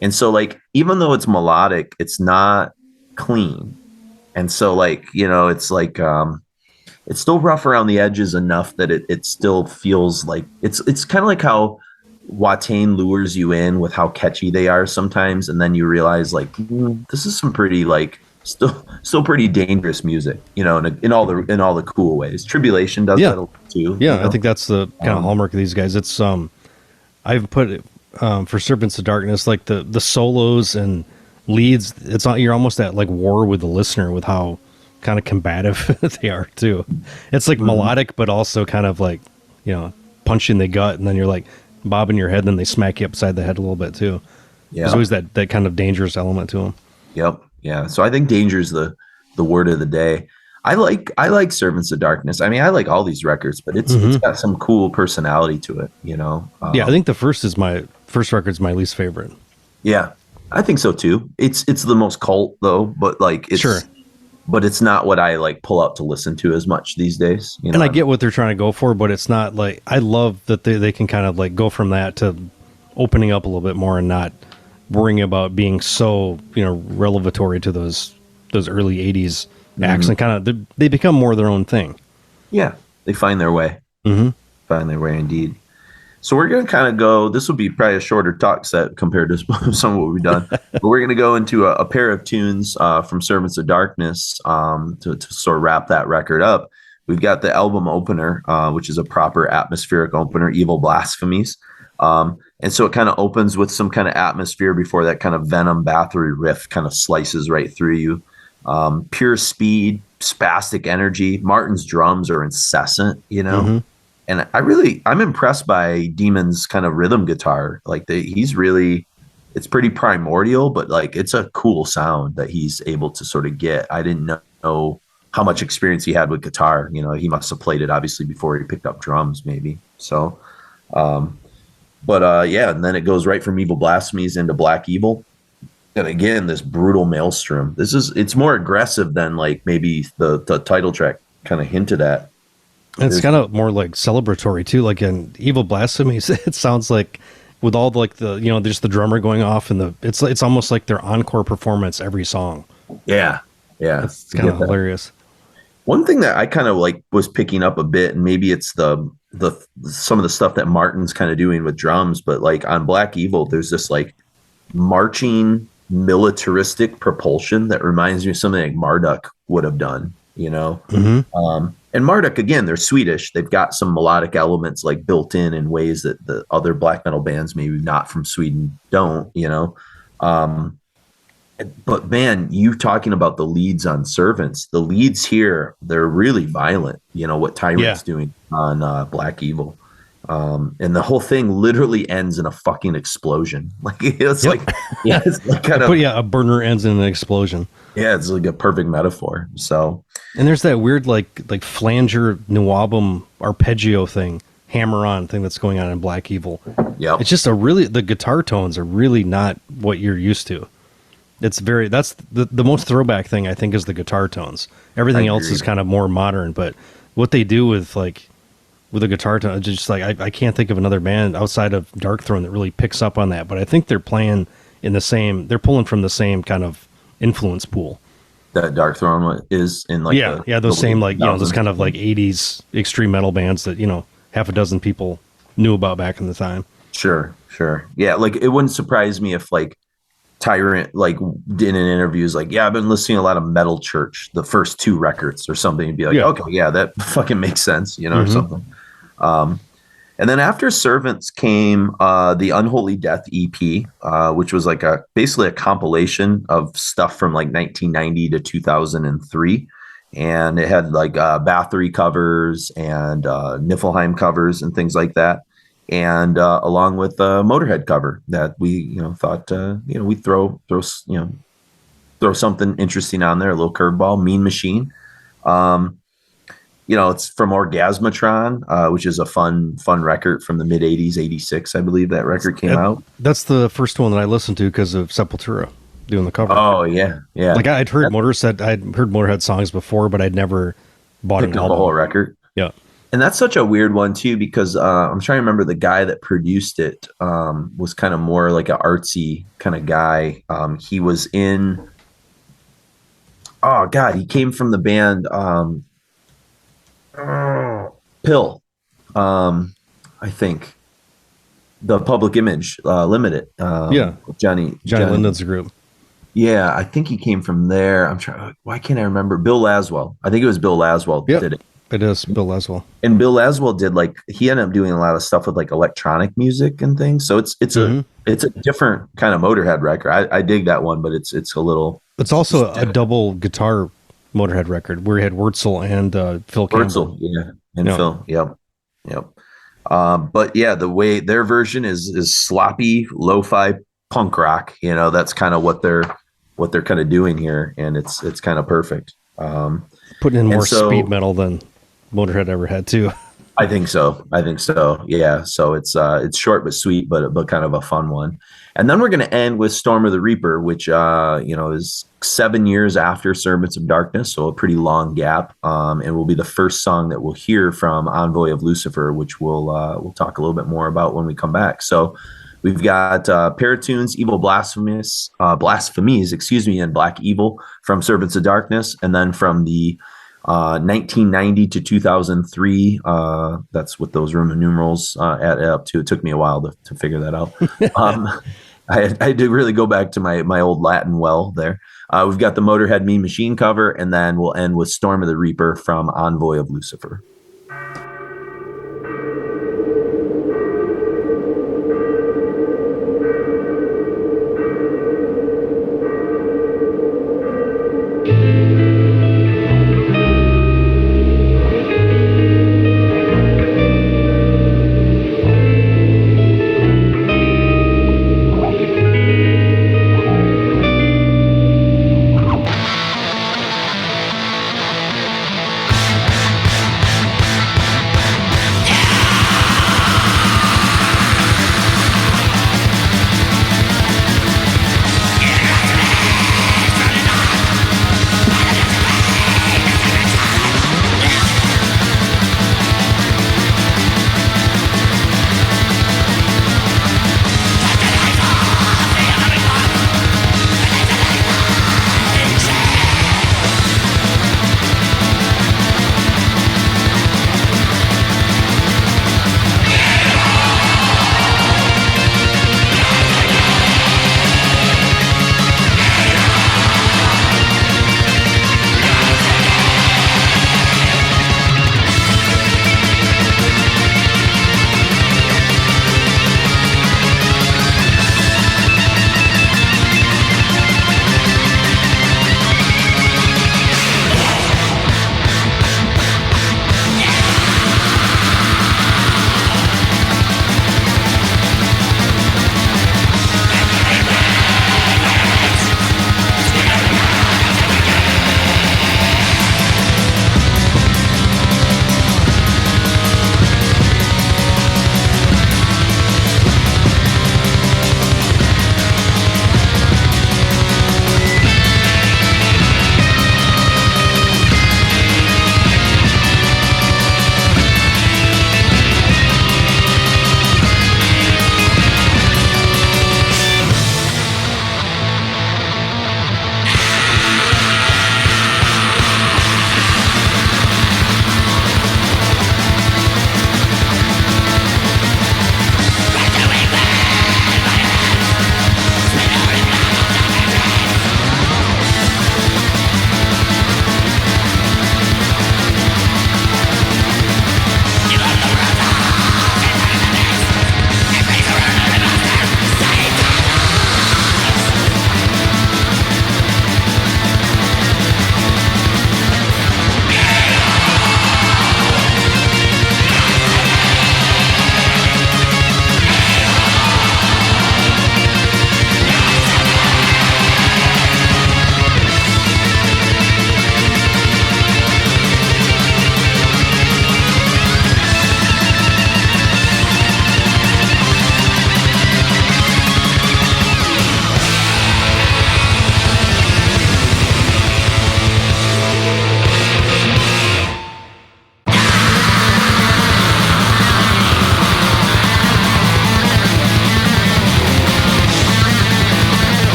And so like, even though it's melodic, it's not clean. And so like, it's like, it's still rough around the edges enough that it still feels like it's kind of like how Watain lures you in with how catchy they are sometimes. And then you realize like, this is some pretty like still pretty dangerous music, in all the cool ways. Tribulation does that too. Yeah. I think that's the kind of hallmark of these guys. It's, I've put it, for Serpents of Darkness, like the solos and leads, you're almost at like war with the listener with how kind of combative they are too. It's like melodic, but also kind of like, punch in the gut, and then you're like bobbing your head, and then they smack you upside the head a little bit too. Yeah. There's always that kind of dangerous element to them. Yep. Yeah. So I think danger is the word of the day. I like Servants of Darkness. I mean, I like all these records, but it's got some cool personality to it, I think the first record's my least favorite. Yeah, I think so too. It's the most cult though, but like but it's not what I like pull out to listen to as much these days. And I get what they're trying to go for, but it's not like, I love that they can kind of like go from that to opening up a little bit more and not worrying about being so, revelatory to those early 80s acts, and kind of they become more their own thing. Yeah, they find their way. Find their way indeed. So we're going to kind of go, this will be probably a shorter talk set compared to some of what we've done, but we're going to go into a pair of tunes from Servants of Darkness to sort of wrap that record up. We've got the album opener, which is a proper atmospheric opener, Evil Blasphemies. And so it kind of opens with some kind of atmosphere before that kind of Venom Bathory riff kind of slices right through you. Pure speed, spastic energy. Martin's drums are incessant, And I'm impressed by Demon's kind of rhythm guitar. Like it's pretty primordial, but like it's a cool sound that he's able to sort of get. I didn't know how much experience he had with guitar. You know, he must have played it obviously before he picked up drums, maybe. So, yeah, and then it goes right from Evil Blasphemies into Black Evil. And again, this brutal maelstrom. It's more aggressive than like maybe the title track kind of hinted at. And it's kind of more like celebratory too. Like in Evil Blasphemies, it sounds like with all the just the drummer going off and it's almost like their encore performance every song. Yeah. It's kind of hilarious. One thing that I kind of like was picking up a bit, and maybe it's the some of the stuff that Martin's kind of doing with drums, but like on Black Evil, there's this like marching militaristic propulsion that reminds me of something like Marduk would have done, you know? Mm-hmm. And Marduk, again, they're Swedish. They've got some melodic elements like built in ways that the other black metal bands, maybe not from Sweden, don't, you know? But man, you talking about the leads on Servants, the leads here, they're really violent, you know, what Tyrant's doing on Black Evil. And the whole thing literally ends in a fucking explosion. Like it's it's like kind of a burner ends in an explosion. Yeah, it's like a perfect metaphor. So, and there's that weird like flanger nuabum arpeggio thing, hammer on thing that's going on in Black Evil. Yeah, it's just the guitar tones are really not what you're used to. That's the most throwback thing I think is the guitar tones. Everything else is kind of more modern, but what they do with the guitar tone, just like I can't think of another band outside of Darkthrone that really picks up on that. But I think they're playing they're pulling from the same kind of influence pool. That Darkthrone is in like those same like those kind of like 80s extreme metal bands that half a dozen people knew about back in the time. Sure. Yeah, like it wouldn't surprise me if like Tyrant like did an interviews like, I've been listening to a lot of Metal Church, the first 2 records or something, and be like, okay, that fucking makes sense, or something. And then after Servants came the Unholy Death EP, which was like basically a compilation of stuff from like 1990 to 2003. And it had like Bathory covers and Niflheim covers and things like that. And along with the Motorhead cover that we thought we'd throw something interesting on there, a little curveball. Mean Machine, it's from Orgasmatron, which is a fun record from the mid 80s, 86 I believe that record came out. That's the first one that I listened to because of Sepultura doing the cover. Oh yeah. Like I'd heard Motorhead songs before, but I'd never bought an album. The whole record. Yeah. And that's such a weird one too, because I'm trying to remember the guy that produced it was kind of more like an artsy kind of guy. He was in, he came from the band Pill, I think. The Public Image Limited. Johnny Lindon's group. Yeah, I think he came from there. Why can't I remember? Bill Laswell. I think it was Bill Laswell did it. It is Bill Laswell. And Bill Laswell did he ended up doing a lot of stuff with like electronic music and things. So it's a different kind of Motorhead record. I dig that one, but it's a little. It's also a double guitar Motorhead record where he had Wurzel and Phil Campbell. Phil. Yep. But yeah, the way their version is sloppy lo-fi punk rock. That's kind of what they're kind of doing here, and it's kind of perfect. Putting in more speed metal than Motorhead ever had too. I think so. Yeah. So it's short but sweet, but kind of a fun one. And then we're going to end with Storm of the Reaper, which is 7 years after Servants of Darkness, so a pretty long gap. And will be the first song that we'll hear from Envoy of Lucifer, which we'll talk a little bit more about when we come back. So we've got Paratunes, Evil Blasphemies, and Black Evil from Servants of Darkness, and then from the 1990 to 2003. That's what those Roman numerals add up to. It took me a while to figure that out. I had to really go back to my old Latin well there. We've got the Motorhead Mean Machine cover, and then we'll end with Storm of the Reaper from Envoy of Lucifer.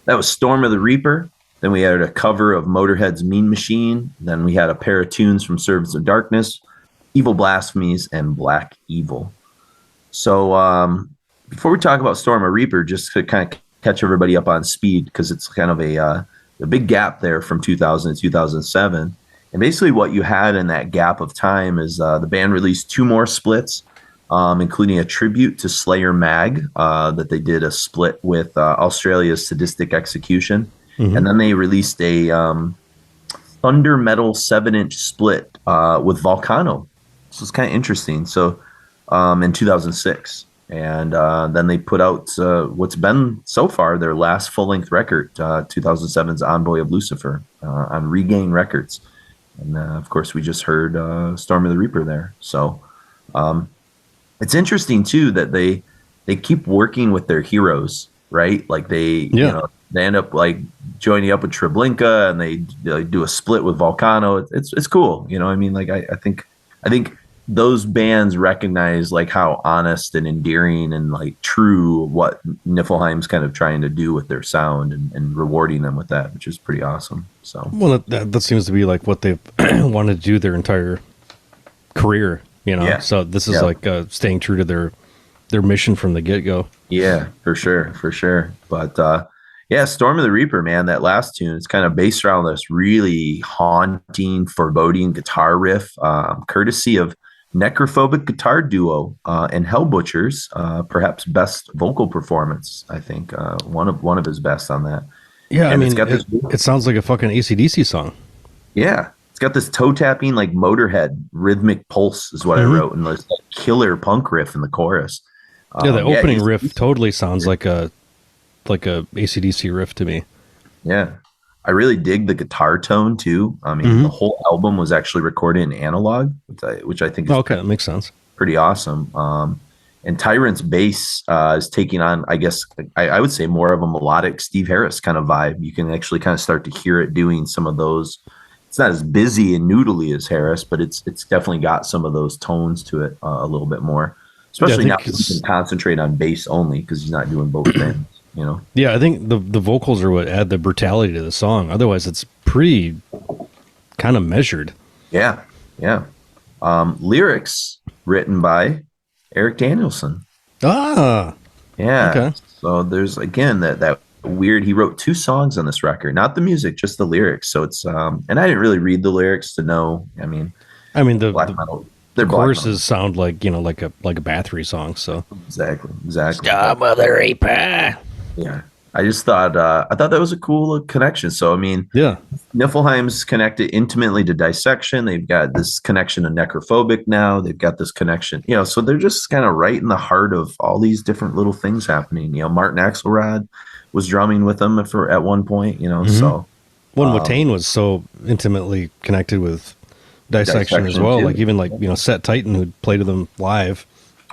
That was Storm of the Reaper. Then we had a cover of Motorhead's Mean Machine. Then we had a pair of tunes from Servants of Darkness, Evil Blasphemies, and Black Evil. So before we talk about Storm of Reaper, just to kind of catch everybody up on speed, because it's kind of a big gap there from 2000 to 2007. And basically what you had in that gap of time is the band released 2 more splits, including a tribute to Slayer Mag that they did a split with Australia's Sadistic Execution. Mm-hmm. And then they released a Thunder Metal 7-inch split with Vulcano. So it's kind of interesting. So in 2006. And then they put out what's been so far their last full-length record, 2007's Envoy of Lucifer on Regain Records. And of course, we just heard Storm of the Reaper there. So it's interesting too that they keep working with their heroes, right? Like they end up like joining up with Treblinka, and they do a split with Vulcano. It's cool, you know. I mean, like I think those bands recognize like how honest and endearing and like true what Niflheim's kind of trying to do with their sound, and rewarding them with that, which is pretty awesome. So well, that seems to be like what they've wanted to do their entire career, you know. Yeah. So this is like staying true to their mission from the get-go. Yeah, for sure. But Storm of the Reaper, man, that last tune, it's kind of based around this really haunting, foreboding guitar riff, courtesy of Necrophobic guitar duo and Hell Butchers, perhaps best vocal performance. I think one of his best on that. Yeah, and I mean, it sounds like a fucking AC/DC song. Yeah, it's got this toe tapping like Motorhead rhythmic pulse is what I wrote, and there's that killer punk riff in the chorus. The opening riff totally sounds like a AC/DC riff to me. Yeah, I really dig the guitar tone too. I mean, the whole album was actually recorded in analog, which I think is that makes sense. Pretty awesome. And Tyrant's bass is taking on, I guess, I would say more of a melodic Steve Harris kind of vibe. You can actually kind of start to hear it doing some of those. It's not as busy and noodly as Harris, but it's definitely got some of those tones to it a little bit more. Especially now he can concentrate on bass only because he's not doing both things. You know? Yeah, I think the vocals are what add the brutality to the song. Otherwise, it's pretty kind of measured. Yeah. Lyrics written by Eric Danielson. Yeah. Okay. So there's again that weird. He wrote 2 songs on this record, not the music, just the lyrics. So it's and I didn't really read the lyrics to know. I mean the black metal. The choruses sound like like a Bathory song. So exactly. Storm of the Reaper. Yeah, I just thought that was a cool connection. So I mean, Niflheim's connected intimately to Dissection. They've got this connection to Necrophobic now. They've got this connection, so they're just kind of right in the heart of all these different little things happening. Martin Axelrod was drumming with them at one point. So Watain was so intimately connected with Dissection as well. Too. Like even Set Titan, who played with them live.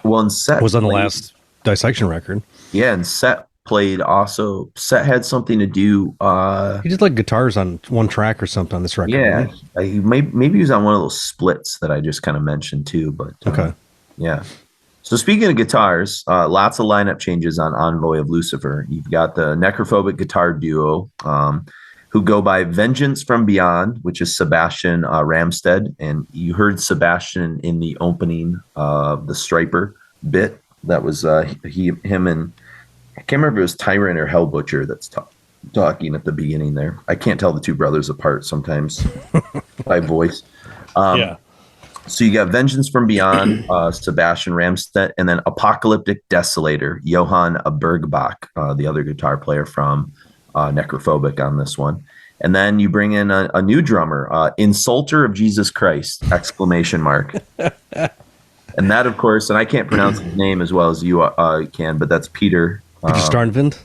Well, and Set was on the last Dissection record. Yeah, and Set played also. Set had something to do. He did like guitars on one track or something on this record. Yeah, maybe he was on one of those splits that I just kind of mentioned too. But okay, yeah. So speaking of guitars, lots of lineup changes on Envoy of Lucifer. You've got the Necrophobic guitar duo, who go by Vengeance from Beyond, which is Sebastian Ramstead, and you heard Sebastian in the opening of the Stryper bit. That was him and. I can't remember if it was Tyrant or Hell Butcher that's talking at the beginning there. I can't tell the 2 brothers apart sometimes by voice. So you got Vengeance from Beyond, Sebastian Ramstedt, and then Apocalyptic Desolator, Johann Bergbach, the other guitar player from Necrophobic on this one. And then you bring in a new drummer, Insulter of Jesus Christ, ! And that, of course, and I can't pronounce his name as well as you can, but that's Peter Starnvind.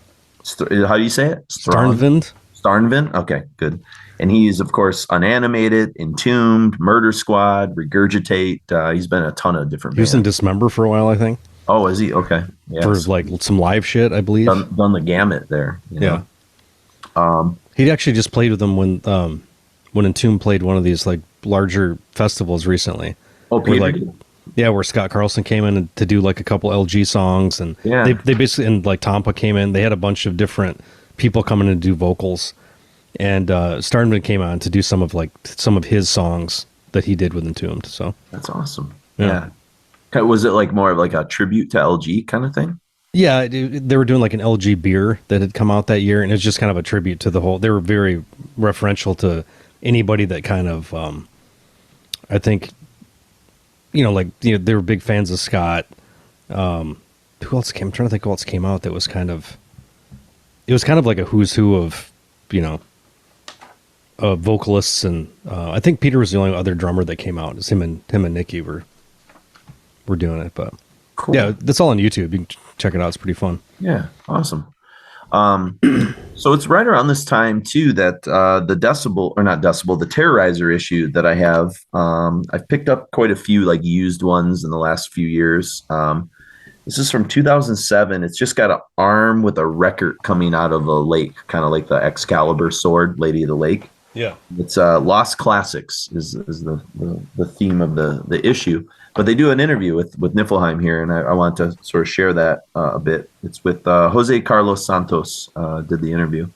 How do you say it? Starnvind. Okay, good. And he's, of course, Unanimated, Entombed, Murder Squad, Regurgitate. He's been in a ton of different bands. He was in Dismember for a while, I think. Oh, is he? Okay. Yeah. For like some live shit, I believe. Done the gamut there. Yeah. He actually just played with them when Entombed played one of these like larger festivals recently. Oh, Peter. Where Scott Carlson came in to do like a couple LG songs, and they basically, and like Tampa came in. They had a bunch of different people coming in to do vocals, and Starman came on to do some of his songs that he did with Entombed. So That's awesome. Yeah. Yeah. Was it like more of like a tribute to LG kind of thing? yeah, they were doing like an LG beer that had come out that year, and it's just kind of a tribute to the whole. They were very referential to anybody that kind of, I think, they were big fans of Scott. Who else came? I'm trying to think who else came out that was kind of. It was kind of like a who's who of, vocalists, and I think Peter was the only other drummer that came out. It's him and Nikki were doing it, but Cool. yeah, that's all on YouTube. You can check it out. It's pretty fun. Yeah, awesome. So it's right around this time too that the Terrorizer issue that I have, I've picked up quite a few like used ones in the last few years. This is from 2007. It's just got an arm with a record coming out of a lake, kind of like the Excalibur sword, Lady of the Lake. Yeah, it's Lost Classics is the theme of the issue. But they do an interview with Niflheim here, and I want to sort of share that a bit. It's with Jose Carlos Santos did the interview.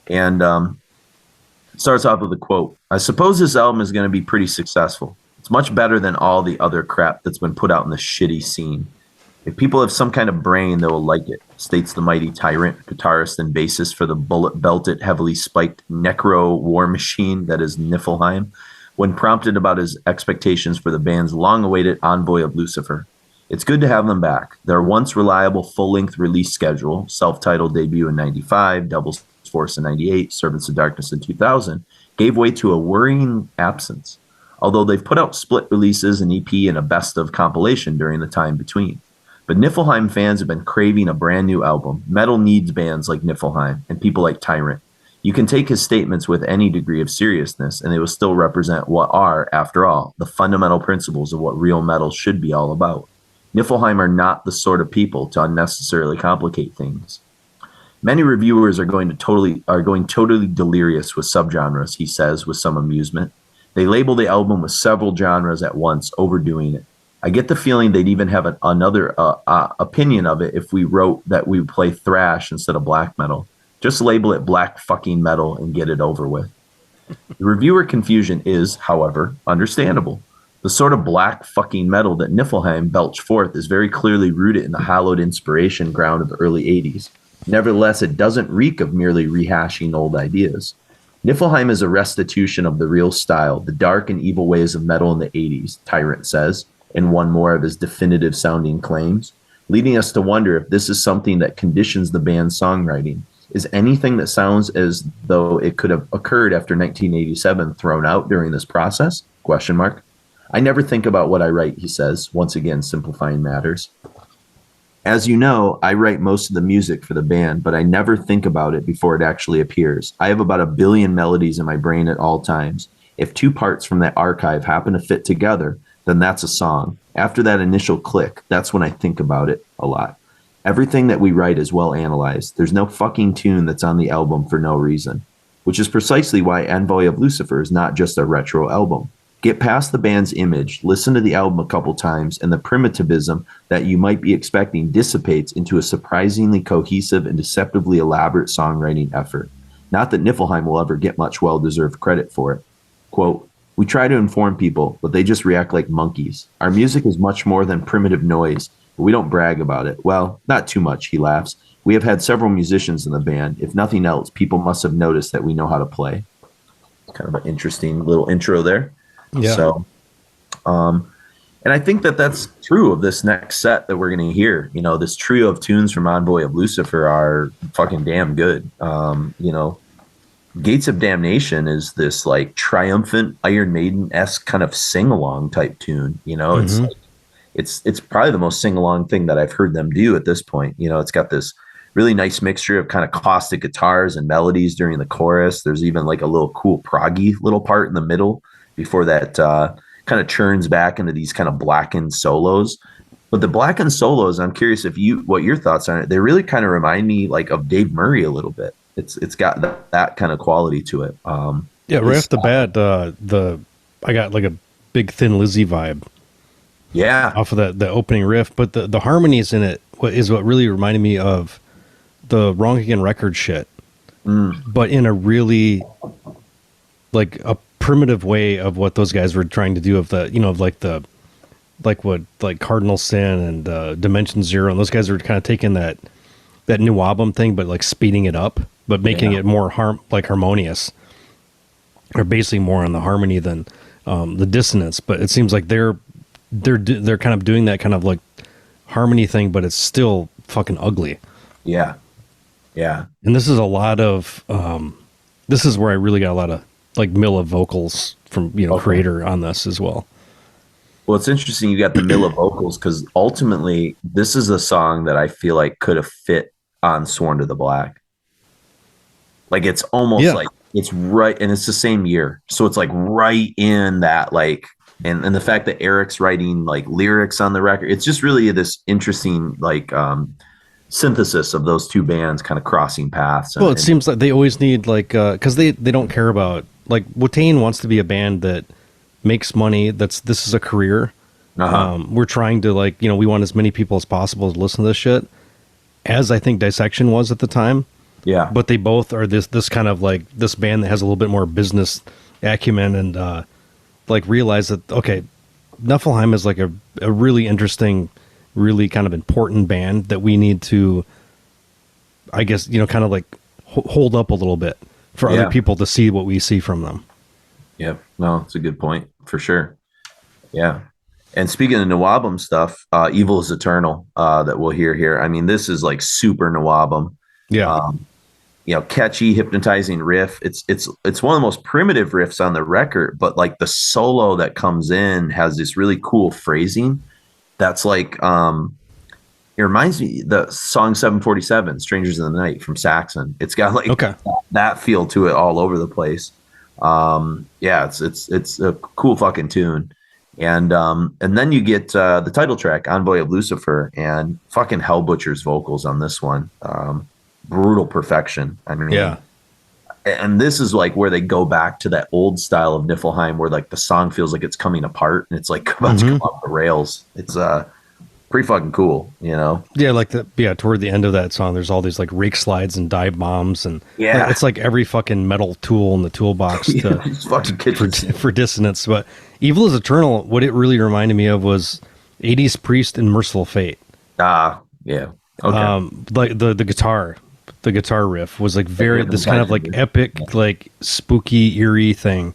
And it starts off with a quote. "I suppose this album is going to be pretty successful. It's much better than all the other crap that's been put out in the shitty scene. If people have some kind of brain, they will like it," states the mighty Tyrant, guitarist and bassist for the bullet-belted, heavily spiked necro war machine that is Niflheim, when prompted about his expectations for the band's long-awaited Envoy of Lucifer. "It's good to have them back. Their once reliable full-length release schedule, self-titled debut in 95, Devil's Force in 98, Servants of Darkness in 2000, gave way to a worrying absence, although they've put out split releases, an EP, and a best-of compilation during the time between. But Niflheim fans have been craving a brand new album. Metal needs bands like Niflheim and people like Tyrant. You can take his statements with any degree of seriousness, and they will still represent what are, after all, the fundamental principles of what real metal should be all about. Niflheim are not the sort of people to unnecessarily complicate things. Many reviewers are going totally delirious with subgenres," he says with some amusement. "They label the album with several genres at once, overdoing it. I get the feeling they'd even have another opinion of it if we wrote that we would play thrash instead of black metal. Just label it black fucking metal and get it over with." The reviewer confusion is, however, understandable. The sort of black fucking metal that Niflheim belched forth is very clearly rooted in the hallowed inspiration ground of the early 80s. Nevertheless, it doesn't reek of merely rehashing old ideas. Niflheim is a restitution of the real style, the dark and evil ways of metal in the 80s, Tyrant says, in one more of his definitive sounding claims, leading us to wonder if this is something that conditions the band's songwriting. Is anything that sounds as though it could have occurred after 1987 thrown out during this process? Question mark. "I never think about what I write," he says, once again simplifying matters. "As you know, I write most of the music for the band, but I never think about it before it actually appears. I have about 1 billion melodies in my brain at all times. If two parts from that archive happen to fit together, then that's a song. After that initial click, that's when I think about it a lot. Everything that we write is well analyzed. There's no fucking tune that's on the album for no reason, which is precisely why Envoy of Lucifer is not just a retro album. Get past the band's image, listen to the album a couple times, and the primitivism that you might be expecting dissipates into a surprisingly cohesive and deceptively elaborate songwriting effort. Not that Niflheim will ever get much well-deserved credit for it. Quote, we try to inform people, but they just react like monkeys. Our music is much more than primitive noise, but we don't brag about it. Well, not too much," he laughs. "We have had several musicians in the band. If nothing else, people must have noticed that we know how to play." Kind of an interesting little intro there. Yeah. So, and I think that that's true of this next set that we're going to hear. You know, this trio of tunes from Envoy of Lucifer are fucking damn good. Gates of Damnation is this like triumphant Iron Maiden-esque kind of sing-along type tune. You know, it's probably the most sing-along thing that I've heard them do at this point. You know, it's got this really nice mixture of kind of caustic guitars and melodies during the chorus. There's even like a little cool proggy little part in the middle before that kind of churns back into these kind of blackened solos. But the blackened solos, I'm curious what your thoughts on it. They really kind of remind me like of Dave Murray a little bit. It's got that kind of quality to it. Yeah, right off the bat, I got like a big Thin Lizzy vibe. Yeah, off of the opening riff, but the harmonies in it is what really reminded me of the Wrong Again record shit but in a really like a primitive way of what those guys were trying to do of the, of like what like Cardinal Sin and Dimension Zero, and those guys are kind of taking that new album thing, but like speeding it up, but making it more harmonious, or basically more on the harmony than the dissonance. But it seems like they're kind of doing that kind of like harmony thing, but it's still fucking ugly. Yeah. And this is a lot of this is where I really got a lot of like Milla vocals from Creator on this as well. Well, it's interesting you got the Milla vocals, because ultimately this is a song that I feel like could have fit on Sworn to the Black. Like it's almost like it's right, and it's the same year, so it's like right in that like, and the fact that Eric's writing like lyrics on the record, it's just really this interesting like synthesis of those two bands kind of crossing paths. Well, it seems like they always need like because they don't care about like Watain wants to be a band that makes money. This is a career. We're trying to like, we want as many people as possible to listen to this shit, as I think Dissection was at the time. Yeah. But they both are this kind of like this band that has a little bit more business acumen, and like realize that, okay, Niflheim is like a really interesting, really kind of important band that we need to, I guess, kind of like hold up a little bit for other people to see what we see from them. Yep. No, it's a good point for sure. Yeah. And speaking of Nawabum stuff, Evil is Eternal, that we'll hear here. I mean, this is like super Nawabum. Yeah. Catchy, hypnotizing riff. It's one of the most primitive riffs on the record, but like the solo that comes in has this really cool phrasing. That's like, it reminds me the song 747, Strangers in the Night from Saxon. It's got like that feel to it all over the place. It's a cool fucking tune. And then you get the title track, Envoy of Lucifer, and fucking Hellbutcher's vocals on this one. Brutal perfection. I mean, and this is like where they go back to that old style of Niflheim, where like the song feels like it's coming apart and it's like about to come off the rails. It's pretty fucking cool, Yeah, like toward the end of that song, there's all these like rake slides and dive bombs, and like, it's like every fucking metal tool in the toolbox for dissonance. But Evil is Eternal, what it really reminded me of was 80s Priest and Merciful Fate. Yeah. Okay. Like the guitar riff was like this kind of like epic, like spooky, eerie thing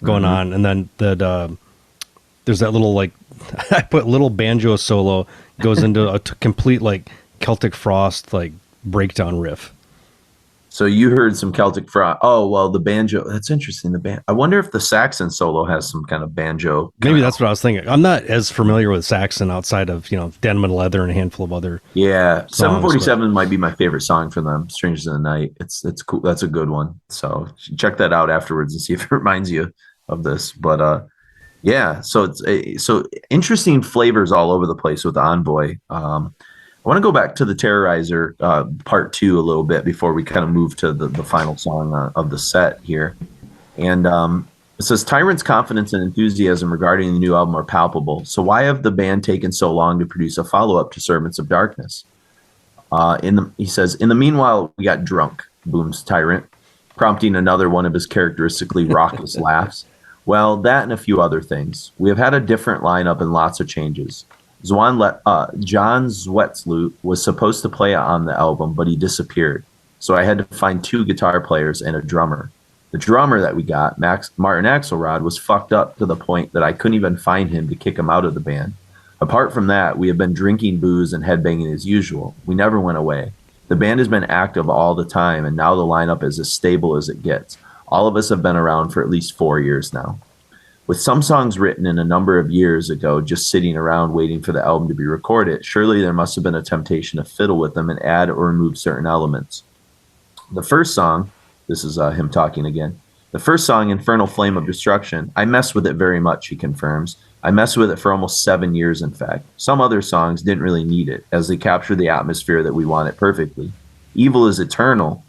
going on, and then there's that little like I put little banjo solo goes into a complete like Celtic Frost like breakdown riff. So you heard some Celtic Frost. Oh, well, the banjo. That's interesting. I wonder if the Saxon solo has some kind of banjo. Maybe that's what I was thinking. I'm not as familiar with Saxon outside of, Denim and Leather and a handful of other. Yeah. 747 might be my favorite song from them. Strangers in the Night. It's cool. That's a good one. So check that out afterwards and see if it reminds you of this. But, so it's interesting flavors all over the place with Envoy. I want to go back to the Terrorizer part 2 a little bit before we kind of move to the final song of the set here. And it says, Tyrant's confidence and enthusiasm regarding the new album are palpable. So why have the band taken so long to produce a follow-up to Servants of Darkness? He says, in the meanwhile, we got drunk, booms Tyrant, prompting another one of his characteristically raucous laughs. Well, that and a few other things. We have had a different lineup and lots of changes. John Zwetzlut was supposed to play on the album, but he disappeared. So I had to find 2 guitar players and a drummer. The drummer that we got, Martin Axelrod, was fucked up to the point that I couldn't even find him to kick him out of the band. Apart from that, we have been drinking booze and headbanging as usual. We never went away. The band has been active all the time, and now the lineup is as stable as it gets. All of us have been around for at least 4 years now. With some songs written in a number of years ago, just sitting around waiting for the album to be recorded, surely there must have been a temptation to fiddle with them and add or remove certain elements. The first song, this is him talking again, the first song, Infernal Flame of Destruction, I messed with it very much, he confirms. I messed with it for almost 7 years, in fact. Some other songs didn't really need it, as they capture the atmosphere that we want it perfectly. Evil is Eternal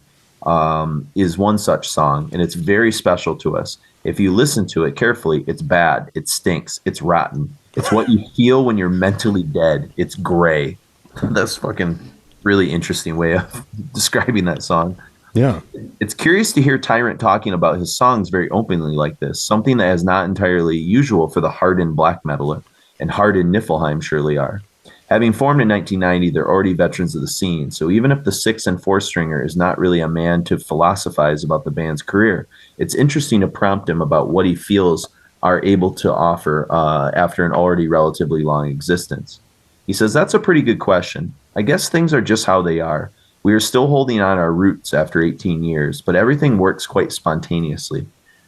is one such song, and it's very special to us. If you listen to it carefully, it's bad, it stinks, it's rotten. It's what you feel when you're mentally dead. It's gray. That's fucking really interesting way of describing that song. Yeah. It's curious to hear Tyrant talking about his songs very openly like this, something that is not entirely usual for the hardened black metaler, and hardened Niflheim surely are. Having formed in 1990, they're already veterans of the scene, so even if the 6 and 4 stringer is not really a man to philosophize about the band's career, it's interesting to prompt him about what he feels are able to offer after an already relatively long existence. He says, that's a pretty good question. I guess things are just how they are. We are still holding on our roots after 18 years, but everything works quite spontaneously.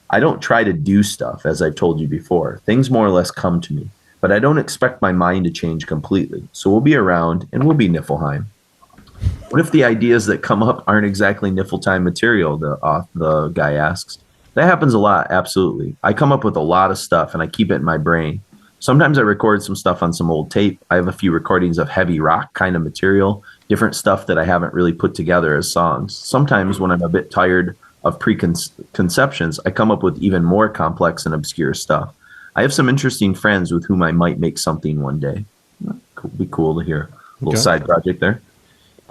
I don't try to do stuff, as I've told you before. Things more or less come to me, but I don't expect my mind to change completely. So we'll be around, and we'll be Niflheim. What if the ideas that come up aren't exactly Niflheim material, the guy asks. That happens a lot, absolutely. I come up with a lot of stuff, and I keep it in my brain. Sometimes I record some stuff on some old tape. I have a few recordings of heavy rock kind of material, different stuff that I haven't really put together as songs. Sometimes when I'm a bit tired of preconceptions, I come up with even more complex and obscure stuff. I have some interesting friends with whom I might make something one day. It'd be cool to hear. A little side project there.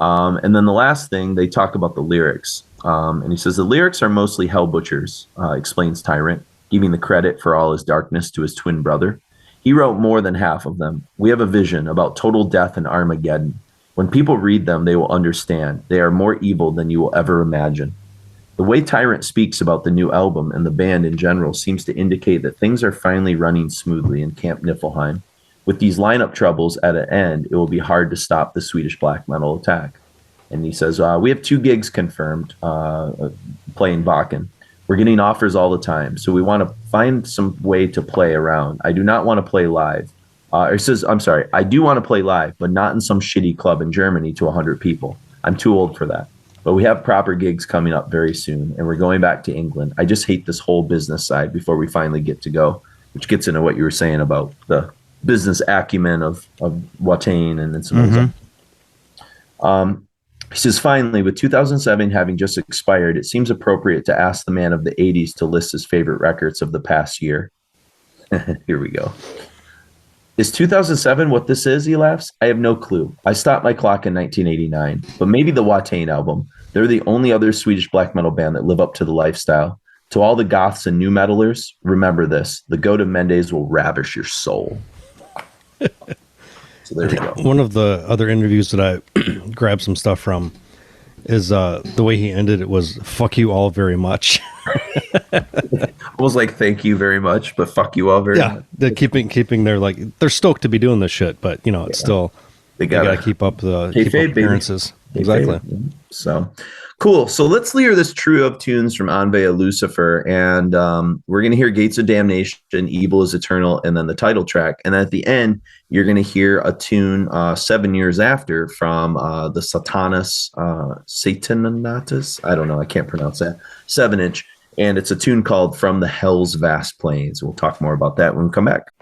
And then the last thing, they talk about the lyrics. And he says, the lyrics are mostly hell butchers, explains Tyrant, giving the credit for all his darkness to his twin brother. He wrote more than half of them. We have a vision about total death and Armageddon. When people read them, they will understand. They are more evil than you will ever imagine. The way Tyrant speaks about the new album and the band in general seems to indicate that things are finally running smoothly in Camp Niflheim. With these lineup troubles at an end, it will be hard to stop the Swedish black metal attack. And he says, we have 2 gigs confirmed playing Vakken. We're getting offers all the time, so we want to find some way to play around. I do not want to play live. He says, I'm sorry, I do want to play live, but not in some shitty club in Germany to 100 people. I'm too old for that. But we have proper gigs coming up very soon, and we're going back to England. I just hate this whole business side before we finally get to go, which gets into what you were saying about the business acumen of Watain and some other stuff. He says, finally, with 2007 having just expired, it seems appropriate to ask the man of the 80s to list his favorite records of the past year. Here we go. Is 2007 what this is, he laughs? I have no clue. I stopped my clock in 1989, but maybe the Watain album. They're the only other Swedish black metal band that live up to the lifestyle. To all the goths and new metalers, remember this. The goat of Mendes will ravish your soul. So there we go. One of the other interviews that I grabbed some stuff from is the way he ended it was "fuck you all very much." It was like "thank you very much," but "fuck you all very much." Yeah, they're keeping their they're stoked to be doing this shit, but it's still they gotta keep up appearances. Exactly. So cool. So let's hear this trio of tunes from Anve Lucifer, and we're gonna hear Gates of Damnation, Evil is Eternal, and then the title track. And at the end, you're gonna hear a tune 7 years after from the Satanatus. I don't know. I can't pronounce that. 7-inch, and it's a tune called "From the Hell's Vast Plains." We'll talk more about that when we come back.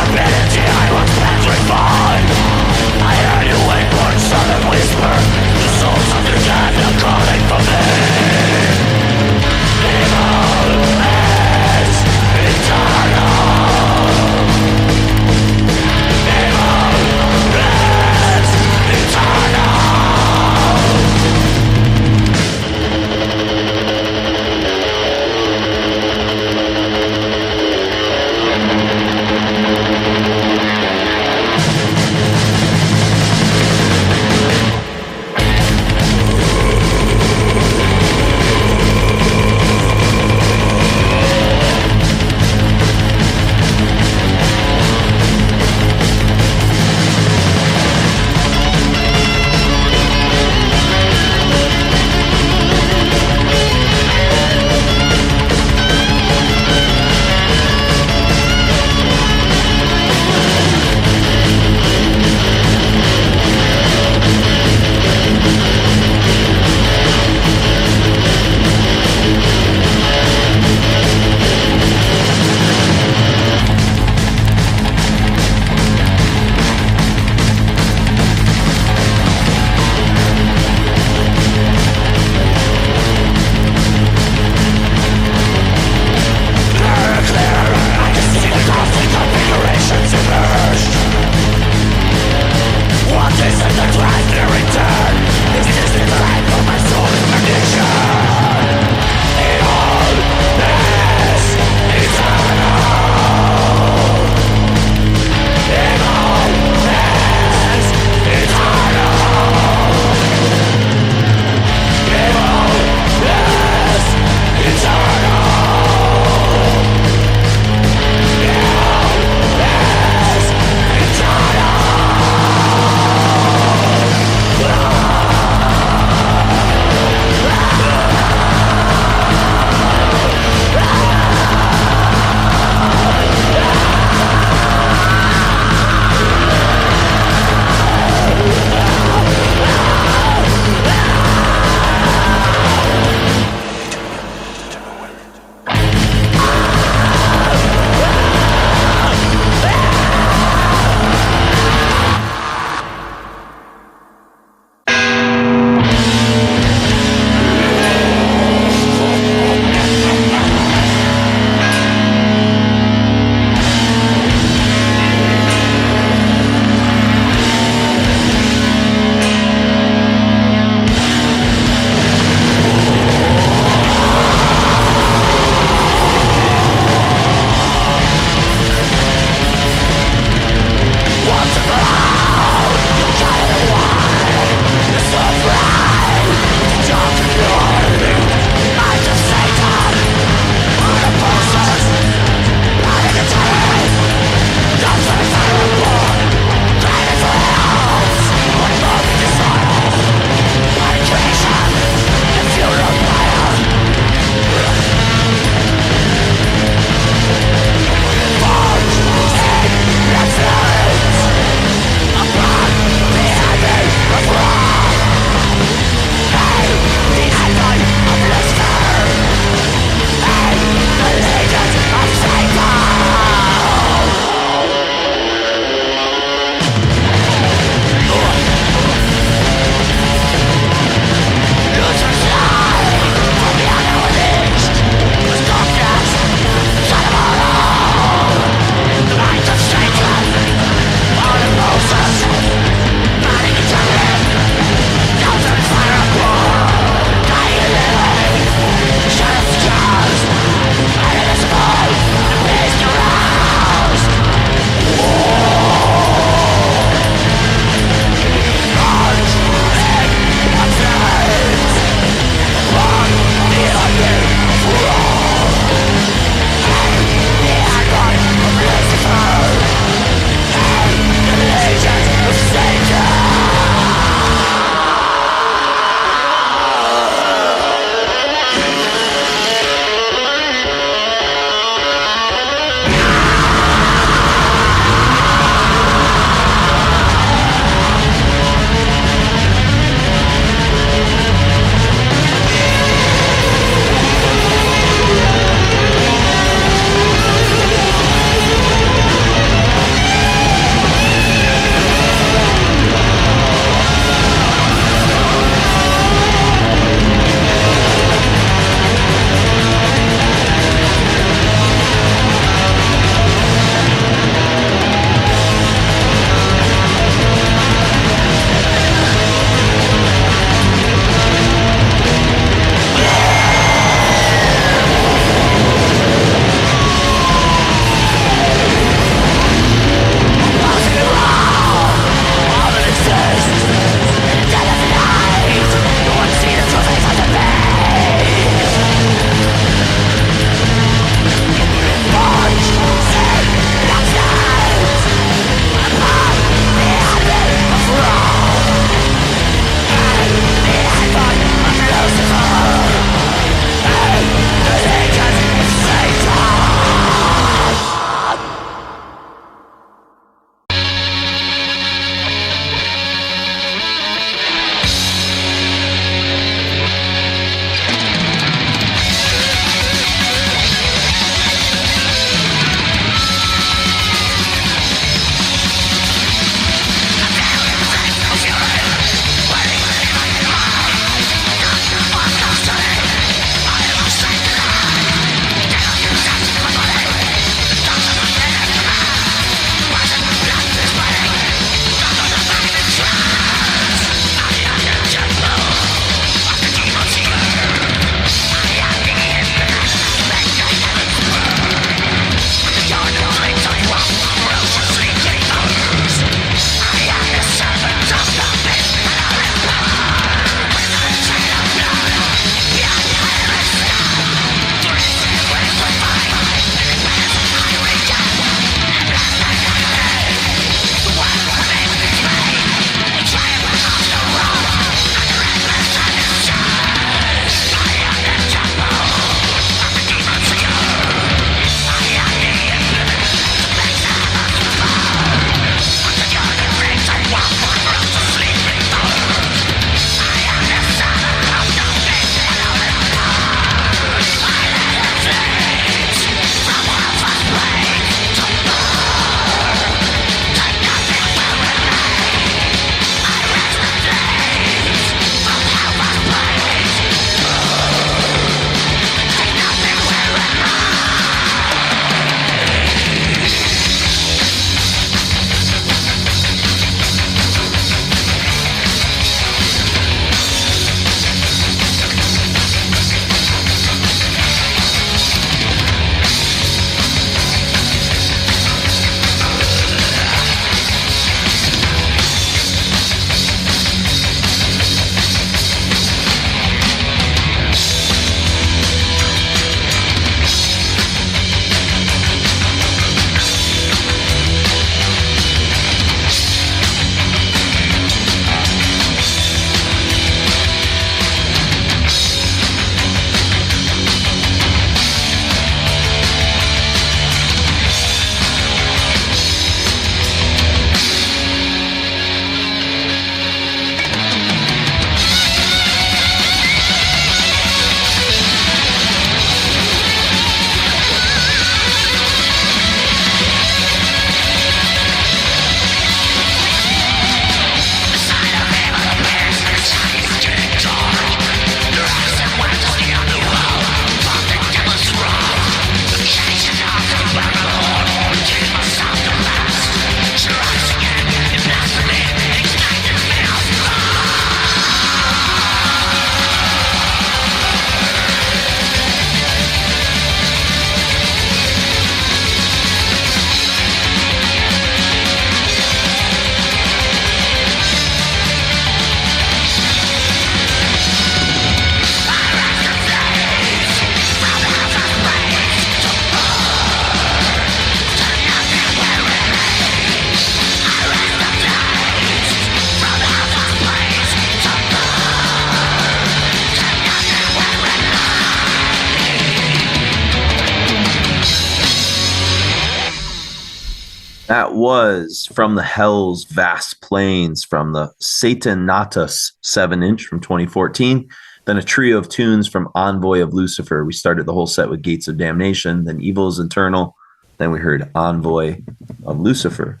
That was From the Hell's Vast Plains from the Satanatus 7-inch from 2014. Then a trio of tunes from Envoy of Lucifer. We started the whole set with Gates of Damnation, then Evil is Eternal. Then we heard Envoy of Lucifer.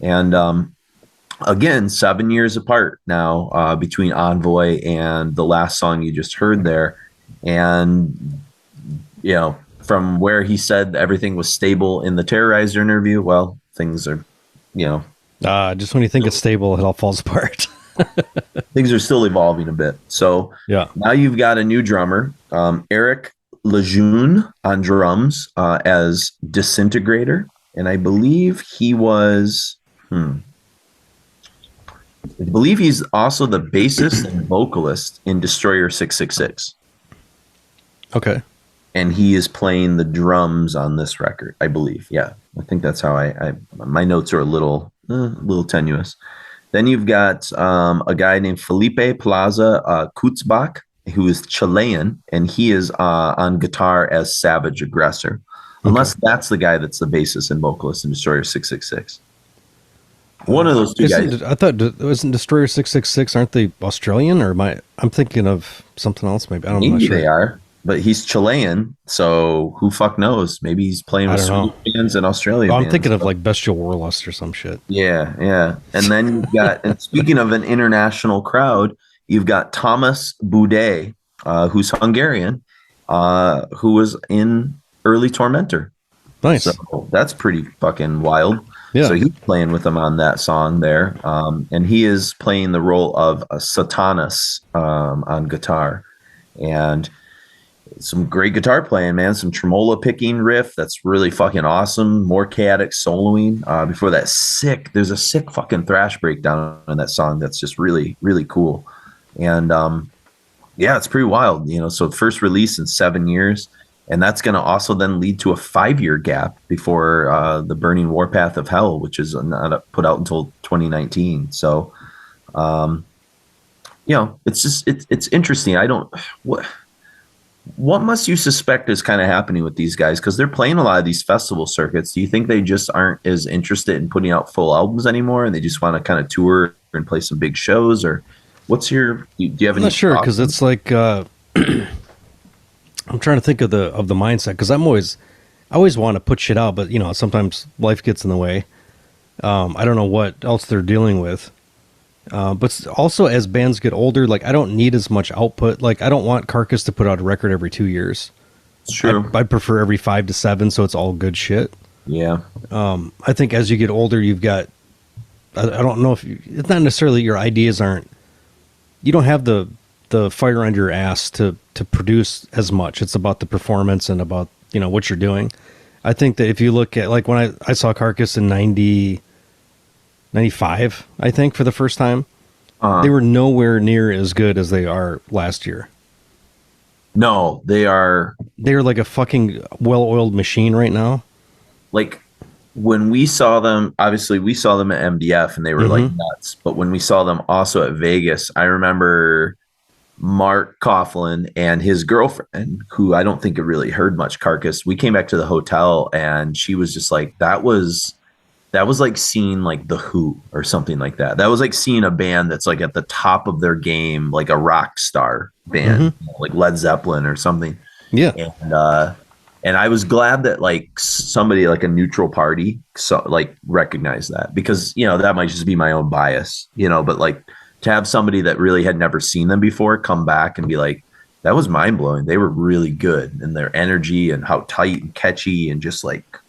And again, 7 years apart now between Envoy and the last song you just heard there. And, you know, from where he said everything was stable in the Terrorizer interview, well, things are, you know. Just when you think it's stable, it all falls apart. Things are still evolving a bit. So yeah, now you've got a new drummer, Eric Lejeune on drums as Disintegrator. And I believe he was, I believe he's also the bassist and vocalist in Destroyer 666. Okay. And he is playing the drums on this record, I believe. Yeah, I think that's how I my notes are a little tenuous. Then you've got a guy named Felipe Plaza Kutzbach, who is Chilean, and he is on guitar as Savage Aggressor. Unless that's the guy that's the bassist and vocalist in Destroyer 666. One of those two guys. I thought it wasn't Destroyer 666. Aren't they Australian? Or I'm thinking of something else? Maybe I don't know. Maybe they are. But he's Chilean, so who fuck knows? Maybe he's playing with Swedish bands in Australia. I'm thinking of like Bestial Warlust or some shit. Yeah. And then you've got, and speaking of an international crowd, you've got Thomas Boudet, who's Hungarian, who was in early Tormentor. Nice. So that's pretty fucking wild. Yeah. So he's playing with them on that song there. And he is playing the role of a Satanus on guitar. And some great guitar playing, man. Some tremolo picking riff that's really fucking awesome. More chaotic soloing. Before that, there's a sick fucking thrash breakdown in that song that's just really, really cool. And yeah, it's pretty wild, you know. So first release in 7 years, and that's going to also then lead to a 5-year gap before the Burning Warpath of Hell, which is not put out until 2019. So, you know, it's just it's interesting. What must you suspect is kind of happening with these guys? Because they're playing a lot of these festival circuits. Do you think they just aren't as interested in putting out full albums anymore, and they just want to kind of tour and play some big shows? Or what's your? Do you have any? I'm not sure, because it's like I'm trying to think of the mindset, because I always want to put shit out, but you know, sometimes life gets in the way. I don't know what else they're dealing with. But also, as bands get older, like I don't need as much output. Like I don't want Carcass to put out a record every 2 years. It's true. I prefer every 5 to 7, so it's all good shit. Yeah. I think as you get older, you've got. I don't know if it's not necessarily your ideas aren't. You don't have the fire under your ass to produce as much. It's about the performance and about, you know, what you're doing. I think that if you look at, like when I saw Carcass in 95, I think, for the first time, they were nowhere near as good as they are last year. No, they're like a fucking well-oiled machine right now. Like when we saw them, obviously we saw them at MDF and they were like nuts. But when we saw them also at Vegas, I remember Mark Coughlin and his girlfriend, who I don't think had really heard much Carcass. We came back to the hotel and she was just like, that was like seeing like the Who or something like that. That was like seeing a band that's like at the top of their game, like a rock star band, you know, like Led Zeppelin or something. Yeah. And I was glad that like somebody like a neutral party recognized that, because, you know, that might just be my own bias, you know, but like to have somebody that really had never seen them before come back and be like, that was mind blowing. They were really good, and their energy and how tight and catchy and just like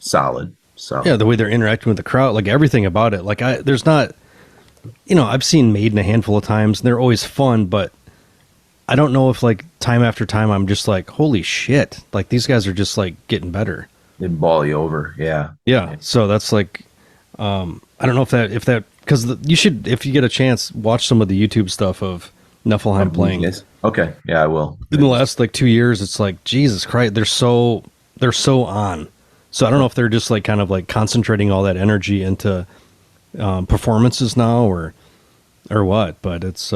solid. So yeah, the way they're interacting with the crowd, like everything about it. Like there's not, you know, I've seen Maiden a handful of times and they're always fun, but I don't know if like time after time I'm just like, holy shit, like these guys are just like getting better. They ball you over. Yeah. So that's like, I don't know if that because you should, if you get a chance, watch some of the YouTube stuff of Niflheim playing. Okay, yeah, I will. In the last like 2 years, it's like, Jesus Christ, they're so on. So I don't know if they're just like kind of like concentrating all that energy into performances now or what, but it's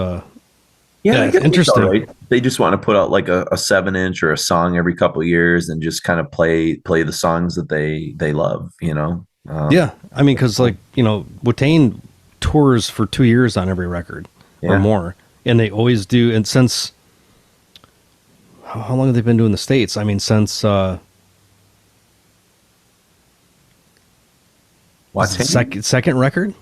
it's interesting. Right. They just want to put out like a 7-inch or a song every couple of years and just kind of play the songs that they love, you know. Yeah, I mean, because like Watain tours for 2 years on every record or more, and they always do. And since how long have they been doing the States? I mean, since second record.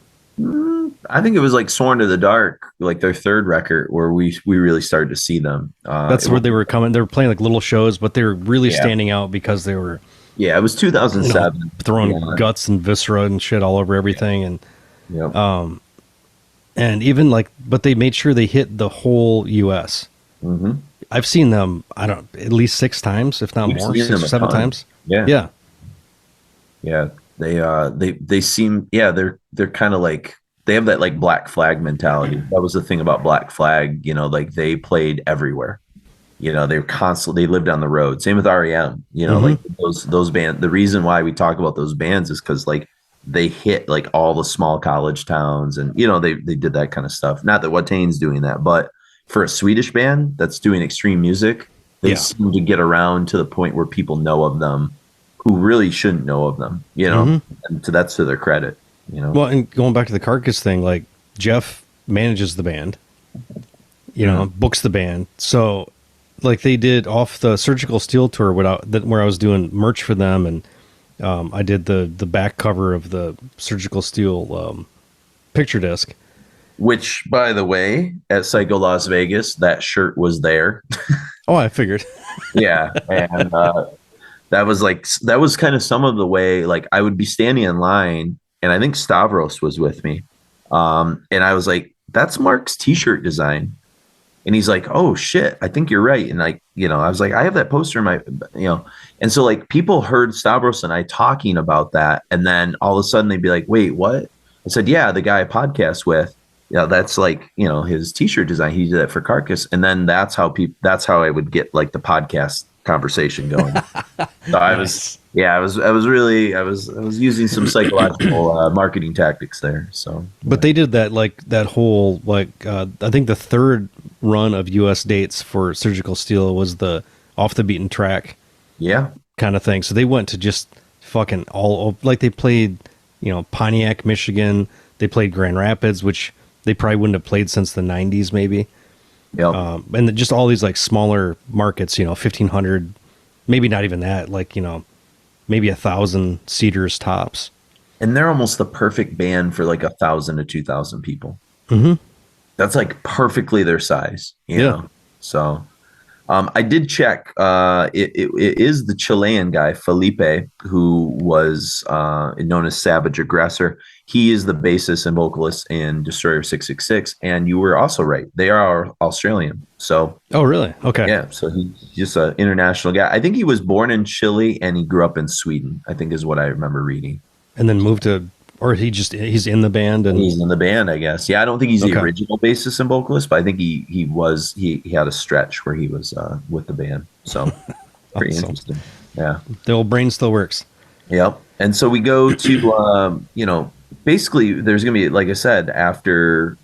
I think it was like Sworn to the Dark, like their third record, where we really started to see them. That's where they were coming. They were playing like little shows, but they were really standing out because they were. Yeah, it was 2007. Throwing guts and viscera and shit all over everything, and and even like, but they made sure they hit the whole U.S. Mm-hmm. I've seen them, at least 6 times, if not more, 6 or 7 times. Yeah. They seem, they're kind of like, they have that like Black Flag mentality. That was the thing about Black Flag, like they played everywhere. They were constantly, they lived on the road. Same with REM, like those bands. The reason why we talk about those bands is because like they hit like all the small college towns, and they did that kind of stuff. Not that Watain's doing that, but for a Swedish band that's doing extreme music, they seem to get around to the point where people know of them who really shouldn't know of them, and that's to their credit, Well, and going back to the Carcass thing, like Jeff manages the band, books the band. So like they did off the Surgical Steel tour where I was doing merch for them, and I did the back cover of the Surgical Steel picture disc. Which, by the way, at Psycho Las Vegas, that shirt was there. Oh, I figured. Yeah, and that was kind of some of the way. Like I would be standing in line, and I think Stavros was with me, and I was like, "That's Mark's T-shirt design," and he's like, "Oh shit, I think you're right." And I was like, "I have that poster in my, and so like people heard Stavros and I talking about that, and then all of a sudden they'd be like, "Wait, what?" I said, "Yeah, the guy I podcast with." That's like, his T-shirt design. He did that for Carcass. And then that's how I would get like the podcast conversation going. So I was using some psychological marketing tactics there. So, but they did that, like that whole, like, I think the third run of US dates for Surgical Steel was the off the beaten track. Yeah. Kind of thing. So they went to just fucking like they played, Pontiac, Michigan. They played Grand Rapids, which they probably wouldn't have played since the 90s, maybe. Yeah. And just all these like smaller markets, 1,500, maybe not even that, like, maybe 1,000 seaters tops. And they're almost the perfect band for like 1,000 to 2,000 people. Mm-hmm. That's like perfectly their size, you know? So I did check. It is the Chilean guy, Felipe, who was known as Savage Aggressor. He is the bassist and vocalist in Destroyer 666, and you were also right. They are Australian. So, oh, really? Okay. Yeah. So he's just an international guy. I think he was born in Chile and he grew up in Sweden, I think is what I remember reading. And then moved to, or he's in the band, and he's in the band, I guess. Yeah, I don't think he's the original bassist and vocalist, but I think he had a stretch where he was with the band. So pretty interesting. Yeah. The old brain still works. Yep. And so we go to basically there's going to be, like I said, after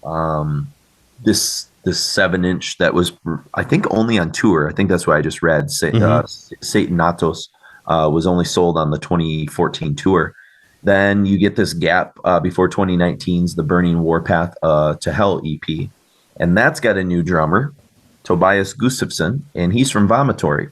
this 7-inch that was, I think, only on tour. I think that's what I just read. Satan Natos was only sold on the 2014 tour. Then you get this gap before 2019's The Burning Warpath to Hell EP. And that's got a new drummer, Tobias Gustafsson, and he's from Vomitory,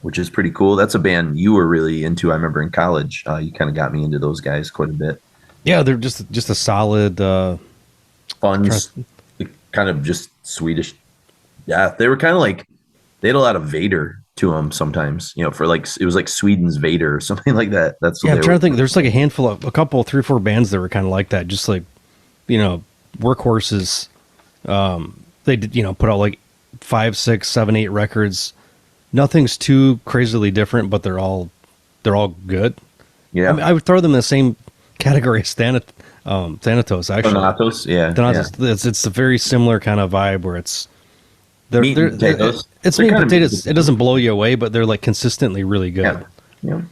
which is pretty cool. That's a band you were really into, I remember, in college. You kind of got me into those guys quite a bit. Yeah, they're just a solid... fun, kind of just Swedish. Yeah, they were kind of like... They had a lot of Vader to them sometimes, for like... It was like Sweden's Vader or something like that. That's what I'm trying to think. There's like a couple, 3 or 4 bands that were kind of like that. Just like, workhorses. They did, put out like 5, 6, 7, 8 records. Nothing's too crazily different, but they're all good. Yeah, I would throw them in the same category as Thanatos, actually. Thanatos, yeah. Thanatos, it's a very similar kind of vibe where it's meat and potatoes. It's meat and potatoes. It doesn't blow you away, but they're like consistently really good. Yeah.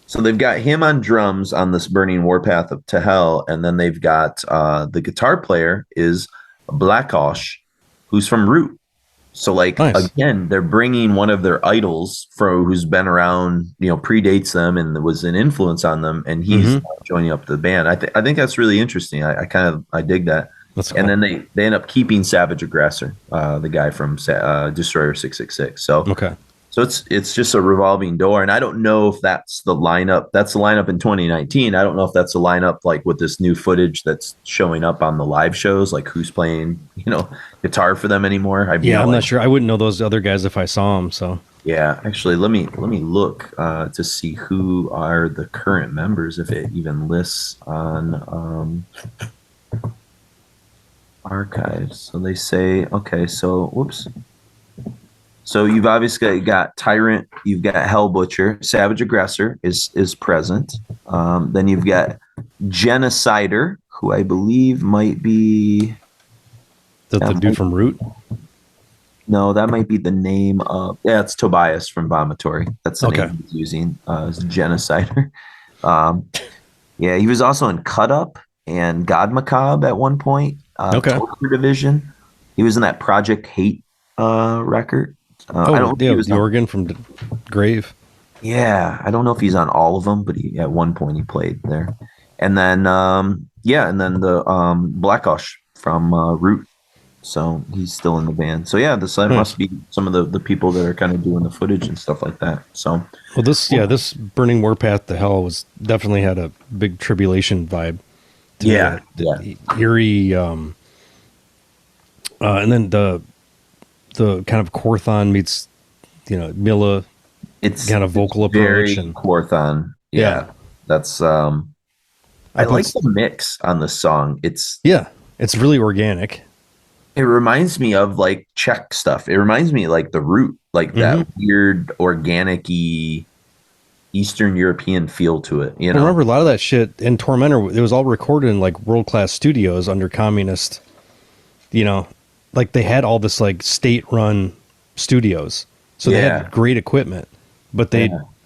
So they've got him on drums on this Burning Warpath to Hell, and then they've got the guitar player is Blackosh, who's from Root. So like Nice. again, they're bringing one of their idols who's been around, predates them and was an influence on them, and he's joining up the band. I think that's really interesting. I dig that. That's cool. And then they end up keeping Savage Aggressor, the guy from Destroyer 666. So Okay. So it's just a revolving door, and I don't know if that's the lineup. That's the lineup in 2019. I don't know if that's a lineup like with this new footage that's showing up on the live shows, like who's playing, guitar for them anymore. I'm not sure. I wouldn't know those other guys if I saw them. So yeah, actually, let me look to see who are the current members, if it even lists on archives. So they say, okay, so whoops. So you've obviously got Tyrant, you've got Hell Butcher, Savage Aggressor is present. Then you've got Genocider, who I believe might be the dude from Root. No, that might be the name of. Yeah, it's Tobias from Bathory. That's the name he's using. Is Genocider. Yeah, he was also in Cut Up and God Macabre at one point. Torture Division. He was in that Project Hate record. I don't know if he was the organ from Grave. Yeah, I don't know if he's on all of them, but at one point he played there. And then the Black Hush from Root. So he's still in the band. So yeah, this must be some of the people that are kind of doing the footage and stuff like that. So this Burning Warpath to Hell definitely had a big Tribulation vibe. The eerie, and then the kind of Korthon meets, Milla. It's kind of vocal approach and Korthon. Yeah. That's I like the mix on the song. It's really organic. It reminds me of like Czech stuff. It reminds me of like the Root, like that weird organic-y Eastern European feel to it. I remember a lot of that shit in Tormentor. It was all recorded in like world-class studios under communist, like they had all this like state-run studios. So they had great equipment, but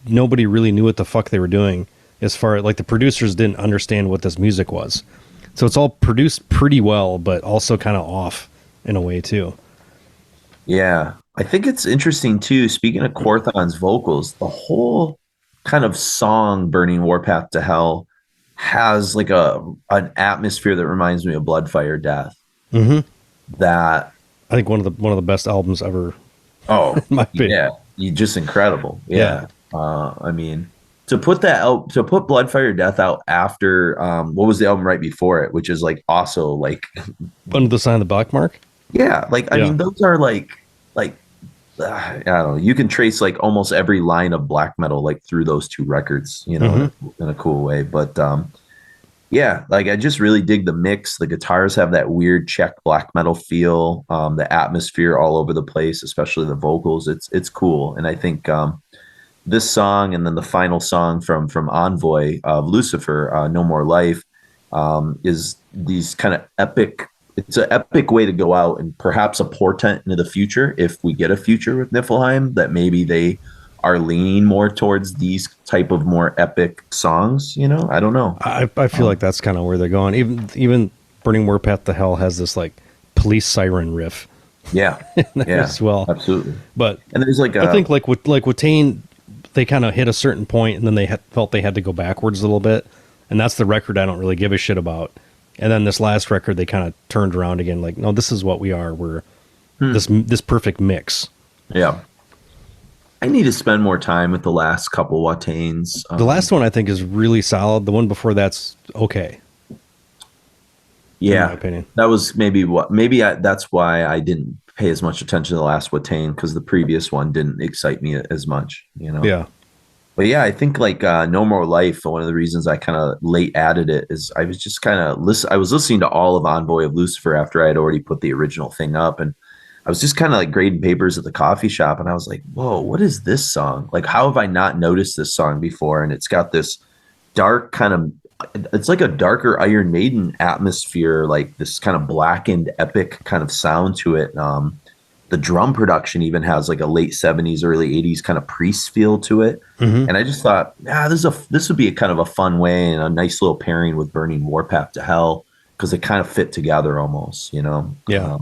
nobody really knew what the fuck they were doing as far as like the producers didn't understand what this music was. So it's all produced pretty well, but also kind of off in a way too. Yeah. I think it's interesting too. Speaking of Korthon's vocals, the whole kind of song Burning Warpath to Hell has like an atmosphere that reminds me of Blood, Fire, Death. That I think one of the best albums ever. Oh, in my opinion. Yeah, just incredible. Yeah. I mean, to put that out, to put Blood, Fire, Death out after what was the album right before it, which is like also like Under the Sign of the Black Mark. Yeah, like I mean, those are like I don't know. You can trace like almost every line of black metal like through those two records, in a cool way. But yeah, like I just really dig the mix. The guitars have that weird Czech black metal feel. The atmosphere all over the place, especially the vocals. It's cool, and I think this song and then the final song from Envoy of Lucifer, No More Life, is these kind of epic. It's an epic way to go out and perhaps a portent into the future. If we get a future with Niflheim, that maybe they are leaning more towards these type of more epic songs. I don't know. I feel like that's kind of where they're going. Even Burning Warpath to Hell has this like police siren riff. Yeah, as well. Absolutely. But and there's like I think like with Tane, they kind of hit a certain point and then they felt they had to go backwards a little bit, and that's the record I don't really give a shit about. And then this last record, they kind of turned around again, like, no, this is what we are. We're this perfect mix. Yeah. I need to spend more time with the last couple Watanes. The last one I think is really solid. The one before that's okay. Yeah, in my opinion. That was that's why I didn't pay as much attention to the last Watane, because the previous one didn't excite me as much. Yeah. But yeah, I think like No More Life, one of the reasons I kind of late added it is I was just kind of I was listening to all of Envoy of Lucifer after I had already put the original thing up, and I was just kind of like grading papers at the coffee shop, and I was like, whoa, what is this song? Like, how have I not noticed this song before? And it's got this dark kind of, it's like a darker Iron Maiden atmosphere, like this kind of blackened epic kind of sound to it. The drum production even has like a late 70s, early 80s kind of Priest feel to it. And I just thought, this would be a kind of a fun way and a nice little pairing with Burning Warpath to Hell, because they kind of fit together almost, Yeah.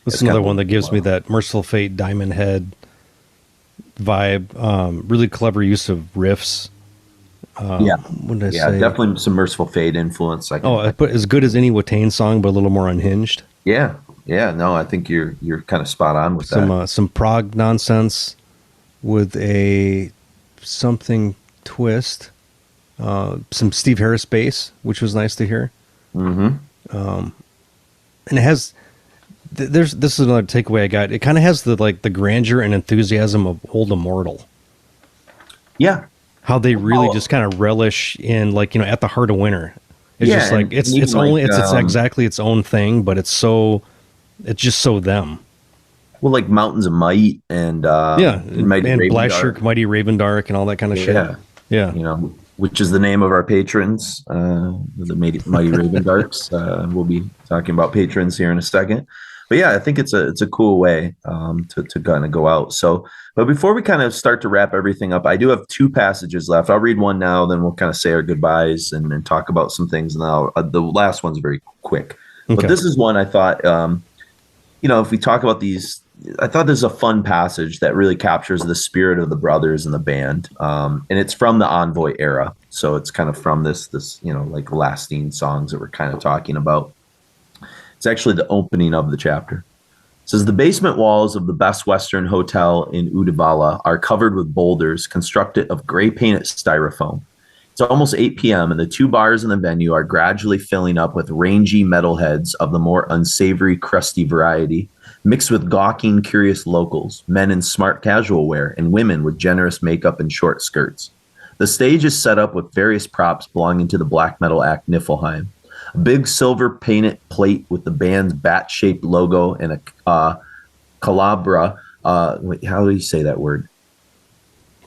This is another one that gives me that Merciful Fate Diamond Head vibe. Really clever use of riffs. What did I say? Definitely some Merciful Fate influence. I put as good as any Watain song, but a little more unhinged. Yeah. No, I think you're kind of spot on with that. Some prog nonsense with a something twist. Some Steve Harris bass, which was nice to hear. Mm-hmm. And it has. This is another takeaway I got. It kind of has the grandeur and enthusiasm of Old Immortal. Yeah. How they really just kind of relish in at the heart of winter. It's just like it's exactly its own thing, but it's just so them. Well, like Mountains of Might and Black Shirk, Mighty Raven Dark, and all that kind of shit. Yeah. Which is the name of our patrons, the Mighty Raven Darks. We'll be talking about patrons here in a second. But yeah, I think it's a cool way to kind of go out. So, but before we kind of start to wrap everything up, I do have 2 passages left. I'll read one now, then we'll kind of say our goodbyes and then talk about some things. And the last one's very quick. Okay. But this is one I thought, if we talk about these, I thought this is a fun passage that really captures the spirit of the brothers and the band. And it's from the Envoy era. So it's kind of from this lasting songs that we're kind of talking about. It's actually the opening of the chapter. It says, the basement walls of the Best Western Hotel in Uddevalla are covered with boulders constructed of gray painted styrofoam. It's almost 8 p.m. and the 2 bars in the venue are gradually filling up with rangy metalheads of the more unsavory, crusty variety, mixed with gawking, curious locals, men in smart casual wear, and women with generous makeup and short skirts. The stage is set up with various props belonging to the black metal act Niflheim. A big silver painted plate with the band's bat-shaped logo and a candelabra. How do you say that word?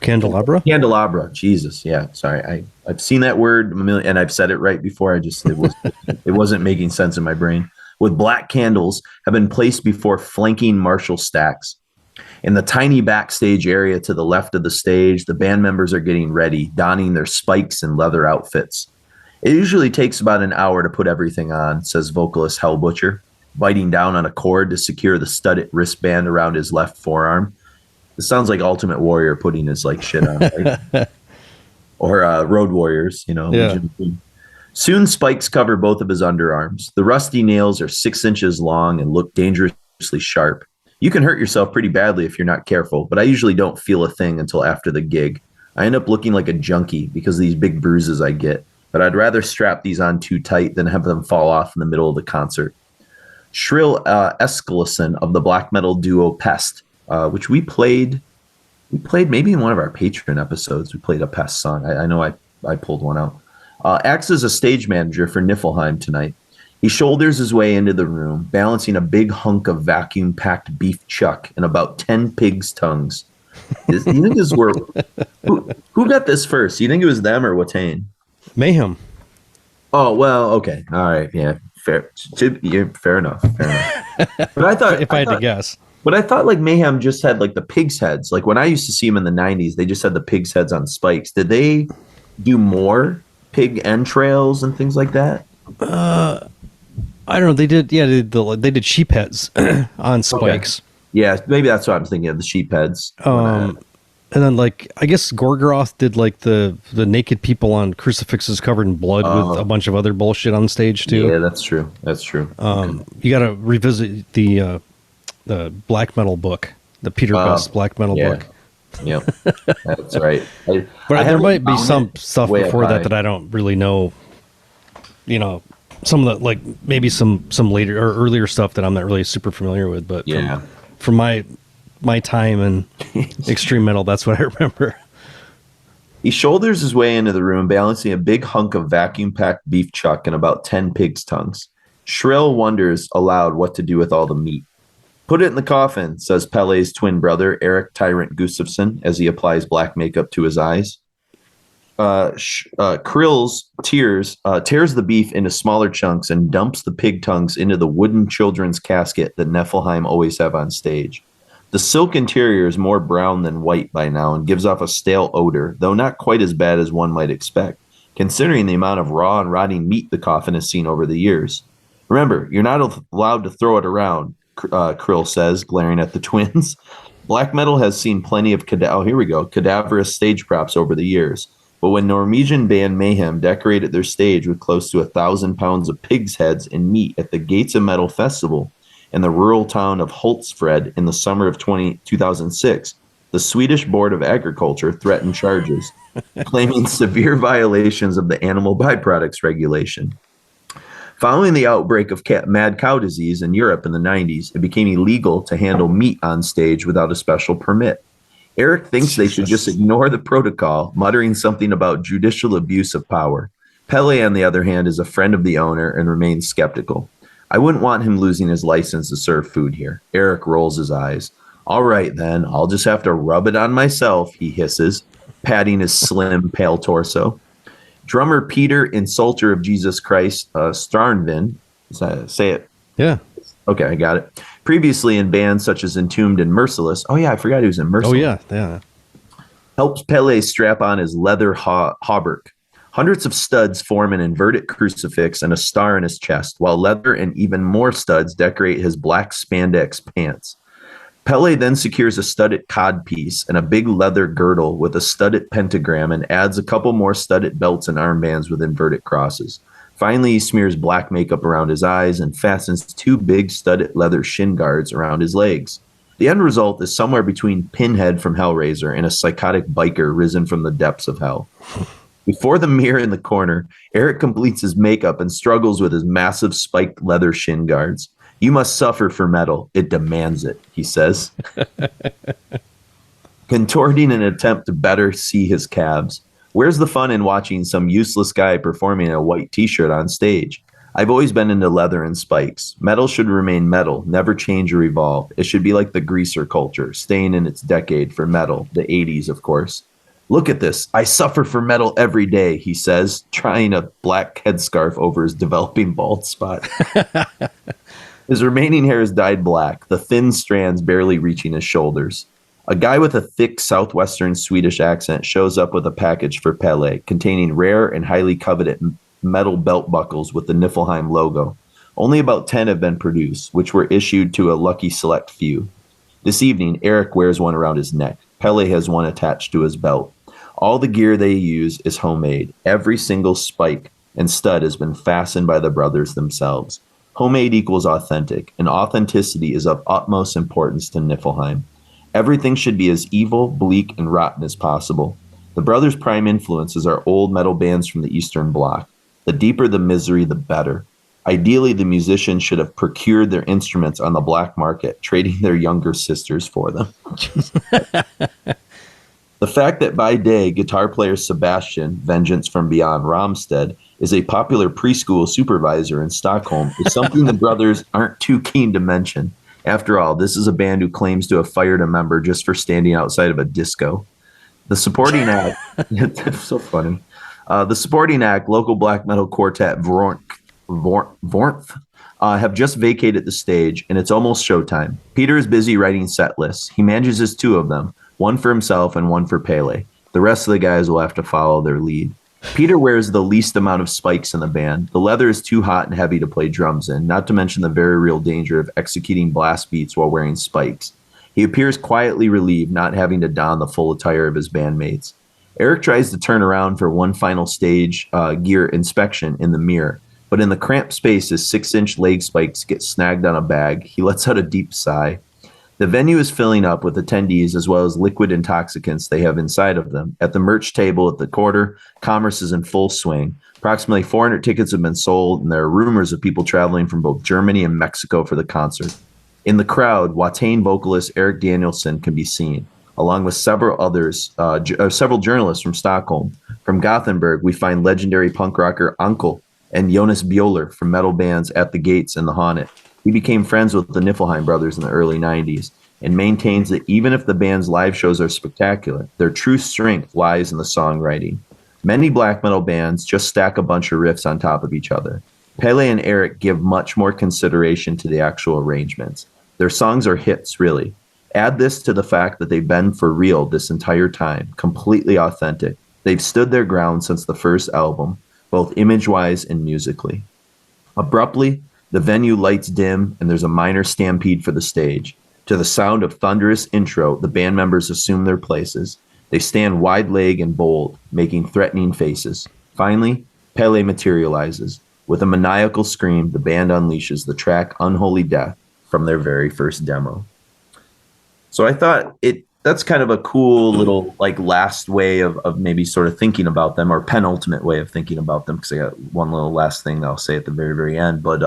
Candelabra? Candelabra. Jesus. Yeah. Sorry. I've seen that word a million, and I've said it right before. It wasn't making sense in my brain. With black candles have been placed before flanking martial stacks. In the tiny backstage area to the left of the stage, the band members are getting ready, donning their spikes and leather outfits. It usually takes about an hour to put everything on, says vocalist Hellbutcher, biting down on a cord to secure the studded wristband around his left forearm. This sounds like Ultimate Warrior putting his shit on, right? Or Road Warriors, Yeah. Soon spikes cover both of his underarms. The rusty nails are 6 inches long and look dangerously sharp. You can hurt yourself pretty badly if you're not careful, but I usually don't feel a thing until after the gig. I end up looking like a junkie because of these big bruises I get, but I'd rather strap these on too tight than have them fall off in the middle of the concert. Shrill Escalison of the black metal duo Pest, which we played maybe in one of our Patreon episodes. We played a Pest song. I know I pulled one out. Acts as a stage manager for Niflheim tonight. He shoulders his way into the room, balancing a big hunk of vacuum-packed beef chuck and about 10 pigs' tongues. You think this were who got this first? You think it was them or Watain? Mayhem. Oh well, okay, all right, yeah, fair enough. But I thought if I had to guess. But I thought Mayhem just had the pig's heads. When I used to see them in the 90s, they just had the pig's heads on spikes. Did they do more pig entrails and things like that? I don't know. They did. Yeah, they did sheep heads on spikes. Okay. Yeah, maybe that's what I'm thinking of, the sheep heads. And then I guess Gorgoroth did the naked people on crucifixes covered in blood with a bunch of other bullshit on stage too. Yeah, that's true. Okay. You got to revisit the black metal book, the Peter Best black metal book. Yep, that's right. But there might be some stuff before that I don't really know. Some of the maybe some later or earlier stuff that I'm not really super familiar with. But from my time in extreme metal, that's what I remember. He shoulders his way into the room, balancing a big hunk of vacuum-packed beef chuck and about 10 pig's tongues. Shrill wonders aloud what to do with all the meat. Put it in the coffin, says Pele's twin brother, Eric Tyrant Gustafsson, as he applies black makeup to his eyes. Krill's tears tears the beef into smaller chunks and dumps the pig tongues into the wooden children's casket that Niflheim always have on stage. The silk interior is more brown than white by now and gives off a stale odor, though not quite as bad as one might expect, considering the amount of raw and rotting meat the coffin has seen over the years. Remember, you're not allowed to throw it around. Krill says, glaring at the twins. Black metal has seen plenty of cadaverous stage props over the years. But when Norwegian band Mayhem decorated their stage with close to 1,000 pounds of pig's heads and meat at the Gates of Metal Festival in the rural town of Hultsfred in the summer of 2006, the Swedish Board of Agriculture threatened charges, claiming severe violations of the animal byproducts regulation. Following the outbreak of mad cow disease in Europe in the 90s, it became illegal to handle meat on stage without a special permit. Eric thinks they should just ignore the protocol, muttering something about judicial abuse of power. Pele, on the other hand, is a friend of the owner and remains skeptical. I wouldn't want him losing his license to serve food here. Eric rolls his eyes. All right, then, I'll just have to rub it on myself, he hisses, patting his slim, pale torso. Drummer Peter, Insulter of Jesus Christ, Starnvin, say it. Yeah. Okay, I got it. Previously in bands such as Entombed and Merciless. Oh, yeah, I forgot he was in Merciless. Oh, yeah. Helps Pele strap on his leather hauberk. Hundreds of studs form an inverted crucifix and a star in his chest, while leather and even more studs decorate his black spandex pants. Pele then secures a studded codpiece and a big leather girdle with a studded pentagram and adds a couple more studded belts and armbands with inverted crosses. Finally, he smears black makeup around his eyes and fastens 2 big studded leather shin guards around his legs. The end result is somewhere between Pinhead from Hellraiser and a psychotic biker risen from the depths of hell. Before the mirror in the corner, Eric completes his makeup and struggles with his massive spiked leather shin guards. You must suffer for metal. It demands it, he says. Contorting in an attempt to better see his calves. Where's the fun in watching some useless guy performing in a white t-shirt on stage? I've always been into leather and spikes. Metal should remain metal, never change or evolve. It should be like the greaser culture, staying in its decade for metal, the 80s, of course. Look at this. I suffer for metal every day, he says, trying a black headscarf over his developing bald spot. His remaining hair is dyed black, the thin strands barely reaching his shoulders. A guy with a thick southwestern Swedish accent shows up with a package for Pele, containing rare and highly coveted metal belt buckles with the Niflheim logo. Only about 10 have been produced, which were issued to a lucky select few. This evening, Eric wears one around his neck. Pele has one attached to his belt. All the gear they use is homemade. Every single spike and stud has been fastened by the brothers themselves. Homemade equals authentic, and authenticity is of utmost importance to Niflheim. Everything should be as evil, bleak, and rotten as possible. The brothers' prime influences are old metal bands from the Eastern Bloc. The deeper the misery, the better. Ideally, the musicians should have procured their instruments on the black market, trading their younger sisters for them. The fact that by day, guitar player Sebastian, Vengeance from Beyond Romstead, is a popular preschool supervisor in Stockholm is something the brothers aren't too keen to mention. After all, this is a band who claims to have fired a member just for standing outside of a disco. The supporting act, it's so funny. The supporting act, local black metal quartet Vornth, have just vacated the stage, and it's almost showtime. Peter is busy writing set lists. He manages 2 of them, one for himself and one for Pele. The rest of the guys will have to follow their lead. Peter wears the least amount of spikes in the band. The leather is too hot and heavy to play drums in, not to mention the very real danger of executing blast beats while wearing spikes. He appears quietly relieved, not having to don the full attire of his bandmates. Eric tries to turn around for one final stage gear inspection in the mirror, but in the cramped space, his 6-inch leg spikes get snagged on a bag. He lets out a deep sigh. The venue is filling up with attendees as well as liquid intoxicants they have inside of them. At the merch table at the quarter, commerce is in full swing. Approximately 400 tickets have been sold, and there are rumors of people traveling from both Germany and Mexico for the concert. In the crowd, Watain vocalist Eric Danielsson can be seen, along with several others, several journalists from Stockholm. From Gothenburg, we find legendary punk rocker Uncle and Jonas Bjoller from metal bands At the Gates and The Haunted. He became friends with the Niflheim brothers in the early 90s and maintains that even if the band's live shows are spectacular, their true strength lies in the songwriting. Many black metal bands just stack a bunch of riffs on top of each other. Pele and Eric give much more consideration to the actual arrangements. Their songs are hits, really. Add this to the fact that they've been for real this entire time, completely authentic. They've stood their ground since the first album, both image-wise and musically. Abruptly, The venue lights dim, and there's a minor stampede for the stage. To the sound of thunderous intro, the band members assume their places. They stand wide-legged and bold, making threatening faces. Finally, Pele materializes. With a maniacal scream, the band unleashes the track Unholy Death from their very first demo. So I thought that's kind of a cool little like last way of maybe sort of thinking about them, or penultimate way of thinking about them, because I got one little last thing that I'll say at the very, very end. But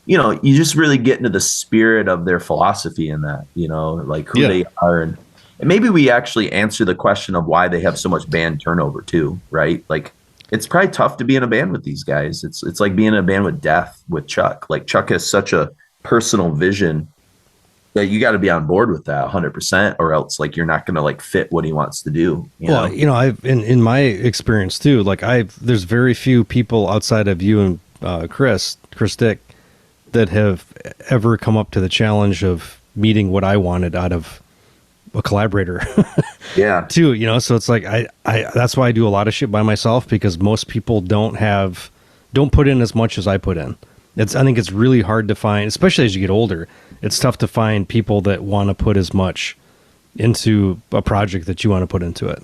you know, you just really get into the spirit of their philosophy in that, you know, like who they are. And maybe we actually answer the question of why they have so much band turnover too, right? Like, it's probably tough to be in a band with these guys. It's like being in a band with Death, with Chuck. Like, Chuck has such a personal vision that you got to be on board with that 100%, or else like you're not going to like fit what he wants to do. You know, I've in my experience too, like there's very few people outside of you and Chris Dick that have ever come up to the challenge of meeting what I wanted out of a collaborator. Yeah. Too, you know, so it's like, I that's why I do a lot of shit by myself, because most people don't put in as much as I put in. I think it's really hard to find, especially as you get older, it's tough to find people that want to put as much into a project that you want to put into it.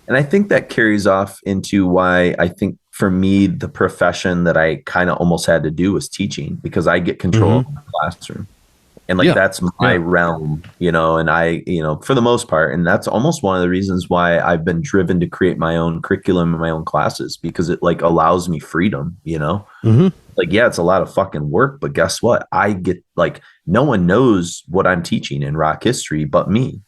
And I think that carries off into why I think for me, the profession that I kind of almost had to do was teaching, because I get control of the classroom. And like, that's my realm, you know, and I, you know, for the most part, and that's almost one of the reasons why I've been driven to create my own curriculum and my own classes, because it like allows me freedom, you know, like, yeah, it's a lot of fucking work, but guess what? I get like, no one knows what I'm teaching in rock history but me.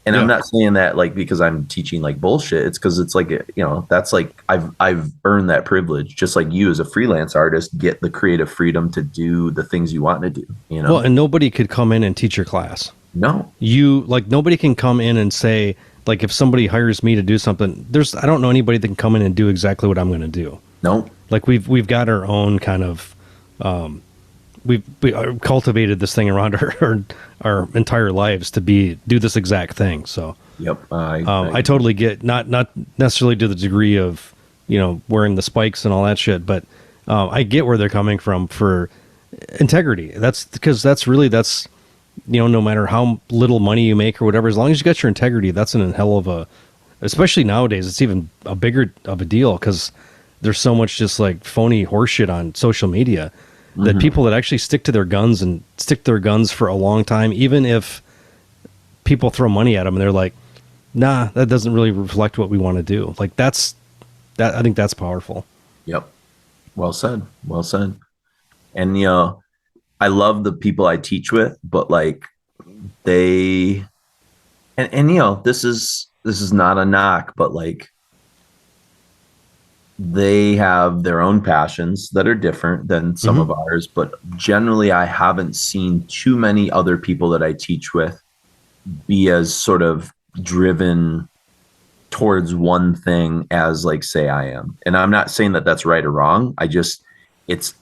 And I'm not saying that like because I'm teaching like bullshit. It's because it's like, you know, that's like I've earned that privilege, just like you as a freelance artist get the creative freedom to do the things you want to do, you know. Well, and nobody could come in and teach your class. No. You like, nobody can come in and say, like, if somebody hires me to do something, I don't know anybody that can come in and do exactly what I'm going to do. No. Like we've got our own kind of we cultivated this thing around our entire lives to do this exact thing. So I totally get, not necessarily to the degree of, you know, wearing the spikes and all that shit, but I get where they're coming from for integrity. That's because that's, you know, no matter how little money you make or whatever, as long as you got your integrity, that's an hell of a, especially nowadays, it's even a bigger of a deal, because there's so much just like phony horseshit on social media that people that actually stick to their guns for a long time, even if people throw money at them and they're like, nah, that doesn't really reflect what we want to do. Like I think that's powerful. Yep. Well said. Well said. And, you know, I love the people I teach with, but like and you know, this is not a knock, but like, they have their own passions that are different than some of ours, but generally I haven't seen too many other people that I teach with be as sort of driven towards one thing as like, say, I am. And I'm not saying that that's right or wrong. I just, it's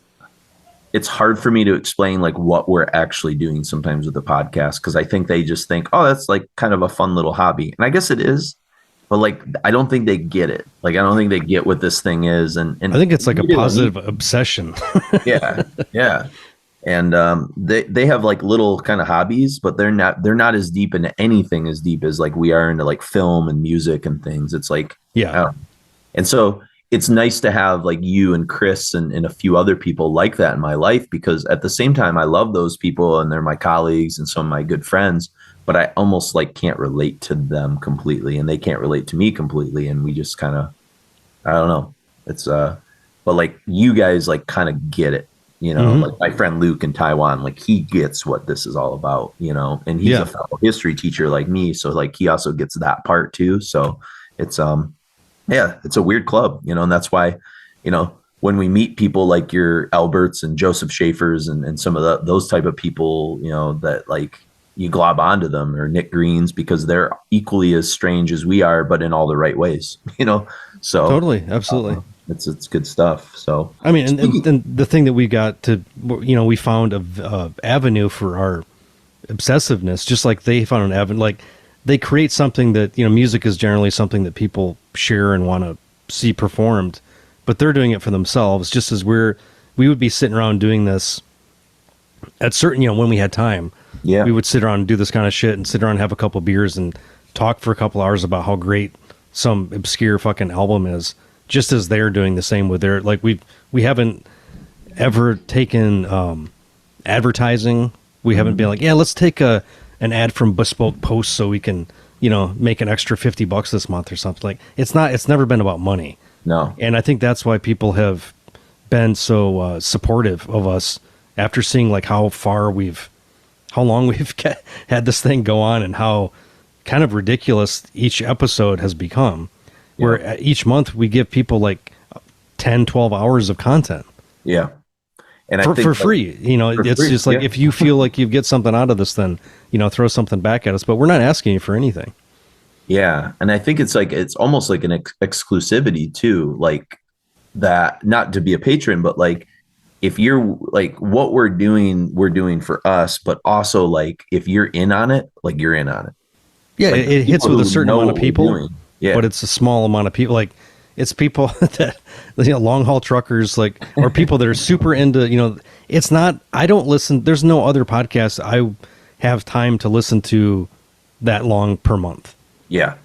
hard for me to explain like what we're actually doing sometimes with the podcast, because I think they just think, oh, that's like kind of a fun little hobby. And I guess it is. But like, I don't think they get it. Like, I don't think they get what this thing is. And I think it's like a positive obsession. Yeah. And they have like little kind of hobbies, but they're not as deep into anything as deep as like we are into like film and music and things. It's like, and so it's nice to have like you and Chris and a few other people like that in my life, because at the same time, I love those people and they're my colleagues and some of my good friends. But I almost like can't relate to them completely, and they can't relate to me completely. And we just kind of, I don't know. It's, but like you guys like kind of get it, you know, like my friend Luke in Taiwan, like he gets what this is all about, you know, and he's a fellow history teacher like me. So like, he also gets that part too. So it's, it's a weird club, you know, and that's why, you know, when we meet people like your Alberts and Joseph Schaefer's and some of those type of people, you know, that like, you glob onto them, or Nick Greens, because they're equally as strange as we are, but in all the right ways, you know? So totally. Absolutely. It's good stuff. So, I mean, and the thing that we got to, you know, we found a avenue for our obsessiveness, just like they found an avenue, like they create something that, you know, music is generally something that people share and want to see performed, but they're doing it for themselves, just as we're we would be sitting around doing this at certain, when we had time. Yeah. We would sit around and do this kind of shit and sit around and have a couple beers and talk for a couple hours about how great some obscure fucking album is, just as they're doing the same with their, like, we haven't ever taken advertising. We haven't been like, yeah, let's take an ad from Bespoke Post so we can, make an extra $50 this month or something. Like, it's never been about money. No. And I think that's why people have been so supportive of us after seeing like how long we've had this thing go on and how kind of ridiculous each episode has become, where each month we give people like 10, 12 hours of content. Yeah. And for think free, it's free, just like, if you feel like you get something out of this, then, throw something back at us, but we're not asking you for anything. Yeah. And I think it's almost like an exclusivity too, like that, not to be a patron, but like, if you're like, what we're doing for us, but also like, if you're in on it, like you're in on it. Yeah. Like, it hits with a certain amount of people, yeah, but it's a small amount of people. Like, it's people that, long haul truckers, like, or people that are super into, it's not, I don't listen. There's no other podcast I have time to listen to that long per month. Yeah.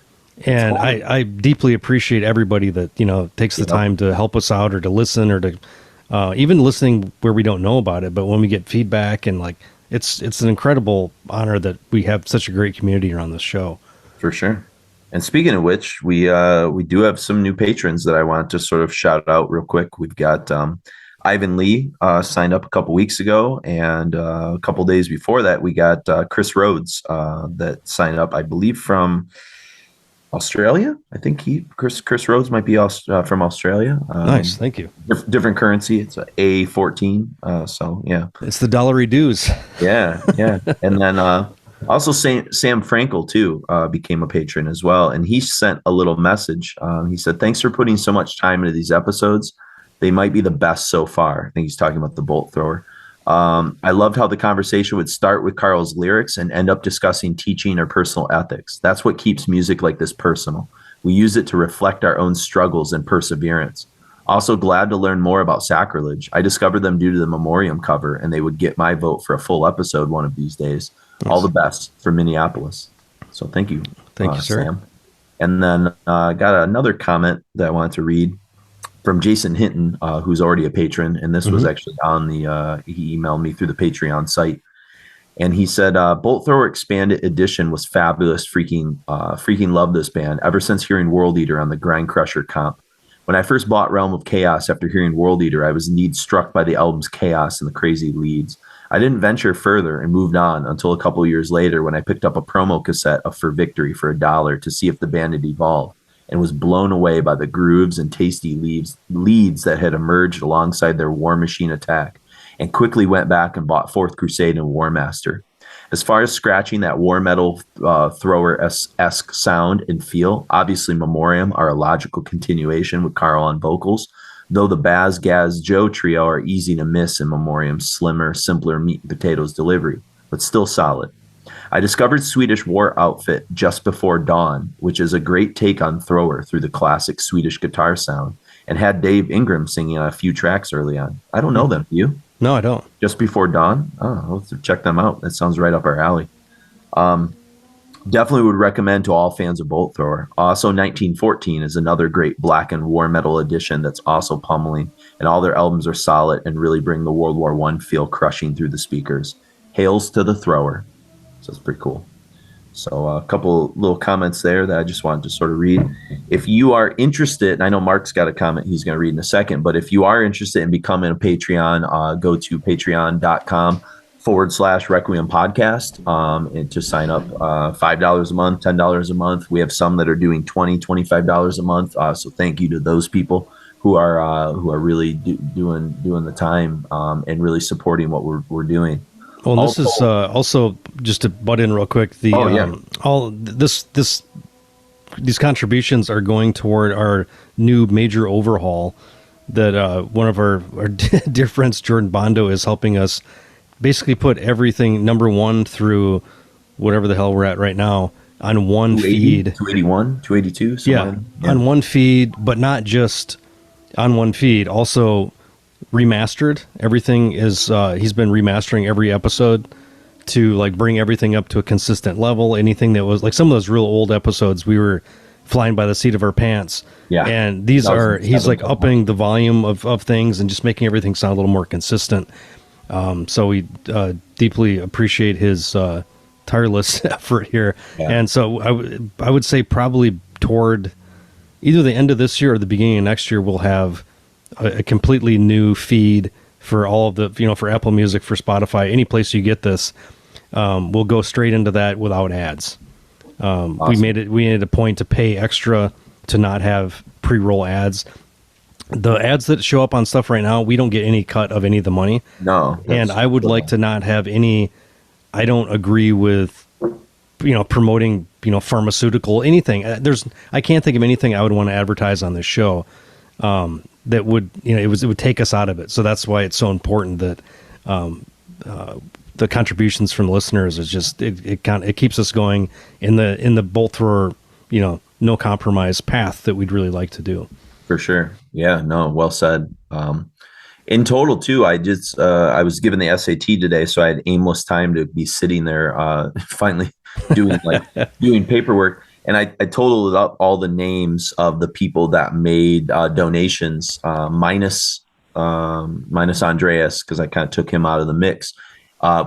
And I deeply appreciate everybody that, takes the time to help us out or to listen or to, even listening where we don't know about it. But when we get feedback and like, it's an incredible honor that we have such a great community around this show. For sure. And speaking of which, we do have some new patrons that I want to sort of shout out real quick. We've got I.N.R.I signed up a couple weeks ago, and a couple days before that, we got Chris Rhodes that signed up, I believe, from Australia. I think Chris Rhodes might be from Australia. Nice, thank you. Different currency. It's a A14. So yeah, it's the dollary dues. Yeah. And then also Sam Frankel too became a patron as well, and he sent a little message. He said, "Thanks for putting so much time into these episodes. They might be the best so far." I think he's talking about the bolt thrower. I loved how the conversation would start with Carl's lyrics and end up discussing teaching or personal ethics. That's what keeps music like this personal. We use it to reflect our own struggles and perseverance. Also glad to learn more about Sacrilege. I discovered them due to the Memoriam cover, and they would get my vote for a full episode one of these days. Nice. All the best for Minneapolis. So thank you. Thank you, sir. Sam. And then I got another comment that I wanted to read from Jason Hinton, who's already a patron, and this was actually on the he emailed me through the Patreon site, and he said Bolt Thrower Expanded Edition was fabulous. Freaking love this band ever since hearing World Eater on the Grind Crusher comp. When I first bought Realm of Chaos after hearing World Eater, I was indeed struck by the album's chaos and the crazy leads. I didn't venture further and moved on until a couple years later when I picked up a promo cassette of For Victory for $1 to see if the band had evolved, and was blown away by the grooves and tasty leads that had emerged alongside their War Machine attack, and quickly went back and bought Fourth Crusade and War Master. As far as scratching that war metal thrower-esque sound and feel, obviously Memoriam are a logical continuation with Carl on vocals, though the Baz, Gaz, Joe trio are easy to miss in Memoriam's slimmer, simpler meat and potatoes delivery, but still solid. I discovered Swedish War Outfit Just Before Dawn, which is a great take on Thrower through the classic Swedish guitar sound, and had Dave Ingram singing on a few tracks early on. I don't know them. Do you? No, I don't. Just Before Dawn? Oh, I'll have to check them out. That sounds right up our alley. Definitely would recommend to all fans of Bolt Thrower. Also, 1914 is another great black and war metal edition that's also pummeling, and all their albums are solid and really bring the World War I feel crushing through the speakers. Hails to the Thrower. So it's pretty cool. So a couple little comments there that I just wanted to sort of read. If you are interested, and I know Mark's got a comment he's going to read in a second, but if you are interested in becoming a Patreon, go to patreon.com/Requiem podcast and to sign up. $5 a month, $10 a month. We have some that are doing $20, $25 a month. So thank you to those people who are really doing the time and really supporting what we're doing. Well, this is also just to butt in real quick. These contributions are going toward our new major overhaul that one of our dear friends, Jordan Bondo, is helping us basically put everything number 1 through whatever the hell we're at right now on one feed. 281, 282. Yeah, on one feed, but not just on one feed. Also, remastered. Everything is he's been remastering every episode to like bring everything up to a consistent level. Anything that was like some of those real old episodes, we were flying by the seat of our pants. Yeah. And these are he's like upping the volume of things and just making everything sound a little more consistent. So we deeply appreciate his tireless effort here. Yeah. And so I would say probably toward either the end of this year or the beginning of next year, we'll have a completely new feed for all of the, for Apple Music, for Spotify, any place you get this. We'll go straight into that without ads. Awesome. We made it a point to pay extra to not have pre-roll ads. The ads that show up on stuff right now, we don't get any cut of any of the money. No. And I would like to not have any. I don't agree with, promoting, pharmaceutical, anything. I can't think of anything I would want to advertise on this show that would, it would take us out of it. So that's why it's so important that the contributions from listeners is just, it keeps us going in the bolt thrower, no compromise path that we'd really like to do. For sure. Yeah, no, well said. In total, too, I was given the SAT today, so I had aimless time to be sitting there, finally doing paperwork. And I totaled up all the names of the people that made donations, minus Andreas, because I kind of took him out of the mix.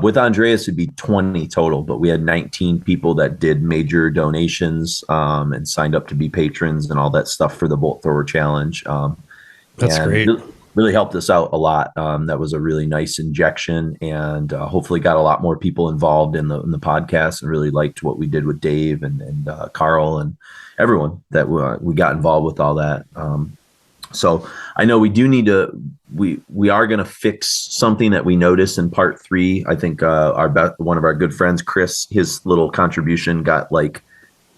With Andreas, it'd be 20 total, but we had 19 people that did major donations and signed up to be patrons and all that stuff for the Bolt Thrower Challenge. That's great. Really helped us out a lot. That was a really nice injection, and hopefully got a lot more people involved in the podcast, and really liked what we did with Dave and Carl and everyone that we got involved with all that. So I know we do need to. We are going to fix something that we noticed in part 3. I think one of our good friends, Chris, his little contribution got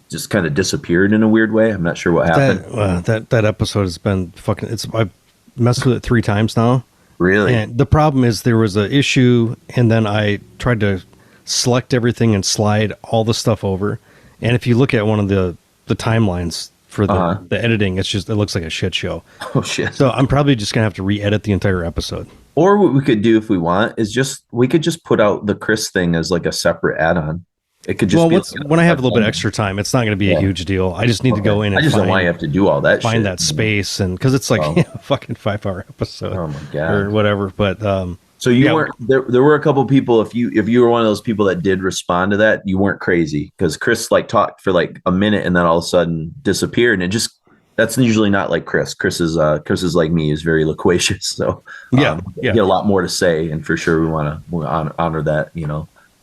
just kind of disappeared in a weird way. I'm not sure what happened. That episode has been fucking. I've messed with it 3 times now. Really? And the problem is there was an issue, and then I tried to select everything and slide all the stuff over. And if you look at one of the timelines for the editing, it looks like a shit show. Oh shit. So I'm probably just gonna have to re-edit the entire episode. Or what we could do if we want is we could just put out the Chris thing as like a separate add-on. It could just when I have a little bit extra time, it's not going to be a huge deal. I just need to go in and I just don't want you have to do all that find shit, that space, and because it's like a fucking 5-hour episode. Oh my god. Or whatever. But so you weren't there were a couple people, if you were one of those people that did respond to that, you weren't crazy, because Chris talked for a minute and then all of a sudden disappeared, and that's usually not like Chris. Chris is like me, is very loquacious. So he had a lot more to say, and for sure we want to honor that,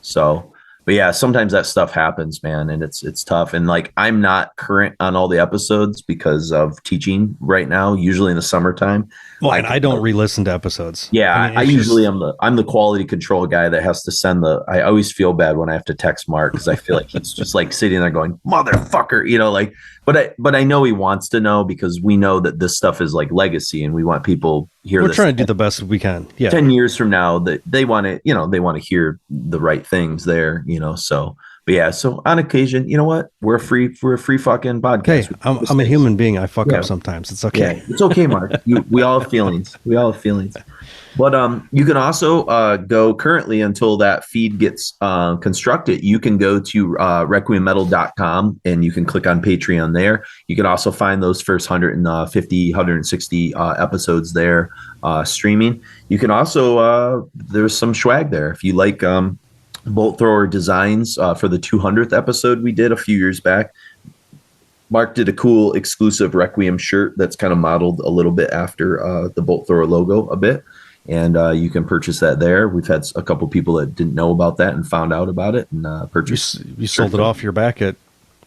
so. But yeah, sometimes that stuff happens, man, and it's tough. And I'm not current on all the episodes because of teaching right now, usually in the summertime. Well, and I don't re-listen to episodes. Yeah, I usually I'm the quality control guy that has to send I always feel bad when I have to text Mark, because I feel like he's just sitting there going, motherfucker, but I know he wants to know, because we know that this stuff is legacy, and we want people hear. We're trying to do the best we can. Yeah. 10 years from now, that they want to, they want to hear the right things there, so. But yeah, so on occasion, you know what? We're a free fucking podcast. Hey, I'm a human being. I fuck up sometimes. It's okay. Yeah, it's okay, Mark. We all have feelings. But you can also go currently, until that feed gets constructed. You can go to requiemmetal.com, and you can click on Patreon there. You can also find those first 150, 160 episodes there streaming. You can also there's some swag there if you like. Bolt thrower designs for the 200th episode we did a few years back. Mark did a cool exclusive Requiem shirt that's kind of modeled a little bit after the Bolt thrower logo a bit, and you can purchase that there. We've had a couple people that didn't know about that and found out about it and purchased. You sold it off your back at?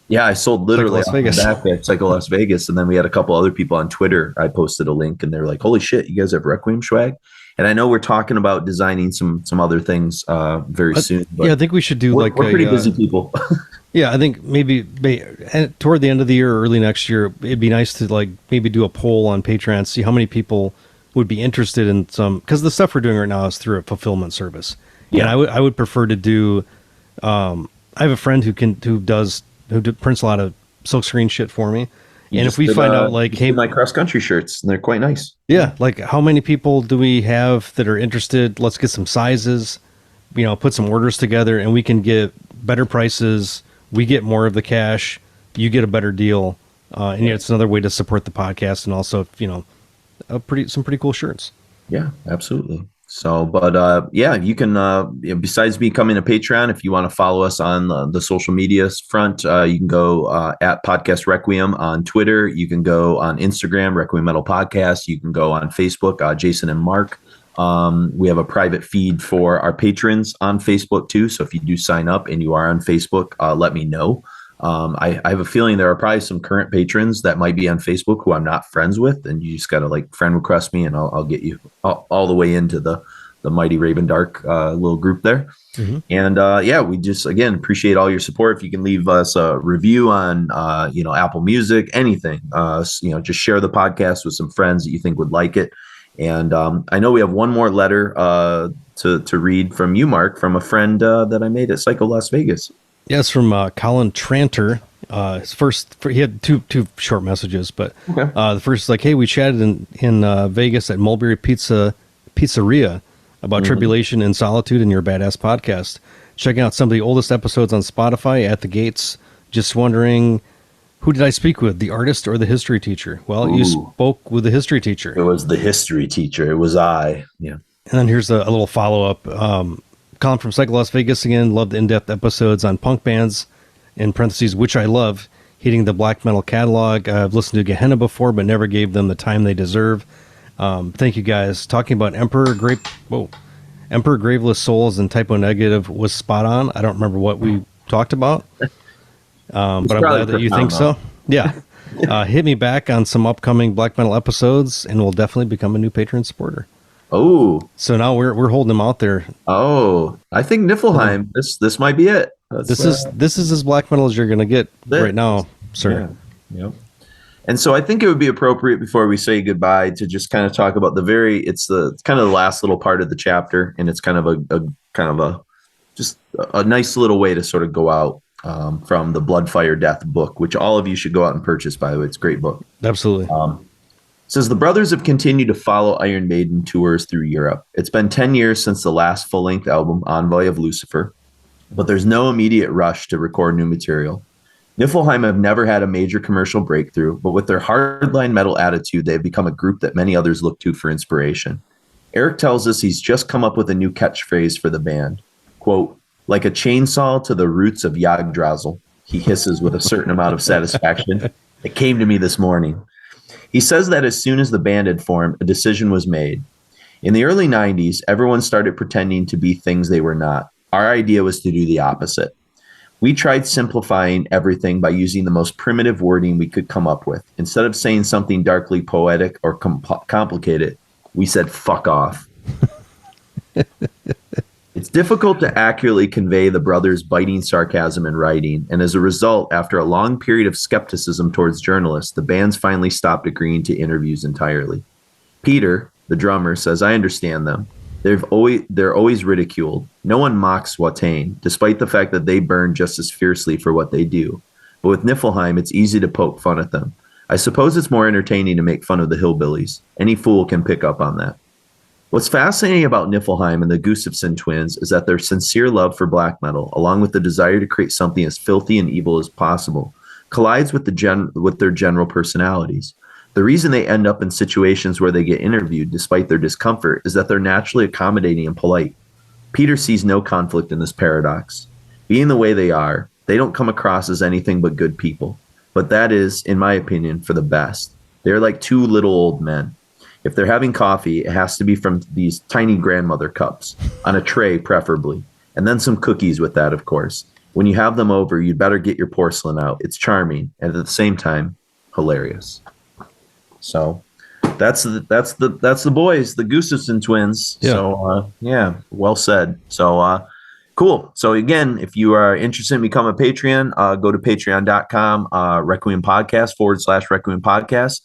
Yeah, I sold literally Las Vegas. Back at Psycho Las Vegas, and then we had a couple other people on Twitter. I posted a link, and they're like, "Holy shit, you guys have Requiem swag!" And I know we're talking about designing some other things very soon. But yeah, I think we should do we're pretty busy people. Yeah, I think maybe toward the end of the year or early next year, it'd be nice to maybe do a poll on Patreon, see how many people would be interested in some, because the stuff we're doing right now is through a fulfillment service. Yeah, and I would prefer to do. I have a friend who prints a lot of silkscreen shit for me, And if we find out, like, hey, my cross country shirts, and they're quite nice. Yeah, like how many people do we have that are interested? Let's get some sizes, put some orders together, and we can get better prices. We get more of the cash. You get a better deal, and it's another way to support the podcast, and also, some pretty cool shirts. Yeah, absolutely. So, but you can, besides becoming a Patreon, if you want to follow us on the social media front, you can go at Podcast Requiem on Twitter. You can go on Instagram, Requiem Metal Podcast. You can go on Facebook, Jason and Mark. We have a private feed for our patrons on Facebook too. So if you do sign up and you are on Facebook, let me know. I have a feeling there are probably some current patrons that might be on Facebook who I'm not friends with, and you just got to like friend request me, and I'll get you all the way into the Mighty Raven Dark little group there. Mm-hmm. And we just again appreciate all your support. If you can leave us a review on Apple Music, anything, just share the podcast with some friends that you think would like it. And I know we have one more letter to read from you, Mark, from a friend that I made at Psycho Las Vegas. Yes, from Colin Tranter. He had two short messages, but okay. The first is like, hey, we chatted in Vegas at Mulberry Pizzeria about Tribulation and Solitude in your Badass podcast. Checking out some of the oldest episodes on Spotify at the gates. Just wondering, who did I speak with, the artist or the history teacher? Well, you spoke with the history teacher. It was the history teacher. It was I. Yeah. And then here's a little follow-up. Colin from Psycho Las Vegas again. Love the in-depth episodes on punk bands, in parentheses, which I love. Hitting the black metal catalog. I've listened to Gehenna before, but never gave them the time they deserve. Thank you guys. Talking about Emperor Graveless Souls and Typo Negative was spot on. I don't remember what we talked about, but I'm glad that you think so. Yeah. Hit me back on some upcoming black metal episodes, and we'll definitely become a new Patreon supporter. Oh, so now we're holding them out there. Oh, I think Niflheim. This might be it. This is as black metal as you're gonna get right now, sir. Yeah. Yep. And so I think it would be appropriate before we say goodbye to just kind of talk about it's kind of the last little part of the chapter, and it's kind of a nice little way to sort of go out from the Blood, Fire, Death book, which all of you should go out and purchase. By the way, it's a great book. Absolutely. Says the brothers have continued to follow Iron Maiden tours through Europe. It's been 10 years since the last full-length album, Envoy of Lucifer, but there's no immediate rush to record new material. Niflheim have never had a major commercial breakthrough, but with their hardline metal attitude, they have become a group that many others look to for inspiration. Eric tells us he's just come up with a new catchphrase for the band. Quote, like a chainsaw to the roots of Yggdrasil, he hisses with a certain amount of satisfaction. It came to me this morning. He says that as soon as the band had formed, a decision was made. In the early 90s, everyone started pretending to be things they were not. Our idea was to do the opposite. We tried simplifying everything by using the most primitive wording we could come up with. Instead of saying something darkly poetic or complicated, we said, fuck off. It's difficult to accurately convey the brothers' biting sarcasm in writing, and as a result, after a long period of skepticism towards journalists, the bands finally stopped agreeing to interviews entirely. Peter, the drummer, says, I understand them. They're always ridiculed. No one mocks Watain, despite the fact that they burn just as fiercely for what they do. But with Niflheim, it's easy to poke fun at them. I suppose it's more entertaining to make fun of the hillbillies. Any fool can pick up on that. What's fascinating about Niflheim and the Gustafsson twins is that their sincere love for black metal, along with the desire to create something as filthy and evil as possible, collides with their general personalities. The reason they end up in situations where they get interviewed despite their discomfort is that they're naturally accommodating and polite. Peter sees no conflict in this paradox. Being the way they are, they don't come across as anything but good people. But that is, in my opinion, for the best. They're like two little old men. If they're having coffee, it has to be from these tiny grandmother cups, on a tray preferably, and then some cookies with that, of course. When you have them over, you'd better get your porcelain out. It's charming, and at the same time, hilarious. So that's the boys, the Gustafsson twins. Yeah. So well said. So cool. So again, if you are interested in becoming a Patreon, go to patreon.com, Requiem Podcast /Requiem Podcast.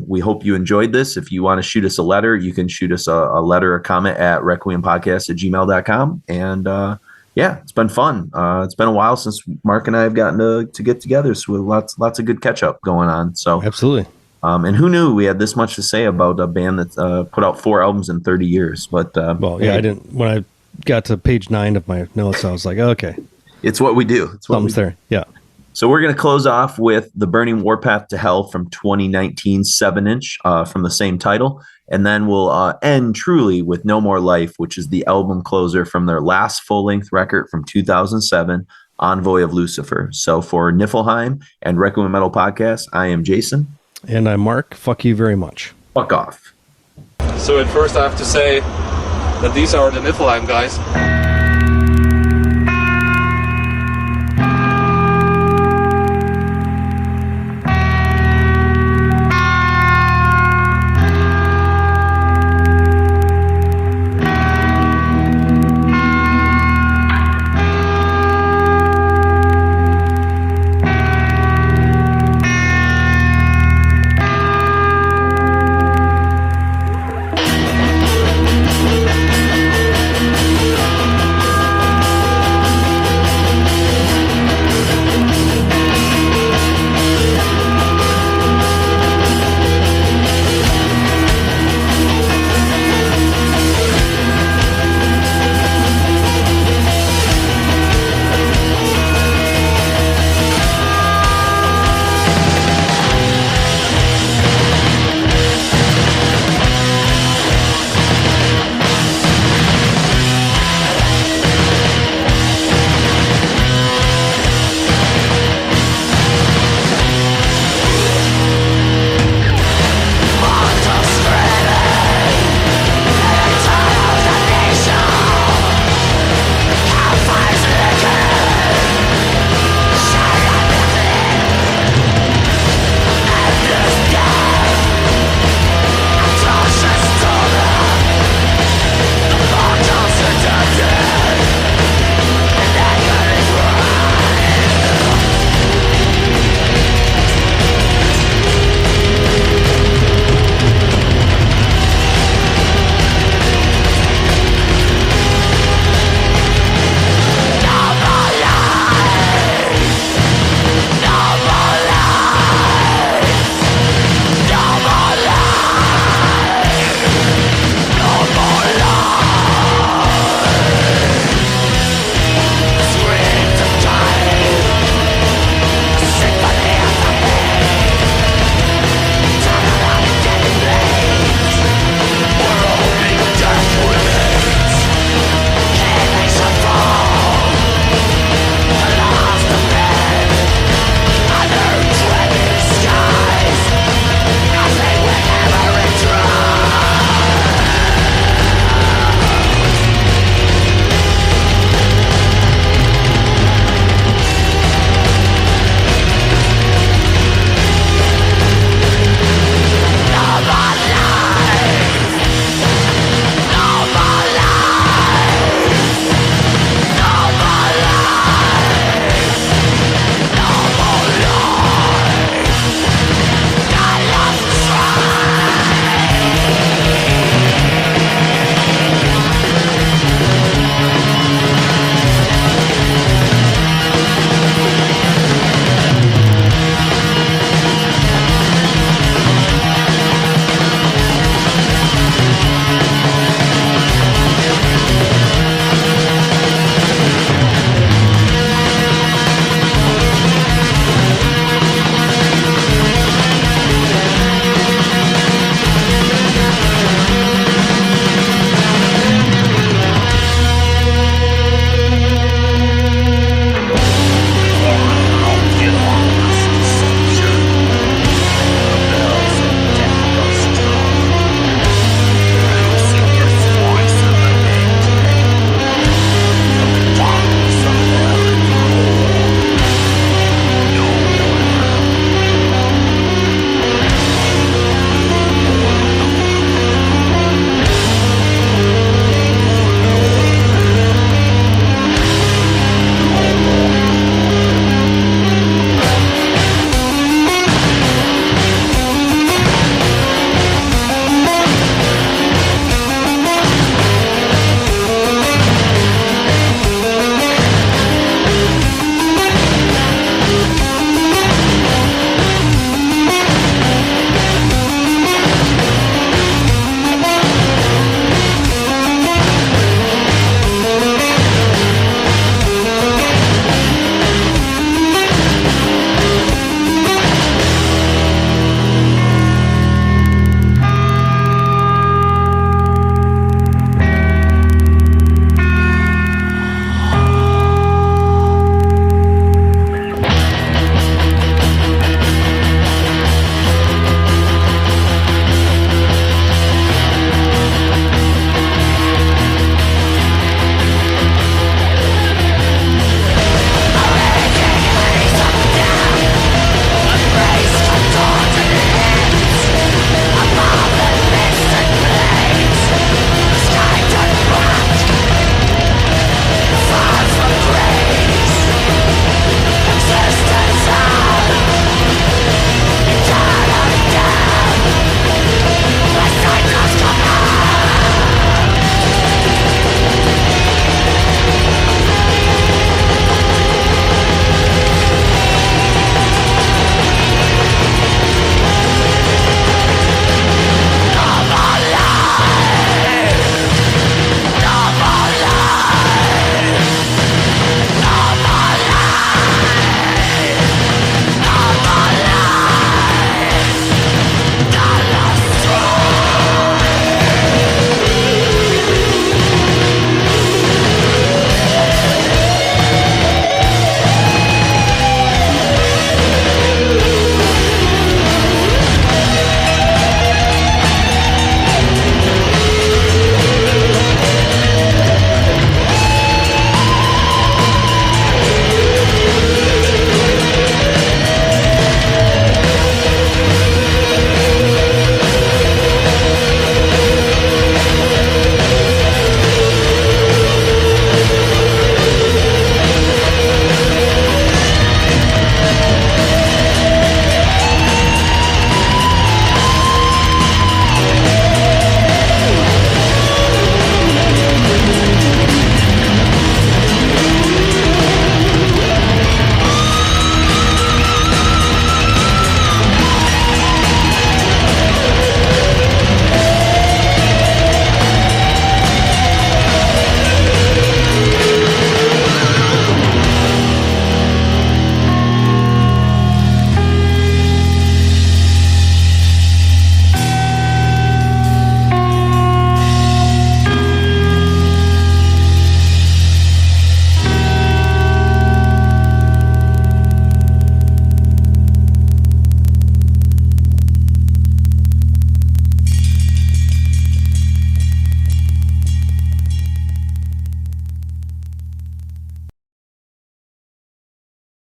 We hope you enjoyed this. If you want to shoot us a letter, you can shoot us a letter or comment at requiempodcast@gmail.com. And Yeah, it's been fun. It's been a while since Mark and I have gotten to get together, so with lots of good catch up going on. So Absolutely. And who knew we had this much to say about a band that put out 4 albums in 30 years? But Well, yeah, I didn't. When I got to page 9 of my notes, I was like, okay, it's what we do. It's what something's there. Yeah. So we're going to close off with The Burning Warpath to Hell from 2019, 7-inch from the same title. And then we'll end truly with No More Life, which is the album closer from their last full-length record from 2007, Envoy of Lucifer. So for Niflheim and Requiem Metal Podcast, I am Jason. And I'm Mark. Fuck you very much. Fuck off. So at first I have to say that these are the Niflheim guys.